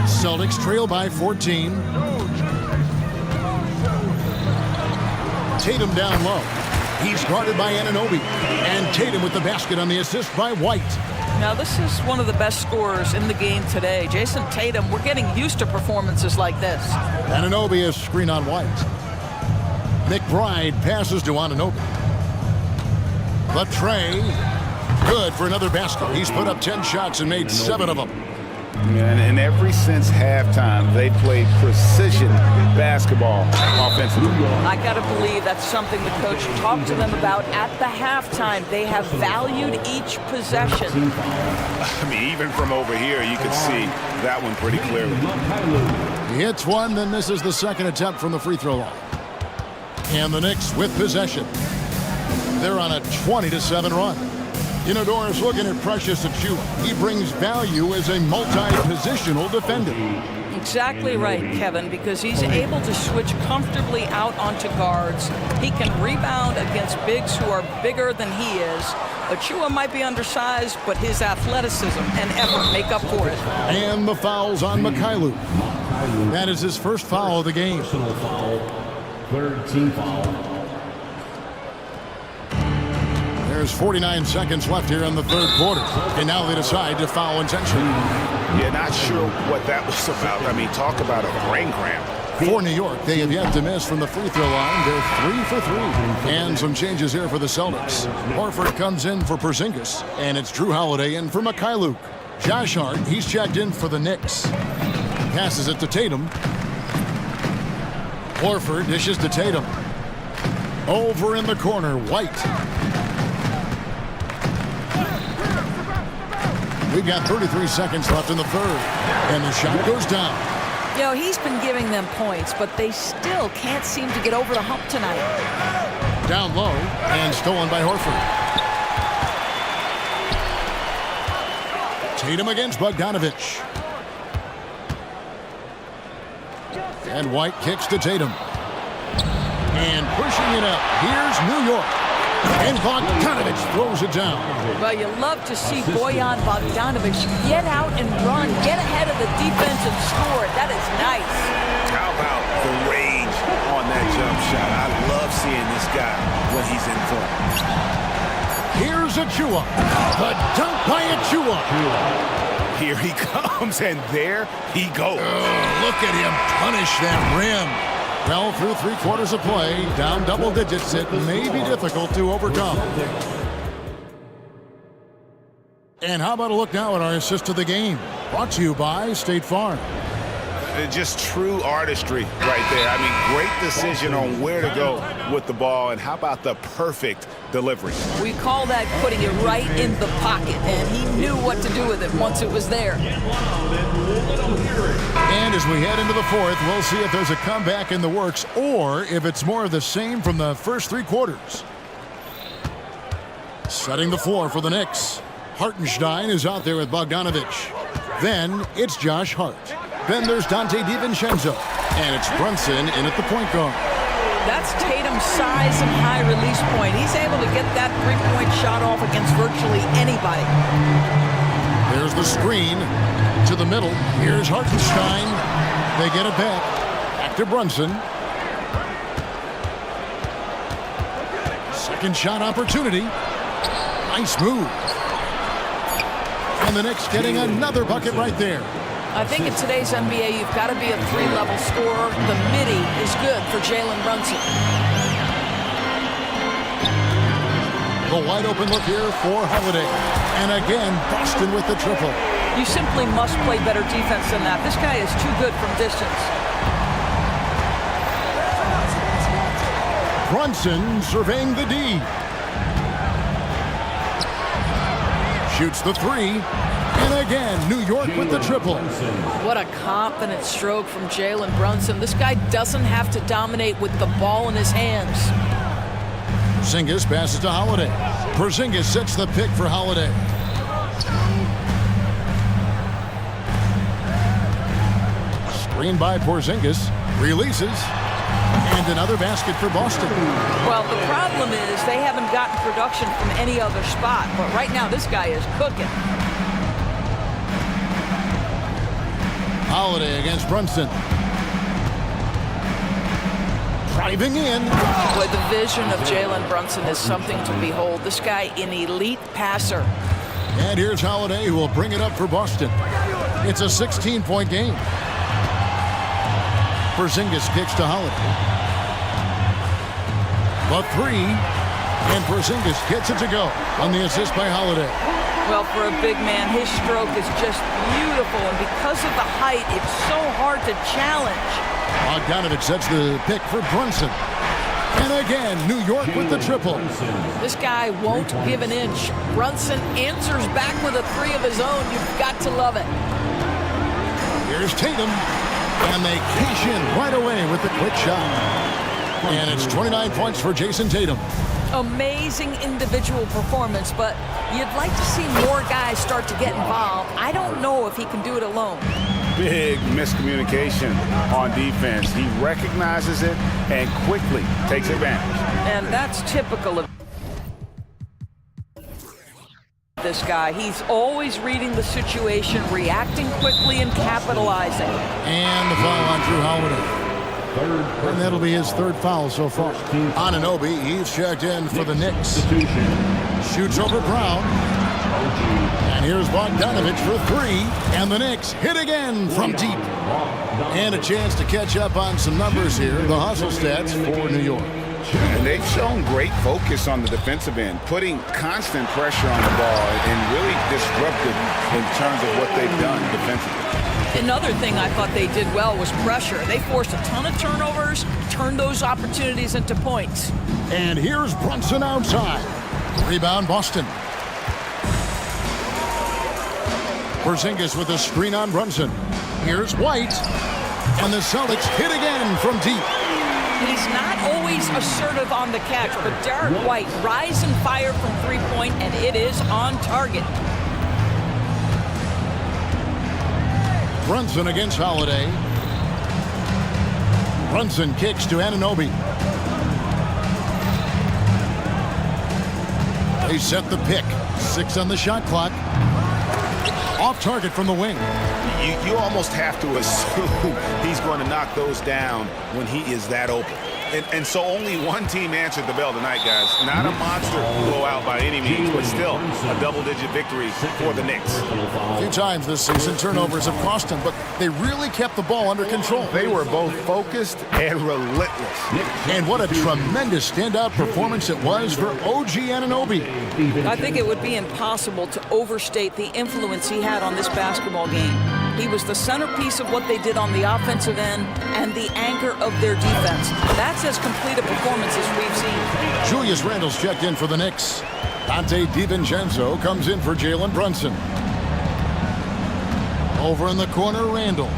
Celtics trail by 14. Tatum down low. He's guarded by Anunoby. And Tatum with the basket on the assist by White. Now, this is one of the best scorers in the game today. Jason Tatum, we're getting used to performances like this. Anunoby is screen on White. McBride passes to Anunoby. The tray. Good for another basket. He's put up 10 shots and made 7 of them. And ever since halftime, they played precision basketball offensively. I got to believe that's something the coach talked to them about at the halftime. They have valued each possession. I mean, even from over here, you can see that one pretty clearly. He hits one, then misses the second attempt from the free throw line. And the Knicks with possession. They're on a 20-7 run. You know, Doris, looking at Precious Achiuwa, he brings value as a multi-positional defender. Exactly right, Kevin, because he's able to switch comfortably out onto guards. He can rebound against bigs who are bigger than he is. Achiuwa might be undersized, but his athleticism and effort make up for it. And the foul's on Mikhailuk. That is his first foul of the game. Third team foul. There's 49 seconds left here in the third quarter. And now they decide to foul intentionally. Yeah, not sure what that was about. I mean, talk about a brain cramp. For New York, they have yet to miss from the free throw line. They're 3 for 3. And some changes here for the Celtics. Horford comes in for Porzingis, and it's Drew Holiday in for Mikhailuk. Josh Hart, he's checked in for the Knicks. Passes it to Tatum. Horford dishes to Tatum. Over in the corner, White. We've got 33 seconds left in the third. And the shot goes down. You know, he's been giving them points, but they still can't seem to get over the hump tonight. Down low and stolen by Horford. Tatum against Bogdanovich. And White kicks to Tatum. And pushing it up, here's New York. And Bogdanovich throws it down. Well, you love to see Bojan Bogdanovich get out and run, get ahead of the defense and score. That is nice. How about the rage on that jump shot? I love seeing this guy when he's in form. Here's Achiuwa. The dunk by Achiuwa. Here he comes, and there he goes. Look at him punish that rim. Well, through 3 quarters of play, down double digits, it may be difficult to overcome. And how about a look now at our assist of the game? Brought to you by State Farm. Just true artistry right there. I mean, great decision on where to go with the ball, and how about the perfect delivery? We call that putting it right in the pocket, and he knew what to do with it once it was there. And as we head into the fourth, we'll see if there's a comeback in the works or if it's more of the same from the first 3 quarters. Setting the floor for the Knicks. Hartenstein is out there with Bogdanovich. Then it's Josh Hart. Then there's Dante DiVincenzo. And it's Brunson in at the point guard. That's Tatum's size and high release point. He's able to get that three-point shot off against virtually anybody. There's the screen to the middle. Here's Hartenstein. They get it back. Back to Brunson. Second shot opportunity. Nice move. And the Knicks getting another bucket right there. I think in today's NBA, you've got to be a 3-level scorer. The midi is good for Jalen Brunson. The wide open look here for Holiday. And again, Boston with the triple. You simply must play better defense than that. This guy is too good from distance. Brunson surveying the D. Shoots the 3. And again, New York with the triple. What a confident stroke from Jalen Brunson. This guy doesn't have to dominate with the ball in his hands. Porzingis passes to Holiday. Porzingis sets the pick for Holiday. Screen by Porzingis. Releases. And another basket for Boston. Well, the problem is they haven't gotten production from any other spot. But right now, this guy is cooking. Holiday against Brunson. Driving in. Boy, the vision of Jalen Brunson is something to behold. This guy, an elite passer. And here's Holiday, who will bring it up for Boston. It's a 16-point game. Porzingis kicks to Holiday. The 3. And Porzingis gets it to go on the assist by Holiday. Well, for a big man, his stroke is just beautiful, and because of the height, it's so hard to challenge. Bogdanovich sets the pick for Brunson. And again, New York with the triple. This guy won't give an inch. Brunson answers back with a three of his own. You've got to love it. Here's Tatum, and they cash in right away with the quick shot. And it's 29 points for Jason Tatum. Amazing individual performance, but you'd like to see more guys start to get involved. I don't know if he can do it alone. Big miscommunication on defense. He recognizes it and quickly takes advantage. And that's typical of this guy. He's always reading the situation, reacting quickly, and capitalizing. And the foul on Drew Holiday. And that'll be his third foul so far. Anunoby, he's checked in for the Knicks. Shoots over Brown. And here's Bogdanovich for three. And the Knicks hit again from deep. And a chance to catch up on some numbers here. The hustle stats for New York. And they've shown great focus on the defensive end, putting constant pressure on the ball and really disruptive in terms of what they've done defensively. Another thing I thought they did well was pressure. They forced a ton of turnovers, turned those opportunities into points. And here's Brunson outside. Rebound Boston. Porzingis with a screen on Brunson. Here's White. And the Celtics hit again from deep. He's not always assertive on the catch, but Derek White rise and fire from three-point, and it is on target. Brunson against Holiday. Brunson kicks to Anunoby. They set the pick. 6 on the shot clock. Off target from the wing. You almost have to assume he's going to knock those down when he is that open. And so only one team answered the bell tonight, guys. Not a monster blowout by any means, but still a double-digit victory for the Knicks. A few times this season, turnovers have cost them, but they really kept the ball under control. They were both focused and relentless. And what a tremendous standout performance it was for OG Anunoby. I think it would be impossible to overstate the influence he had on this basketball game. He was the centerpiece of what they did on the offensive end and the anchor of their defense. That's as complete a performance as we've seen. Julius Randle's checked in for the Knicks. Dante DiVincenzo comes in for Jalen Brunson. Over in the corner, Randle.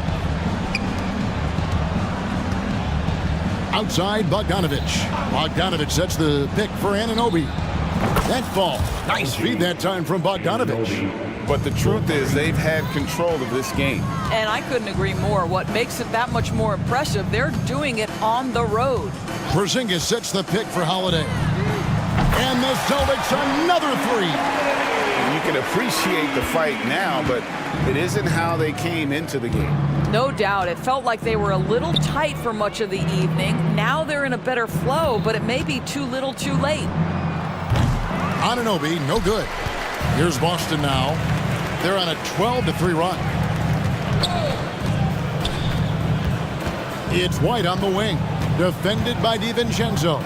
Outside, Bogdanovich. Bogdanovich sets the pick for Anunoby. That ball. Nice feed that time from Bogdanovich. But the truth is they've had control of this game. And I couldn't agree more. What makes it that much more impressive, they're doing it on the road. Porzingis sets the pick for Holiday. And the Celtics another three. You can appreciate the fight now, but it isn't how they came into the game. No doubt. It felt like they were a little tight for much of the evening. Now they're in a better flow, but it may be too little too late. Anunoby, no good. Here's Boston now. They're on a 12-3 run. It's White on the wing. Defended by DiVincenzo.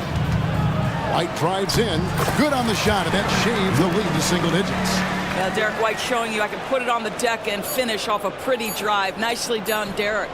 White drives in. Good on the shot, and that shaves the lead to single digits. Derek White showing you I can put it on the deck and finish off a pretty drive. Nicely done, Derek.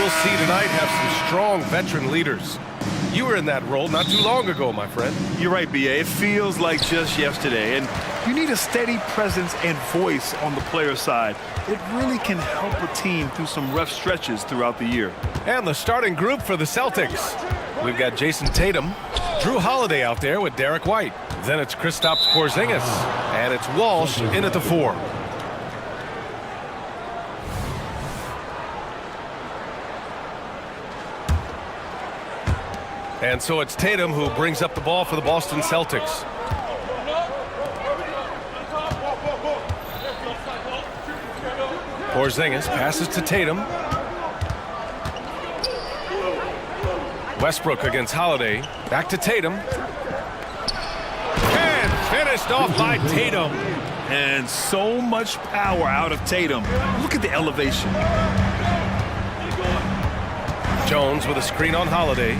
we'll see tonight have some strong veteran leaders. You were in that role not too long ago, my friend. You're right, B.A. It feels like just yesterday, and you need a steady presence and voice on the player side. It really can help a team through some rough stretches throughout the year. And the starting group for the Celtics. We've got Jason Tatum, Drew Holiday out there with Derek White. Then it's Kristaps Porzingis, and it's Walsh in at the 4. And so it's Tatum who brings up the ball for the Boston Celtics. Porzingis passes to Tatum. Westbrook against Holiday. Back to Tatum. And finished off by Tatum. And so much power out of Tatum. Look at the elevation. Jones with a screen on Holiday.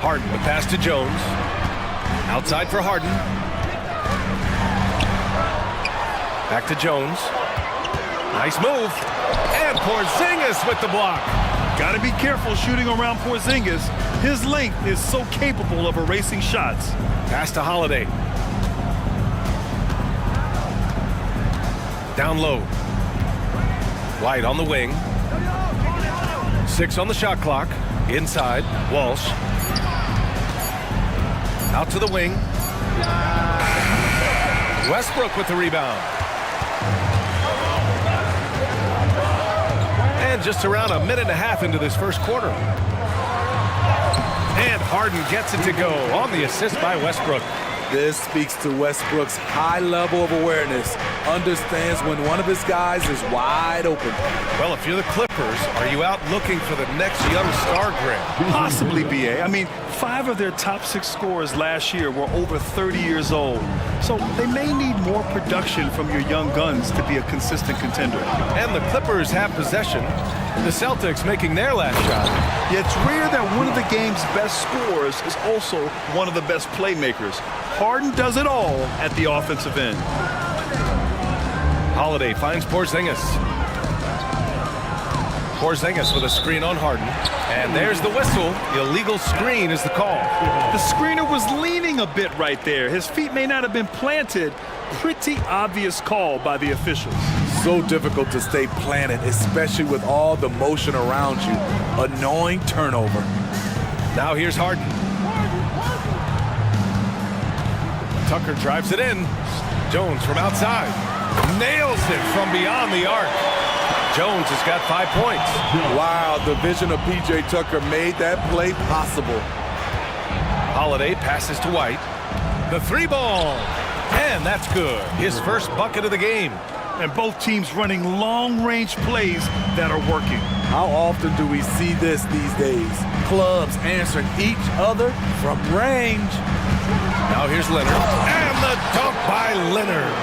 Harden, the pass to Jones. Outside for Harden. Back to Jones. Nice move. And Porzingis with the block. Got to be careful shooting around Porzingis. His length is so capable of erasing shots. Pass to Holiday. Down low. White on the wing. 6 on the shot clock. Inside. Walsh. Out to the wing. Westbrook with the rebound. And just around a minute and a half into this first quarter. And Harden gets it to go on the assist by Westbrook. This speaks to Westbrook's high level of awareness. Understands when one of his guys is wide open. Well, if you're the Clippers, are you out looking for the next young star, Grant? Possibly, B.A. I mean, 5 of their top 6 scorers last year were over 30 years old. So they may need more production from your young guns to be a consistent contender. And the Clippers have possession. The Celtics making their last shot. Yet it's rare that one of the game's best scorers is also one of the best playmakers. Harden does it all at the offensive end. Holiday finds Porzingis. Porzingis with a screen on Harden. And there's the whistle. Illegal screen is the call. The screener was leaning a bit right there. His feet may not have been planted. Pretty obvious call by the officials. So difficult to stay planted, especially with all the motion around you. Annoying turnover. Now here's Harden. Tucker drives it in. Jones from outside. Nails it from beyond the arc. Jones has got 5 points. Wow, the vision of P.J. Tucker made that play possible. Holiday passes to White. The 3-ball. And that's good. His first bucket of the game. And both teams running long-range plays that are working. How often do we see this these days? Clubs answering each other from range. Now here's Leonard. And the dunk by Leonard.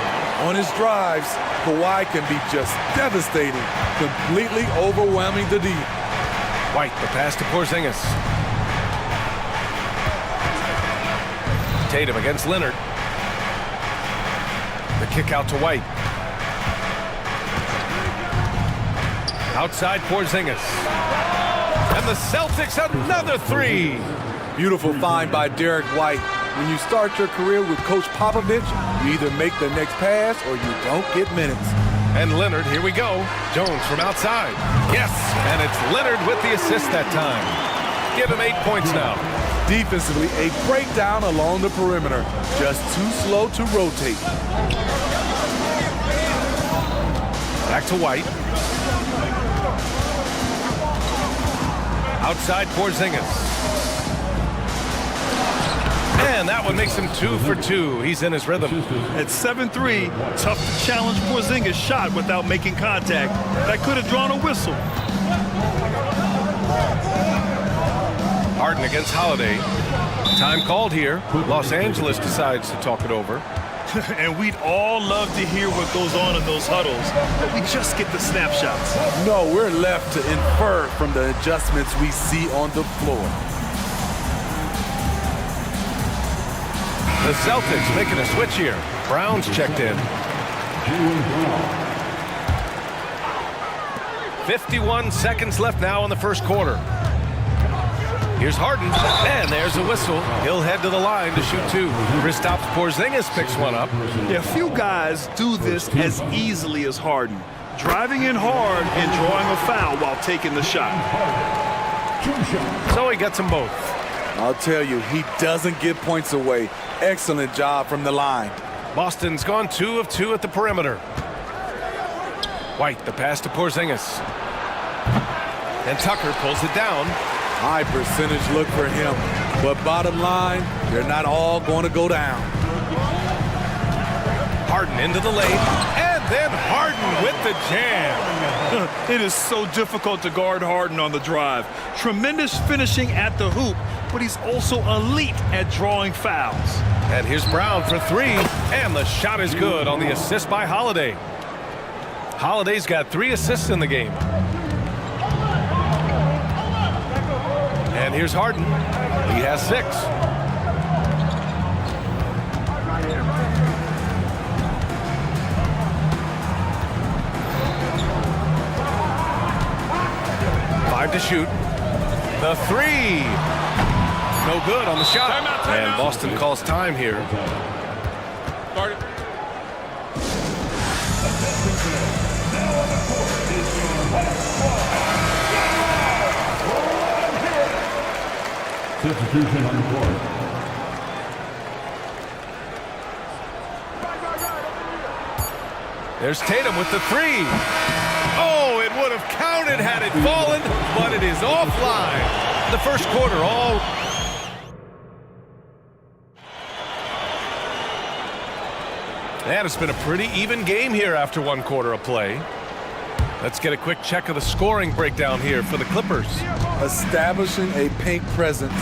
On his drives, Kawhi can be just devastating, completely overwhelming the D. White, the pass to Porzingis. Tatum against Leonard. The kick out to White. Outside Porzingis. And the Celtics another 3. Beautiful find by Derek White. When you start your career with Coach Popovich, you either make the next pass or you don't get minutes. And Leonard, here we go. Jones from outside. Yes, and it's Leonard with the assist that time. Give him 8 points now. Defensively, a breakdown along the perimeter. Just too slow to rotate. Back to White. Outside Porzingis. And that one makes him 2 for 2. He's in his rhythm. At 7-3, tough to challenge Porzingis' shot without making contact. That could have drawn a whistle. Harden against Holiday. Time called here. Los Angeles decides to talk it over. And we'd all love to hear what goes on in those huddles, but we just get the snapshots. No, we're left to infer from the adjustments we see on the floor. The Celtics making a switch here. Brown's checked in. 51 seconds left now in the first quarter. Here's Harden, and there's a whistle. He'll head to the line to shoot two. Kristaps Porzingis picks one up. Yeah, few guys do this as easily as Harden. Driving in hard and drawing a foul while taking the shot. So he gets them both. I'll tell you, he doesn't give points away. Excellent job from the line. Boston's gone 2 of 2 at the perimeter. White, the pass to Porzingis. And Tucker pulls it down. High percentage look for him. But bottom line, they're not all going to go down. Harden into the lane. And then Harden with the jam. It is so difficult to guard Harden on the drive. Tremendous finishing at the hoop, but he's also elite at drawing fouls. And here's Brown for three. And the shot is good on the assist by Holiday. Holiday's got 3 assists in the game. And here's Harden. He has 6. Five to shoot. The three. No good on the shot. And Boston calls time here. Substitution on the court. There's Tatum with the three. Oh, it would have counted had it fallen, but it is offline. The first quarter all. And it's been a pretty even game here after 1 quarter of play. Let's get a quick check of the scoring breakdown here for the Clippers. Establishing a paint presence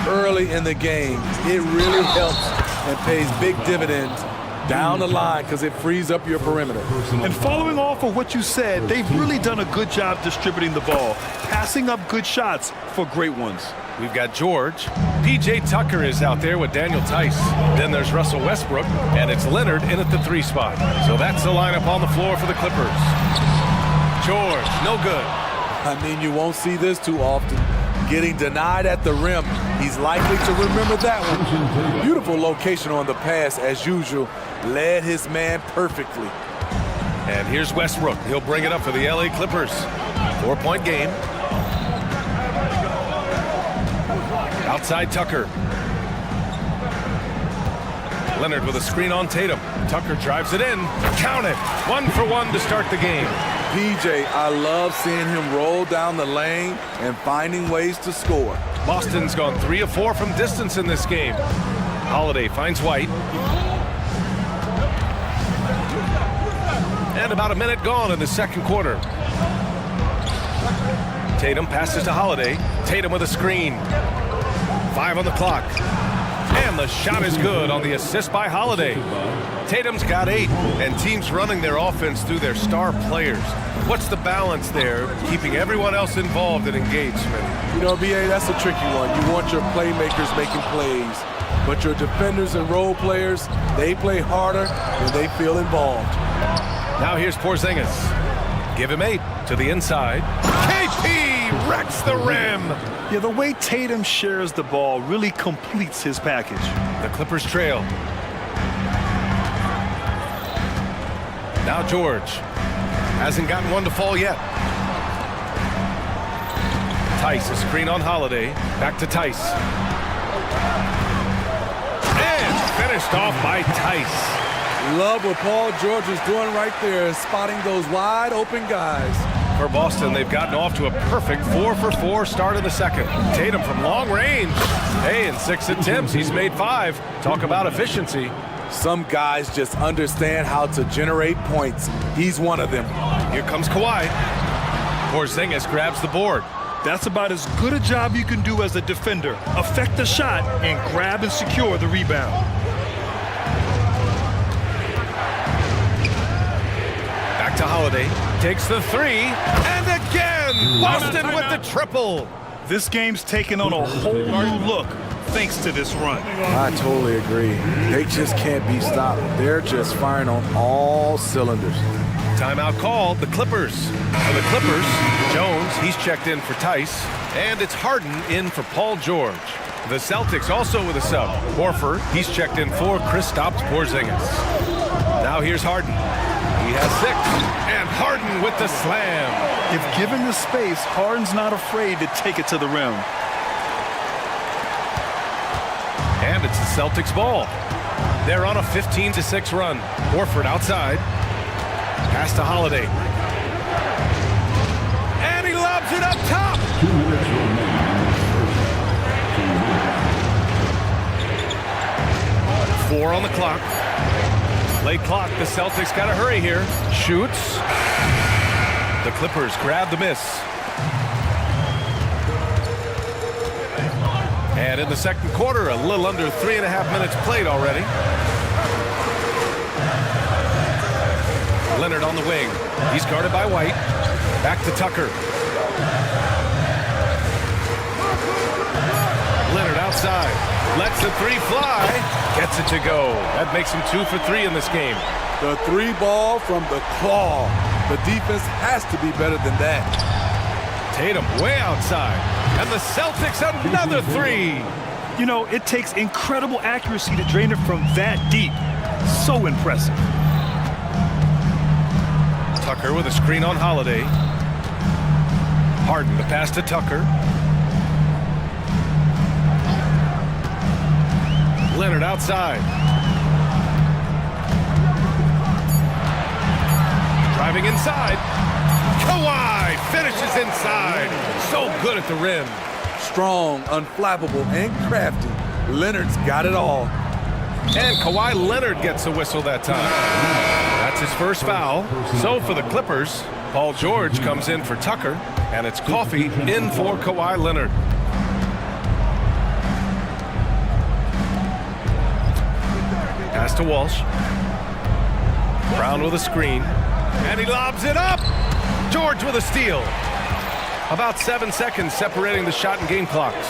early in the game, it really helps and pays big dividends down the line because it frees up your perimeter. And following off of what you said, they've really done a good job distributing the ball, passing up good shots for great ones. We've got George. P.J. Tucker is out there with Daniel Tice. Then there's Russell Westbrook, and it's Leonard in at the 3 spot. So that's the lineup on the floor for the Clippers. George, no good. I mean, you won't see this too often. Getting denied at the rim. He's likely to remember that one. Beautiful location on the pass, as usual. Led his man perfectly. And here's Westbrook. He'll bring it up for the LA Clippers. 4-point game. Outside Tucker. Leonard with a screen on Tatum. Tucker drives it in. Count it. 1 for 1 to start the game. PJ, I love seeing him roll down the lane and finding ways to score. Boston's gone 3 of 4 from distance in this game. Holiday finds White. And about a minute gone in the second quarter. Tatum passes to Holiday. Tatum with a screen. 5 on the clock. And the shot is good on the assist by Holiday. Tatum's got 8, and teams running their offense through their star players. What's the balance there, keeping everyone else involved and engaged, man? You know, B.A., that's a tricky one. You want your playmakers making plays, but your defenders and role players, they play harder when they feel involved. Now here's Porzingis. Give him 8 to the inside. KP wrecks the rim. Yeah, the way Tatum shares the ball really completes his package. The Clippers trail. Now George. Hasn't gotten one to fall yet. Tice, a screen on Holiday. Back to Tice. And finished off by Tice. Love what Paul George is doing right there, spotting those wide open guys. For Boston, they've gotten off to a perfect 4 for 4 start in the second. Tatum from long range. Hey, in 6 attempts, he's made 5. Talk about efficiency. Some guys just understand how to generate points. He's one of them. Here comes Kawhi. Porzingis grabs the board. That's about as good a job you can do as a defender. Affect the shot and grab and secure the rebound. Back to Holiday. Takes the 3. And again, Boston with the triple. This game's taken on a whole new look thanks to this run. I totally agree. They just can't be stopped. They're just firing on all cylinders. Timeout called, the Clippers. For the Clippers, Jones, he's checked in for Tice, and it's Harden in for Paul George. The Celtics also with a sub. Horford, he's checked in for Kristaps Porzingis. Now here's Harden. He has 6, and Harden with the slam. If given the space, Harden's not afraid to take it to the rim. And it's the Celtics ball. They're on a 15-6 run. Horford outside. Pass to Holiday. And he lobs it up top. 2 minutes remaining. 4 on the clock. Late clock. The Celtics got to hurry here. Shoots. The Clippers grab the miss. And in the second quarter, a little under 3.5 minutes played already. Leonard on the wing. He's guarded by White. Back to Tucker. Leonard outside. Lets the 3 fly. Gets it to go. That makes him 2 for 3 in this game. The 3 ball from the claw. The defense has to be better than that. Tatum way outside. And the Celtics another 3. You know, it takes incredible accuracy to drain it from that deep. So impressive. Tucker with a screen on Holiday. Harden, the pass to Tucker. Leonard outside. Driving inside. Kawhi finishes inside. So good at the rim. Strong, unflappable, and crafty. Leonard's got it all. And Kawhi Leonard gets a whistle that time. That's his first foul. So for the Clippers, Paul George comes in for Tucker, and it's Coffey in for Kawhi Leonard. Pass to Walsh. Brown with a screen, and he lobs it up. George with a steal. About 7 seconds separating the shot and game clocks.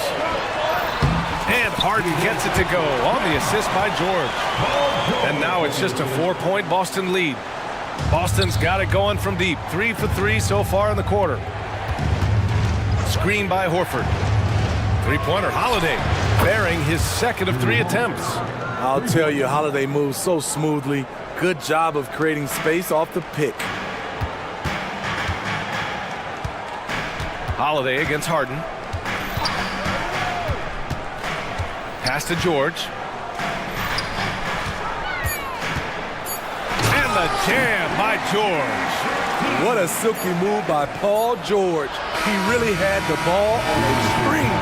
And Harden gets it to go on the assist by George. And now it's just a 4-point Boston lead. Boston's got it going from deep. 3 for 3 so far in the quarter. Screen by Horford. 3-pointer Holiday, bearing his second of 3 attempts. I'll tell you, Holiday moves so smoothly. Good job of creating space off the pick. Holiday against Harden. Pass to George. And the jam by George. What a silky move by Paul George. He really had the ball on a string.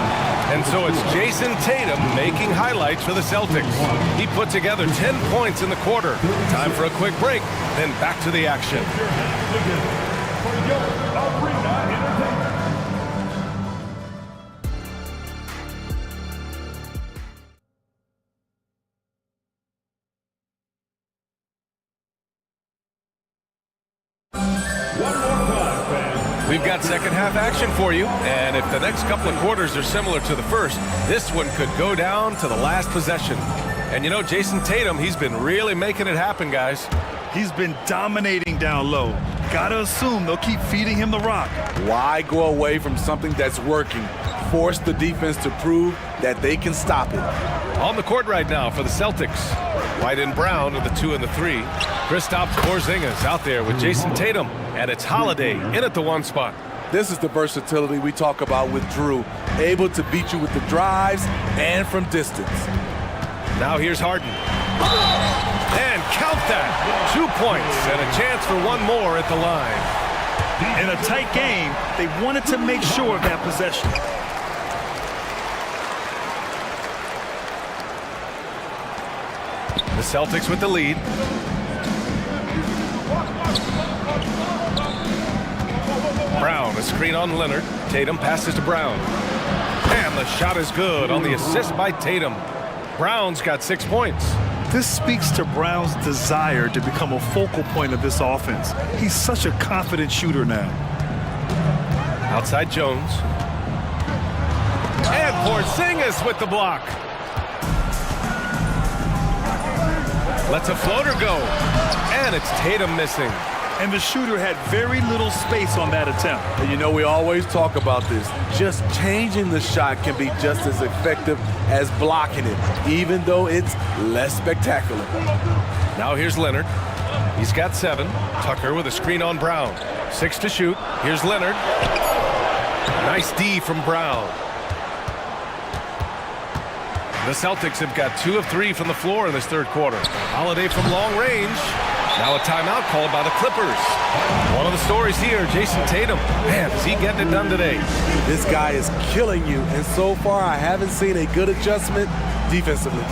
And so it's Jason Tatum making highlights for the Celtics. He put together 10 points in the quarter. Time for a quick break, then back to the action. We've got second half action for you, and if the next couple of quarters are similar to the first, this one could go down to the last possession. And you know, Jason Tatum, he's been really making it happen, guys. He's been dominating down low. Gotta assume they'll keep feeding him the rock. Why go away from something that's working? Force the defense to prove that they can stop it. On the court right now for the Celtics, White and Brown are the 2 and the 3. Kristaps Porzingis out there with Jason Tatum, and it's Holiday in at the 1 spot. This is the versatility we talk about with Drew, able to beat you with the drives and from distance. Now here's Harden. And count that. 2 points and a chance for one more at the line. In a tight game, they wanted to make sure of that possession. The Celtics with the lead. Brown, a screen on Leonard. Tatum passes to Brown. And the shot is good on the assist by Tatum. Brown's got 6 points. This speaks to Brown's desire to become a focal point of this offense. He's such a confident shooter now. Outside Jones. And Porzingis with the block. Lets a floater go. And it's Tatum missing. And the shooter had very little space on that attempt. And you know, we always talk about this. Just changing the shot can be just as effective as blocking it, even though it's less spectacular. Now here's Leonard. He's got 7. Tucker with a screen on Brown. 6 to shoot. Here's Leonard. Nice D from Brown. The Celtics have got 2 of 3 from the floor in this third quarter. Holiday from long range. Now a timeout called by the Clippers. One of the stories here, Jason Tatum. Man, is he getting it done today? This guy is killing you, and so far I haven't seen a good adjustment defensively.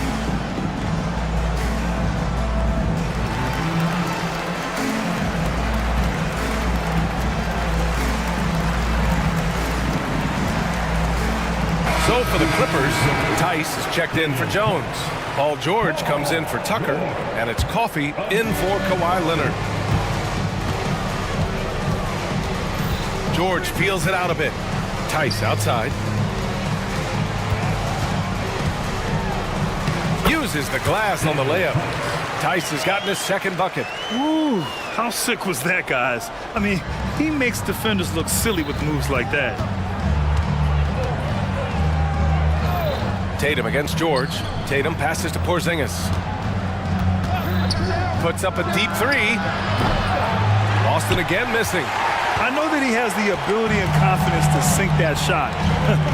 So for the Clippers, Tice is checked in for Jones. Paul George comes in for Tucker, and it's Coffey in for Kawhi Leonard. George feels it out a bit. Tice outside. Uses the glass on the layup. Tice has gotten his second bucket. Ooh, how sick was that, guys? I mean, he makes defenders look silly with moves like that. Tatum against George. Tatum passes to Porzingis. Puts up a deep 3. Boston again missing. I know that he has the ability and confidence to sink that shot,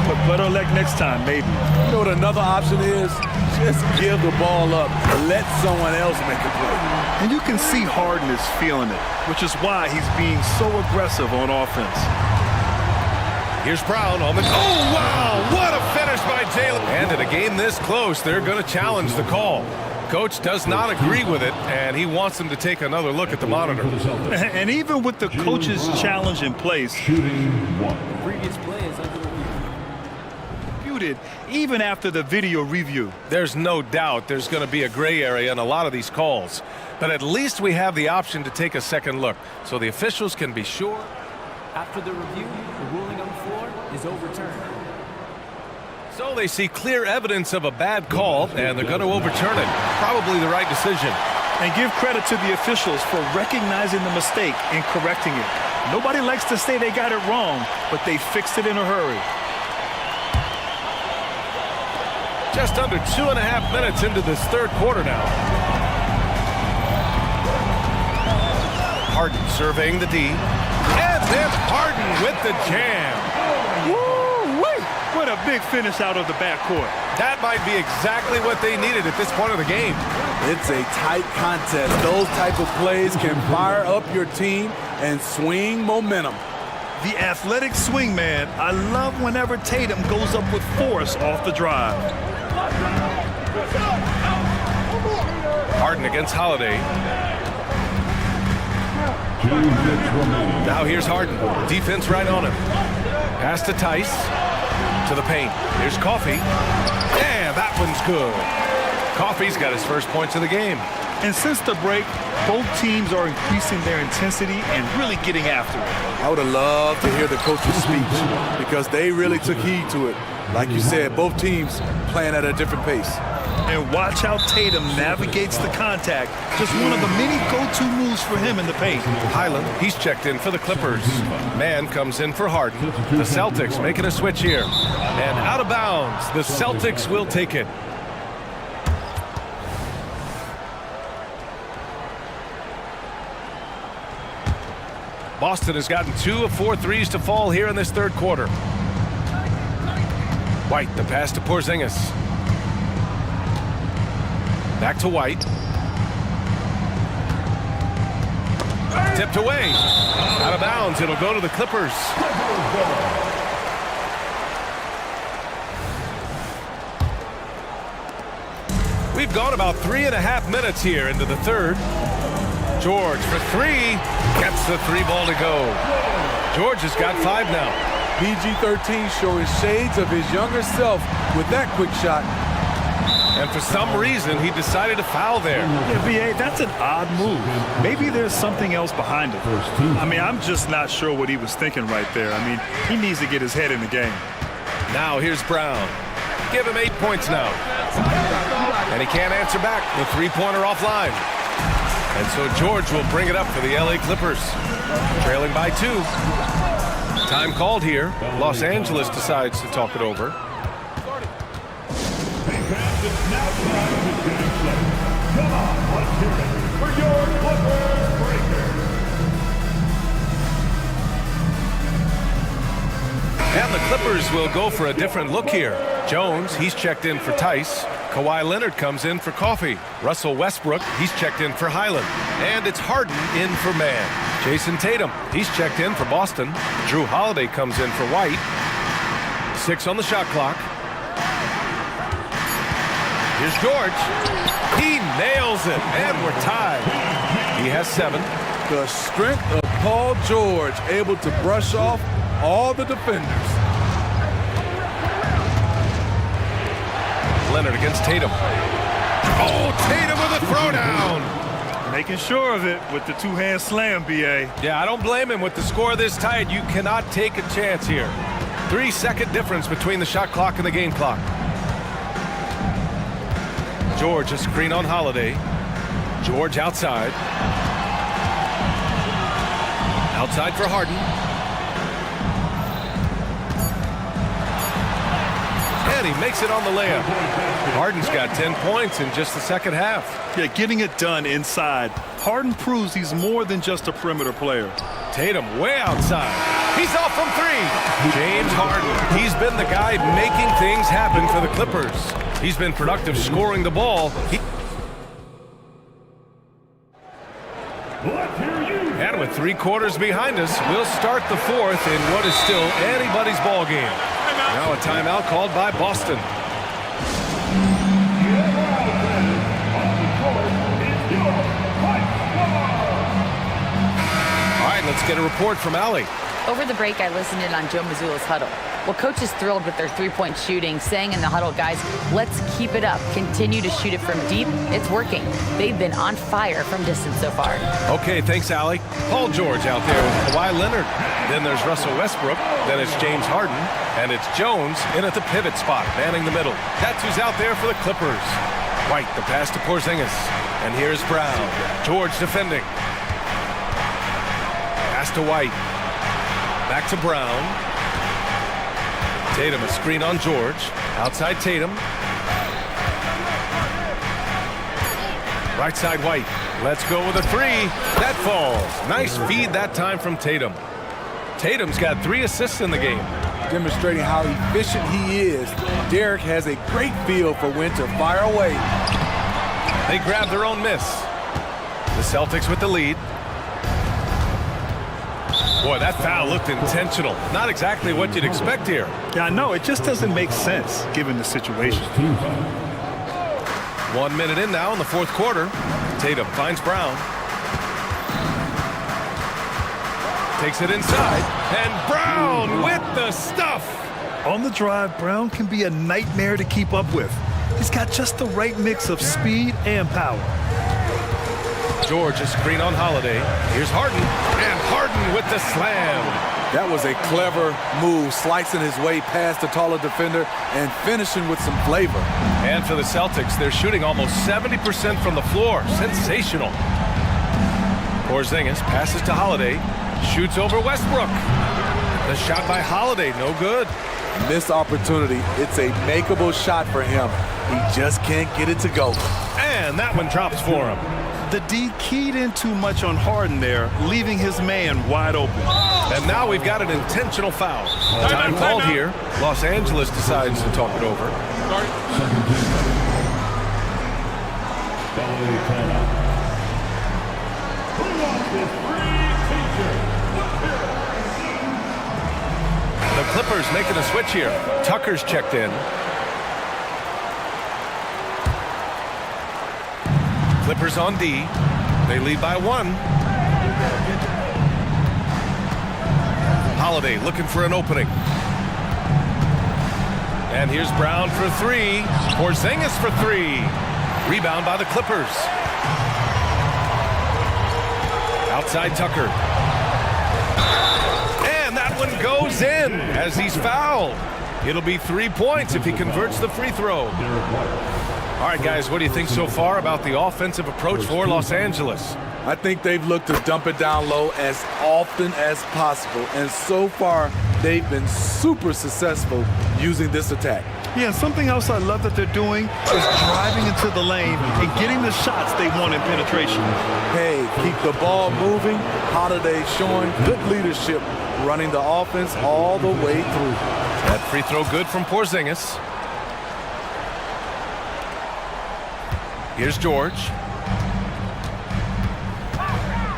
but better luck next time, maybe. You know what another option is? Just give the ball up. Let someone else make a play. And you can see Harden is feeling it, which is why he's being so aggressive on offense. Here's Brown on the... Oh, wow! What a finish by Jalen. And in a game this close, they're going to challenge the call. Coach does not agree with it, and he wants them to take another look at the monitor. And even with the coach's challenge in place, Previous play is under review. muted even after the video review. There's no doubt there's going to be a gray area in a lot of these calls. But at least we have the option to take a second look, so the officials can be sure. After the review, the ruling on the floor is overturned. So they see clear evidence of a bad call, and they're going to overturn it. Probably the right decision. And give credit to the officials for recognizing the mistake and correcting it. Nobody likes to say they got it wrong, but they fixed it in a hurry. Just under 2.5 minutes into this third quarter now. Harden surveying the D. And then Harden with the jam. Woo-wee! What a big finish out of the backcourt. That might be exactly what they needed at this point of the game. It's a tight contest. Those type of plays can fire up your team and swing momentum. The athletic swingman. I love whenever Tatum goes up with force off the drive. Harden against Holiday. Now here's Harden. Defense right on him. Pass to Tice. To the paint. Here's Coffey. And that one's good. Coffey's got his first points of the game. And since the break, both teams are increasing their intensity and really getting after it. I would have loved to hear the coach's speech because they really took heed to it. Like you said, both teams playing at a different pace. And watch how Tatum navigates the contact. Just one of the many go-to moves for him in the paint. Highland, he's checked in for the Clippers. Man comes in for Harden. The Celtics making a switch here. And out of bounds, the Celtics will take it. Boston has gotten 2 of 4 threes to fall here in this third quarter. White, the pass to Porzingis. Back to White. Tipped away. Out of bounds. It'll go to the Clippers. We've gone about 3.5 minutes here into the third. George for 3. Gets the 3 ball to go. George has got 5 now. PG-13 showing shades of his younger self with that quick shot. And for some reason, he decided to foul there. Yeah, B.A., that's an odd move. Maybe there's something else behind it. I mean, I'm just not sure what he was thinking right there. I mean, he needs to get his head in the game. Now here's Brown. Give him 8 points now. And he can't answer back. The three-pointer offline. And so George will bring it up for the LA Clippers. Trailing by 2. Time called here. Los Angeles decides to talk it over. It's now time to get excited. Come on, let's hear it for your Clippers Breakers. And the Clippers will go for a different look here. Jones, he's checked in for Tice. Kawhi Leonard comes in for Coffey. Russell Westbrook, he's checked in for Highland. And it's Harden in for Man. Jason Tatum, he's checked in for Boston. Drew Holiday comes in for White. 6 on the shot clock. Here's George. He nails it, and we're tied. He has 7. The strength of Paul George, able to brush off all the defenders. Leonard against Tatum. Oh, Tatum with a throwdown. Making sure of it with the two-hand slam, B.A. Yeah, I don't blame him. With the score this tight, you cannot take a chance here. 3-second difference between the shot clock and the game clock. George, a screen on Holiday. George outside. Outside for Harden. And he makes it on the layup. Harden's got 10 points in just the second half. Yeah, getting it done inside. Harden proves he's more than just a perimeter player. Tatum way outside. He's off from 3. James Harden. He's been the guy making things happen for the Clippers. He's been productive scoring the ball. And with 3 quarters behind us, we'll start the 4th in what is still anybody's ball game. Now a timeout called by Boston. All right, let's get a report from Allie. Over the break, I listened in on Joe Mazzulla's huddle. Well, coach is thrilled with their three-point shooting, saying in the huddle, guys, let's keep it up. Continue to shoot it from deep. It's working. They've been on fire from distance so far. Okay, thanks, Allie. Paul George out there with Kawhi Leonard. Then there's Russell Westbrook. Then it's James Harden. And it's Jones in at the pivot spot, manning the middle. That's who's out there for the Clippers. White, the pass to Porzingis. And here's Brown. George defending. Pass to White. Back to Brown. Tatum, a screen on George. Outside Tatum. Right side White. Let's go with a 3. That falls. Nice feed that time from Tatum. Tatum's got 3 assists in the game. Demonstrating how efficient he is. Derek has a great feel for when to fire away. They grab their own miss. The Celtics with the lead. Boy, that foul looked intentional. Not exactly what you'd expect here. Yeah, I know. It just doesn't make sense given the situation. 1 minute in now in the 4th quarter. Tatum finds Brown. Takes it inside. And Brown with the stuff. On the drive, Brown can be a nightmare to keep up with. He's got just the right mix of speed and power. George, a screen on Holiday. Here's Harden. And Harden with the slam. That was a clever move, slicing his way past the taller defender and finishing with some flavor. And for the Celtics, they're shooting almost 70% from the floor. Sensational. Porzingis passes to Holiday. Shoots over Westbrook. The shot by Holiday, no good. Missed opportunity. It's a makeable shot for him. He just can't get it to go. And that one drops for him. The D keyed in too much on Harden there, leaving his man wide open. And now we've got an intentional foul. Time called here. Los Angeles decides to talk it over. The Clippers making a switch here. Tucker's checked in. Clippers on D. They lead by 1. Holiday looking for an opening. And here's Brown for 3. Porzingis for 3. Rebound by the Clippers. Outside Tucker. And that one goes in as he's fouled. It'll be 3 points if he converts the free throw. All right, guys, what do you think so far about the offensive approach for Los Angeles? I think they've looked to dump it down low as often as possible. And so far, they've been super successful using this attack. Yeah, something else I love that they're doing is driving into the lane and getting the shots they want in penetration. Hey, keep the ball moving. Holiday showing good leadership, running the offense all the way through. That free throw good from Porzingis. Here's George.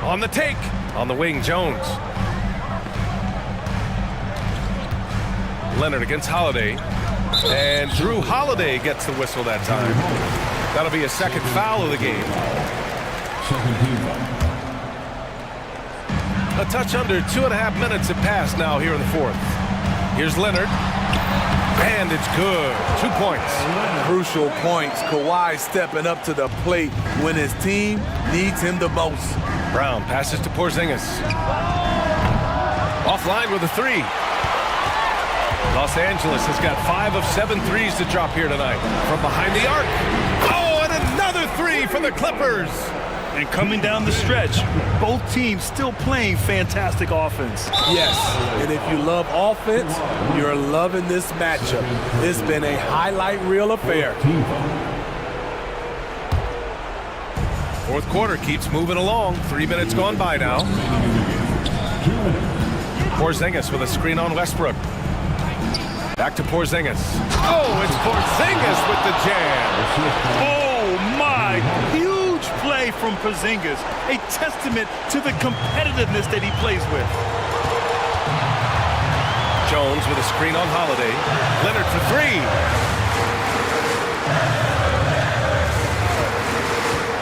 On the take. On the wing, Jones. Leonard against Holiday. And Drew Holiday gets the whistle that time. That'll be a second foul of the game. A touch under 2.5 minutes have passed now here in the fourth. Here's Leonard. And it's good. 2 points. Crucial points. Kawhi stepping up to the plate when his team needs him the most. Brown passes to Porzingis. Offline with a three. Los Angeles has got 5 of 7 threes to drop here tonight. From behind the arc. Oh, and another three for the Clippers. And coming down the stretch, both teams still playing fantastic offense. Yes, and if you love offense, you're loving this matchup. It's been a highlight reel affair. Fourth quarter keeps moving along. 3 minutes gone by now. Porzingis with a screen on Westbrook. Back to Porzingis. Oh, it's Porzingis with the jam. Oh, my. Huge play from Porzingis. A testament to the competitiveness that he plays with. Jones with a screen on Holiday. Leonard for three.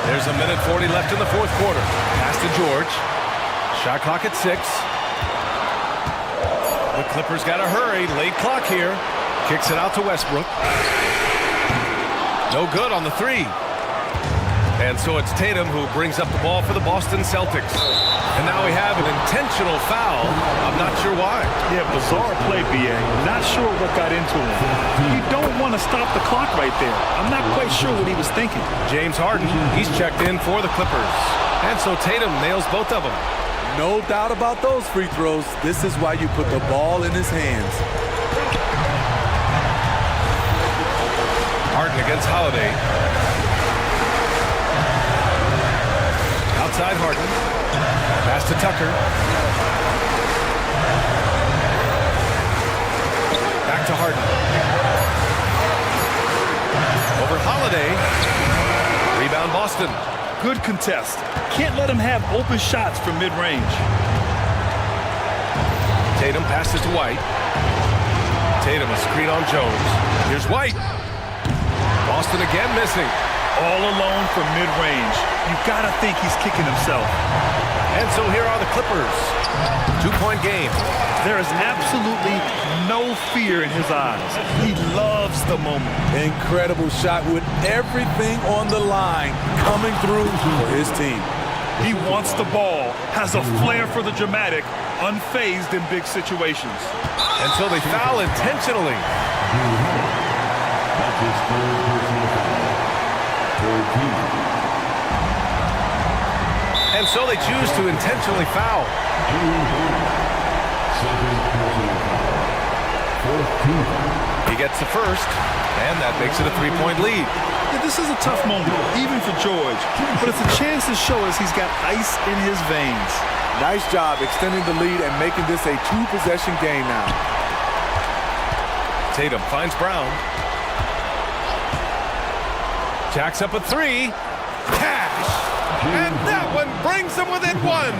There's a minute 40 left in the fourth quarter. Pass to George. Shot clock at 6. The Clippers got to hurry. Late clock here. Kicks it out to Westbrook. No good on the three. And so it's Tatum who brings up the ball for the Boston Celtics. And now we have an intentional foul. I'm not sure why. Yeah, bizarre play, B.A. Not sure what got into him. You don't want to stop the clock right there. I'm not quite sure what he was thinking. James Harden, he's checked in for the Clippers. And so Tatum nails both of them. No doubt about those free throws. This is why you put the ball in his hands. Harden against Holiday. Outside Harden. Pass to Tucker. Back to Harden. Over Holiday. Rebound Boston. Good contest. Can't let him have open shots from mid-range. Tatum passes to White. Tatum a screen on Jones. Here's White. Boston again missing. All alone from mid-range. You gotta think he's kicking himself. And so here are the Clippers. 2-point game. There is absolutely no fear in his eyes. He loves the moment. Incredible shot with everything on the line coming through for his team. He wants the ball, has a flair for the dramatic, unfazed in big situations. And so they foul intentionally. And so they choose to intentionally foul. He gets the first, and that makes it a 3-point lead. Yeah, this is a tough moment, even for George, but it's a chance to show us he's got ice in his veins. Nice job extending the lead and making this a 2-possession game now. Tatum finds Brown. Jacks up a three. Cash! And that one brings them within one.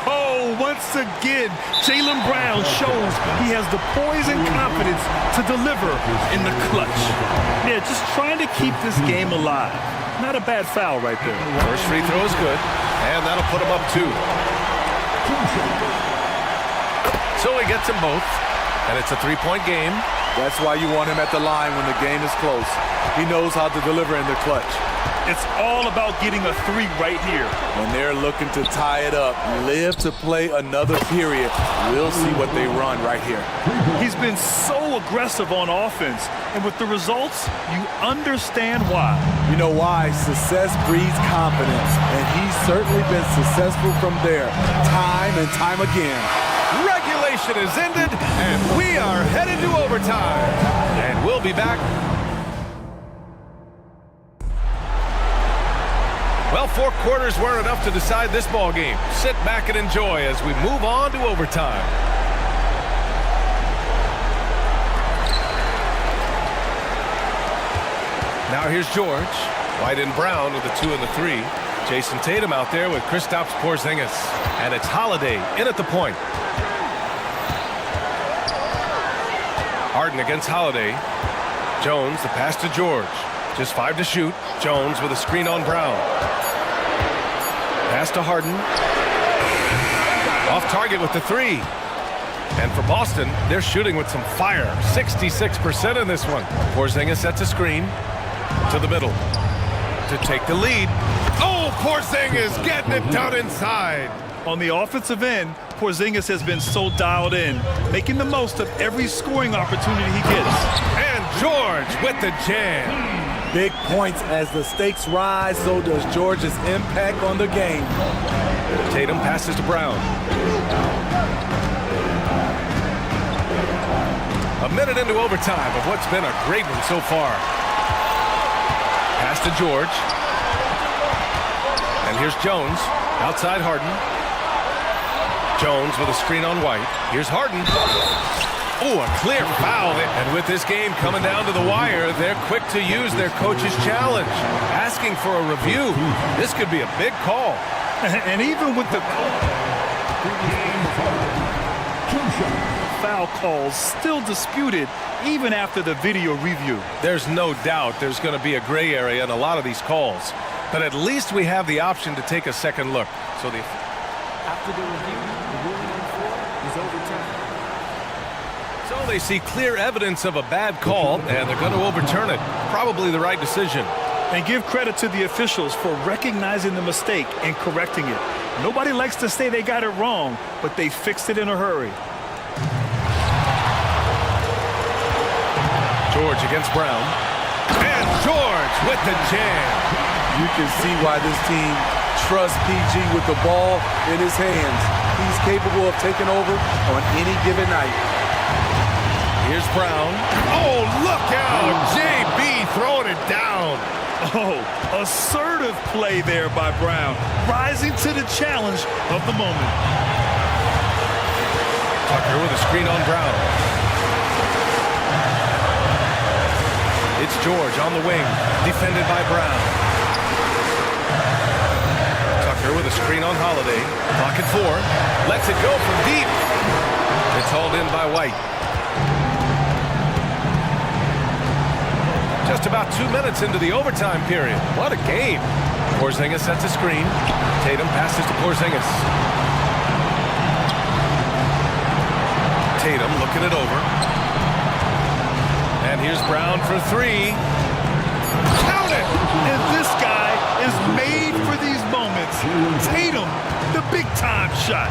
Oh, once again, Jaylen Brown shows he has the poise and confidence to deliver in the clutch. Yeah, just trying to keep this game alive. Not a bad foul right there. First free throw is good, and that'll put him up 2. So he gets them both, and it's a 3-point game. That's why you want him at the line when the game is close. He knows how to deliver in the clutch. It's all about getting a three right here. When they're looking to tie it up, live to play another period, we'll see what they run right here. He's been so aggressive on offense, and with the results, you understand why. You know why? Success breeds confidence, and he's certainly been successful from there, time and time again. Regulation is ended, and we are headed to overtime. And we'll be back. Well, 4 quarters weren't enough to decide this ball game. Sit back and enjoy as we move on to overtime. Now here's George. White and Brown with the 2 and the 3. Jason Tatum out there with Kristaps Porzingis. And it's Holiday in at the point. Harden against Holiday. Jones, the pass to George. Just 5 to shoot. Jones with a screen on Brown. Pass to Harden. Off target with the 3. And for Boston, they're shooting with some fire. 66% in this one. Porzingis sets a screen to the middle to take the lead. Oh, Porzingis getting it done inside. On the offensive end, Porzingis has been so dialed in, making the most of every scoring opportunity he gets. And George with the jam. Big points as the stakes rise, so does George's impact on the game. Tatum passes to Brown. A minute into overtime of what's been a great one so far. Pass to George. And here's Jones. Outside Harden. Jones with a screen on White. Here's Harden. Oh, a clear foul. And with this game coming down to the wire, they're quick to use their coach's challenge. Asking for a review. This could be a big call. And even with the foul calls still disputed even after the video review. There's no doubt there's going to be a gray area in a lot of these calls. But at least we have the option to take a second look. So after the review, the ruling on the floor is overturned. So they see clear evidence of a bad call, and they're going to overturn it. Probably the right decision. And give credit to the officials for recognizing the mistake and correcting it. Nobody likes to say they got it wrong, but they fixed it in a hurry. George against Brown. And George with the jam. You can see why this team trusts PG with the ball in his hands. He's capable of taking over on any given night. Here's Brown. Oh, look out! JB throwing it down. Oh, assertive play there by Brown, rising to the challenge of the moment. Tucker with a screen on Brown. It's George on the wing, defended by Brown. Tucker with a screen on Holiday. Clock at 4. Lets it go from deep. It's hauled in by White. Just about 2 minutes into the overtime period. What a game. Porzingis sets a screen. Tatum passes to Porzingis. Tatum looking it over. And here's Brown for 3. Count it! And this guy is made for these moments. Tatum, the big-time shot.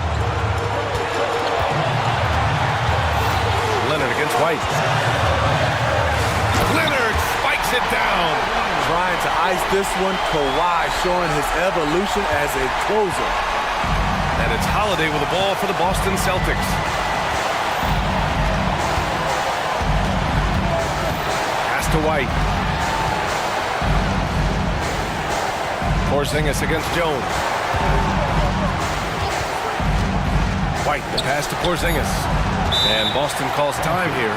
Leonard against White. Leonard spikes it down. Trying to ice this one, Kawhi showing his evolution as a closer. And it's Holiday with the ball for the Boston Celtics. Pass to White. Porzingis against Jones. White, the pass to Porzingis. And Boston calls time here.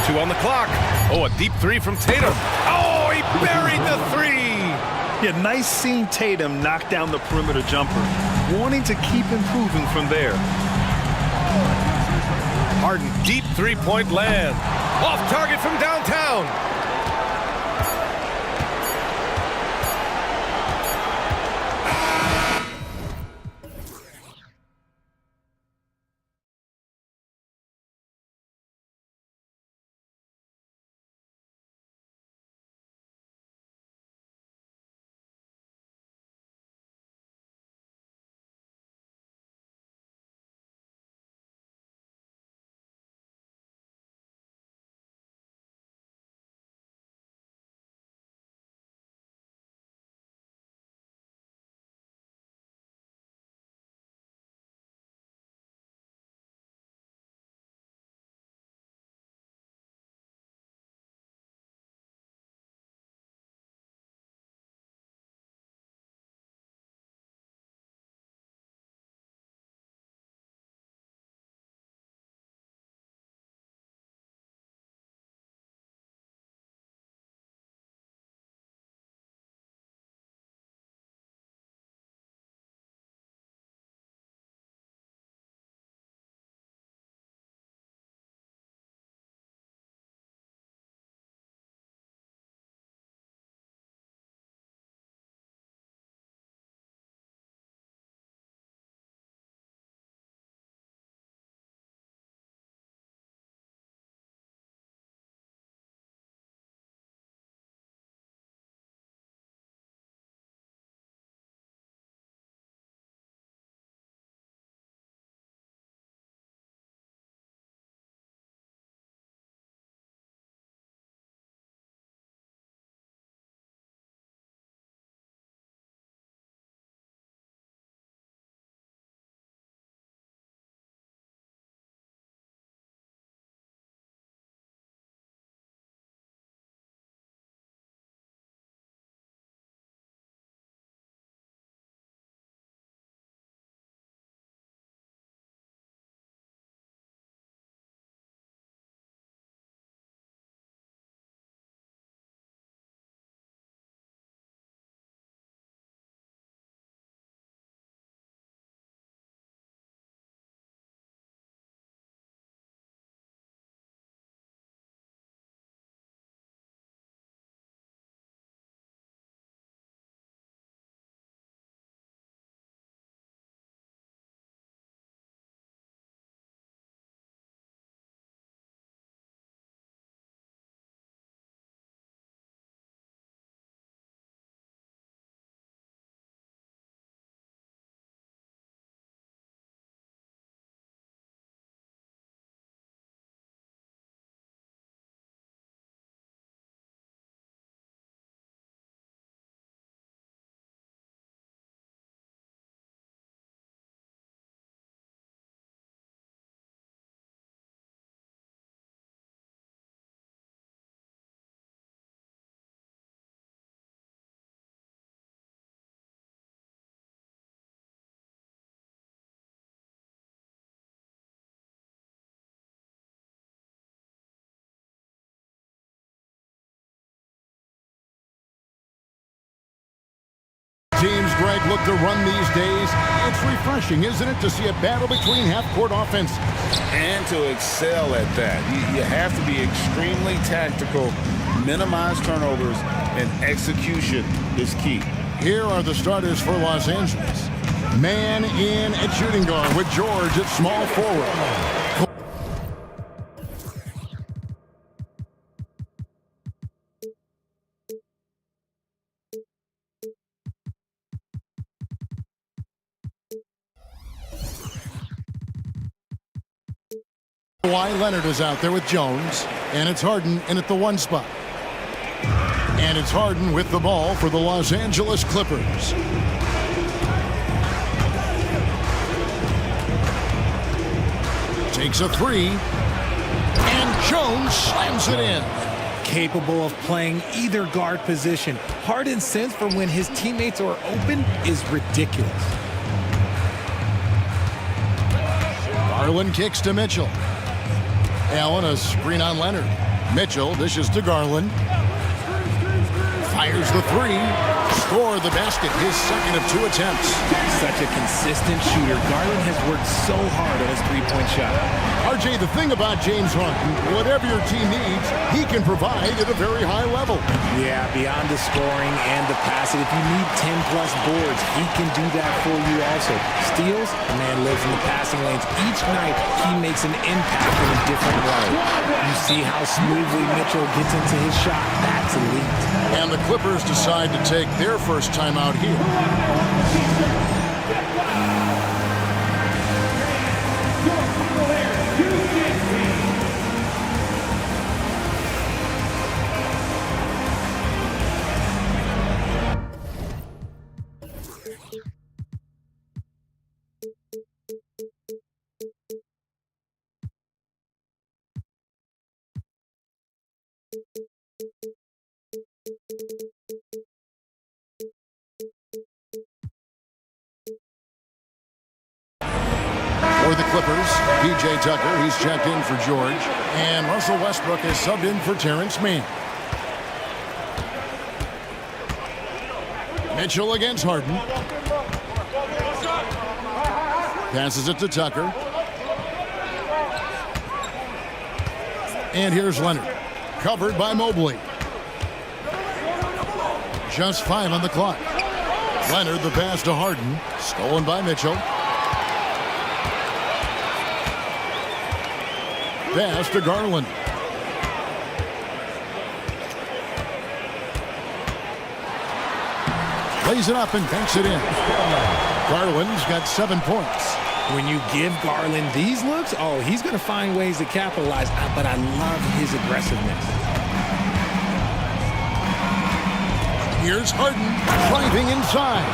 Two on the clock. Oh, a deep 3 from Tatum. Oh, he buried the 3. Yeah, nice seeing Tatum knock down the perimeter jumper, wanting to keep improving from there. Harden, deep three-point land. Off target from downtown. Teams, Greg, look to run these days. It's refreshing, isn't it, to see a battle between half-court offense? And to excel at that. You have to be extremely tactical, minimize turnovers, and execution is key. Here are the starters for Los Angeles. Man in at shooting guard with George at small forward. Kawhi Leonard is out there with Jones, and it's Harden in at the one spot. And it's Harden with the ball for the Los Angeles Clippers. Takes a three, and Jones slams it in. Capable of playing either guard position. Harden's sense for when his teammates are open is ridiculous. Garland kicks to Mitchell. Allen a screen on Leonard. Mitchell dishes to Garland. Fires the three. Score the basket, his second of 2 attempts. Such a consistent shooter. Garland has worked so hard on his three-point shot. RJ, the thing about James Harden, whatever your team needs, he can provide at a very high level. Yeah, beyond the scoring and the passing, if you need 10-plus boards, he can do that for you also. Steals, the man lives in the passing lanes. Each night, he makes an impact in a different way. You see how smoothly Mitchell gets into his shot. That's elite. And the Clippers decide to take their first timeout here. For the Clippers, P.J. Tucker, he's checked in for George. And Russell Westbrook is subbed in for Terrence Mann. Mitchell against Harden. Passes it to Tucker. And here's Leonard. Covered by Mobley. Just 5 on the clock. Leonard, the pass to Harden. Stolen by Mitchell. Pass to Garland. Lays it up and banks it in. Garland's got 7 points. When you give Garland these looks, oh, he's going to find ways to capitalize, but I love his aggressiveness. Here's Harden driving inside.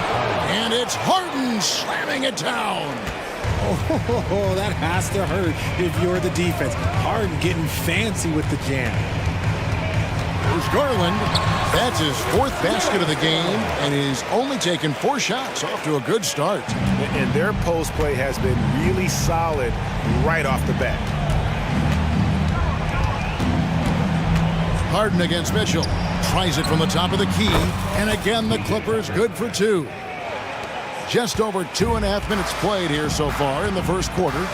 And it's Harden slamming it down. Oh, that has to hurt if you're the defense. Harden getting fancy with the jam. Here's Garland. That's his 4th basket of the game, and he's only taken 4 shots. Off to a good start. And their post play has been really solid right off the bat. Harden against Mitchell. Tries it from the top of the key, and again the Clippers good for 2. Just over 2.5 minutes played here so far in the first quarter.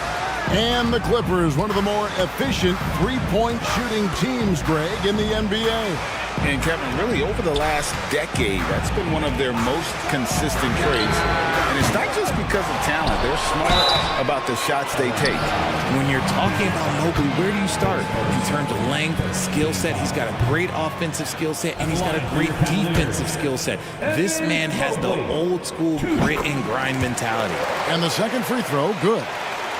And the Clippers, one of the more efficient three-point shooting teams, Greg, in the NBA. And Kevin, really over the last decade, that's been one of their most consistent traits. And it's not just because of talent. They're smart about the shots they take. When you're talking about Mobley, where do you start? In terms of length, skill set, he's got a great offensive skill set, and he's got a great defensive skill set. This man has the old school grit and grind mentality. And the second free throw, good.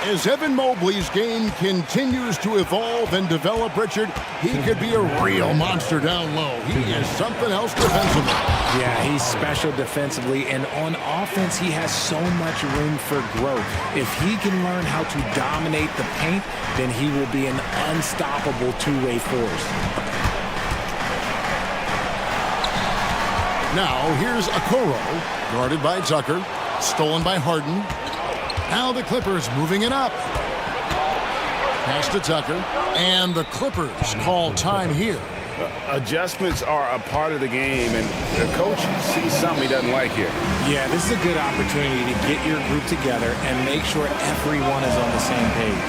As Evan Mobley's game continues to evolve and develop, Richard, he could be a real monster down low. He is something else defensively. Yeah, he's special defensively, and on offense, he has so much room for growth. If he can learn how to dominate the paint, then he will be an unstoppable two-way force. Now, here's Okoro, guarded by Tucker, stolen by Harden. Now the Clippers moving it up. Pass to Tucker, and the Clippers call time here. Adjustments are a part of the game, and the coach sees something he doesn't like here. Yeah, this is a good opportunity to get your group together and make sure everyone is on the same page.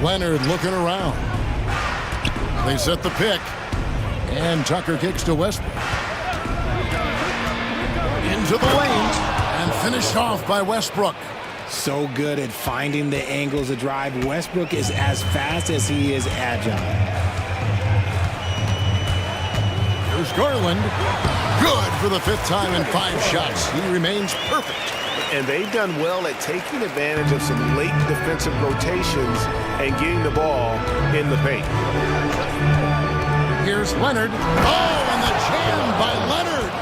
Leonard looking around. They set the pick, and Tucker kicks to Westbrook. Into the lane, and finished off by Westbrook. So good at finding the angles of drive. Westbrook is as fast as he is agile. Here's Garland. Good for the 5th time in 5 shots. He remains perfect. And they've done well at taking advantage of some late defensive rotations and getting the ball in the paint. Here's Leonard. Oh, and the jam by Leonard.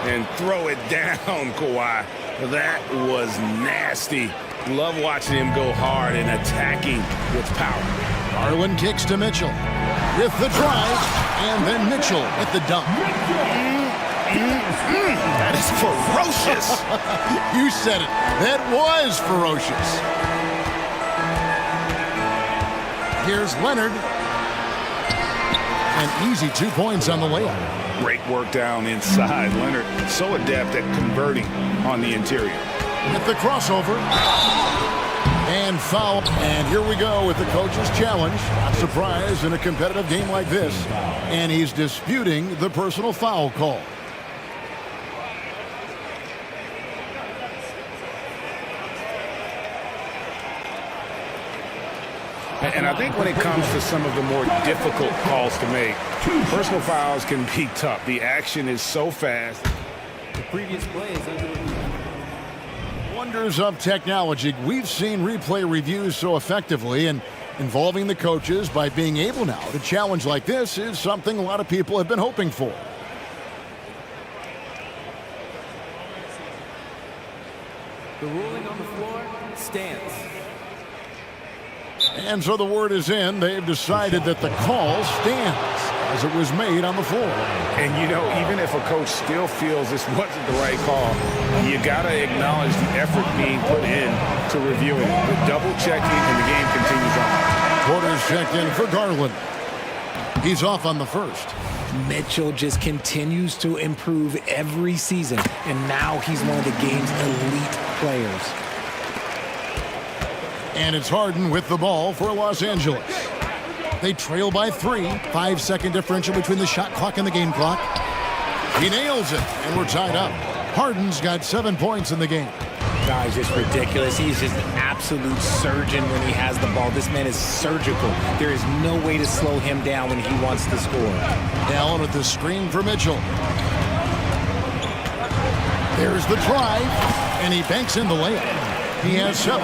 And throw it down, Kawhi. That was nasty. Love watching him go hard and attacking with power. Garland kicks to Mitchell with the drive, and then Mitchell at the dunk. That is ferocious. You said it. That was ferocious. Here's Leonard. An easy 2 points on the layup. Great work down inside. Leonard so adept at converting on the interior. With the crossover. And foul. And here we go with the coach's challenge. Not surprised in a competitive game like this. And he's disputing the personal foul call. And I think when it comes to some of the more difficult calls to make, personal fouls can be tough. The action is so fast. The previous play is under review. Wonders of technology. We've seen replay reviews so effectively, and involving the coaches by being able now to challenge like this is something a lot of people have been hoping for. The ruling on the floor stands. And so the word is in. They've decided that the call stands as it was made on the floor. And, you know, even if a coach still feels this wasn't the right call, you got to acknowledge the effort being put in to reviewing it. The double checking, and the game continues on. Porter's checked in for Garland. He's off on the first. Mitchell just continues to improve every season, and now he's one of the game's elite players. And it's Harden with the ball for Los Angeles. They trail by 3. 5-second differential between the shot clock and the game clock. He nails it, and we're tied up. Harden's got 7 points in the game. Guys, just ridiculous. He's just an absolute surgeon when he has the ball. This man is surgical. There is no way to slow him down when he wants to score. Allen with the screen for Mitchell. There's the drive, and he banks in the layup. He has 7.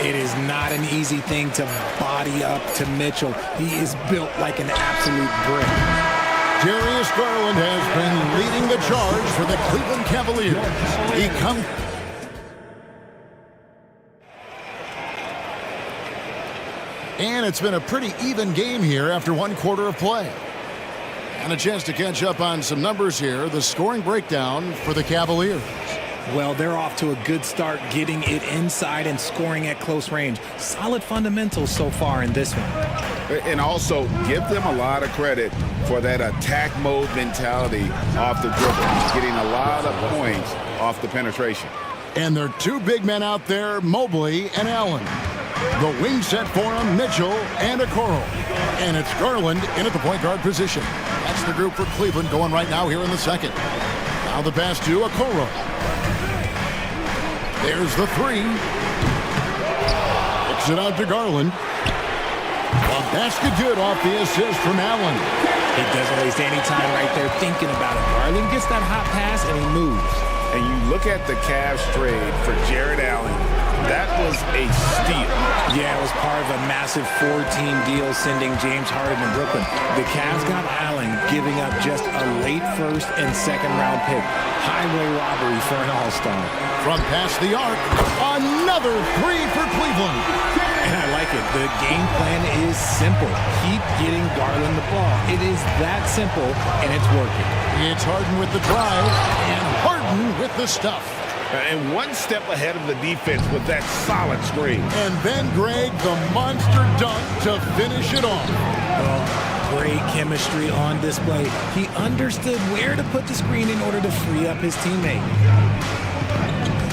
It is not an easy thing to body up to Mitchell. He is built like an absolute brick. Darius Garland has been leading the charge for the Cleveland Cavaliers. He comes. And it's been a pretty even game here after 1 quarter of play. And a chance to catch up on some numbers here. The scoring breakdown for the Cavaliers. Well, they're off to a good start getting it inside and scoring at close range. Solid fundamentals so far in this one. And also, give them a lot of credit for that attack mode mentality off the dribble. Getting a lot of points off the penetration. And there are 2 big men out there, Mobley and Allen. The wing set for him, Mitchell and Okoro. And it's Garland in at the point guard position. That's the group for Cleveland going right now here in the second. Now the pass to Okoro. There's the 3. Kicks it out to Garland. A basket good off the assist from Allen. He doesn't waste any time right there thinking about it. Garland gets that hot pass and he moves. And you look at the Cavs trade for Jared Allen. That was a steal. Yeah, it was part of a massive 4-team deal sending James Harden to Brooklyn. The Cavs got Allen, giving up just a late first and second round pick. Highway robbery for an all-star. From past the arc, another 3 for Cleveland. And I like it. The game plan is simple. Keep getting Garland the ball. It is that simple, and it's working. It's Harden with the drive, and Harden with the stuff. And 1 step ahead of the defense with that solid screen. And then Greg, the monster dunk to finish it off. Well, great chemistry on display. He understood where to put the screen in order to free up his teammate.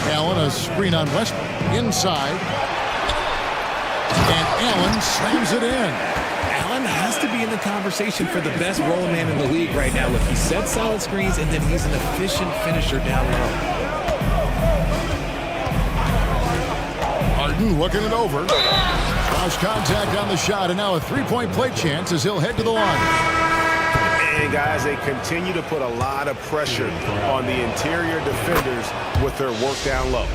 Allen, a screen on Westbrook. Inside. And Allen slams it in. Allen has to be in the conversation for the best roll man in the league right now. Look, he sets solid screens, and then he's an efficient finisher down low. Harden looking it over. Cross contact on the shot, and now a 3-point play chance as he'll head to the line. And guys, they continue to put a lot of pressure on the interior defenders with their work down low.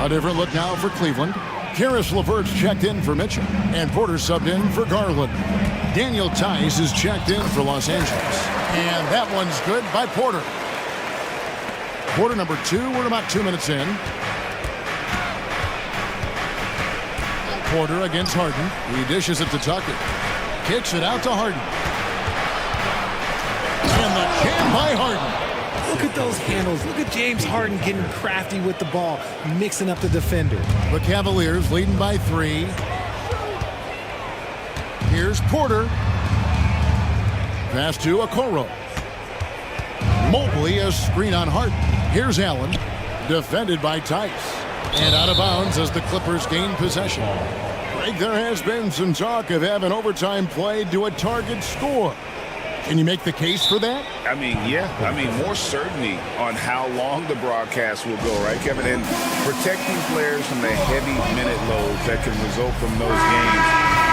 A different look now for Cleveland. Karis LeVert's checked in for Mitchell, and Porter subbed in for Garland. Daniel Tice is checked in for Los Angeles, and that one's good by Porter. Quarter number 2, we're about 2 minutes in. Porter against Harden. He dishes it to Tucker. Kicks it out to Harden. And the jam by Harden. Look at those handles. Look at James Harden getting crafty with the ball, mixing up the defender. The Cavaliers leading by 3. Here's Porter. Pass to Okoro. Mobley, a screen on Hart. Here's Allen, defended by Tice. And out of bounds as the Clippers gain possession. Greg, there has been some talk of having overtime played to a target score. Can you make the case for that? I mean, yeah. I mean, more certainty on how long the broadcast will go, right, Kevin? And protecting players from the heavy minute loads that can result from those games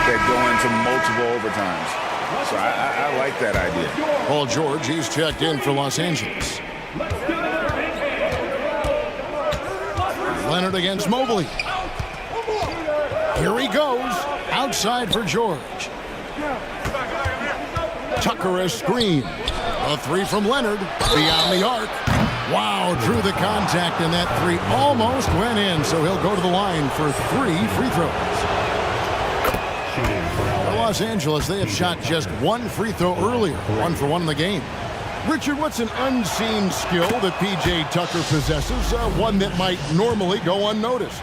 that go into multiple overtimes. So I like that idea. Paul George, he's checked in for Los Angeles. Leonard against Mobley. Here he goes. Outside for George. Tucker a screen. A three from Leonard. Beyond the arc. Wow, drew the contact, and that three almost went in, so he'll go to the line for 3 free throws. For Los Angeles, they have shot just 1 free throw earlier. 1 for 1 in the game. Richard, what's an unseen skill that P.J. Tucker possesses, one that might normally go unnoticed?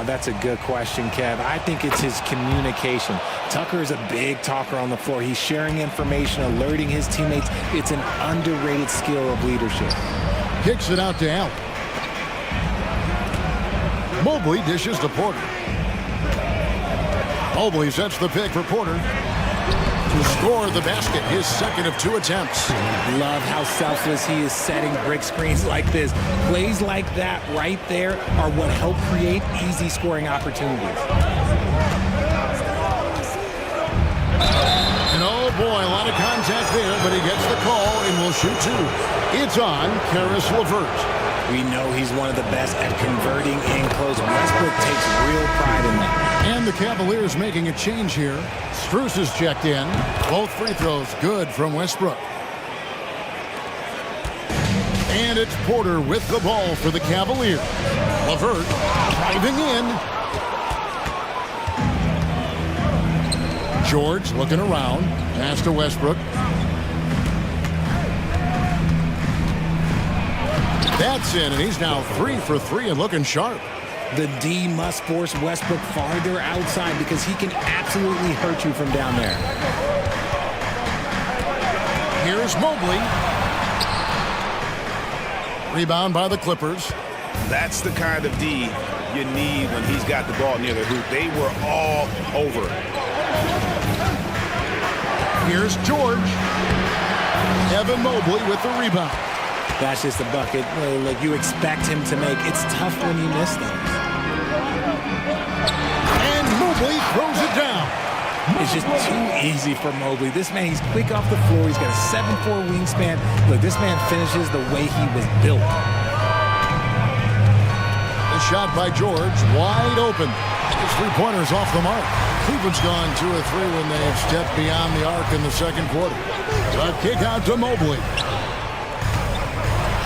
That's a good question, Kev. I think it's his communication. Tucker is a big talker on the floor. He's sharing information, alerting his teammates. It's an underrated skill of leadership. Kicks it out to Allen. Mobley dishes to Porter. Mobley sets the pick for Porter to score the basket, his second of 2 attempts. Love how selfless he is setting brick screens like this. Plays like that right there are what help create easy scoring opportunities. And oh boy, a lot of contact there, but he gets the call and will shoot 2. It's on Caris LeVert. We know he's one of the best at converting in close. Westbrook takes real pride in that. And the Cavaliers making a change here. Strus is checked in. Both free throws good from Westbrook. And it's Porter with the ball for the Cavaliers. LeVert driving in. George looking around. Pass to Westbrook. That's in, and he's now 3 for 3 and looking sharp. The D must force Westbrook farther outside because he can absolutely hurt you from down there. Here's Mobley. Rebound by the Clippers. That's the kind of D you need when he's got the ball near the hoop. They were all over it. Here's George. Evan Mobley with the rebound. That's just a bucket like you expect him to make. It's tough when you miss those. And Mobley throws it down. It's just too easy for Mobley. This man, he's quick off the floor. He's got a 7'4" wingspan. Look, this man finishes the way he was built. The shot by George, wide open. His three-pointer's off the mark. Cleveland's gone 2 of 3 when they've stepped beyond the arc in the second quarter. A kick out to Mobley.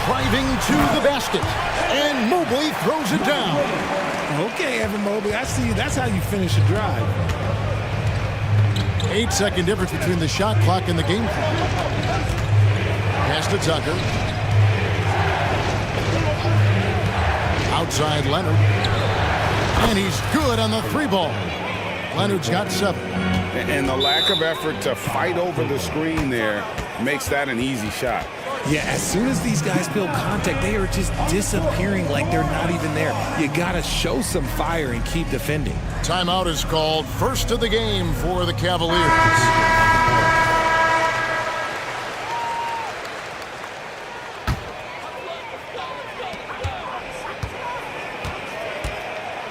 Driving to the basket, and Mobley throws it down. Okay, Evan Mobley, I see you. That's how you finish a drive. 8-second difference between the shot clock and the game clock. Pass to Tucker. Outside Leonard. And he's good on the 3-ball. Leonard's got 7. And the lack of effort to fight over the screen there makes that an easy shot. Yeah, as soon as these guys feel contact, they are just disappearing like they're not even there. You got to show some fire and keep defending. Timeout is called. First of the game for the Cavaliers.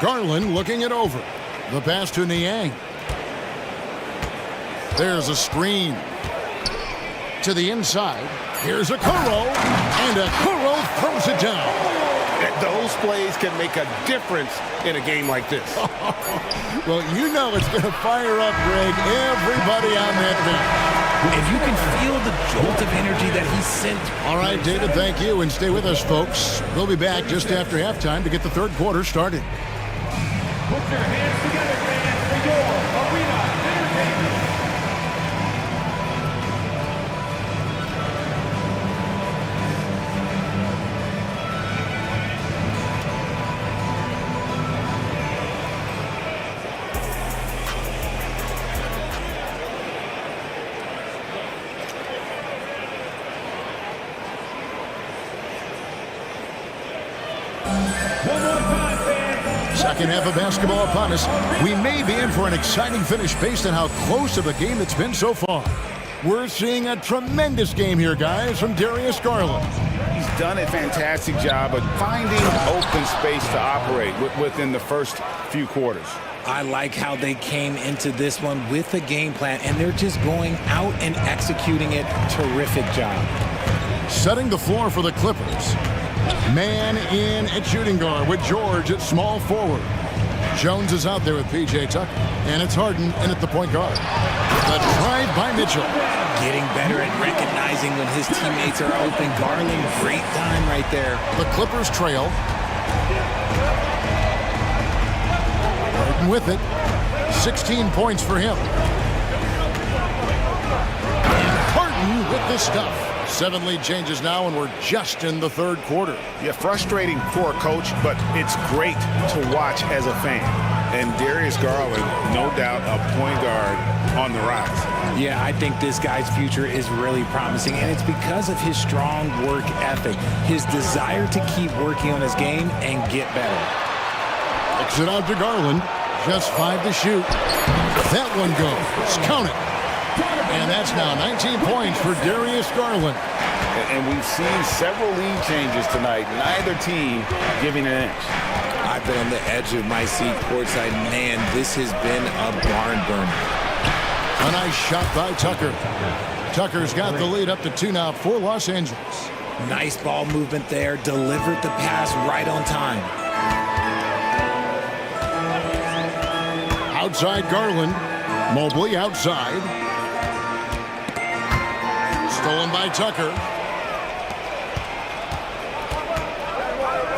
Garland looking it over. The pass to Niang. There's a screen. To the inside. Here's Okoro, and Okoro throws it down. Those plays can make a difference in a game like this. Well, you know it's going to fire up, Greg, everybody on that bench. If you can feel the jolt of energy that he sent. All right, David, thank you, and stay with us, folks. We'll be back just after halftime to get the third quarter started. Put your hands together, fans, for your arena entertainment. One more time, fans. Second half of basketball upon us. We may be in for an exciting finish based on how close of a game it's been so far. We're seeing a tremendous game here, guys, from Darius Garland. He's done a fantastic job of finding open space to operate within the first few quarters. I like how they came into this one with a game plan, and they're just going out and executing it. Terrific job. Setting the floor for the Clippers. Man in at shooting guard with George at small forward. Jones is out there with P.J. Tucker, and it's Harden in at the point guard. The drive by Mitchell. Getting better at recognizing when his teammates are open. Garland, great time right there. The Clippers trail. Harden with it. 16 points for him. And Harden with the stuff. 7 lead changes now, and we're just in the third quarter. Yeah, frustrating for a coach, but it's great to watch as a fan. And Darius Garland, no doubt, a point guard on the rise. Yeah, I think this guy's future is really promising, and it's because of his strong work ethic, his desire to keep working on his game and get better. Kicks it out to Garland. Just 5 to shoot. That one goes. Count it. And that's now 19 points for Darius Garland. And we've seen several lead changes tonight. Neither team giving an inch. I've been on the edge of my seat courtside. Man, this has been a barn burner. A nice shot by Tucker. Tucker's got the lead up to 2 now for Los Angeles. Nice ball movement there. Delivered the pass right on time. Outside Garland. Mobley outside. Stolen by Tucker.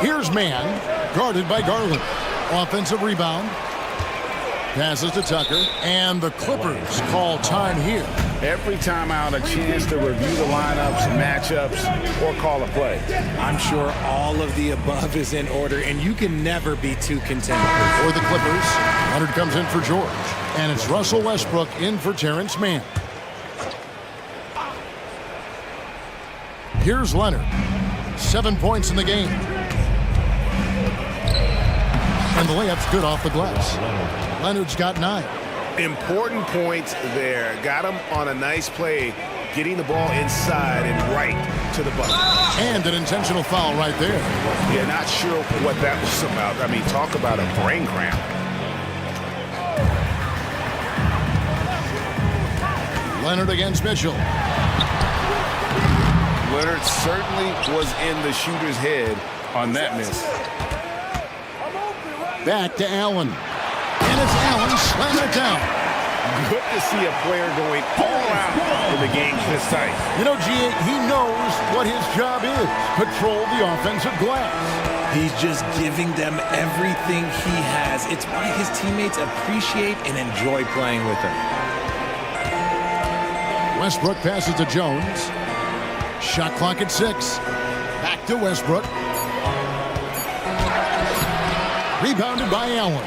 Here's man, guarded by Garland. Offensive rebound. Passes to Tucker, and the Clippers call time here. Every time out, a chance to review the lineups, matchups, or call a play. I'm sure all of the above is in order, and you can never be too content. For the Clippers, Leonard comes in for George, and it's Russell Westbrook in for Terrence Mann. Here's Leonard. 7 points in the game. And the layup's good off the glass. Leonard's got 9. Important points there. Got him on a nice play, getting the ball inside and right to the bucket. And an intentional foul right there. Yeah, not sure what that was about. I mean, talk about a brain cramp. Leonard against Mitchell. Leonard certainly was in the shooter's head on that miss. Back to Allen. And it's Allen slamming it down. Good to see a player going all out when the game's this tight. You know, G.A., he knows what his job is. Patrol the offensive glass. He's just giving them everything he has. It's why his teammates appreciate and enjoy playing with him. Westbrook passes to Jones. Shot clock at 6. Back to Westbrook. Rebounded by Allen.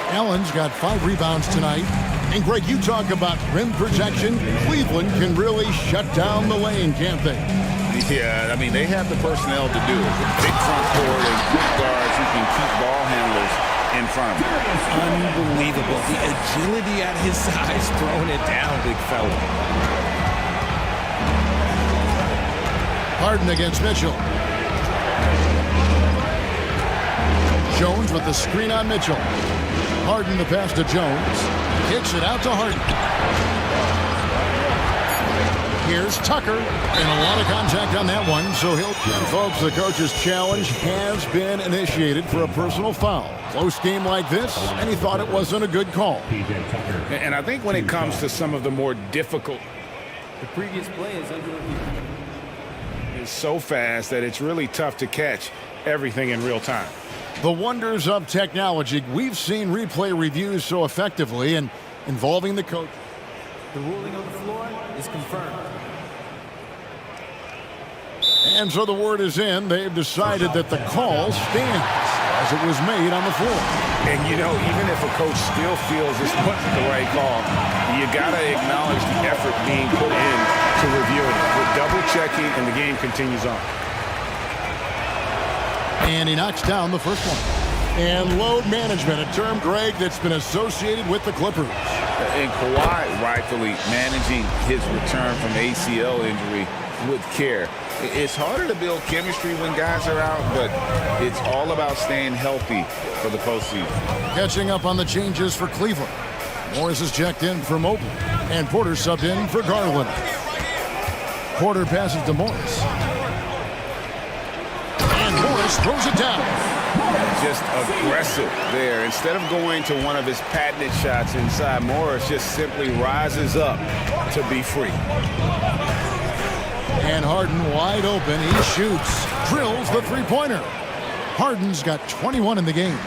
Allen's got 5 rebounds tonight. And Greg, you talk about rim protection. Cleveland can really shut down the lane, can't they? Yeah, I mean, they have the personnel to do it. Big front court and quick guards who can keep ball handlers in front of him. Unbelievable. The agility at his size, throwing it down, big fella. Harden against Mitchell. Jones with the screen on Mitchell. Harden the pass to Jones. Kicks it out to Harden. Here's Tucker. And a lot of contact on that one, so he'll... And folks, the coach's challenge has been initiated for a personal foul. Close game like this, and he thought it wasn't a good call. And I think when it comes to some of the more difficult... The previous play is under review. It's so fast that it's really tough to catch everything in real time. The wonders of technology. We've seen replay reviews so effectively and involving the coach. The ruling on the floor is confirmed. And so the word is in. They've decided that the call stands as it was made on the floor. And, you know, even if a coach still feels this wasn't the right call, you got to acknowledge the effort being put in to reviewing it. We're double-checking, and the game continues on. And he knocks down the first one. And load management, a term, Greg, that's been associated with the Clippers. And Kawhi rightfully managing his return from ACL injury with care. It's harder to build chemistry when guys are out, but it's all about staying healthy for the postseason. Catching up on the changes for Cleveland. Morris is checked in for Mobley, and Porter subbed in for Garland. Porter passes to Morris. And Morris throws it down. Just aggressive there. Instead of going to one of his patented shots inside, Morris just simply rises up to be free. And Harden wide open. He shoots, drills the three-pointer. Harden's got 21 in the game.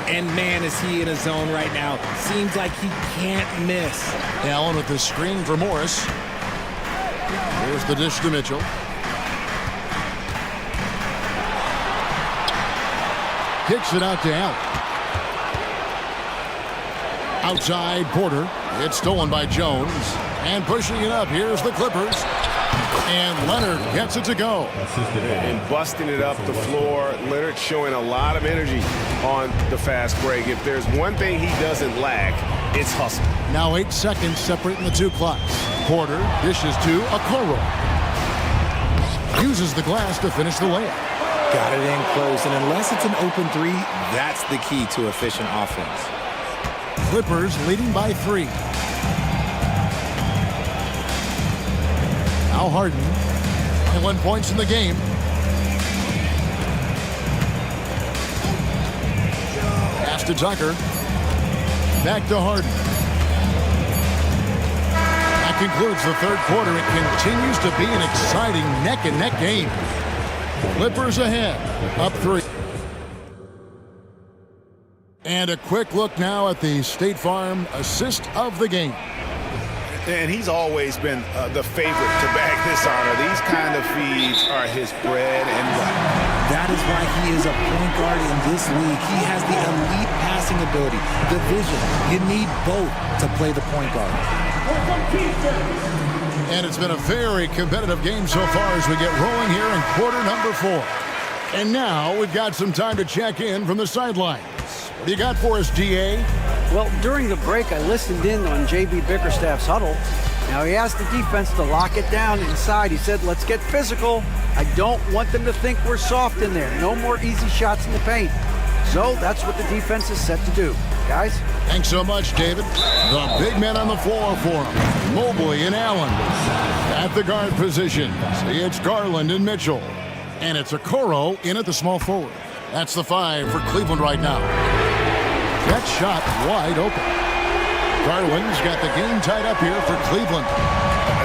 And man, is he in a zone right now. Seems like he can't miss. Allen with the screen for Morris. Here's the dish to Mitchell. Kicks it out to Allen. Outside Porter. It's stolen by Jones. And pushing it up. Here's the Clippers. And Leonard gets it to go. And busting it up the floor. Leonard showing a lot of energy on the fast break. If there's one thing he doesn't lack, it's hustle. Now 8 seconds separating the two clocks. Porter dishes to Okoro. Uses the glass to finish the layup. Got it in close, and unless it's an open three, that's the key to efficient offense. Clippers leading by 3. Now Harden, 21 points in the game. Pass to Tucker. Back to Harden. That concludes the third quarter. It continues to be an exciting neck-and-neck game. Clippers ahead, up 3. And a quick look now at the State Farm assist of the game. And he's always been the favorite to bag this honor. These kind of feeds are his bread and butter. That is why he is a point guard in this league. He has the elite passing ability, the vision. You need both to play the point guard. And it's been a very competitive game so far as we get rolling here in quarter number 4. And now we've got some time to check in from the sidelines. What do you got for us, DA? Well, during the break, I listened in on J.B. Bickerstaff's huddle. Now, he asked the defense to lock it down inside. He said, let's get physical. I don't want them to think we're soft in there. No more easy shots in the paint. So that's what the defense is set to do. Guys? Thanks so much, David. The big men on the floor for him. Mobley and Allen. At the guard positions, it's Garland and Mitchell. And it's Okoro in at the small forward. That's the 5 for Cleveland right now. That shot wide open. Garland's got the game tied up here for Cleveland.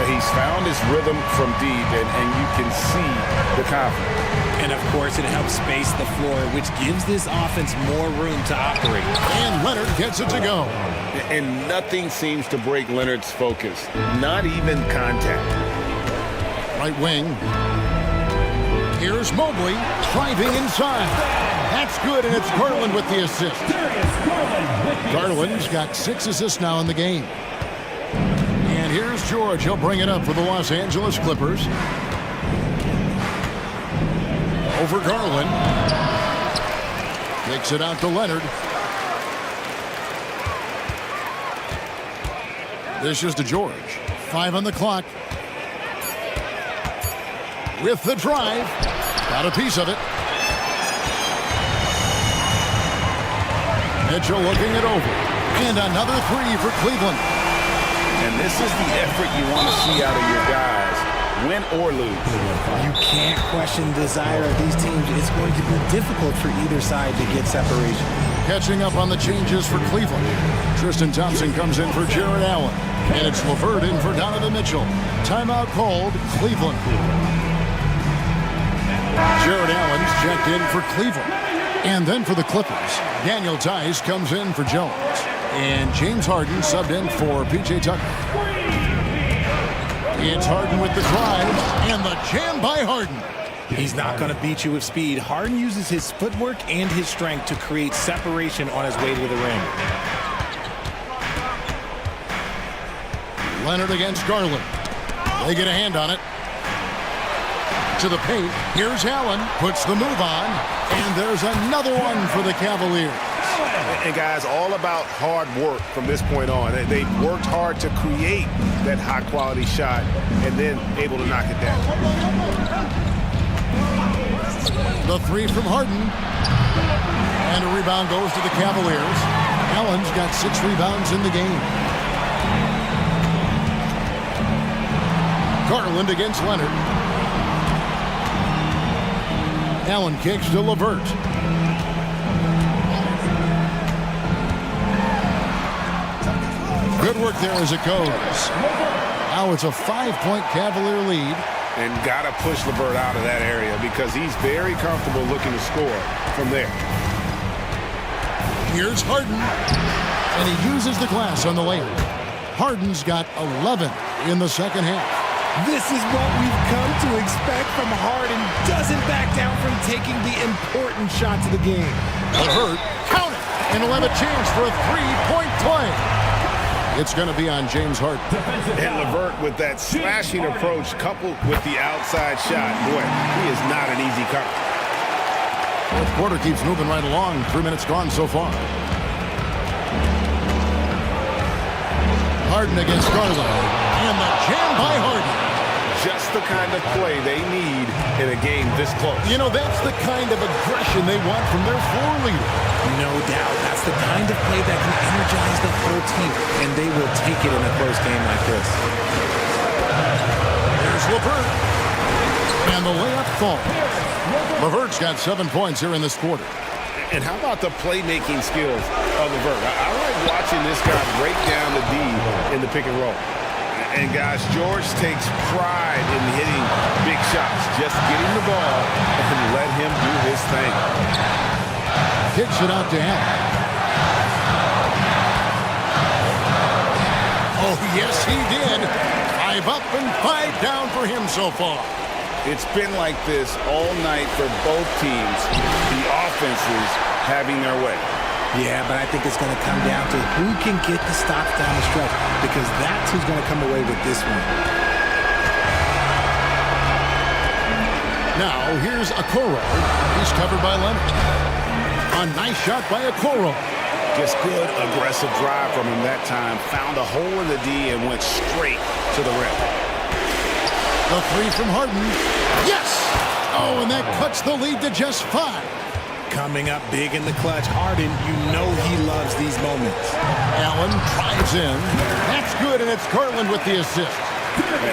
He's found his rhythm from deep, and you can see the confidence. And, of course, it helps space the floor, which gives this offense more room to operate. And Leonard gets it to go. And nothing seems to break Leonard's focus, not even contact. Right wing. Here's Mobley driving inside. That's good, and it's Garland with the assist. Garland's got 6 assists now in the game. And here's George. He'll bring it up for the Los Angeles Clippers. Over Garland. Takes it out to Leonard. This is to George. 5 on the clock. With the drive. Got a piece of it. Mitchell looking it over. And another 3 for Cleveland. And this is the effort you want to see out of your guys, win or lose. You can't question the desire of these teams. It's going to be difficult for either side to get separation. Catching up on the changes for Cleveland. Tristan Thompson comes in for Jared Allen. And it's LeVert in for Donovan Mitchell. Timeout called, Cleveland. Jared Allen's checked in for Cleveland. And then for the Clippers, Daniel Tice comes in for Jones. And James Harden subbed in for P.J. Tucker. It's Harden with the drive, and the jam by Harden. He's not going to beat you with speed. Harden uses his footwork and his strength to create separation on his way to the rim. Leonard against Garland. They get a hand on it. to the paint. Here's Allen. Puts the move on. And there's another one for the Cavaliers. And guys, all about hard work from this point on. They worked hard to create that high-quality shot and then able to knock it down. The three from Harden. And a rebound goes to the Cavaliers. Allen's got 6 rebounds in the game. Garland against Leonard. Allen kicks to LeVert. Good work there as it goes. Now it's a 5-point Cavalier lead. And got to push LeVert out of that area because he's very comfortable looking to score from there. Here's Harden. And he uses the glass on the layup. Harden's got 11 in the second half. This is what we've come to expect from Harden. Doesn't back down from taking the important shots of the game. LeVert, count it, and he'll have a chance for a 3-point play. It's going to be on James Harden. And LeVert with that slashing approach coupled with the outside shot. Boy, he is not an easy cover. Fourth quarter keeps moving right along. 3 minutes gone so far. Harden against Garland. And the jam by Harden. Just the kind of play they need in a game this close. You know, that's the kind of aggression they want from their floor leader. No doubt. That's the kind of play that can energize the whole team, and they will take it in a close game like this. Here's LeVert. And the layup falls. LeVert's got 7 points here in this quarter. And how about the playmaking skills of LeVert? I like watching this guy break down the D in the pick and roll. And guys, George takes pride in hitting big shots. Just getting the ball and let him do his thing. Kicks it out to Allen. Oh, yes, he did. 5 up and 5 down for him so far. It's been like this all night for both teams. The offenses having their way. Yeah, but I think it's going to come down to who can get the stops down the stretch, because that's who's going to come away with this one. Now, here's Okoro. He's covered by Leonard. A nice shot by Okoro. Just good, aggressive drive from him that time. Found a hole in the D and went straight to the rim. The three from Harden. Yes! Oh, and that cuts the lead to just 5. Coming up big in the clutch. Harden, you know he loves these moments. Allen drives in. That's good, and it's Garland with the assist.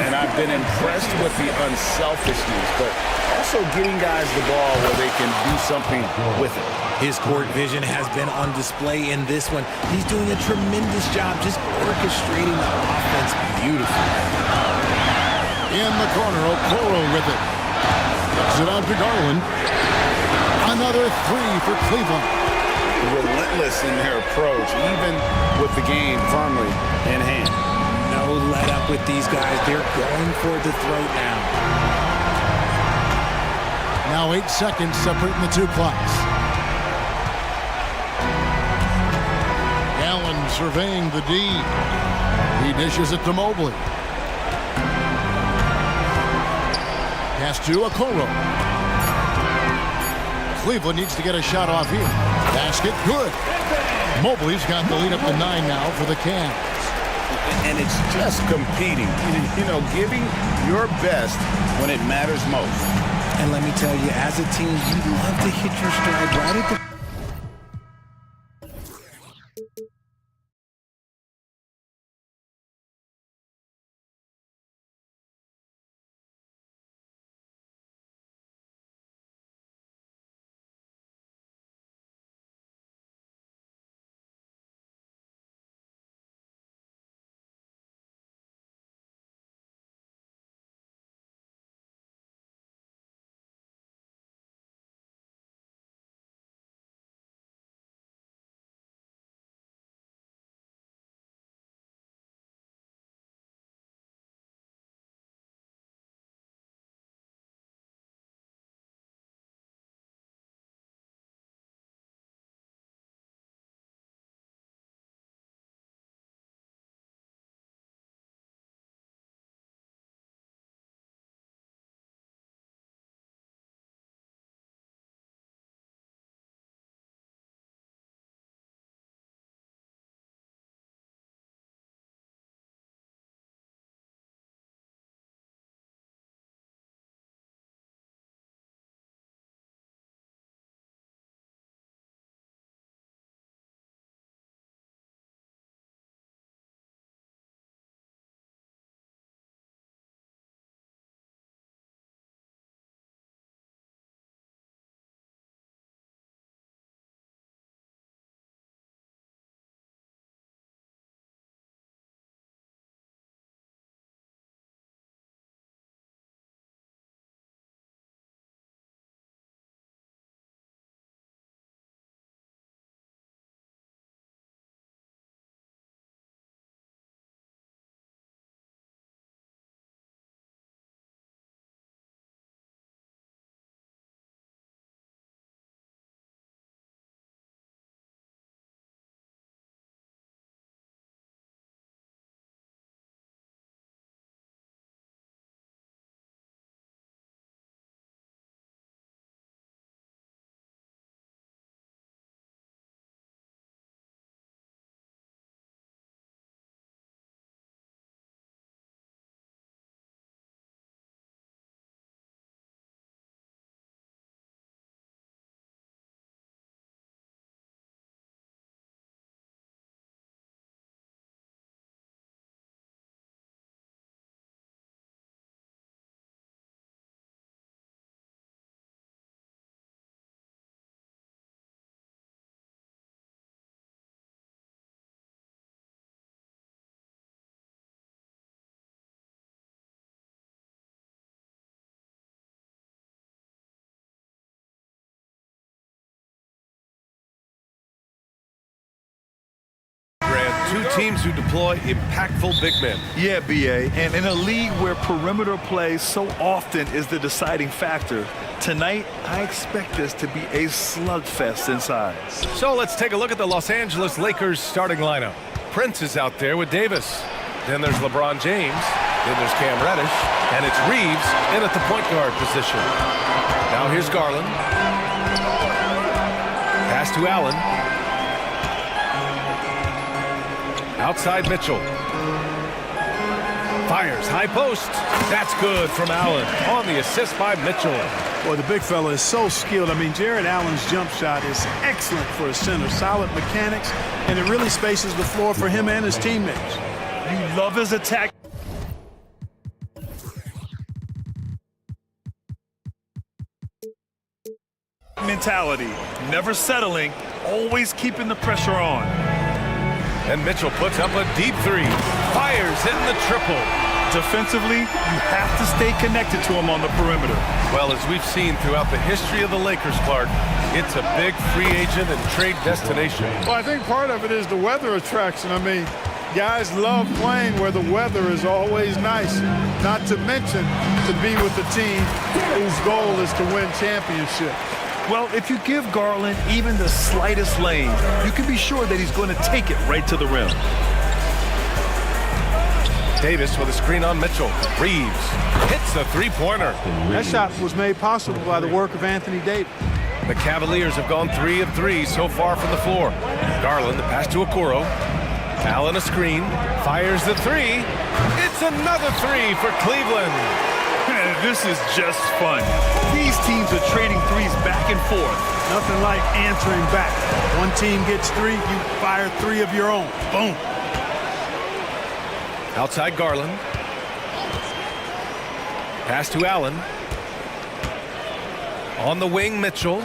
And I've been impressed with the unselfishness, but also getting guys the ball where they can do something with it. His court vision has been on display in this one. He's doing a tremendous job just orchestrating the offense beautifully. In the corner, Okoro with it. Puts it out to Garland. Another 3 for Cleveland. Relentless in their approach, even with the game firmly in hand. No let up with these guys. They're going for the throat now. Now 8 seconds separating the 2 clocks. Allen surveying the D. He dishes it to Mobley. Pass to Okoro. Cleveland needs to get a shot off here. Basket, good. Mobley's got the lead up to 9 now for the Cavs. And it's just competing, you know, giving your best when it matters most. And let me tell you, as a team, you love to hit your stride right at the teams who deploy impactful big men. Yeah, BA, and in a league where perimeter play so often is the deciding factor, tonight I expect this to be a slugfest inside. So let's take a look at the Los Angeles Lakers starting lineup. Prince is out there with Davis. Then there's LeBron James. Then there's Cam Reddish. And it's Reeves in at the point guard position. Now here's Garland. Pass to Allen. Outside Mitchell. Fires, high post. That's good from Allen on the assist by Mitchell. Boy, the big fella is so skilled. I mean, Jared Allen's jump shot is excellent for a center. Solid mechanics, and it really spaces the floor for him and his teammates. You love his attack. Mentality, never settling, always keeping the pressure on. And Mitchell puts up a deep three. Fires in the triple. Defensively, you have to stay connected to him on the perimeter. Well, as we've seen throughout the history of the Lakers, Clark, it's a big free agent and trade destination. Well, I think part of it is the weather attraction. I mean, guys love playing where the weather is always nice. Not to mention to be with a team whose goal is to win championships. Well, if you give Garland even the slightest lane, you can be sure that he's going to take it right to the rim. Davis with a screen on Mitchell. Reeves hits the three-pointer. That shot was made possible by the work of Anthony Davis. The Cavaliers have gone 3 of 3 so far from the floor. Garland, the pass to Okoro. Allen a screen. Fires the three. It's another three for Cleveland. This is just fun. These teams are trading threes back and forth. Nothing like answering back. One team gets 3, you fire 3 of your own. Boom. Outside Garland. Pass to Allen. On the wing, Mitchell.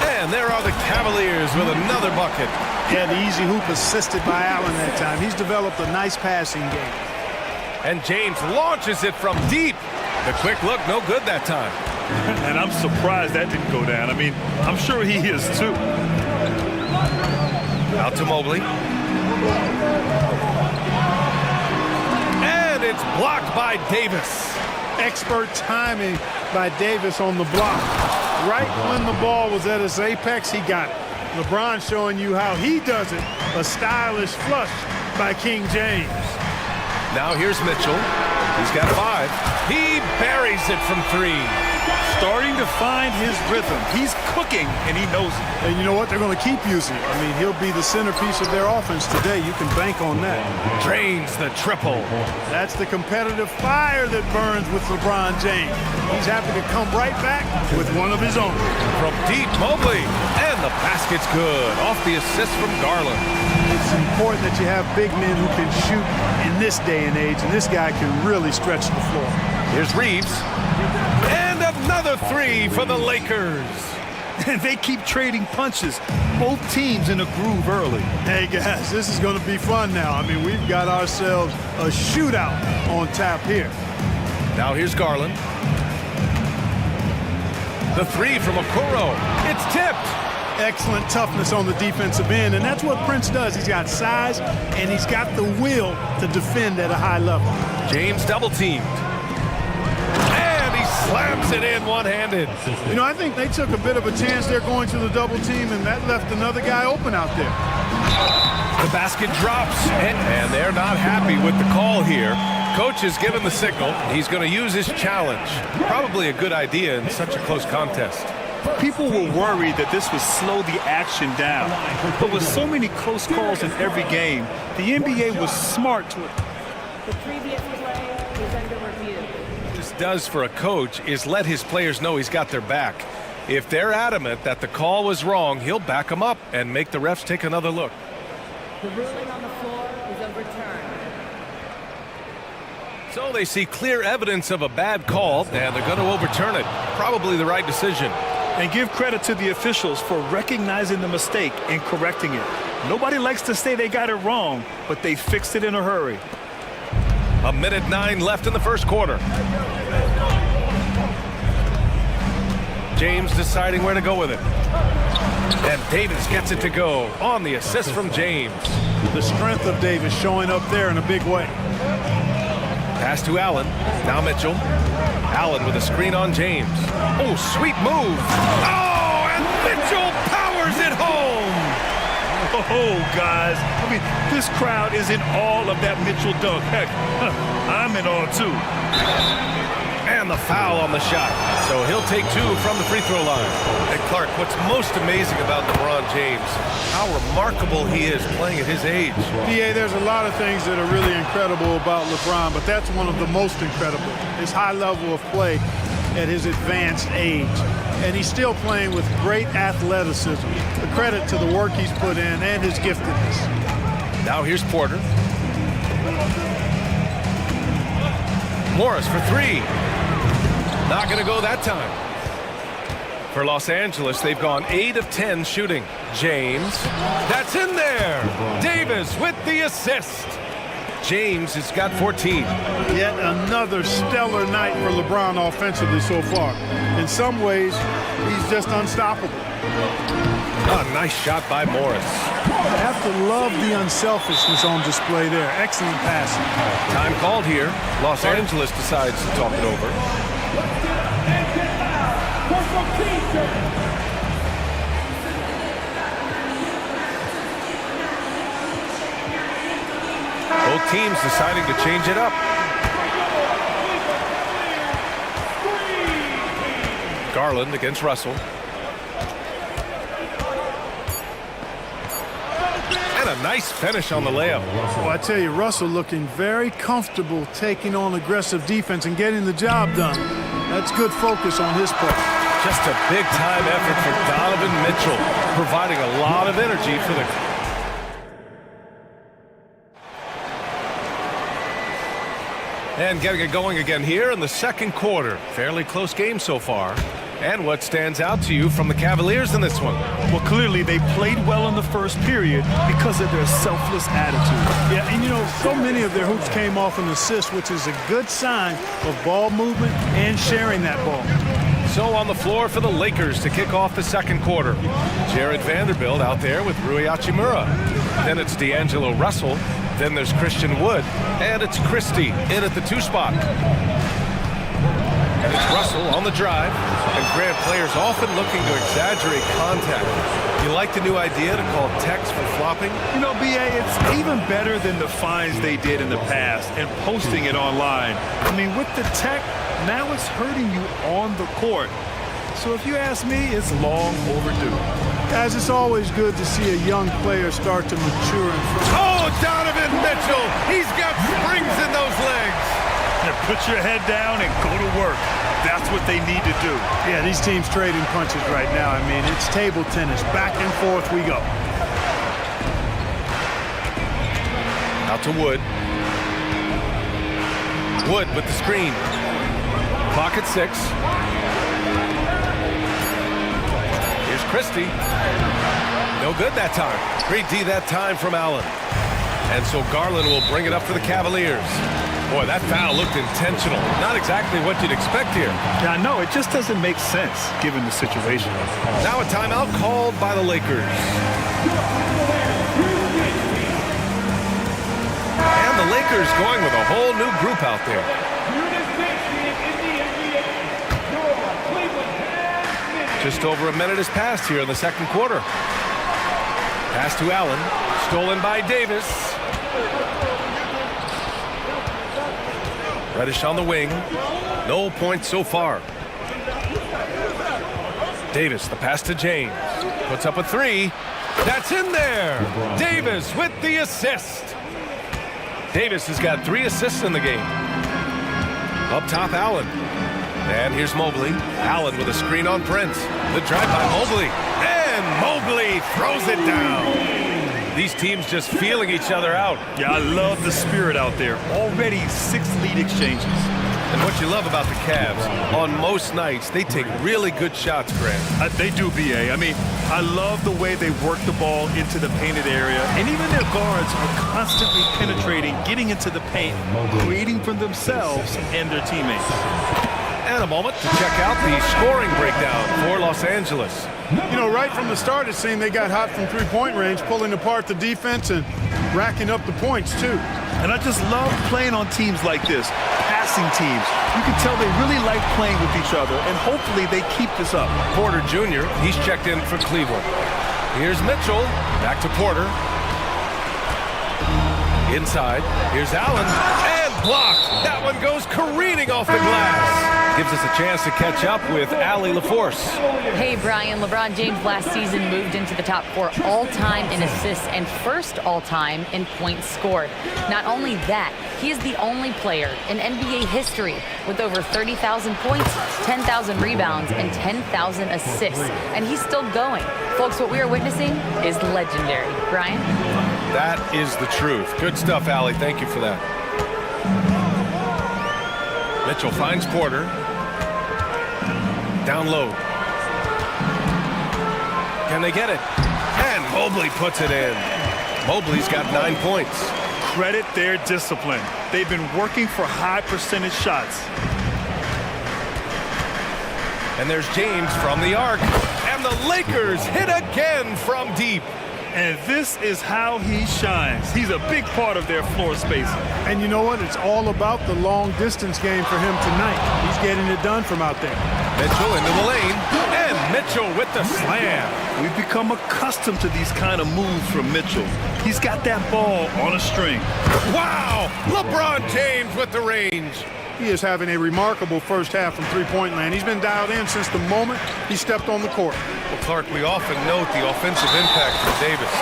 And there are the Cavaliers with another bucket. Yeah, the easy hoop assisted by Allen that time. He's developed a nice passing game. And James launches it from deep. The quick look, no good that time. And I'm surprised that didn't go down. I mean, I'm sure he is too. Out to Mobley. And it's blocked by Davis. Expert timing by Davis on the block. Right when the ball was at its apex, he got it. LeBron showing you how he does it. A stylish flush by King James. Now here's Mitchell. He's got 5. He buries it from 3. Starting to find his rhythm. He's cooking, and he knows it. And you know what? They're going to keep using it. I mean, he'll be the centerpiece of their offense today. You can bank on that. Drains the triple. That's the competitive fire that burns with LeBron James. He's happy to come right back with one of his own. From deep, Mobley. And the basket's good. Off the assist from Garland. It's important that you have big men who can shoot in this day and age, and this guy can really stretch the floor. Here's Reeves. And another 3 for the Lakers. And they keep trading punches. Both teams in a groove early. Hey, guys, this is going to be fun now. I mean, we've got ourselves a shootout on tap here. Now here's Garland. The 3 from Okoro. It's tipped. Excellent toughness on the defensive end, and that's what Prince does. He's got size, and he's got the will to defend at a high level. James double-teamed. And he slams it in one-handed. You know, I think they took a bit of a chance there going to the double team, and that left another guy open out there. The basket drops, and they're not happy with the call here. Coach has given the signal. He's going to use his challenge. Probably a good idea in such a close contest. People were worried that this would slow the action down. But with so many close calls in every game, the NBA was smart to it. The previous play is under review. What this does for a coach is let his players know he's got their back. If they're adamant that the call was wrong, he'll back them up and make the refs take another look. The ruling on the floor is overturned. So they see clear evidence of a bad call, and they're going to overturn it. Probably the right decision. And give credit to the officials for recognizing the mistake and correcting it. Nobody likes to say they got it wrong, but they fixed it in a hurry. 1:09 left in the first quarter. James deciding where to go with it. And Davis gets it to go on the assist from James. The strength of Davis showing up there in a big way. Pass to Allen. Now Mitchell. Allen with a screen on James. Oh, sweet move. Oh, and Mitchell powers it home. Oh, guys. I mean, this crowd is in awe of that Mitchell dunk. Heck, I'm in awe, too. And the foul on the shot. So he'll take two from the free throw line. And Clark, what's most amazing about LeBron James, how remarkable he is playing at his age. PA, there's a lot of things that are really incredible about LeBron, but that's one of the most incredible. His high level of play at his advanced age. And he's still playing with great athleticism. A credit to the work he's put in and his giftedness. Now here's Porter. Morris for three. Not going to go that time. For Los Angeles, they've gone 8 of 10 shooting. James, that's in there. Davis with the assist. James has got 14. Yet another stellar night for LeBron offensively so far. In some ways, he's just unstoppable. A nice shot by Morris. I have to love the unselfishness on display there. Excellent passing. Time called here. Los Angeles decides to talk it over. Both teams deciding to change it up. Garland against Russell. And a nice finish on the layup. Well, I tell you, Russell looking very comfortable taking on aggressive defense and getting the job done. That's good focus on his part. Just a big-time effort for Donovan Mitchell, providing a lot of energy for the... And getting it going again here in the second quarter. Fairly close game so far. And what stands out to you from the Cavaliers in this one? Well, clearly they played well in the first period because of their selfless attitude. Yeah, and you know, so many of their hoops came off an assist, which is a good sign of ball movement and sharing that ball. So on the floor for the Lakers to kick off the second quarter. Jared Vanderbilt out there with Rui Hachimura. Then it's D'Angelo Russell. Then there's Christian Wood. And it's Christie in at the 2 spot. And it's Russell on the drive. And Grant players often looking to exaggerate contact. You like the new idea to call techs for flopping? You know, BA, it's even better than the fines they did in the past and posting it online. I mean, with the tech, now it's hurting you on the court. So if you ask me, it's long overdue. Guys, it's always good to see a young player start to mature. Oh, Donovan Mitchell! He's got springs in those legs! Now put your head down and go to work. That's what they need to do. Yeah, these teams trading punches right now. I mean, it's table tennis. Back and forth we go. Out to Wood. Wood with the screen. Clock at 6. Here's Christie. No good that time. Great D that time from Allen. And so Garland will bring it up for the Cavaliers. Boy, that foul looked intentional. Not exactly what you'd expect here. Yeah, no, it just doesn't make sense given the situation. Now a timeout called by the Lakers. And the Lakers going with a whole new group out there. Just over a minute has passed here in the second quarter. Pass to Allen. Stolen by Davis. Reddish on the wing. No points so far. Davis, the pass to James. Puts up a 3. That's in there. Davis with the assist. Davis has got 3 assists in the game. Up top, Allen. And here's Mobley. Allen with a screen on Prince. The drive by Mobley. And Mobley throws it down. These teams just feeling each other out. Yeah, I love the spirit out there. Already 6 lead exchanges. And what you love about the Cavs, on most nights, they take really good shots, Grant. They do, BA. I mean, I love the way they work the ball into the painted area. And even their guards are constantly penetrating, getting into the paint, creating for themselves and their teammates. And a moment to check out the scoring breakdown for Los Angeles. You know, right from the start, it seemed they got hot from three-point range, pulling apart the defense and racking up the points, too. And I just love playing on teams like this, passing teams. You can tell they really like playing with each other, and hopefully they keep this up. Porter Jr., he's checked in for Cleveland. Here's Mitchell, back to Porter. Inside, here's Allen, and blocked. That one goes careening off the glass. Gives us a chance to catch up with Allie LaForce. Hey, Brian, LeBron James last season moved into the top 4 all-time in assists and first all-time in points scored. Not only that, he is the only player in NBA history with over 30,000 points, 10,000 rebounds, and 10,000 assists. And he's still going. Folks, what we are witnessing is legendary. Brian? That is the truth. Good stuff, Allie. Thank you for that. Mitchell finds Porter. Down low. Can they get it? And Mobley puts it in. Mobley's got 9 points. Credit their discipline. They've been working for high percentage shots. And there's James from the arc. And the Lakers hit again from deep. And this is how he shines. He's a big part of their floor spacing. And you know what? It's all about the long distance game for him tonight. He's getting it done from out there. Mitchell into the lane. And Mitchell with the slam. We've become accustomed to these kind of moves from Mitchell. He's got that ball on a string. Wow! LeBron James with the range. He is having a remarkable first half from three-point land. He's been dialed in since the moment he stepped on the court. Well, Clark, we often note the offensive impact from Davis,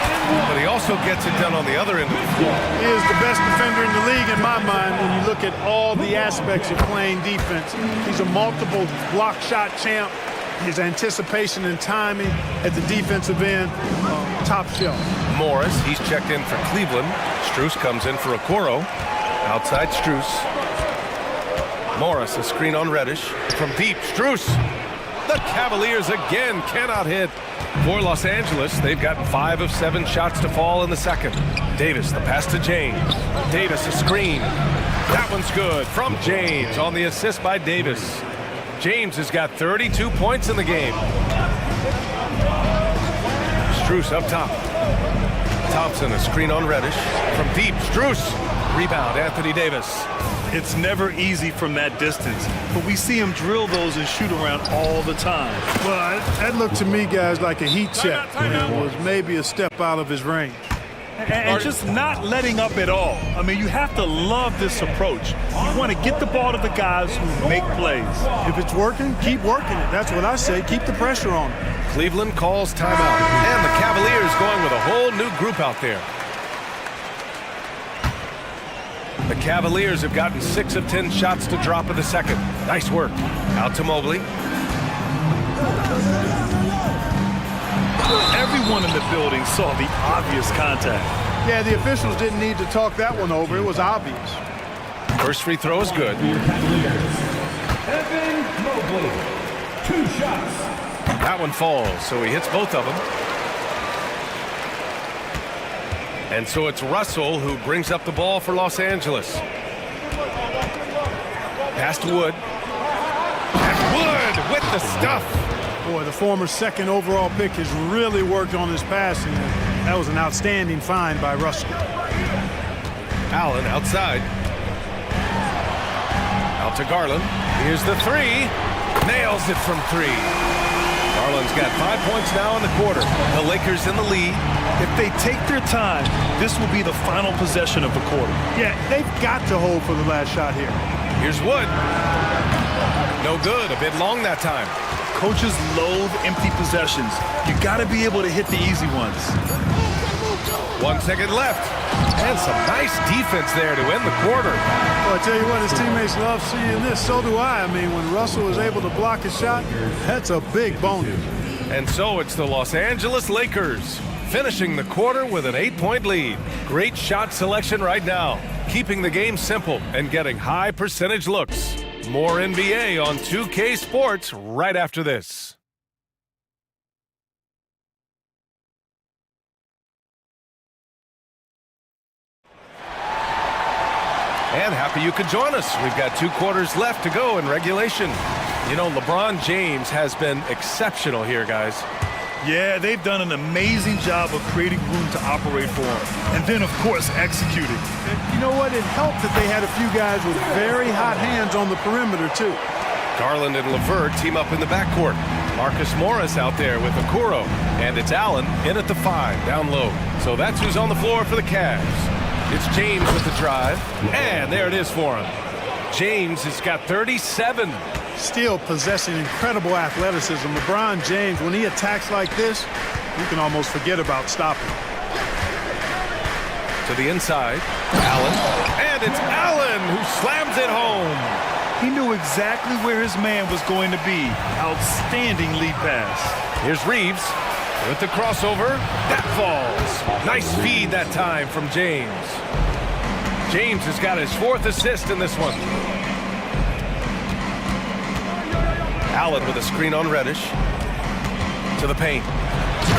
but he also gets it done on the other end of the floor. He is the best defender in the league in my mind when you look at all the aspects of playing defense. He's a multiple block shot champ. His anticipation and timing at the defensive end, top shelf. Morris, he's checked in for Cleveland. Strus comes in for Okoro. Outside Strus. Morris, a screen on Reddish. From deep, Strus. The Cavaliers again cannot hit. For Los Angeles, they've gotten 5 of 7 shots to fall in the second. Davis, the pass to James. Davis, a screen. That one's good. From James on the assist by Davis. James has got 32 points in the game. Strus up top. Thompson, a screen on Reddish. From deep, Strus. Rebound, Anthony Davis. It's never easy from that distance, but we see him drill those and shoot around all the time. Well, that looked to me, guys, like a heat check. It was maybe a step out of his range. And just not letting up at all. I mean, you have to love this approach. You want to get the ball to the guys who make plays. If it's working, keep working it. That's what I say. Keep the pressure on it. Cleveland calls timeout. And the Cavaliers going with a whole new group out there. The Cavaliers have gotten 6 of 10 shots to drop in the second. Nice work. Out to Mobley. Everyone in the building saw the obvious contact. Yeah, the officials didn't need to talk that one over. It was obvious. First free throw is good. Evan Mobley, 2 shots. That one falls, so he hits both of them. And so it's Russell who brings up the ball for Los Angeles. Pass to Wood. And Wood with the stuff. Boy, the former second overall pick has really worked on his passing. That was an outstanding find by Russell. Allen outside. Out to Garland. Here's the 3. Nails it from 3. Garland's got 5 points now in the quarter. The Lakers in the lead. If they take their time, this will be the final possession of the quarter. Yeah, they've got to hold for the last shot here. Here's Wood. No good. A bit long that time. Coaches loathe empty possessions. You got to be able to hit the easy ones. 1 second left. And some nice defense there to end the quarter. Well, I tell you what, his teammates love seeing this. So do I. I mean, when Russell was able to block a shot, that's a big bonus. And so it's the Los Angeles Lakers finishing the quarter with an 8-point lead. Great shot selection right now, keeping the game simple and getting high percentage looks. More NBA on 2K Sports right after this. And happy you could join us. We've got 2 quarters left to go in regulation. You know, LeBron James has been exceptional here, guys. Yeah, they've done an amazing job of creating room to operate for him. And then, of course, executing. You know what? It helped that they had a few guys with very hot hands on the perimeter, too. Garland and LeVert team up in the backcourt. Marcus Morris out there with Okoro. And it's Allen in at the 5, down low. So that's who's on the floor for the Cavs. It's James with the drive. And there it is for him. James has got 37. Still possessing incredible athleticism. LeBron James, when he attacks like this, you can almost forget about stopping. To the inside, Allen. And it's Allen who slams it home. He knew exactly where his man was going to be. Outstanding lead pass. Here's Reeves with the crossover. That falls. Nice feed that time from James. James has got his 4th assist in this one. Allen with a screen on Reddish. To the paint.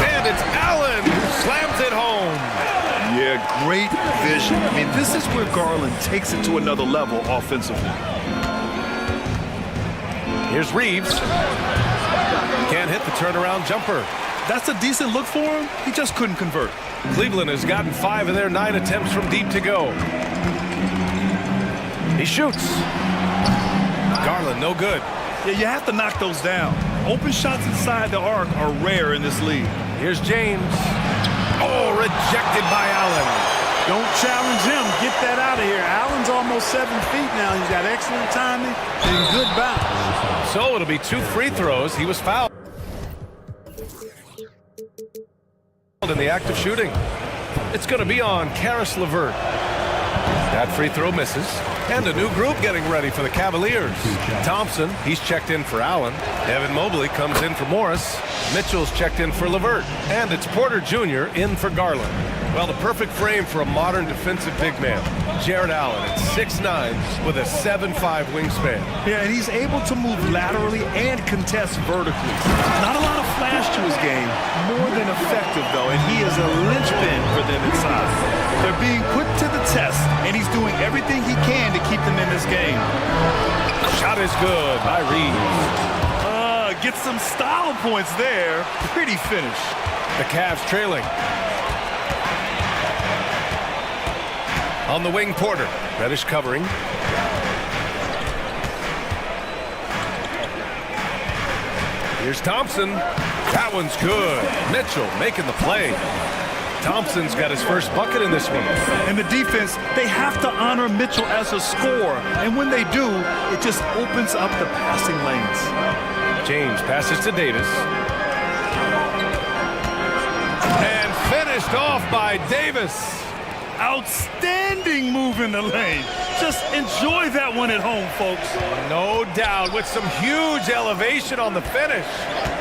And it's Allen who slams it home. Yeah, great vision. I mean, this is where Garland takes it to another level offensively. Here's Reeves. Can't hit the turnaround jumper. That's a decent look for him. He just couldn't convert. Cleveland has gotten 5 of their 9 attempts from deep to go. He shoots. Garland, no good. Yeah, you have to knock those down. Open shots inside the arc are rare in this league. Here's James. Oh, rejected by Allen. Don't challenge him. Get that out of here. Allen's almost 7 feet now. He's got excellent timing and good bounce. So it'll be 2 free throws. He was fouled in the act of shooting. It's going to be on Karis LeVert. That free throw misses. And a new group getting ready for the Cavaliers. Thompson, he's checked in for Allen. Evan Mobley comes in for Morris. Mitchell's checked in for LeVert. And it's Porter Jr. in for Garland. Well, the perfect frame for a modern defensive big man. Jared Allen at 6'9" with a 7'5" wingspan. Yeah, and he's able to move laterally and contest vertically. Not a lot of flash to his game. More than effective, though, and he is a linchpin for them inside. They're being put to the test, and he's doing everything he can to keep them in this game. Shot is good by Reeves. Get some style points there. Pretty finish. The Cavs trailing. On the wing, Porter. Reddish covering. Here's Thompson. That one's good. Mitchell making the play. Thompson's got his first bucket in this one. And the defense, they have to honor Mitchell as a scorer. And when they do, it just opens up the passing lanes. James passes to Davis. And finished off by Davis. Outstanding move in the lane. Just enjoy that one at home, folks. No doubt, with some huge elevation on the finish.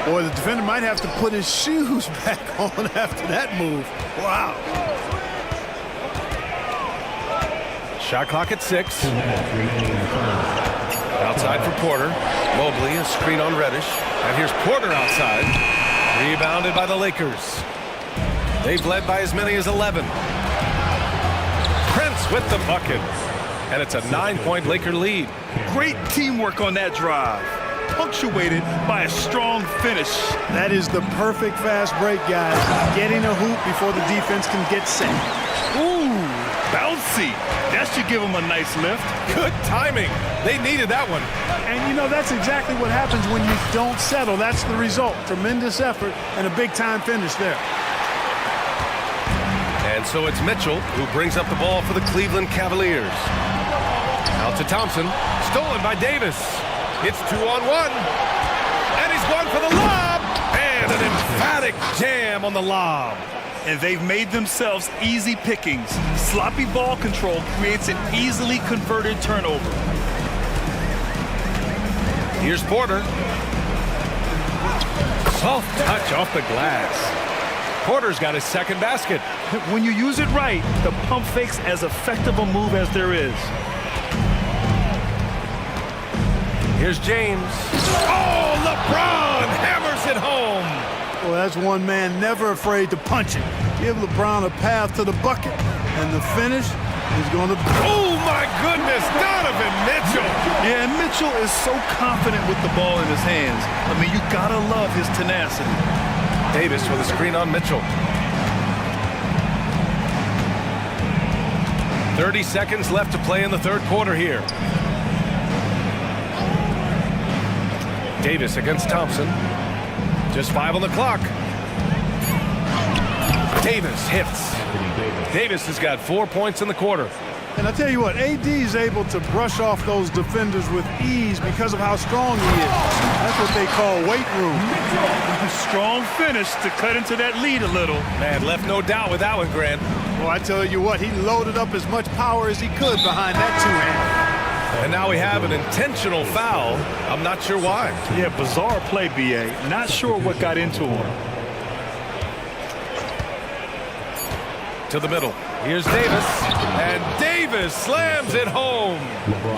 Boy, the defender might have to put his shoes back on after that move. Wow. Shot clock at 6. Outside for Porter. Mobley, a screen on Reddish. And here's Porter outside. Rebounded by the Lakers. They've led by as many as 11. Prince with the bucket. And it's a 9-point Laker lead. Great teamwork on that drive. Punctuated by a strong finish. That is the perfect fast break, guys. Getting a hoop before the defense can get set. Ooh, bouncy. That should give them a nice lift. Good timing. They needed that one. And, you know, that's exactly what happens when you don't settle. That's the result. Tremendous effort and a big-time finish there. And so it's Mitchell who brings up the ball for the Cleveland Cavaliers. Out to Thompson. Stolen by Davis. It's 2-on-1. And he's going for the lob. And an emphatic jam on the lob. And they've made themselves easy pickings. Sloppy ball control creates an easily converted turnover. Here's Porter. Soft touch off the glass. Porter's got his second basket. When you use it right, the pump fake's as effective a move as there is. Here's James. Oh, LeBron hammers it home. Well, that's one man never afraid to punch it. Give LeBron a path to the bucket. And the finish is going to... Oh, my goodness, Donovan Mitchell. Yeah, and Mitchell is so confident with the ball in his hands. I mean, you gotta love his tenacity. Davis with a screen on Mitchell. 30 seconds left to play in the third quarter here. Davis against Thompson. Just 5 on the clock. Davis hits. Davis has got 4 points in the quarter. And I tell you what, AD is able to brush off those defenders with ease because of how strong he is. That's what they call weight room. Strong finish to cut into that lead a little. Man, left no doubt with that one, Grant. Well, I tell you what, he loaded up as much power as he could behind that two-hand. And now we have an intentional foul. I'm not sure why. Yeah, bizarre play, BA. Not sure what got into him. To the middle. Here's Davis. And Davis slams it home.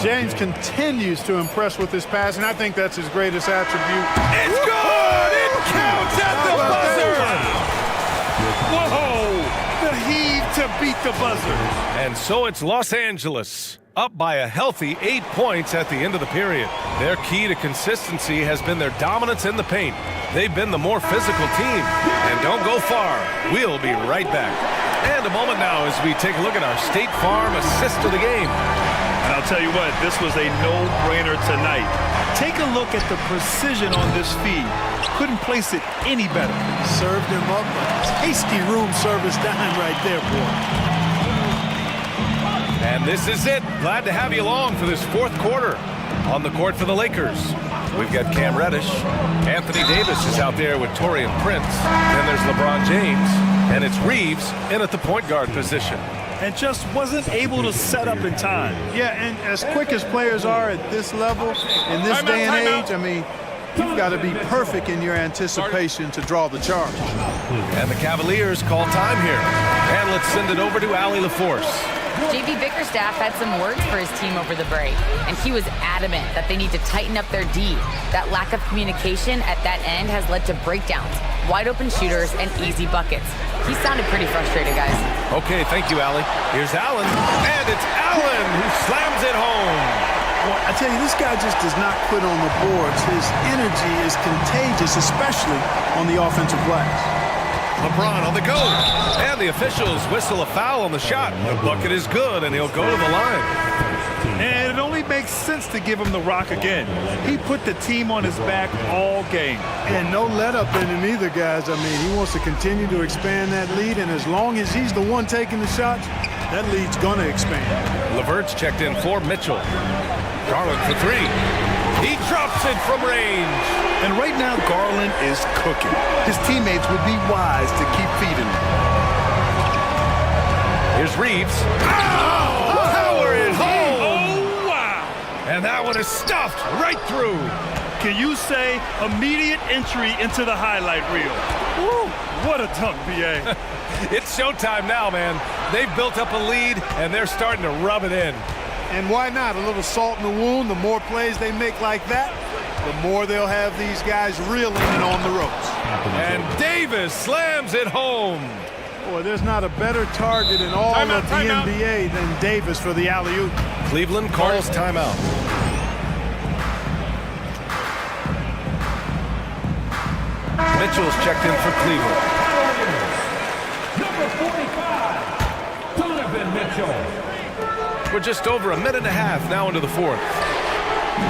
James continues to impress with his pass, and I think that's his greatest attribute. It's good! It counts at the buzzer! Whoa! The heave to beat the buzzer. And so it's Los Angeles, up by a healthy 8 points at the end of the period. Their key to consistency has been their dominance in the paint. They've been the more physical team. And don't go far. We'll be right back. And a moment now as we take a look at our State Farm assist of the game. And I'll tell you what, this was a no-brainer tonight. Take a look at the precision on this feed. Couldn't place it any better. Served him up a tasty room service dime right there, boy. And this is it. Glad to have you along for this fourth quarter. On the court for the Lakers, we've got Cam Reddish. Anthony Davis is out there with Taurean Prince. Then there's LeBron James. And it's Reeves in at the point guard position. And just wasn't able to set up in time. Yeah, and as quick as players are at this level, in this day and age, I mean, you've got to be perfect in your anticipation to draw the charge. And the Cavaliers call time here. And let's send it over to Allie LaForce. JB Bickerstaff had some words for his team over the break, and he was adamant that they need to tighten up their D. That lack of communication at that end has led to breakdowns, wide open shooters, and easy buckets. He sounded pretty frustrated, guys. Okay, thank you, Allie. Here's Allen, and it's Allen who slams it home. Well, I tell you, this guy just does not quit on the boards. His energy is contagious, especially on the offensive glass. LeBron on the go. And the officials whistle a foul on the shot. The bucket is good, and he'll go to the line. And it only makes sense to give him the rock again. He put the team on his back all game. And no let up in him either, guys. I mean, he wants to continue to expand that lead, and as long as he's the one taking the shots, that lead's going to expand. LeVert's checked in for Mitchell. Garland for three. He drops it from range. And right now, Garland is cooking. His teammates would be wise to keep feeding him. Here's Reeves. Oh! Power is home! Oh, wow! And that one is stuffed right through. Can you say immediate entry into the highlight reel? Woo! What a dunk, BA. It's showtime now, man. They've built up a lead, and they're starting to rub it in. And why not? A little salt in the wound. The more plays they make like that, the more they'll have these guys reeling and on the ropes. And Davis slams it home. Boy, there's not a better target in all of the NBA than Davis for the alley-oop. Cleveland calls timeout. Mitchell's checked in for Cleveland. Number 45, Donovan Mitchell. We're just over a minute and a half now into the fourth.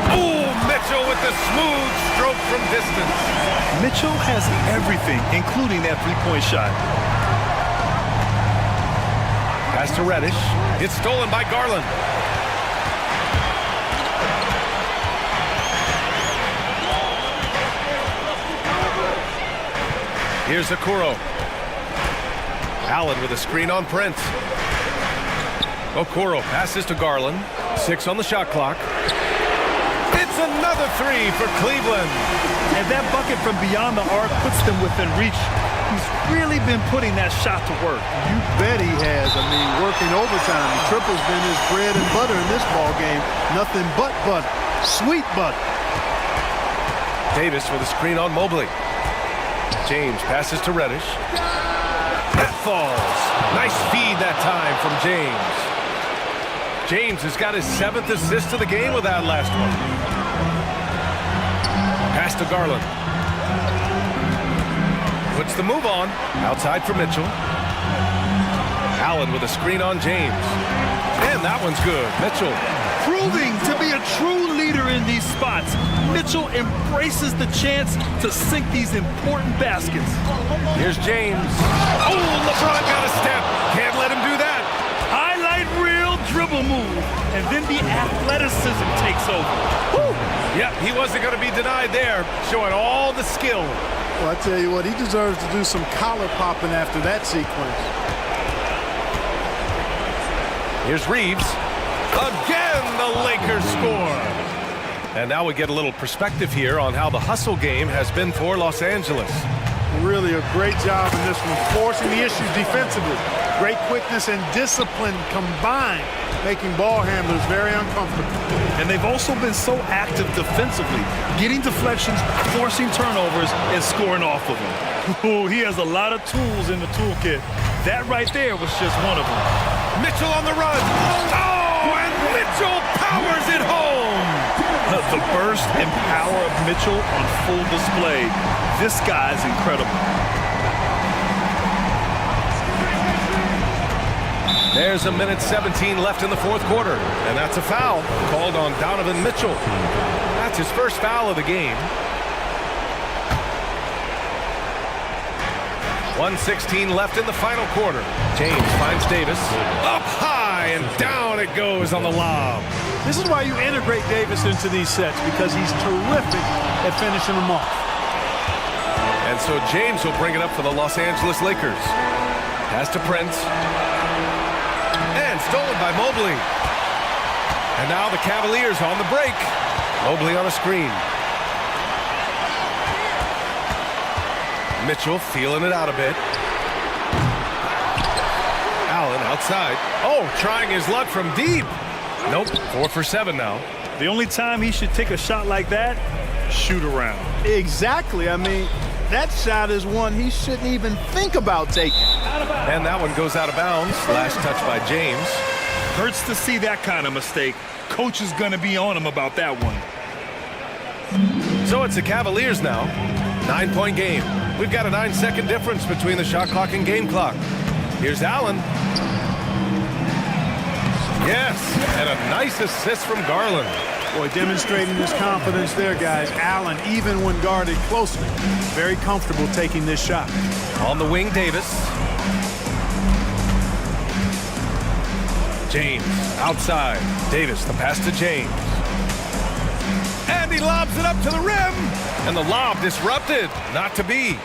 Oh, Mitchell with the smooth stroke from distance. Mitchell has everything, including that three-point shot. Pass to Reddish. It's stolen by Garland. Here's Okoro. Allen with a screen on Prince. Okoro passes to Garland. 6 on the shot clock. It's another three for Cleveland. And that bucket from beyond the arc puts them within reach. He's really been putting that shot to work. You bet he has. I mean, working overtime. The triple's been his bread and butter in this ball game. Nothing but butter. Sweet butter. Davis with a screen on Mobley. James passes to Reddish. That falls. Nice feed that time from James. James has got his 7th assist of the game with that last one. Pass to Garland. Puts the move on. Outside for Mitchell. Allen with a screen on James. And that one's good. Mitchell. Proving to be a true leader in these spots. Mitchell embraces the chance to sink these important baskets. Here's James. Oh, LeBron got a step. Can't let him do that. Highlight reel dribble move. And then the athleticism takes over. Woo. Yep, he wasn't going to be denied there. Showing all the skill. Well, I tell you what, he deserves to do some collar popping after that sequence. Here's Reeves. Again, the Lakers score. And now we get a little perspective here on how the hustle game has been for Los Angeles. Really a great job in this one, forcing the issues defensively. Great quickness and discipline combined, making ball handlers very uncomfortable. And they've also been so active defensively, getting deflections, forcing turnovers, and scoring off of them. Oh, he has a lot of tools in the toolkit. That right there was just one of them. Mitchell on the run. Oh, and Mitchell powers it home. The burst and power of Mitchell on full display. This guy's incredible. There's a minute 17 left in the fourth quarter, and that's a foul called on Donovan Mitchell. That's his first foul of the game. 1:16 left in the final quarter. James finds Davis. Up high, and down it goes on the lob. This is why you integrate Davis into these sets, because he's terrific at finishing them off. And so James will bring it up for the Los Angeles Lakers. Pass to Prince. And stolen by Mobley. And now the Cavaliers on the break. Mobley on a screen. Mitchell feeling it out a bit. Allen outside. Oh, trying his luck from deep. Nope, 4 for 7 now. The only time he should take a shot like that, shoot around. Exactly. I mean, that shot is one he shouldn't even think about taking. And that one goes out of bounds. Last touch by James. Hurts to see that kind of mistake. Coach is going to be on him about that one. So it's the Cavaliers now. 9-point game. We've got a 9-second difference between the shot clock and game clock. Here's Allen. Yes, and a nice assist from Garland. Boy, demonstrating his confidence there, guys. Allen, even when guarded closely, very comfortable taking this shot. On the wing, Davis. James, outside. Davis, the pass to James. And he lobs it up to the rim. And the lob disrupted. Not to be.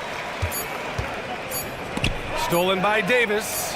Stolen by Davis.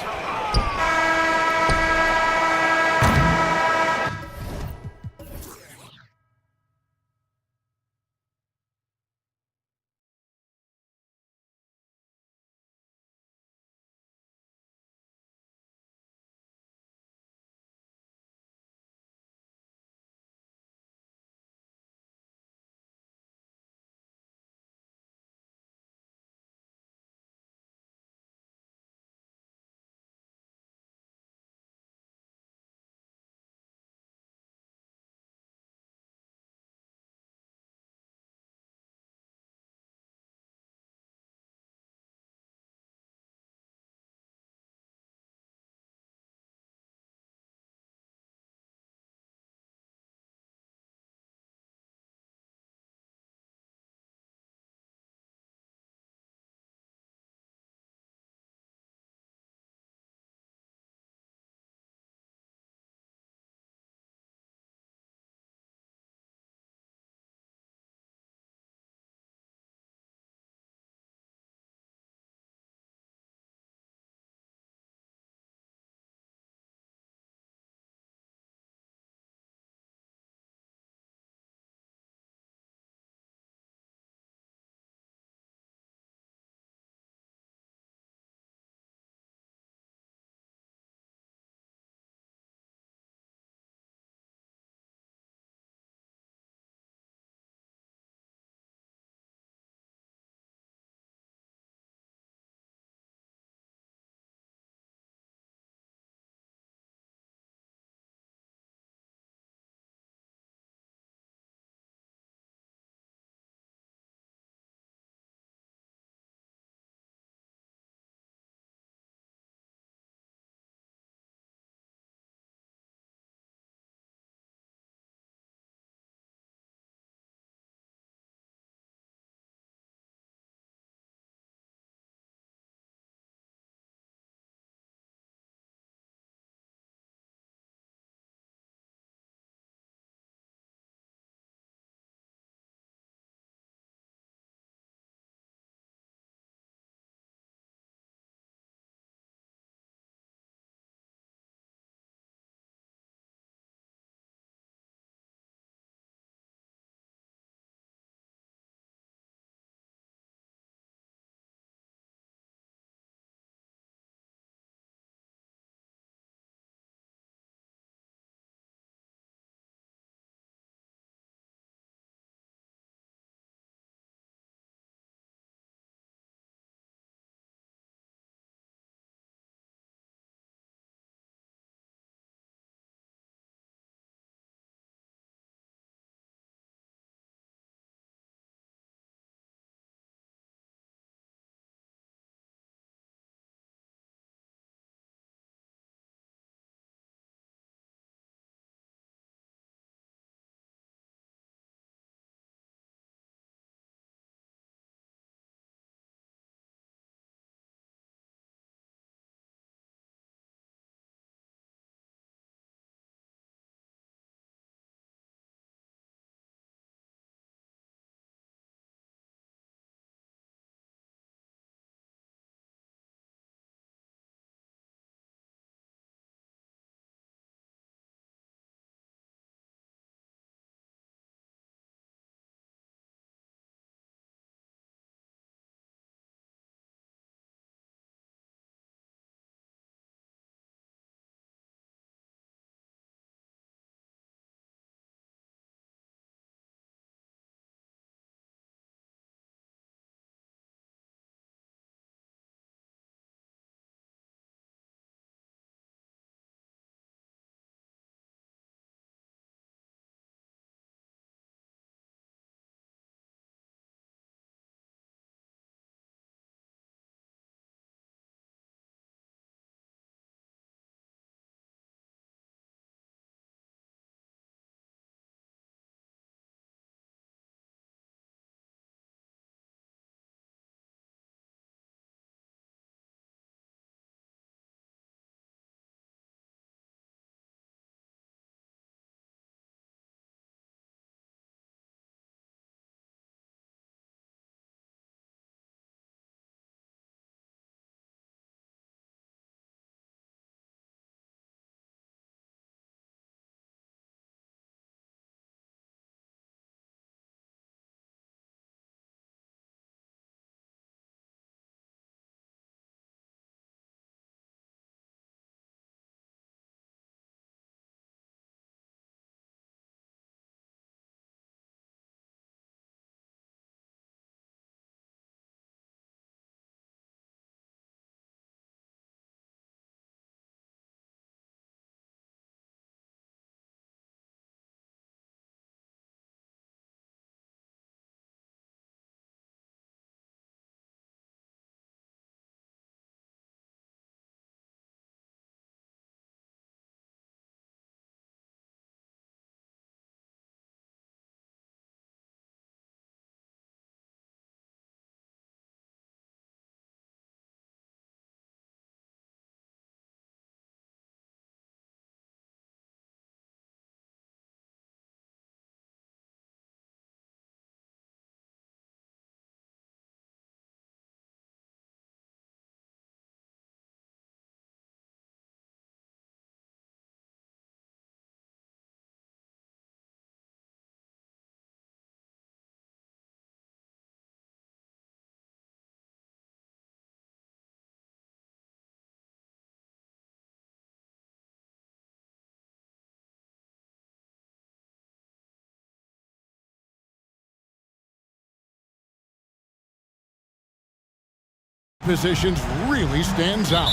positions really stands out.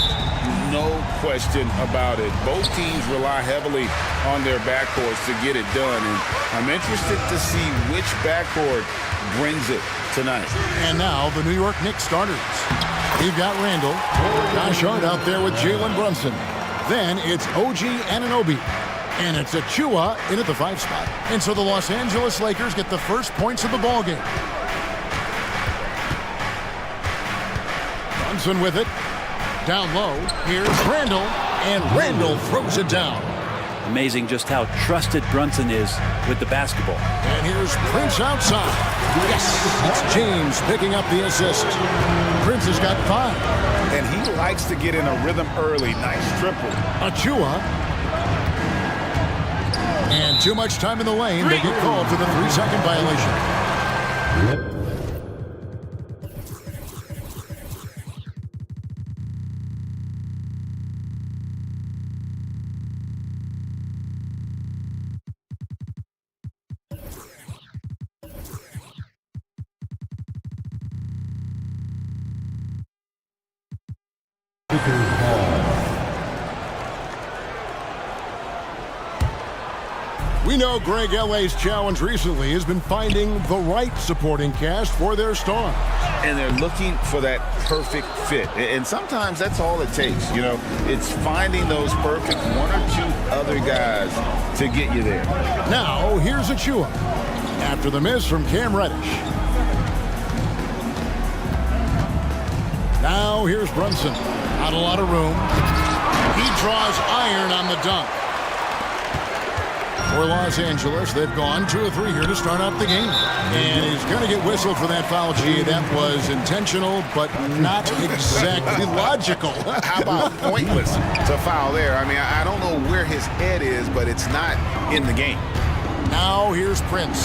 No question about it. Both teams rely heavily on their backcourts to get it done, and I'm interested to see which backcourt brings it tonight. And now the New York Knicks starters. You've got Randall, Josh Hart out there with Jalen Brunson. Then it's OG Anunoby. And it's Achua in at the 5 spot. And so the Los Angeles Lakers get the first points of the ball game. Brunson with it. Down low. Here's Randall. And Randall throws it down. Amazing just how trusted Brunson is with the basketball. And here's Prince outside. Yes, it's James picking up the assist. Prince has got 5. And he likes to get in a rhythm early. Nice triple. Achua. And too much time in the lane. They get called for the 3-second violation. We know Greg L.A.'s challenge recently has been finding the right supporting cast for their stars. And they're looking for that perfect fit. And sometimes that's all it takes, you know. It's finding those perfect 1 or 2 other guys to get you there. Now, here's Achua. After the miss from Cam Reddish. Now, here's Brunson. Not a lot of room. He draws iron on the dunk. For Los Angeles, they've gone 2 or 3 here to start out the game. And he's going to get whistled for that foul, G. That was intentional, but not exactly logical. How about pointless to foul there? I mean, I don't know where his head is, but it's not in the game. Now here's Prince.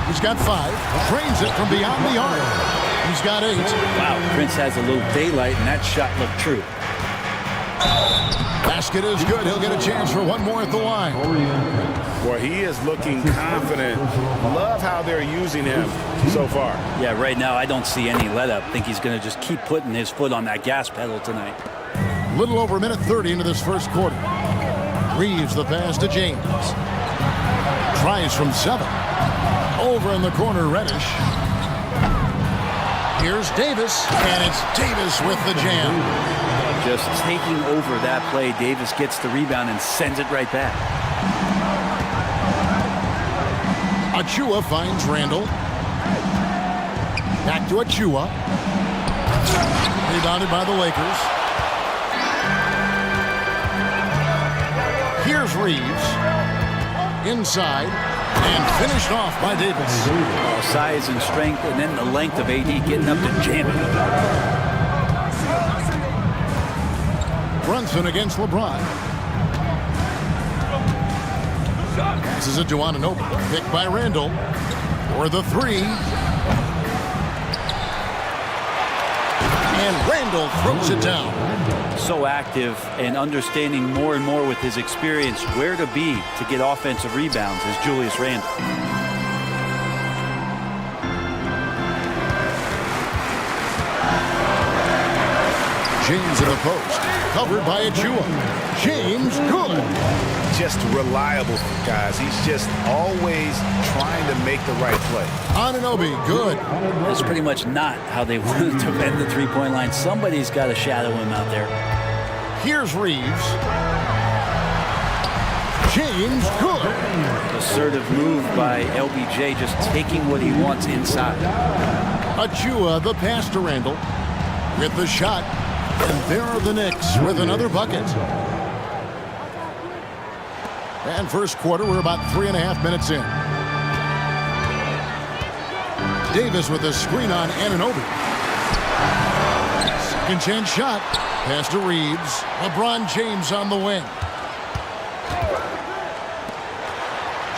He's got 5. Drains it from beyond the arc. He's got 8. Wow, Prince has a little daylight, and that shot looked true. Basket is good. He'll get a chance for 1 more at the line. Boy, he is looking confident. Love how they're using him so far. Yeah, right now I don't see any let up. I think he's going to just keep putting his foot on that gas pedal tonight. Little over a minute 30 into this first quarter. Reeves the pass to James. Tries from 7. Over in the corner, Reddish. Here's Davis, and it's Davis with the jam. Just taking over that play. Davis gets the rebound and sends it right back. Achua finds Randall. Back to Achua. Rebounded by the Lakers. Here's Reeves. Inside. And finished off by Davis. Size and strength, and then the length of AD getting up to jam it. Brunson against LeBron. Passes it to Anunoby. Picked by Randall. For the 3. And Randall throws it down. So active and understanding more and more with his experience where to be to get offensive rebounds is Julius Randle. James in the post. Covered by Achua. James, good. Just reliable, guys. He's just always trying to make the right play. Anunoby, good. That's pretty much not how they wanted to defend the three-point line. Somebody's got to shadow him out there. Here's Reeves. James, good. Assertive move by LBJ, just taking what he wants inside. Achua, the pass to Randall. With the shot. And there are the Knicks with another bucket. And first quarter, we're about 3.5 minutes in. Davis with a screen on Anunoby. Second chance shot. Pass to Reeves. LeBron James on the wing.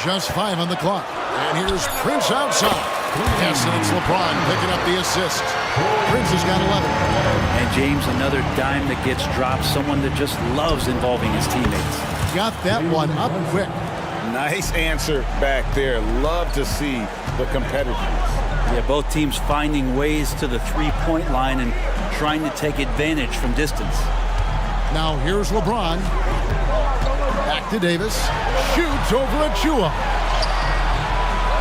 Just 5 on the clock. And here's Prince outside. Yes, and it's LeBron picking up the assist. Prince has got 11. And James, another dime that gets dropped. Someone that just loves involving his teammates. Got that one up quick. Nice answer back there. Love to see the competitiveness. Yeah, both teams finding ways to the three-point line and trying to take advantage from distance. Now here's LeBron. Back to Davis. Shoots over Achua.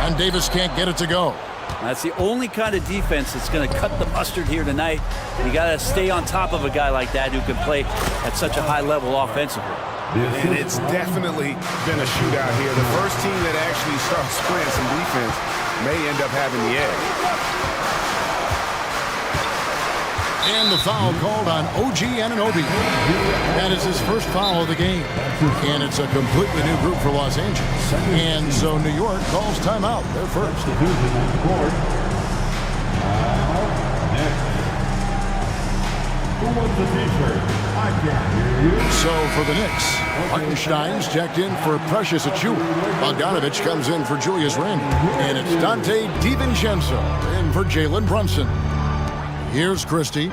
And Davis can't get it to go. That's the only kind of defense that's going to cut the mustard here tonight. You got to stay on top of a guy like that who can play at such a high level offensively. And it's definitely been a shootout here. The first team that actually starts playing some defense may end up having the edge. And the foul called on OG Anunoby. That is his first foul of the game. And it's a completely new group for Los Angeles. And so New York calls timeout. They're first. So for the Knicks, Hartenstein's checked in for Precious Achua. Bogdanovich comes in for Julius Randle. And it's Dante DiVincenzo in for Jalen Brunson. Here's Christie.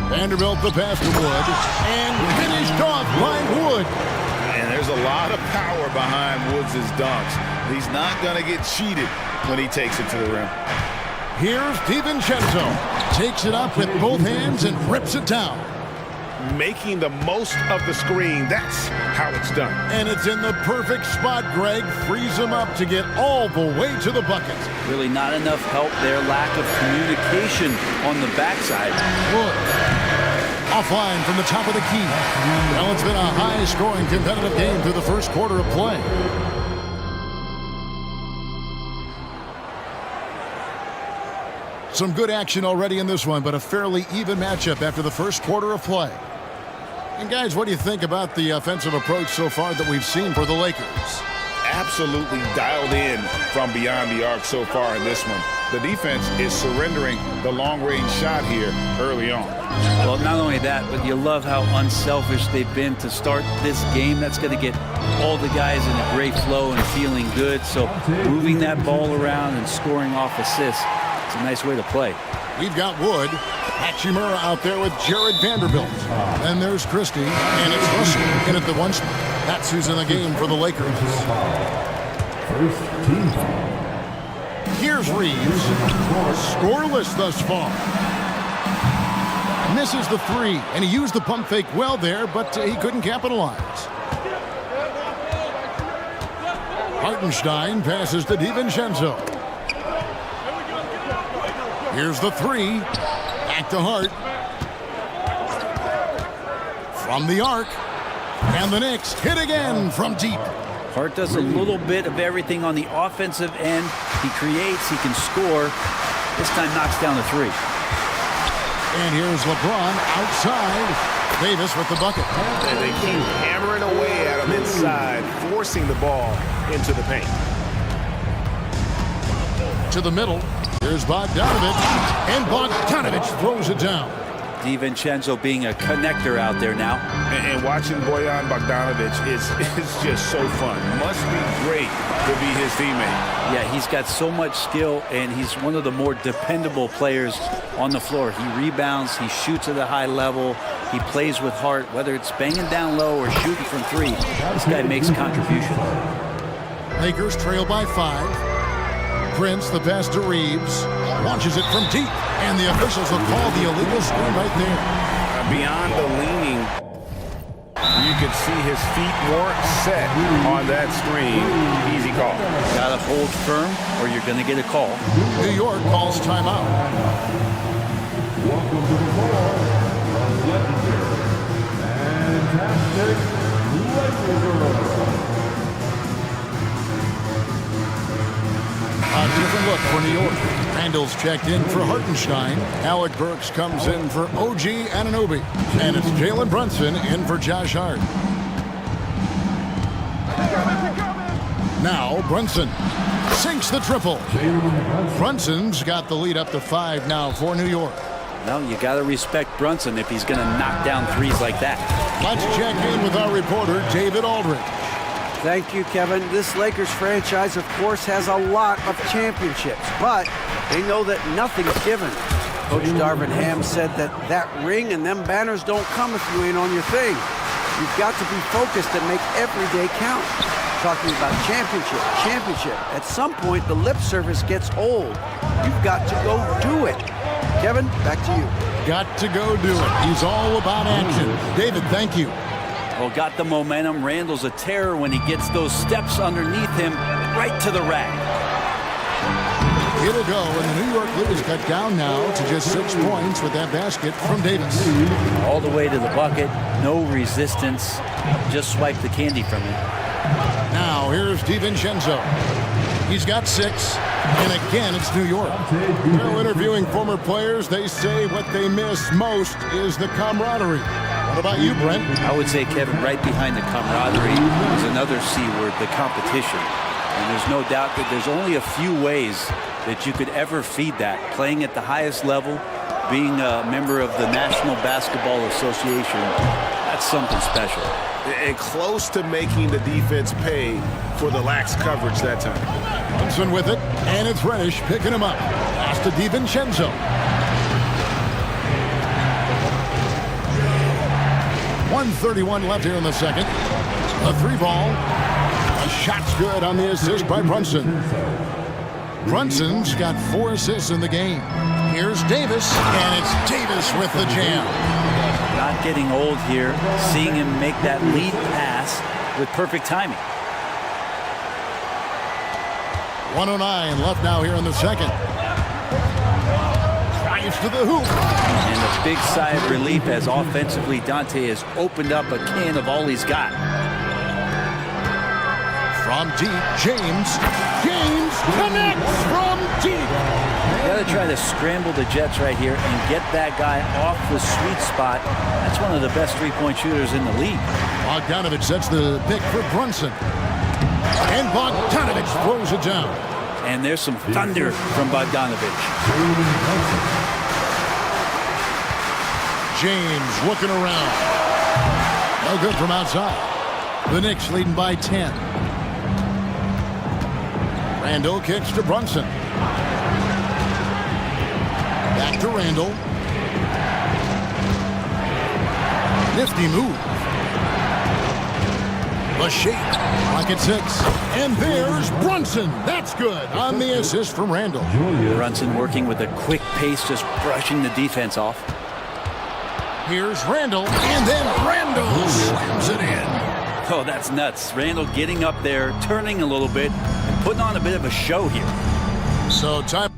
Vanderbilt the pass to Wood. And finished off by Wood. And there's a lot of power behind Woods' dunks. He's not going to get cheated when he takes it to the rim. Here's DiVincenzo. Takes it up with both hands and rips it down. Making the most of the screen. That's how it's done. And it's in the perfect spot. Greg frees him up to get all the way to the bucket. Really not enough help there. Lack of communication on the backside. Wood. Offline from the top of the key. Well, it's been a high-scoring competitive game through the first quarter of play. Some good action already in this one, but a fairly even matchup after the first quarter of play. And guys, what do you think about the offensive approach so far that we've seen for the Lakers? Absolutely dialed in from beyond the arc so far in this one. The defense is surrendering the long-range shot here early on. Well, not only that, but you love how unselfish they've been to start this game. That's going to get all the guys in a great flow and feeling good. So moving that ball around and scoring off assists, it's a nice way to play. We've got Wood. Hachimura out there with Jared Vanderbilt. And there's Christie. And it's Russell in at the one spot. That's who's in the game for the Lakers. First team. Here's Reeves. Scoreless thus far. Misses the three. And he used the pump fake well there, but he couldn't capitalize. Hartenstein passes to DiVincenzo. Here's the three. Back to Hart. From the arc. And the Knicks hit again from deep. Hart does a little bit of everything on the offensive end. He creates, he can score. This time knocks down the three. And here's LeBron outside. Davis with the bucket. And they keep hammering away at him inside, forcing the ball into the paint. To the middle. Here's Bogdanovich. And Bogdanovich throws it down. DiVincenzo being a connector out there now. And watching Bojan Bogdanovich is just so fun. Must be great to be his teammate. Yeah, he's got so much skill, and he's one of the more dependable players on the floor. He rebounds, he shoots at a high level, he plays with heart, whether it's banging down low or shooting from three. This guy makes a contribution. Lakers trail by 5. Prince, the pass to Reeves, launches it from deep, and the officials will call the illegal screen right there. Beyond the leaning, you can see his feet weren't set on that screen. Easy call. Got to hold firm, or you're going to get a call. New York calls timeout. Welcome to the floor, the legendary, fantastic Lakers. A different look for New York. Randall's checked in for Hartenstein. Alec Burks comes in for OG Anunoby. And it's Jalen Brunson in for Josh Hart. Now Brunson sinks the triple. Brunson's got the lead up to 5 now for New York. Well, you got to respect Brunson if he's going to knock down threes like that. Let's check in with our reporter, David Aldridge. Thank you, Kevin. This Lakers franchise, of course, has a lot of championships, but they know that nothing's given. Coach Darvin Ham said that ring and them banners don't come if you ain't on your thing. You've got to be focused and make every day count. Talking about championship. At some point, the lip service gets old. You've got to go do it. Kevin, back to you. Got to go do it. He's all about action. David, thank you. Well, got the momentum. Randall's a terror when he gets those steps underneath him right to the rack. It'll go, and the New York Blues cut down now to just 6 points with that basket from Davis. All the way to the bucket, no resistance, just swipe the candy from it. Now here's DiVincenzo. He's got 6, and again it's New York. Well, interviewing former players, they say what they miss most is the camaraderie. What about you, Brent? I would say, Kevin, right behind the camaraderie is another C word, the competition. And there's no doubt that there's only a few ways that you could ever feed that. Playing at the highest level, being a member of the National Basketball Association, that's something special. And close to making the defense pay for the lax coverage that time. Brunson with it, and it's Reddish picking him up. Pass to DiVincenzo. 1:31 left here in the second. A 3-ball. A shot's good on the assist by Brunson. Brunson's got 4 assists in the game. Here's Davis, and it's Davis with the jam. Not getting old here, seeing him make that lead pass with perfect timing. 1:09 left now here in the second. Drives to the hoop. And a big sigh of relief as offensively Dante has opened up a can of all he's got. From deep, James. James connects from deep. You got to try to scramble the Jets right here and get that guy off the sweet spot. That's one of the best three-point shooters in the league. Bogdanovich sets the pick for Brunson. And Bogdanovich throws it down. And there's some thunder from Bogdanovich. James looking around. No good from outside. The Knicks leading by 10. Randall kicks to Brunson. Back to Randall. Nifty move. The shake. Rocket 6. And there's Brunson. That's good on the assist from Randall. Brunson working with a quick pace, just brushing the defense off. Here's Randall. And then Randall slams it in. Oh, that's nuts. Randall getting up there, turning a little bit, and putting on a bit of a show here. So time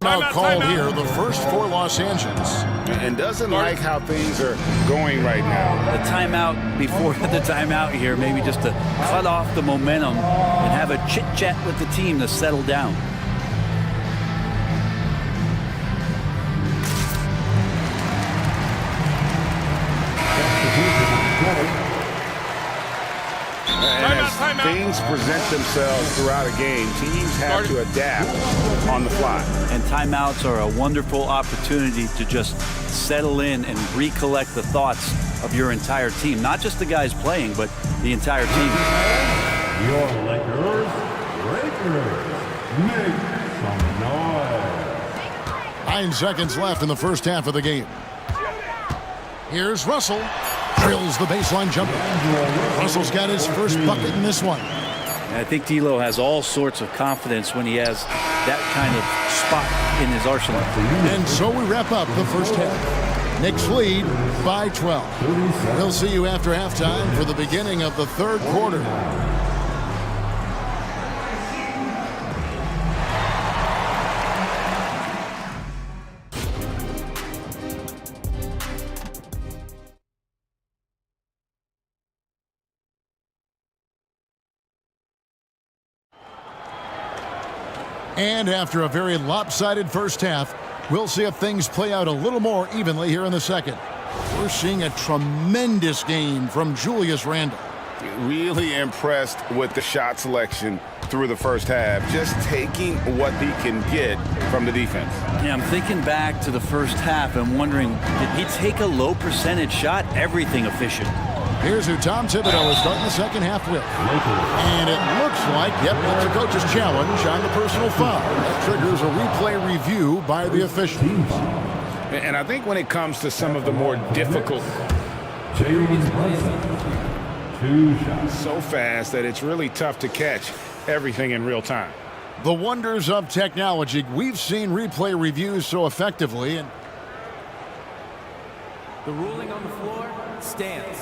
out called here, the first for Los Angeles. And doesn't like how things are going right now. The timeout before the timeout here, maybe just to cut off the momentum and have a chit-chat with the team to settle down. As things present themselves throughout a game, teams have to adapt on the fly. And timeouts are a wonderful opportunity to just settle in and recollect the thoughts of your entire team. Not just the guys playing, but the entire team. Your Lakers, make some noise. 9 seconds left in the first half of the game. Here's Russell. Drills the baseline jumper. Russell's got his first bucket in this one. And I think D'Lo has all sorts of confidence when he has that kind of spot in his arsenal. And so we wrap up the first half. Knicks lead by 12. We'll see you after halftime for the beginning of the third quarter. And after a very lopsided first half, we'll see if things play out a little more evenly here in the second. We're seeing a tremendous game from Julius Randle. Really impressed with the shot selection through the first half, just taking what he can get from the defense. Yeah, I'm thinking back to the first half and wondering, did he take a low percentage shot? Everything efficient. Here's who Tom Thibodeau is starting the second half with. And it looks like, yep, it's a coach's challenge on the personal foul. That triggers a replay review by the officials. And I think when it comes to some of the more difficult, Two shots. so fast that it's really tough to catch everything in real time. The wonders of technology. We've seen replay reviews so effectively, and The ruling on the floor stands.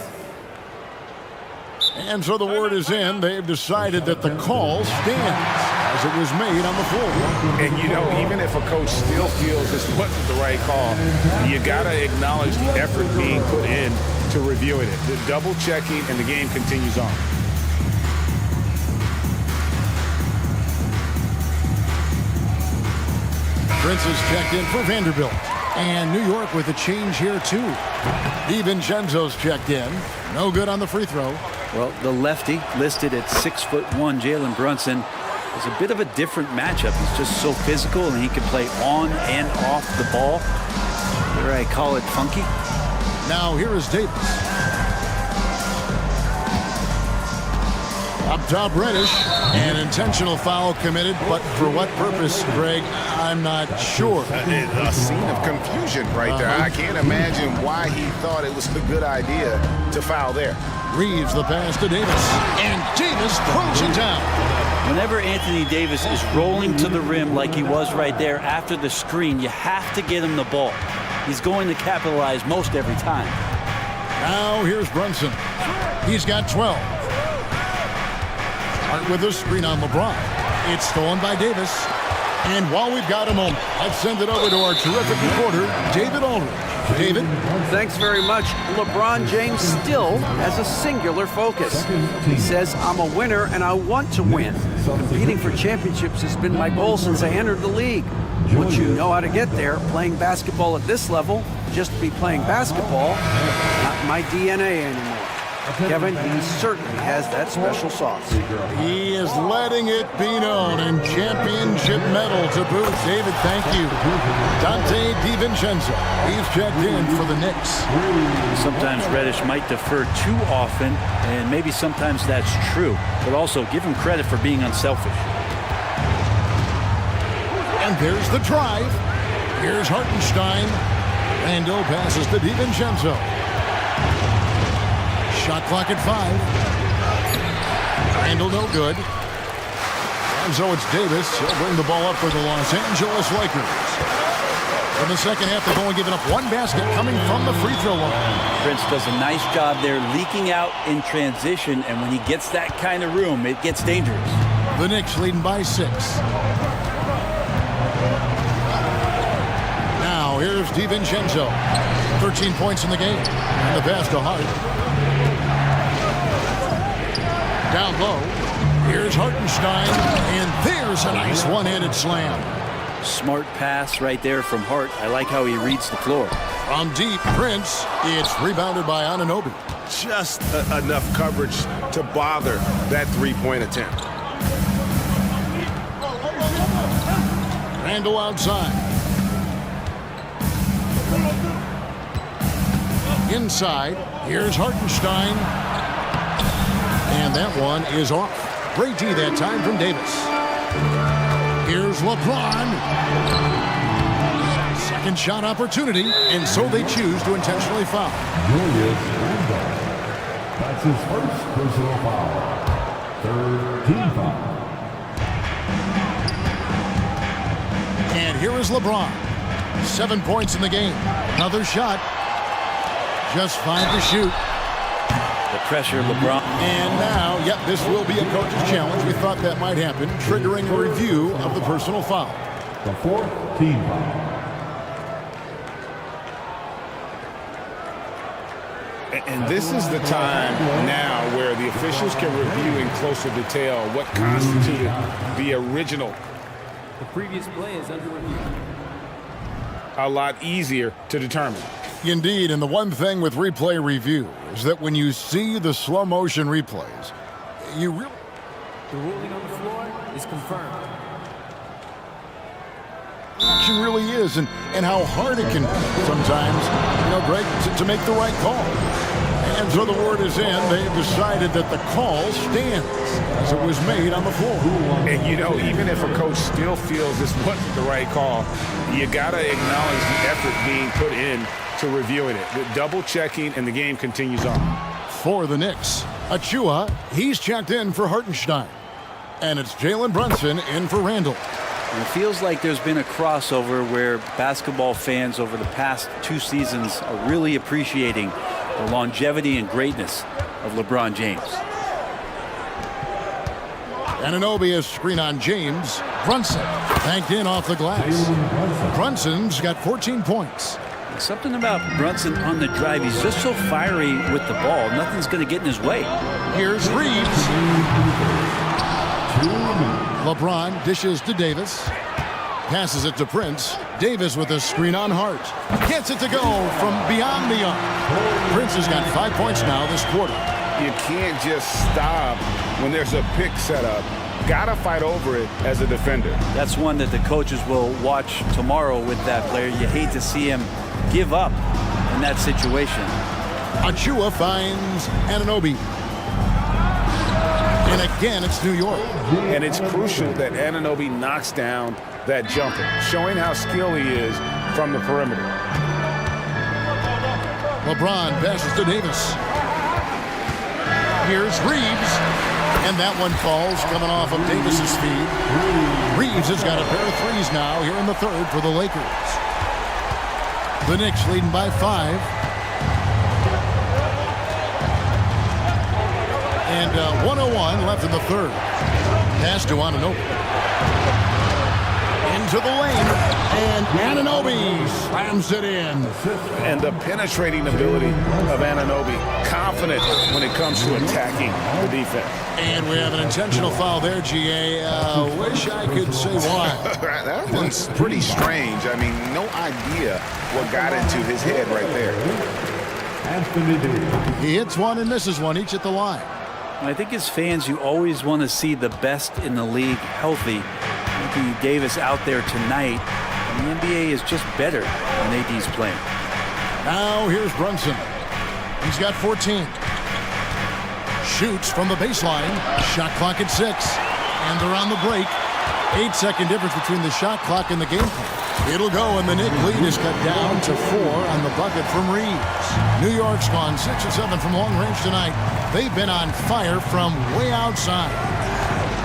And so the word is in. They've decided that the call stands as it was made on the floor. And, you know, even if a coach still feels this wasn't the right call, you got to acknowledge the effort being put in to reviewing it. The double checking, and the game continues on. Prince is checked in for Vanderbilt. And New York with a change here, too. DiVincenzo's checked in. No good on the free throw. Well, the lefty listed at 6'1", Jalen Brunson, is a bit of a different matchup. He's just so physical, and he can play on and off the ball. Here I call it funky. Now here is Davis. Up top, Reddish. An intentional foul committed, but for what purpose, Greg? I'm not sure. A scene of confusion right there. I can't imagine why he thought it was a good idea to foul there. Reeves the pass to Davis, and Davis throws it down. Whenever Anthony Davis is rolling to the rim like he was right there after the screen, you have to get him the ball. He's going to capitalize most every time. Now here's Brunson. He's got 12. Hart with a screen on LeBron. It's stolen by Davis. And while we've got a moment, let's send it over to our terrific reporter, David Aldridge. David? Thanks very much. LeBron James still has a singular focus. He says, I'm a winner and I want to win. Competing for championships has been my goal since I entered the league. Once you know how to get there, playing basketball at this level, just be playing basketball, not my DNA anymore. Kevin, he certainly has that special sauce. He is letting it be known, and championship medal to boot. David, thank you. Dante DiVincenzo, he's checked in for the Knicks. Sometimes Reddish might defer too often, and maybe sometimes that's true, but also give him credit for being unselfish. And there's the drive. Here's Hartenstein. Randall passes to DiVincenzo. Shot clock at 5. Randall no good. And so it's Davis. He'll bring the ball up for the Los Angeles Lakers. In the second half, they've only given up one basket coming from the free throw line. Prince does a nice job there leaking out in transition, and when he gets that kind of room, it gets dangerous. The Knicks leading by 6. Now here's DiVincenzo. 13 points in the game. And the pass to Hart. Down low. Here's Hartenstein. And there's a nice one-handed slam. Smart pass right there from Hart. I like how he reads the floor. From deep, Prince. It's rebounded by Anunoby. Just enough coverage to bother that three-point attempt. Randall outside. Inside. Here's Hartenstein. And that one is off. Great D that time from Davis. Here's LeBron. Second shot opportunity, and so they choose to intentionally foul. That's his first personal foul. Third team foul. And here is LeBron. 7 points in the game. Another shot. Just 5 to shoot. The pressure, LeBron. And now, yep, this will be a coach's challenge. We thought that might happen, triggering a review of the personal foul. The fourth team foul. And this is the time now where the officials can review in closer detail what constituted the original. The previous play is under review. A lot easier to determine. Indeed, and the one thing with replay review is that when you see the slow motion replays, you really... The ruling on the floor is confirmed. Action really is, and how hard it can be sometimes, you know, Greg, to make the right call. And so the word is in. They've decided that the call stands as it was made on the floor. And, you know, even if a coach still feels this wasn't the right call, you got to acknowledge the effort being put in to reviewing it. The double checking, and the game continues on. For the Knicks, Achua, he's checked in for Hartenstein. And it's Jalen Brunson in for Randall. And it feels like there's been a crossover where basketball fans over the past 2 seasons are really appreciating the longevity and greatness of LeBron James. Anunoby is screen on James. Brunson banked in off the glass. Brunson's got 14 points. Something about Brunson on the drive. He's just so fiery with the ball. Nothing's going to get in his way. Here's Reeves. LeBron dishes to Davis. Passes it to Prince. Davis with a screen on Hart. Gets it to go from beyond the arc. Prince has got 5 points now this quarter. You can't just stop when there's a pick set up. Gotta fight over it as a defender. That's one that the coaches will watch tomorrow with that player. You hate to see him give up in that situation. Achua finds Anunoby. And again, it's New York. And it's crucial that Anunoby knocks down that jumper, showing how skilled he is from the perimeter. LeBron passes to Davis. Here's Reeves. And that one falls coming off of Davis's feed. Reeves has got a pair of threes now here in the third for the Lakers. The Knicks leading by 5. And 1:01 left in the third. Pass to Anunoby. Into the lane. And Anunoby slams it in. And the penetrating ability of Anunoby. Confident when it comes to attacking the defense. And we have an intentional foul there, GA. Wish I could say why. That one's pretty strange. I mean, no idea what got into his head right there. He hits one and misses one, each at the line. I think as fans, you always want to see the best in the league healthy. Anthony Davis out there tonight. And the NBA is just better when AD's playing. Now here's Brunson. He's got 14. Shoots from the baseline. Shot clock at 6. And they're on the break. 8-second difference between the shot clock and the game clock. It'll go, and the Knicks lead is cut down to 4 on the bucket from Reeves. New York's gone 6 of 7 from long range tonight. They've been on fire from way outside.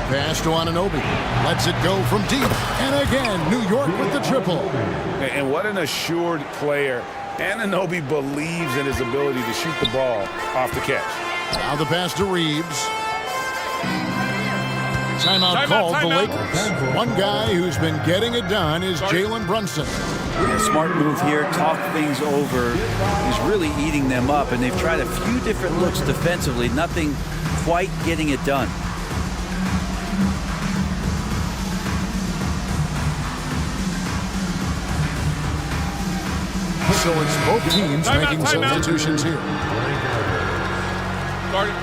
Pass to Anunoby. Lets it go from deep. And again, New York with the triple. And what an assured player. Anunoby believes in his ability to shoot the ball off the catch. Now the pass to Reeves. Timeout called the Lakers. One guy who's been getting it done is Jalen Brunson. A smart move here, talk things over. He's really eating them up, and they've tried a few different looks defensively. Nothing quite getting it done. So it's both teams making substitutions here. Start it.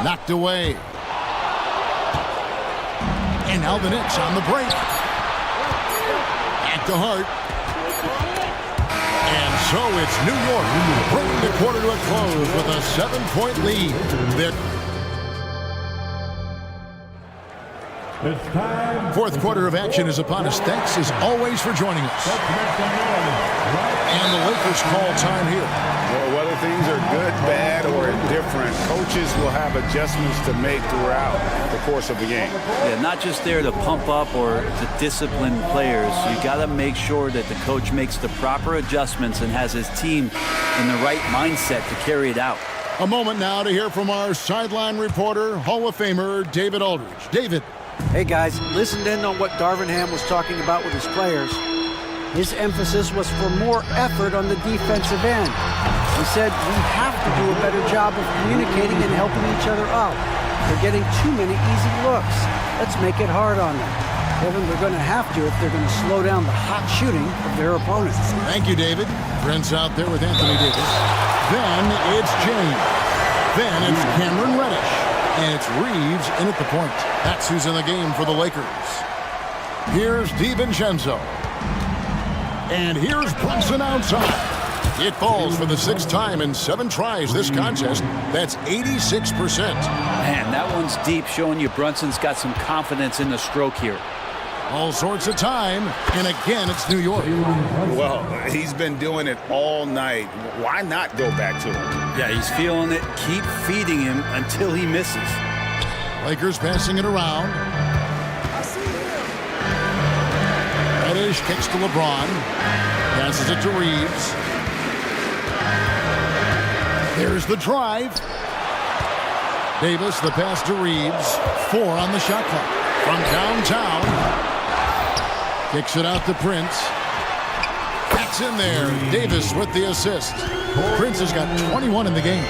Knocked away. And now the Knicks on the break. Back to Hart. And so it's New York bringing the quarter to a close with a 7-point lead. Fourth quarter of action is upon us. Thanks as always for joining us. And the Lakers call time here. Well, whether things are good, bad, or indifferent, coaches will have adjustments to make throughout the course of the game. Yeah, not just there to pump up or to discipline players. You got to make sure that the coach makes the proper adjustments and has his team in the right mindset to carry it out. A moment now to hear from our sideline reporter, Hall of Famer David Aldridge. David. Hey guys, listened in on what Darvin Ham was talking about with his players. His emphasis was for more effort on the defensive end. He said we have to do a better job of communicating and helping each other out. They're getting too many easy looks. Let's make it hard on them. Kevin, they're going to have to if they're going to slow down the hot shooting of their opponents. Thank you, David. Prince out there with Anthony Davis. Then it's James. Then it's Cameron Reddish. And it's Reeves in at the point. That's who's in the game for the Lakers. Here's DiVincenzo. And here's Brunson outside. It falls for the 6th time in 7 tries this contest. That's 86%. Man, that one's deep, showing you Brunson's got some confidence in the stroke here. All sorts of time, and again, it's New York. Well, he's been doing it all night. Why not go back to him? Yeah, he's feeling it. Keep feeding him until he misses. Lakers passing it around. Reddish kicks to LeBron. Passes it to Reeves. There's the drive. Davis, the pass to Reeves. 4 on the shot clock. From downtown. Kicks it out to Prince. That's in there. Davis with the assist. Prince has got 21 in the game.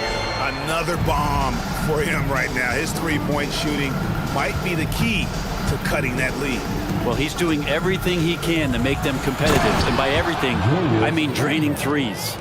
Another bomb for him right now. His three-point shooting might be the key to cutting that lead. Well, he's doing everything he can to make them competitive. And by everything, I mean draining threes.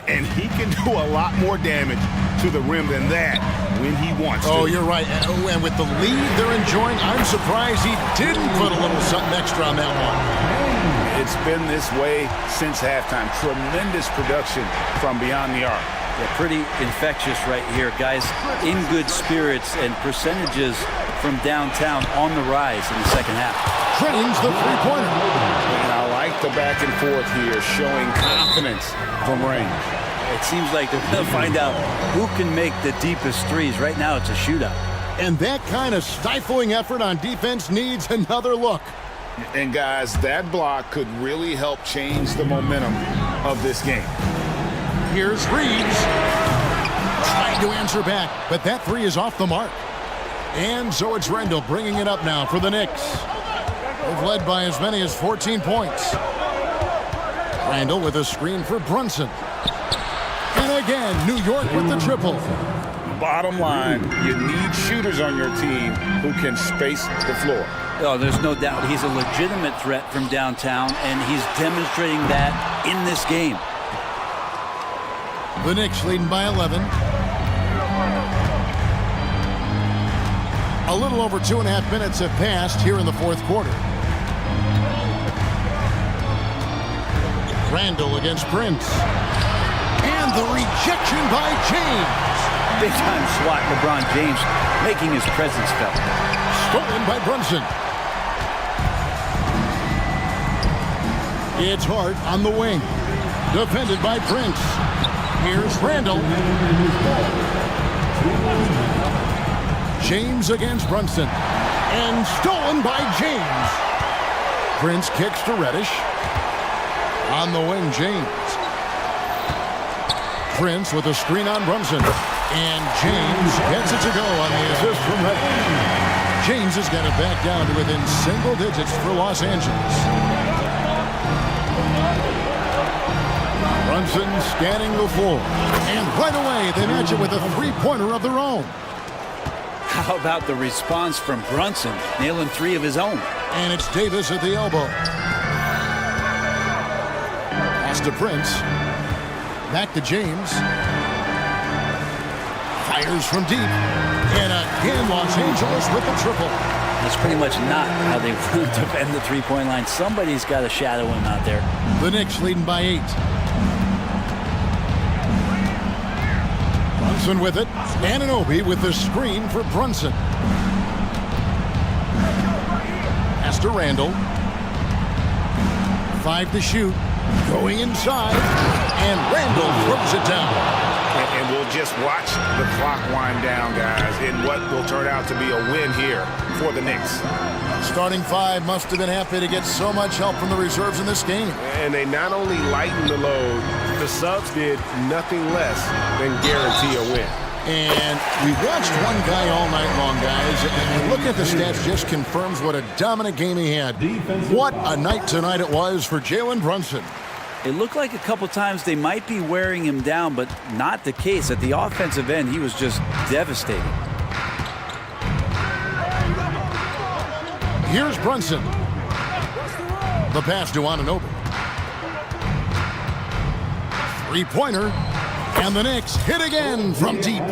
And he can do a lot more damage to the rim than that when he wants to. Oh, you're right. And with the lead they're enjoying, I'm surprised he didn't put a little something extra on that one. It's been this way since halftime. Tremendous production from beyond the arc. Yeah, pretty infectious right here. Guys in good spirits and percentages from downtown on the rise in the second half. Drains the three-pointer. And I like the back and forth here, showing confidence from range. It seems like they're going to find out who can make the deepest threes. Right now, it's a shootout. And that kind of stifling effort on defense needs another look. And guys, that block could really help change the momentum of this game. Here's Reeves. Trying to answer back, but that three is off the mark. And so it's Randall bringing it up now for the Knicks. They've led by as many as 14 points. Randall with a screen for Brunson. And again, New York with the triple. Bottom line, you need shooters on your team who can space the floor. Oh, there's no doubt he's a legitimate threat from downtown, and he's demonstrating that in this game. The Knicks leading by 11. A little over 2.5 minutes have passed here in the fourth quarter. Randall against Prince. And the rejection by James. Big time swat, LeBron James making his presence felt. Stolen by Brunson. It's Hart on the wing. Defended by Prince. Here's Randall. James against Brunson. And stolen by James. Prince kicks to Reddish. On the wing, James. Prince with a screen on Brunson. And James gets it to go on the assist from Reddish. James has got it back down to within single digits for Los Angeles. Brunson scanning the floor. And right away, they match it with a three-pointer of their own. How about the response from Brunson, nailing 3 of his own? And it's Davis at the elbow. Pass to Prince. Back to James. Fires from deep. And again, Los Angeles with the triple. That's pretty much not how they want to defend the three-point line. Somebody's got to shadow him out there. The Knicks leading by 8. Brunson with it. Anunoby with the screen for Brunson. Pass to Randall. 5 to shoot. Going inside. And Randall throws it down. And we'll just watch the clock wind down, guys, in what will turn out to be a win here for the Knicks. Starting 5 must have been happy to get so much help from the reserves in this game. And they not only lightened the load, the subs did nothing less than guarantee a win. And we watched one guy all night long, guys. And looking at the stats just confirms what a dominant game he had. What a night tonight it was for Jalen Brunson. It looked like a couple times they might be wearing him down, but not the case. At the offensive end, he was just devastating. Here's Brunson. The pass to Anunoby. Three-pointer. And the Knicks hit again from deep.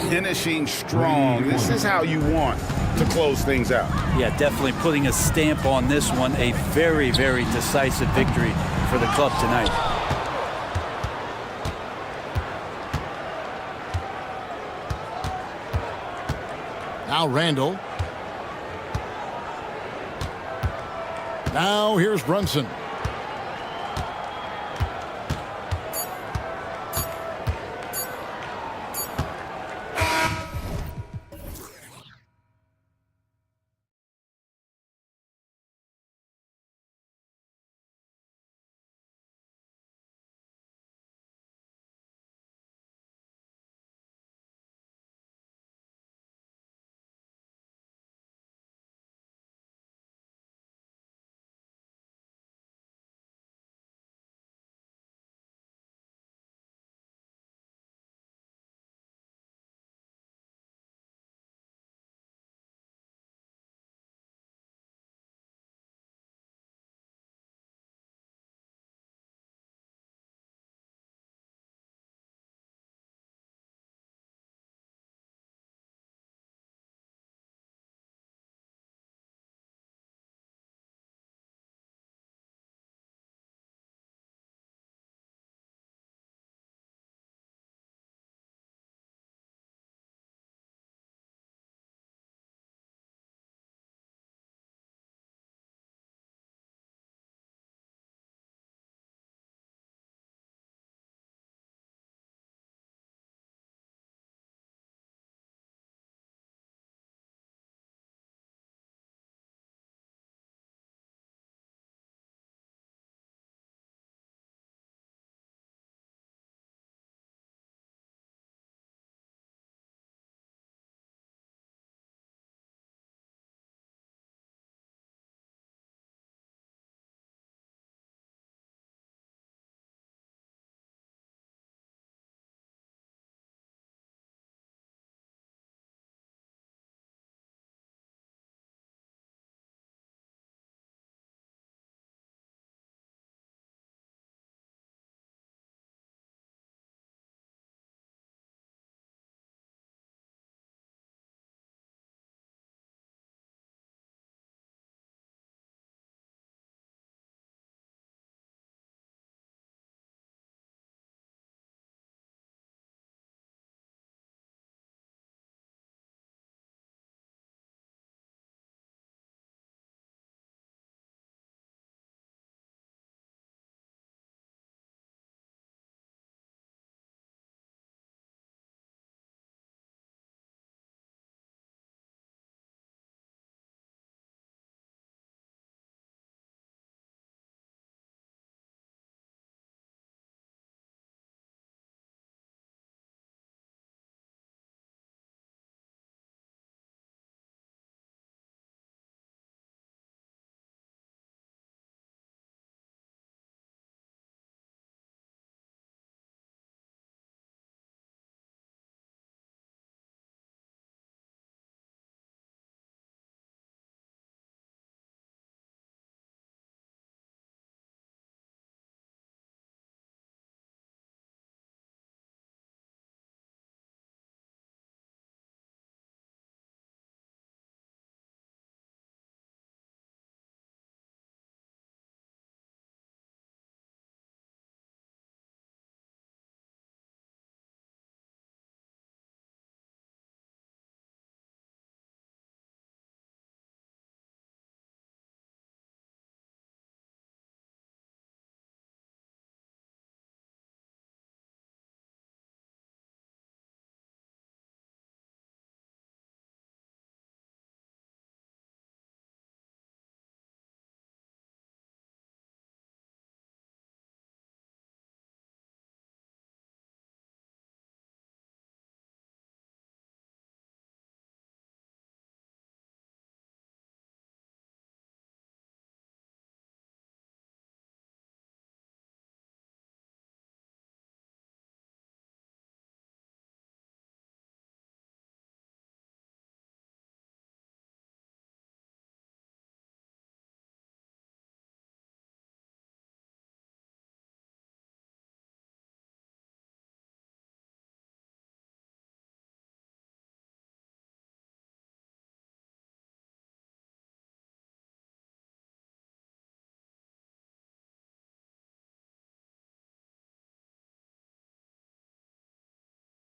Finishing strong. This is how you want to close things out. Yeah, definitely putting a stamp on this one. A very, very decisive victory for the club tonight. Now Randall. Now here's Brunson.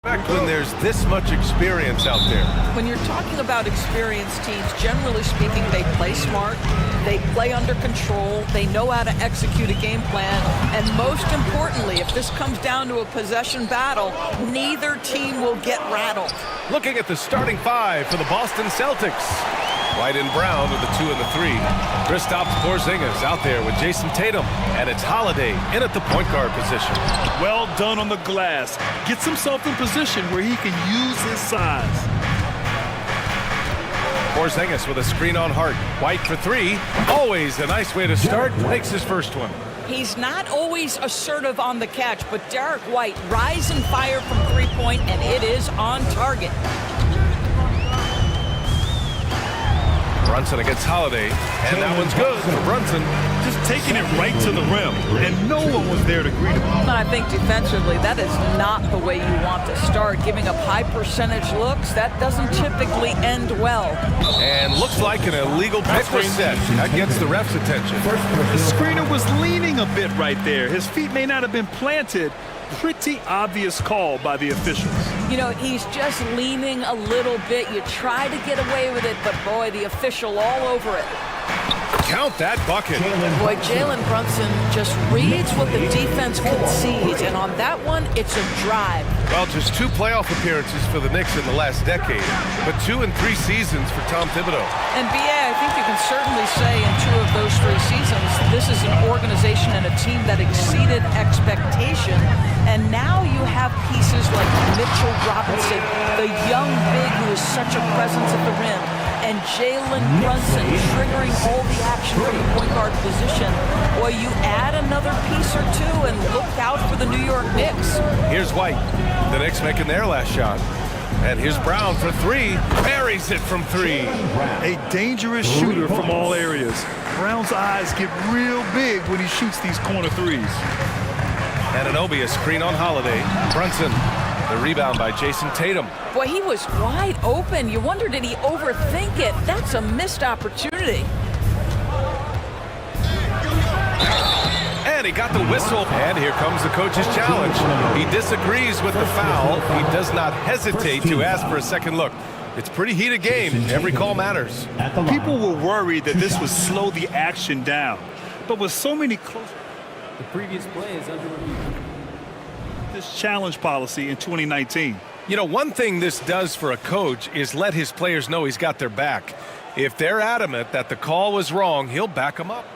When there's this much experience out there. When you're talking about experienced teams, generally speaking, they play smart, they play under control, they know how to execute a game plan, and most importantly, if this comes down to a possession battle, neither team will get rattled. Looking at the starting five for the Boston Celtics. White and Brown with the 2 and the 3. Kristaps Porzingis out there with Jason Tatum, and it's Holiday in at the point guard position. Well done on the glass. Gets himself in position where he can use his size. Porzingis with a screen on Hart. White for 3. Always a nice way to start. Makes his first one. He's not always assertive on the catch, but Derek White rise and fire from three-point, and it is on target. Brunson against Holiday, and that one's good for Brunson. Just taking it right to the rim, and no one was there to greet him. I think defensively, that is not the way you want to start. Giving up high percentage looks, that doesn't typically end well. And looks like an illegal pick was set. That gets the ref's attention. The screener was leaning a bit right there. His feet may not have been planted. Pretty obvious call by the officials. You know, he's just leaning a little bit. You try to get away with it, but boy, the official all over it. Count that bucket. Boy, Jalen Brunson just reads what the defense concedes, and on that one, it's a drive. Well, just 2 playoff appearances for the Knicks in the last decade, but 2 and 3 seasons for Tom Thibodeau. And B.A., I think you can certainly say in 2 of those 3 seasons, this is an organization and a team that exceeded expectation. And now you have pieces like Mitchell Robinson, the young big who is such a presence at the rim, and Jalen Brunson triggering all the action from the point guard position. Boy, you add another piece or 2 and look out for the New York Knicks. Here's White. The Knicks making their last shot. And here's Brown for 3. Buries it from 3. A dangerous shooter from all areas. Brown's eyes get real big when he shoots these corner threes. Anunoby, a screen on Holiday. Brunson, the rebound by Jason Tatum. Boy, he was wide open. You wonder, did he overthink it? That's a missed opportunity. And he got the whistle. And here comes the coach's challenge. He disagrees with the foul. He does not hesitate to ask for a second look. It's a pretty heated game. Every call matters. People were worried that this would slow the action down. But with so many close... The previous play is under review. This challenge policy in 2019. You know, one thing this does for a coach is let his players know he's got their back. If they're adamant that the call was wrong, he'll back them up.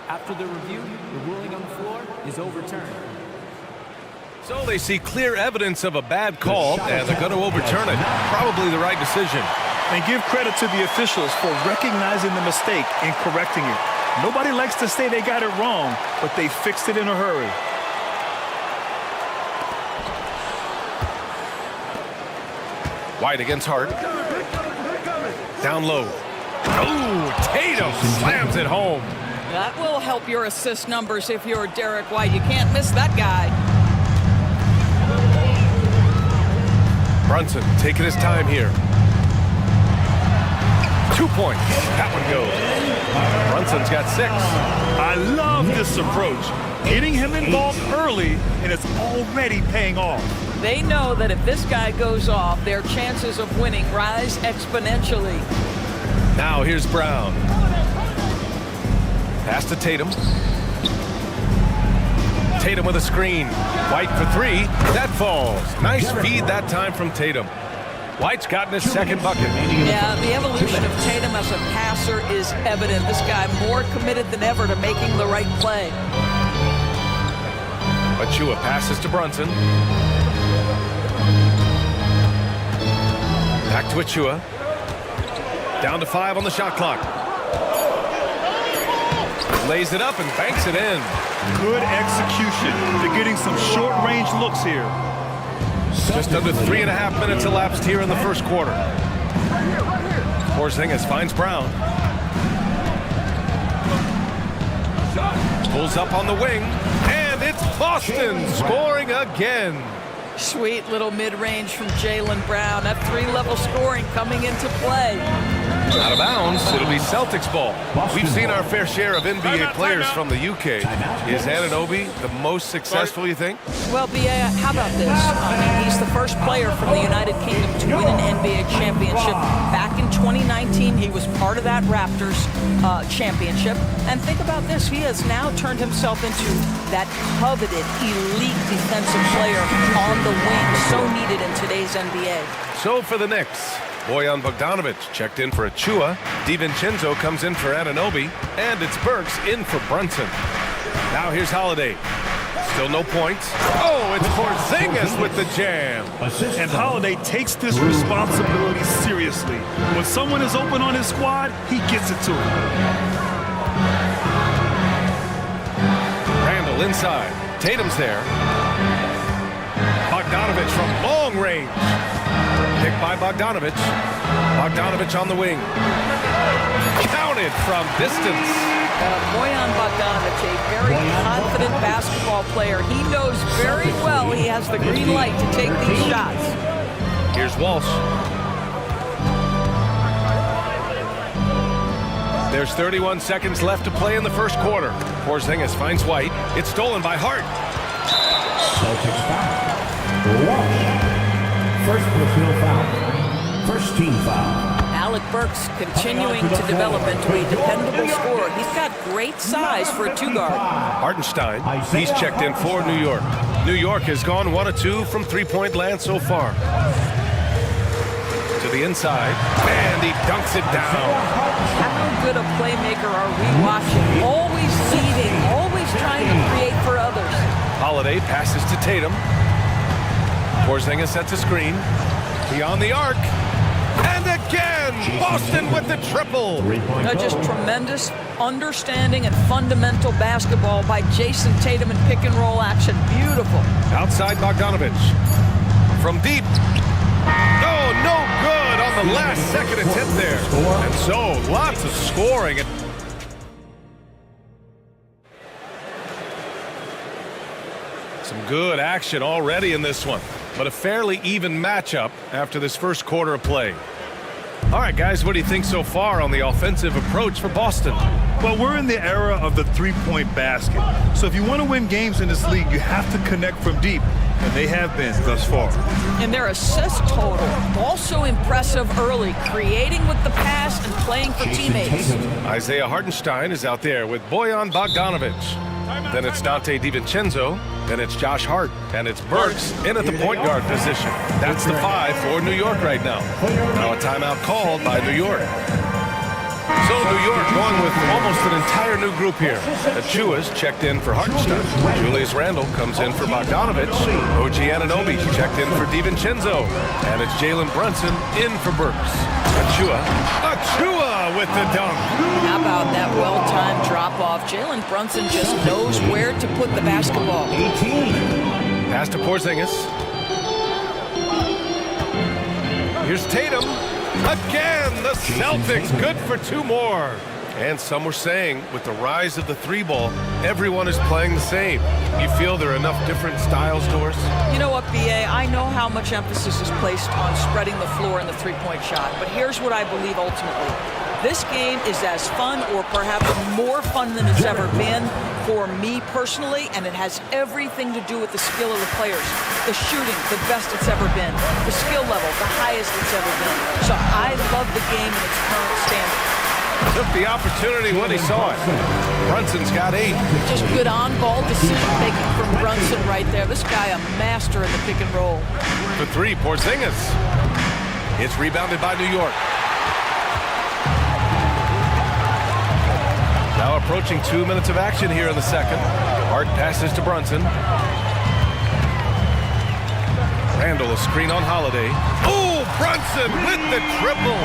After the review, the ruling on the floor is overturned. So they see clear evidence of a bad call, and they're going to overturn it. Probably the right decision. And give credit to the officials for recognizing the mistake and correcting it. Nobody likes to say they got it wrong, but they fixed it in a hurry. White against Hart. Down low. Oh, Tatum slams it home. That will help your assist numbers if you're Derek White. You can't miss that guy. Brunson taking his time here. 2 points. That one goes. Brunson's got 6. I love this approach. Getting him involved early, and it's already paying off. They know that if this guy goes off, their chances of winning rise exponentially. Now here's Brown. Pass to Tatum. Tatum with a screen. White for 3. That falls. Nice feed that time from Tatum. White's gotten his second bucket. Yeah, the evolution of Tatum as a passer is evident. This guy more committed than ever to making the right play. Achua passes to Brunson. Back to Achua. Down to 5 on the shot clock. Lays it up and banks it in. Good execution. They're getting some short-range looks here. Just under 3.5 minutes elapsed here in the first quarter. Porzingis finds Brown. Pulls up on the wing, and it's Boston scoring again. Sweet little mid-range from Jaylen Brown. That 3-level scoring coming into play. Out of bounds, it'll be Celtics ball. We've seen our fair share of NBA players from the UK. Is Anunoby the most successful, you think? Well, B.A., how about this? I mean, he's the first first player from the United Kingdom to win an NBA championship. Back in 2019, he was part of that Raptors championship. And think about this, he has now turned himself into that coveted, elite defensive player on the wing, so needed in today's NBA. So for the Knicks, Bojan Bogdanovic checked in for Achua, DiVincenzo comes in for Anunoby, and it's Burks in for Brunson. Now here's Holiday. Still no points. Oh, it's Porzingis with the jam. And Holiday takes this responsibility seriously. When someone is open on his squad, he gets it to him. Randall inside. Tatum's there. Bogdanovic from long range. Picked by Bogdanovic. Bogdanovic on the wing. Counted from distance. Bojan Bogdanovic, a very confident basketball player. He knows very well he has the green light to take these shots. Here's Walsh. There's 31 seconds left to play in the first quarter. Porzingis finds White. It's stolen by Hart. Celtics foul. First personal foul. First team foul. Alec Burks continuing to develop into a dependable scorer. He's got great size for a two-guard. Hartenstein, he's checked in for New York. New York has gone 1 of 2 from three-point land so far. To the inside, and he dunks it down. How good a playmaker are we watching? Always leading, always trying to create for others. Holiday passes to Tatum. Porzingis sets a screen. Beyond the arc. And again, Boston with the triple. Just tremendous understanding and fundamental basketball by Jason Tatum in pick and roll action. Beautiful. Outside Bogdanovic. From deep. Oh, no good on the last second attempt there. And so, lots of scoring. Some good action already in this one. But a fairly even matchup after this first quarter of play. All right, guys, what do you think so far on the offensive approach for Boston? Well, we're in the era of the three-point basket. So if you want to win games in this league, you have to connect from deep. And they have been thus far. And their assist total, also impressive early, creating with the pass and playing for teammates. Isaiah Hartenstein is out there with Bojan Bogdanovic. Then it's Dante DiVincenzo. Then it's Josh Hart. And it's Burks in at the point guard position. That's the 5 for New York right now. Now a timeout called by New York. So New York going with almost an entire new group here. Achua's checked in for Hartenstein. Julius Randle comes in for Bogdanovic. OG Anunoby checked in for DiVincenzo. And it's Jalen Brunson in for Burks. Achua with the dunk. How about that well-timed drop-off? Jalen Brunson just knows where to put the basketball. Pass to Porzingis. Here's Tatum. Again, the Celtics good for 2 more. And some were saying, with the rise of the 3-ball, everyone is playing the same. You feel there are enough different styles, Doris? You know what, B.A.? I know how much emphasis is placed on spreading the floor in the three-point shot, but here's what I believe ultimately. This game is as fun or perhaps more fun than it's ever been for me personally, and it has everything to do with the skill of the players. The shooting, the best it's ever been. The skill level, the highest it's ever been. So I love the game in its current standard. Took the opportunity when he saw it. Brunson's got 8. Just good on-ball decision-making from Brunson right there. This guy a master in the pick and roll. For 3, Porzingis. It's rebounded by New York. Now approaching 2 minutes of action here in the second. Hart passes to Brunson. Randall, a screen on Holiday. Oh, Brunson with the triple.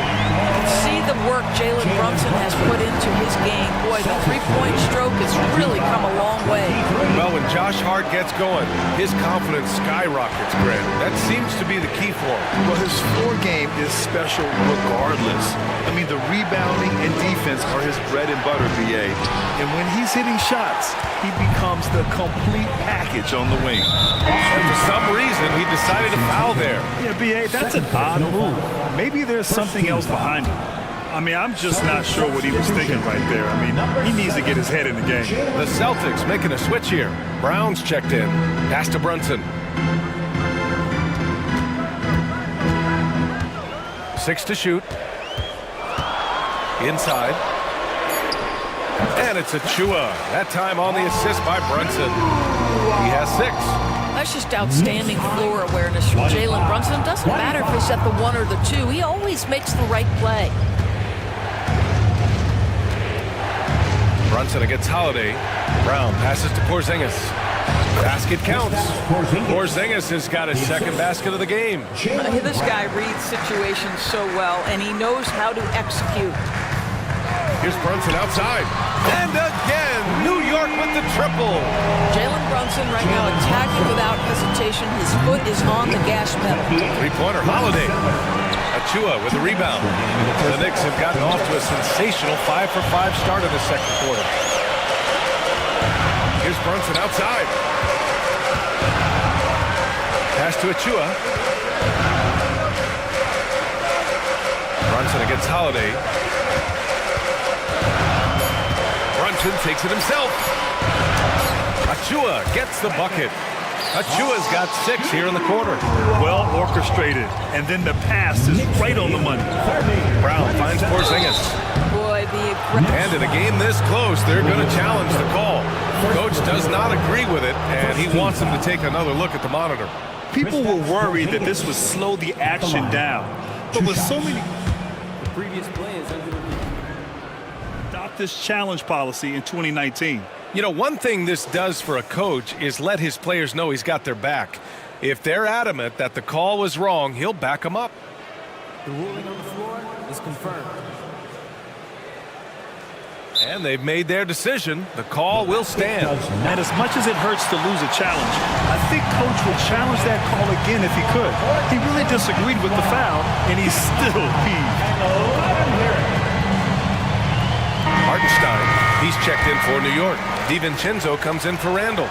See the work Jalen Brunson has put into his game. Boy, the three-point stroke has really come a long way. Well, when Josh Hart gets going, his confidence skyrockets, Grant. That seems to be the key for him. Well, his floor game is special regardless. I mean, the rebounding and defense are his bread and butter, BA. And when he's hitting shots, he becomes the complete package on the wing. And for some reason, he decided to foul there. Yeah, BA, that's an odd move. Maybe there's something else behind it. I mean, I'm just not sure what he was thinking right there. I mean, he needs to get his head in the game. The Celtics making a switch here. Brown's checked in. Pass to Brunson. 6 to shoot. Inside. And it's Achua. That time on the assist by Brunson. He has 6. That's just outstanding floor awareness from Jalen Brunson. Doesn't matter if he's at the 1 or the 2. He always makes the right play. Brunson against Holiday. Brown passes to Porzingis. Basket counts. Porzingis has got his second basket of the game. This guy reads situations so well, and he knows how to execute. Here's Brunson outside. And again, New York with the triple. Jalen Brunson right now attacking without hesitation. His foot is on the gas pedal. Three-pointer, Holiday. Achua with the rebound. The Knicks have gotten off to a sensational 5-for-5 start in the second quarter. Here's Brunson outside. Pass to Achua. Brunson against Holiday. Brunson takes it himself. Achua gets the bucket. Achua's got 6 here in the quarter. Well orchestrated, and then the pass is right on the money. Brown finds Porzingis. Boy, and in a game this close, they're going to challenge the call. Coach does not agree with it, and he wants them to take another look at the monitor. People were worried that this would slow the action down, but with so many... The previous play is under review. Adopt this challenge policy in 2019. You know, one thing this does for a coach is let his players know he's got their back. If they're adamant that the call was wrong, he'll back them up. The ruling on the floor is confirmed. And they've made their decision. The call will stand. And as much as it hurts to lose a challenge, I think Coach would challenge that call again if he could. He really disagreed with the foul, and he's still peeved. Hartenstein, he's checked in for New York. DiVincenzo comes in for Randall,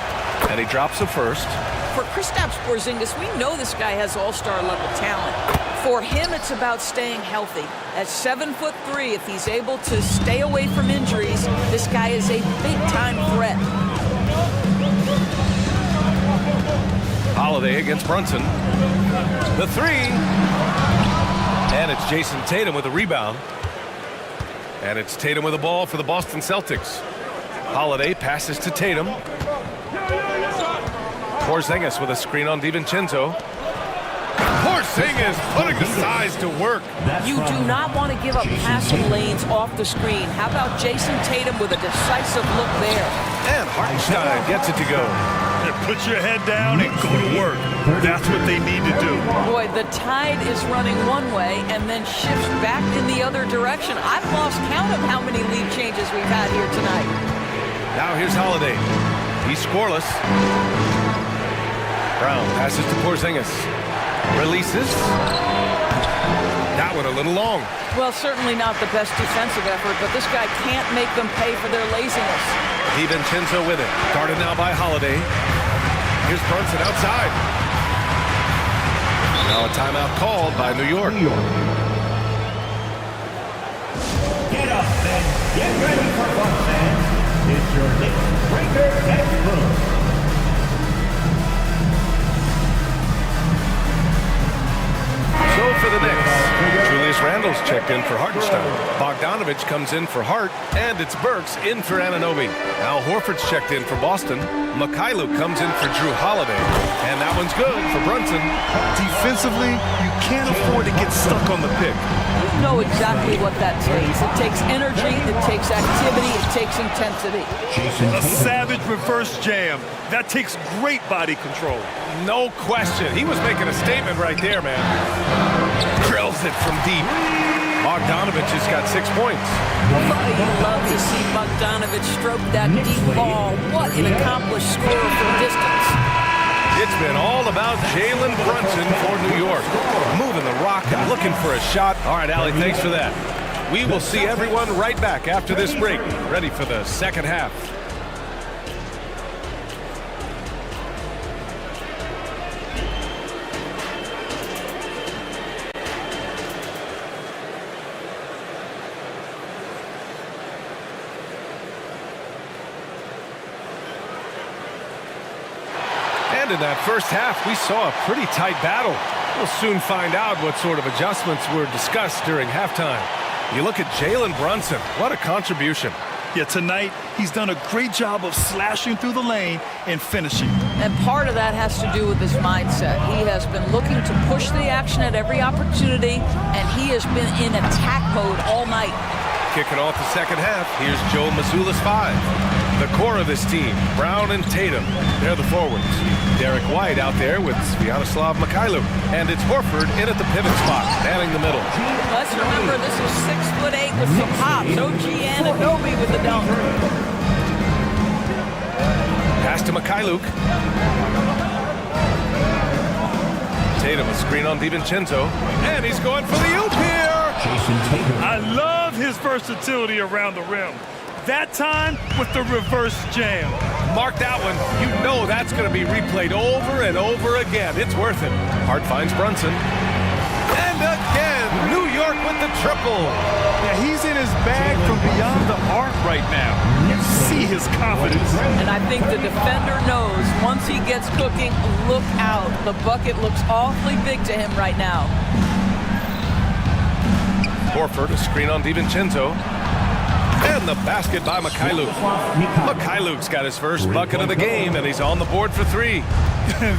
and he drops the first. For Kristaps Porzingis, we know this guy has all-star level talent. For him, it's about staying healthy. At 7'3", if he's able to stay away from injuries, this guy is a big-time threat. Holiday against Brunson. The 3. And it's Jason Tatum with a rebound. And it's Tatum with the ball for the Boston Celtics. Holiday passes to Tatum. Porzingis with a screen on DiVincenzo. Porzingis putting the size to work. You do not want to give up passing lanes off the screen. How about Jason Tatum with a decisive look there? And Hartenstein gets it to go. And put your head down and go to work. That's what they need to do. Boy, the tide is running one way and then shifts back in the other direction. I've lost count of how many lead changes we've had here tonight. Now here's Holiday. He's scoreless. Brown passes to Porzingis. Releases. That one a little long. Well, certainly not the best defensive effort, but this guy can't make them pay for their laziness. DiVincenzo with it. Guarded now by Holiday. Here's Brunson outside. Now a timeout called by New York. Get up and get ready for fun, fans. It's your Knicks Breaker Next Room. So for the Knicks, Julius Randle's checked in for Hartenstein. Bogdanovich comes in for Hart, and it's Burks in for Anunoby. Al Horford's checked in for Boston. Mikhailuk comes in for Drew Holiday, and that one's good for Brunson. Defensively, you can't afford to get stuck on the pick. You know exactly what that takes. It takes energy, it takes activity, it takes intensity. A savage reverse jam. That takes great body control. No question. He was making a statement right there, man. Drills it from deep. Bogdanovich has got 6 points. You love to see Bogdanovich stroke that deep ball. What an accomplished scorer from distance. It's been all about Jalen Brunson for New York. Moving the rock and looking for a shot. All right, Allie, thanks for that. We will see everyone right back after this break. Ready for the second half. In that first half, we saw a pretty tight battle. We'll soon find out what sort of adjustments were discussed during halftime. You look at Jalen Brunson. What a contribution. Yeah, tonight he's done a great job of slashing through the lane and finishing. And part of that has to do with his mindset. He has been looking to push the action at every opportunity, and he has been in attack mode all night. Kicking off the second half, here's Joe Mazzulla's 5. The core of this team, Brown and Tatum, they're the forwards. Derek White out there with Sviatoslav Mikhailuk, and it's Horford in at the pivot spot, manning the middle. Let's remember this is 6'8" with some hops. OG Anunoby with the dunk. Pass to Mikhailuk. Tatum, a screen on DiVincenzo, and he's going for the oop here. I love his versatility around the rim. That time with the reverse jam. Mark that one. You know that's going to be replayed over and over again. It's worth it. Hart finds Brunson. And again, New York with the triple. Yeah, he's in his bag from beyond the arc right now. You see his confidence. And I think the defender knows once he gets cooking, look out. The bucket looks awfully big to him right now. Horford, a screen on DiVincenzo. And the basket by Mikhailuk. Mikhailuk's got his first bucket of the game, and he's on the board for 3.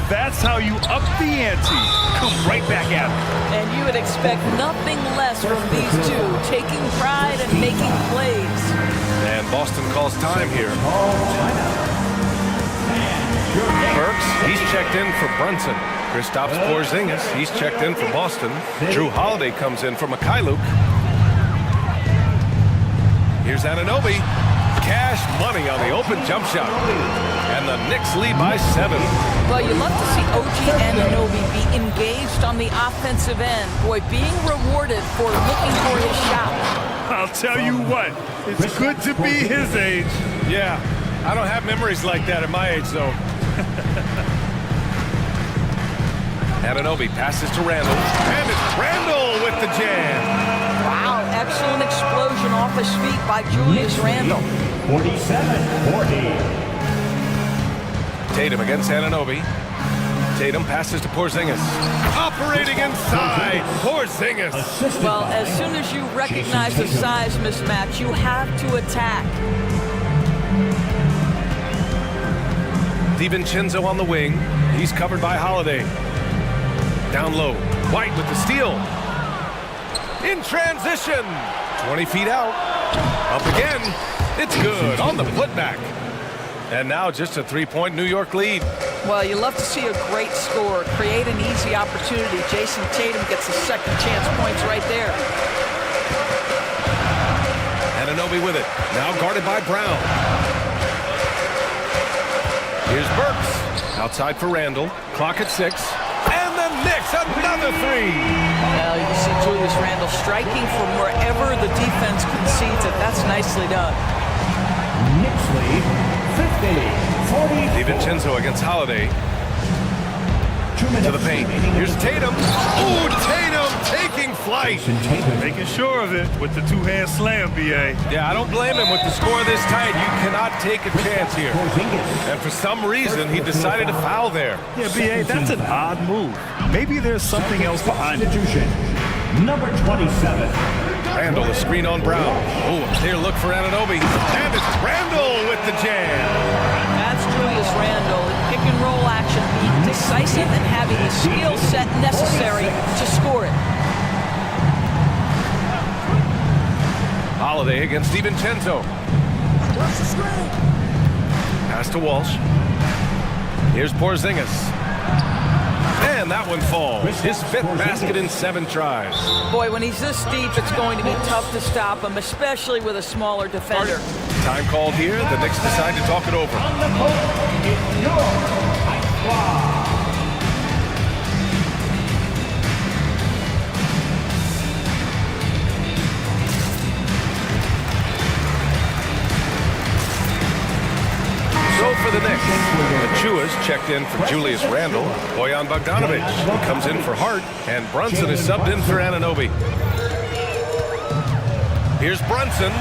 That's how you up the ante. Come right back at him. And you would expect nothing less from these two, taking pride and making plays. And Boston calls time here. Burks, he's checked in for Brunson. Kristaps Porzingis, he's checked in for Boston. Drew Holiday comes in for Mikhailuk. Here's Anunoby. Cash money on the open jump shot. And the Knicks lead by 7. Well, you love to see OG Anunoby be engaged on the offensive end. Boy, being rewarded for looking for his shot. I'll tell you what, it's good to be his age. Yeah, I don't have memories like that at my age, though. Anunoby passes to Randall. And it's Randall with the jam. Wow, excellent explosion off his feet by Julius Randle. 47-40. Tatum against Anunoby. Tatum passes to Porzingis. Operating inside, Porzingis. Well, as soon as you recognize the size mismatch, you have to attack. DiVincenzo on the wing. He's covered by Holiday. Down low, White with the steal. In transition, 20 feet out. Up again, it's good on the putback. And now just a 3-point New York lead. Well, you love to see a great score, create an easy opportunity. Jason Tatum gets a second chance points right there. Anunoby with it, now guarded by Brown. Here's Burks, outside for Randall, clock at 6. And the Knicks, another 3. Well, you see Julius Randle striking from wherever the defense concedes it. That's nicely done. Knicks lead 50-40. DiVincenzo against Holiday. To the paint. Here's Tatum. Ooh, Tatum taking flight. Making sure of it with the two-hand slam, B.A. Yeah, I don't blame him with the score this tight. You cannot take a chance here. And for some reason, he decided to foul there. Yeah, B.A., that's an odd move. Maybe there's something else behind it. Number 27. Randall, a screen on Brown. Oh, a clear look for Anunoby. And it's Randall with the jam. That's Julius Randle. Pick and roll action, being decisive and having the skill set necessary to score it. Holiday against DiVincenzo. Pass to Walsh. Here's Porzingis. And that one falls. His 5th basket in 7 tries. Boy, when he's this deep, it's going to be tough to stop him, especially with a smaller defender. Time called here. The Knicks decide to talk it over. On the court, it's your Ice Squad. So for the Knicks, Achua's checked in for Julius Randle. Bojan Bogdanovic comes in for Hart, and Brunson is subbed in for Anunoby. Here's Brunson.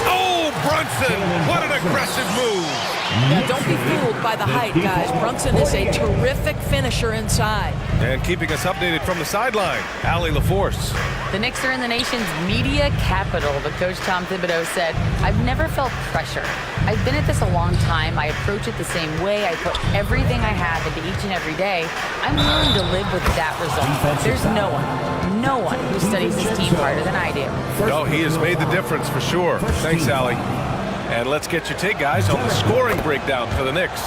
Oh, Brunson! What an aggressive move! Now, don't be fooled by the height, guys. Brunson is a terrific finisher inside. And keeping us updated from the sideline, Allie LaForce. The Knicks are in the nation's media capital, but Coach Tom Thibodeau said, "I've never felt pressure. I've been at this a long time. I approach it the same way. I put everything I have into each and every day. I'm willing to live with that result. There's no one who studies his team harder than I do." No, he has made the difference for sure. Thanks, Allie. And let's get your take, guys, on the scoring breakdown for the Knicks.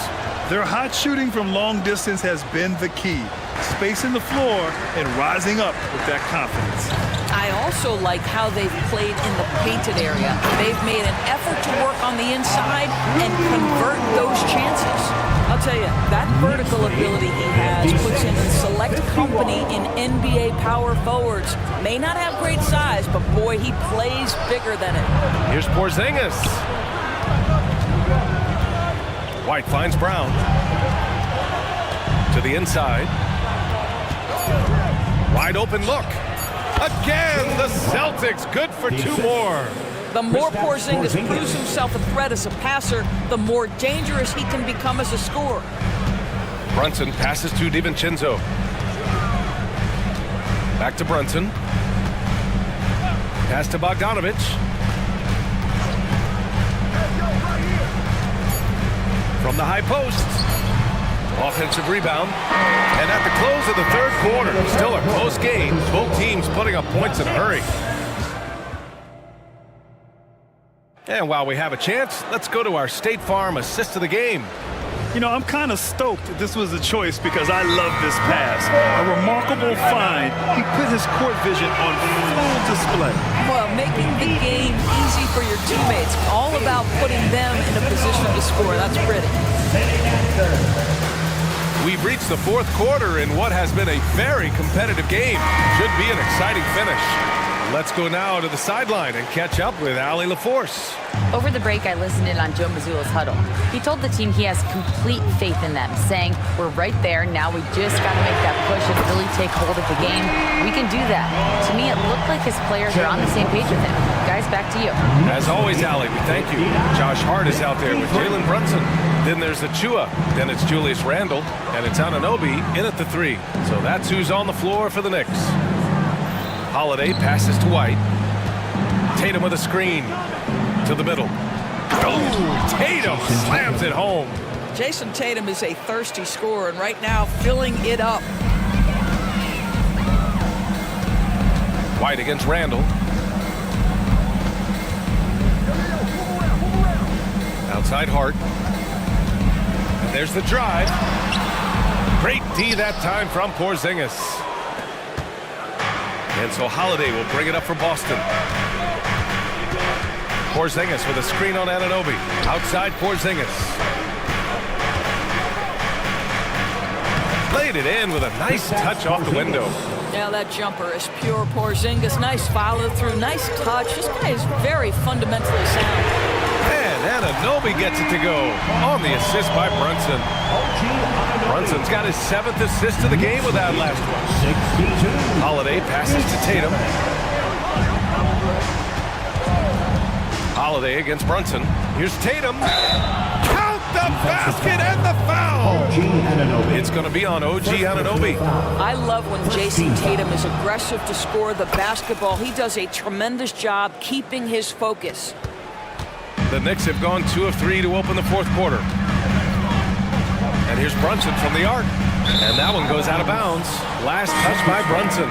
Their hot shooting from long distance has been the key. Spacing the floor and rising up with that confidence. I also like how they've played in the painted area. They've made an effort to work on the inside and convert those chances. I'll tell you, that vertical ability he has puts him in select company in NBA power forwards. May not have great size, but boy, he plays bigger than it. Here's Porzingis. White finds Brown. To the inside. Wide open look. Again, the Celtics good for two more. The more Porzingis proves himself a threat as a passer, the more dangerous he can become as a scorer. Brunson passes to DiVincenzo. Back to Brunson. Pass to Bogdanovic. From the high post. Offensive rebound. And at the close of the third quarter, still a close game. Both teams putting up points in a hurry. And while we have a chance, let's go to our State Farm assist of the game. You know, I'm kind of stoked that this was a choice because I love this pass. A remarkable find. He put his court vision on full display. Well, making the game easy for your teammates. All about putting them in a position to score. That's pretty. We've reached the fourth quarter in what has been a very competitive game. Should be an exciting finish. Let's go now to the sideline and catch up with Allie LaForce. Over the break, I listened in on Joe Mazzulla's huddle. He told the team he has complete faith in them, saying, "We're right there. Now we just got to make that push and really take hold of the game. We can do that." To me, it looked like his players are on the same page with him. Guys, back to you. As always, Allie, we thank you. Josh Hart is out there with Jalen Brunson. Then there's Achua. Then it's Julius Randle. And it's Anunoby in at the three. So that's who's on the floor for the Knicks. Holiday passes to White. Tatum with a screen to the middle. Oh, Tatum slams it home. Jason Tatum is a thirsty scorer, and right now filling it up. White against Randle. Outside Hart. And there's the drive. Great D that time from Porzingis. And so Holiday will bring it up for Boston. Porzingis with a screen on Anunoby. Outside Porzingis. Played it in with a nice touch off the window. Now that jumper is pure Porzingis. Nice follow through. Nice touch. This guy is very fundamentally sound. And Anunoby gets it to go on the assist by Brunson. Brunson's got his 7th assist of the game with that last one. Holiday passes to Tatum. Holiday against Brunson. Here's Tatum. Count the basket and the foul. It's going to be on OG Anunoby. I love when Jason Tatum is aggressive to score the basketball. He does a tremendous job keeping his focus. The Knicks have gone 2 of 3 to open the fourth quarter. And here's Brunson from the arc. And that one goes out of bounds. Last touch by Brunson.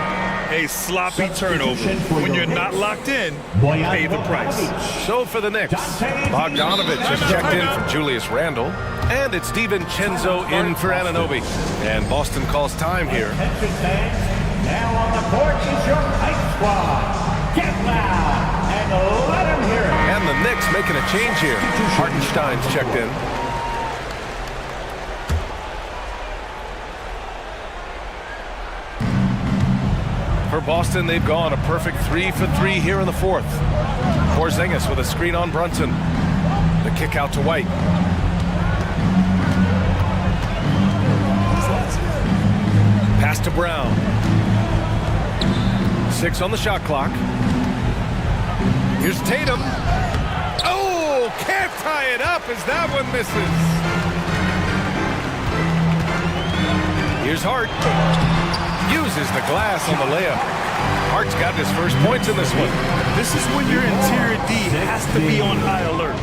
A sloppy turnover. When you're not locked in, pay the price. So for the Knicks, Bogdanovic has checked in for Julius Randle. And it's DiVincenzo in for Anunoby. And Boston calls time here. Now on the court is your Knight squad. Get loud and let them hear it. And the Knicks making a change here. Hartenstein's checked in. For Boston, they've gone a perfect 3 for 3 here in the fourth. Porzingis with a screen on Brunson. The kick out to White. Pass to Brown. 6 on the shot clock. Here's Tatum. Oh, can't tie it up as that one misses. Here's Hart. Uses the glass on the layup. Hart's got his first points in this one. This is when your interior D has to be on high alert.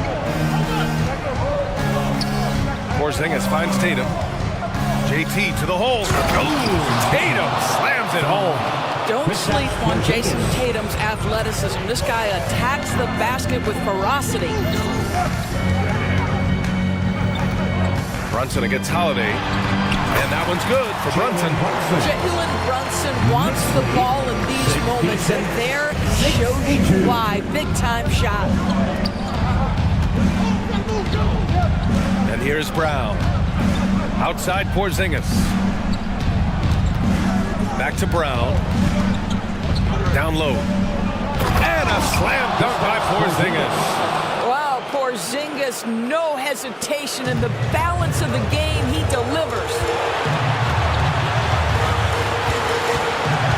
Porzingis finds Tatum. JT to the hole. Ooh, Tatum slams it home. Don't sleep on Jason Tatum's athleticism. This guy attacks the basket with ferocity. Brunson against Holiday. And that one's good for Brunson. Jalen Brunson wants the ball in these moments, and there shows you why. Big-time shot. And here's Brown. Outside Porzingis. Back to Brown. Down low. And a slam dunk by Porzingis. Wow, Porzingis, no hesitation in the balance of the game. He delivers.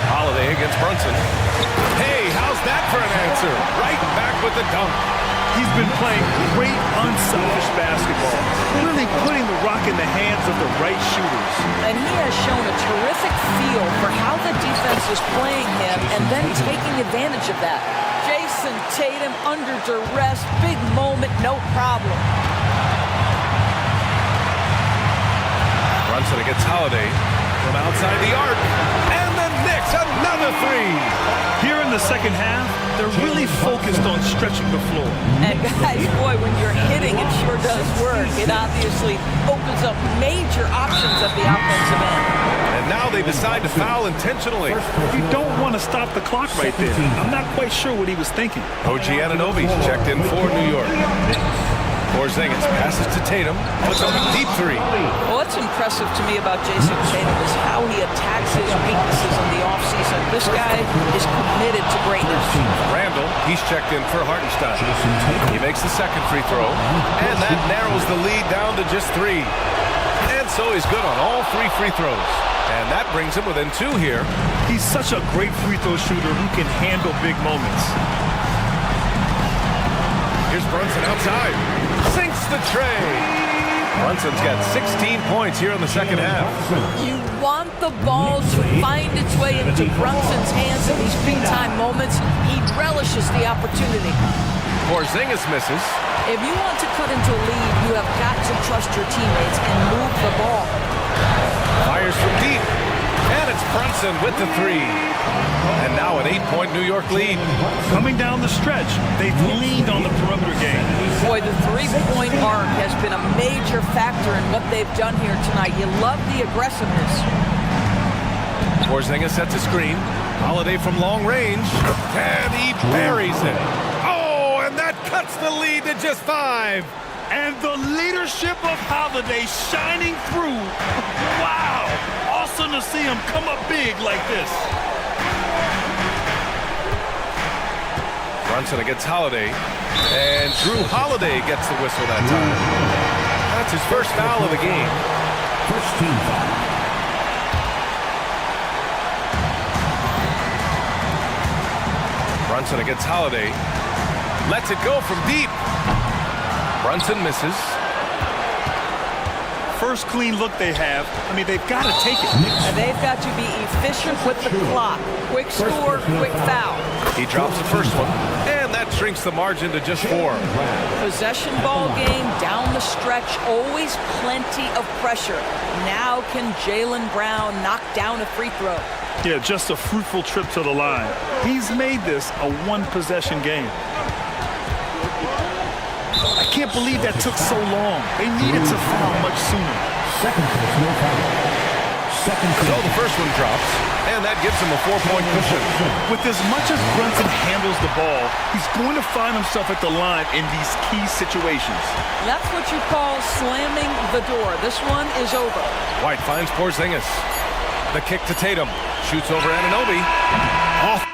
Holiday against Brunson. Hey, how's that for an answer? Right back with the dunk. He's been playing great, unselfish basketball, really putting the rock in the hands of the right shooters. And he has shown a terrific feel for how the defense is playing him and then taking advantage of that. Jason Tatum under duress, big moment, no problem. Brunson against Holiday from outside the arc. And the Knicks, another three. Here in the second half, they're really focused on stretching the floor. And guys, boy, when you're hitting, it sure does work. It obviously opens up major options at the offensive end. And now they decide to foul intentionally. You don't want to stop the clock right there. I'm not quite sure what he was thinking. OG Anunoby's checked in for New York. Porzingis passes to Tatum, puts up a deep three. Well, what's impressive to me about Jason Tatum is how he attacks his weaknesses in the offseason. This guy is committed to greatness. Randall, he's checked in for Hartenstein. He makes the second free throw, and that narrows the lead down to just three. And so he's good on all three free throws. And that brings him within two here. He's such a great free throw shooter who can handle big moments. Here's Brunson outside. Sinks the tray. Brunson's got 16 points here in the second half. You want the ball to find its way into Brunson's hands in these big-time moments. He relishes the opportunity. Porzingis misses. If you want to cut into a lead, you have got to trust your teammates and move the ball. Fires from deep. And it's Brunson with the three. And now an 8-point New York lead. Coming down the stretch, they've leaned on the perimeter game. Boy, the three-point arc has been a major factor in what they've done here tonight. You love the aggressiveness. Porzingis sets a screen. Holiday from long range. And he buries it. Oh, and that cuts the lead to just 5. And the leadership of Holiday shining through. Wow! Awesome to see him come up big like this. Brunson against Holiday. And Drew Holiday gets the whistle that time. That's his first foul of the game. First team foul. Brunson against Holiday. Lets it go from deep. Brunson misses. First clean look they have. I mean, they've got to take it. And they've got to be efficient with the clock. Quick score, quick foul. He drops the first one, and that shrinks the margin to just 4. Possession ball game, down the stretch, always plenty of pressure. Now can Jaylen Brown knock down a free throw? Yeah, just a fruitful trip to the line. He's made this a one-possession game. I can't believe that took so long. They needed to foul much sooner. So the first one drops, and that gives him a 4-point cushion. With as much as Brunson handles the ball, he's going to find himself at the line in these key situations. That's what you call slamming the door. This one is over. White finds Porzingis. The kick to Tatum. Shoots over Anunoby. Off.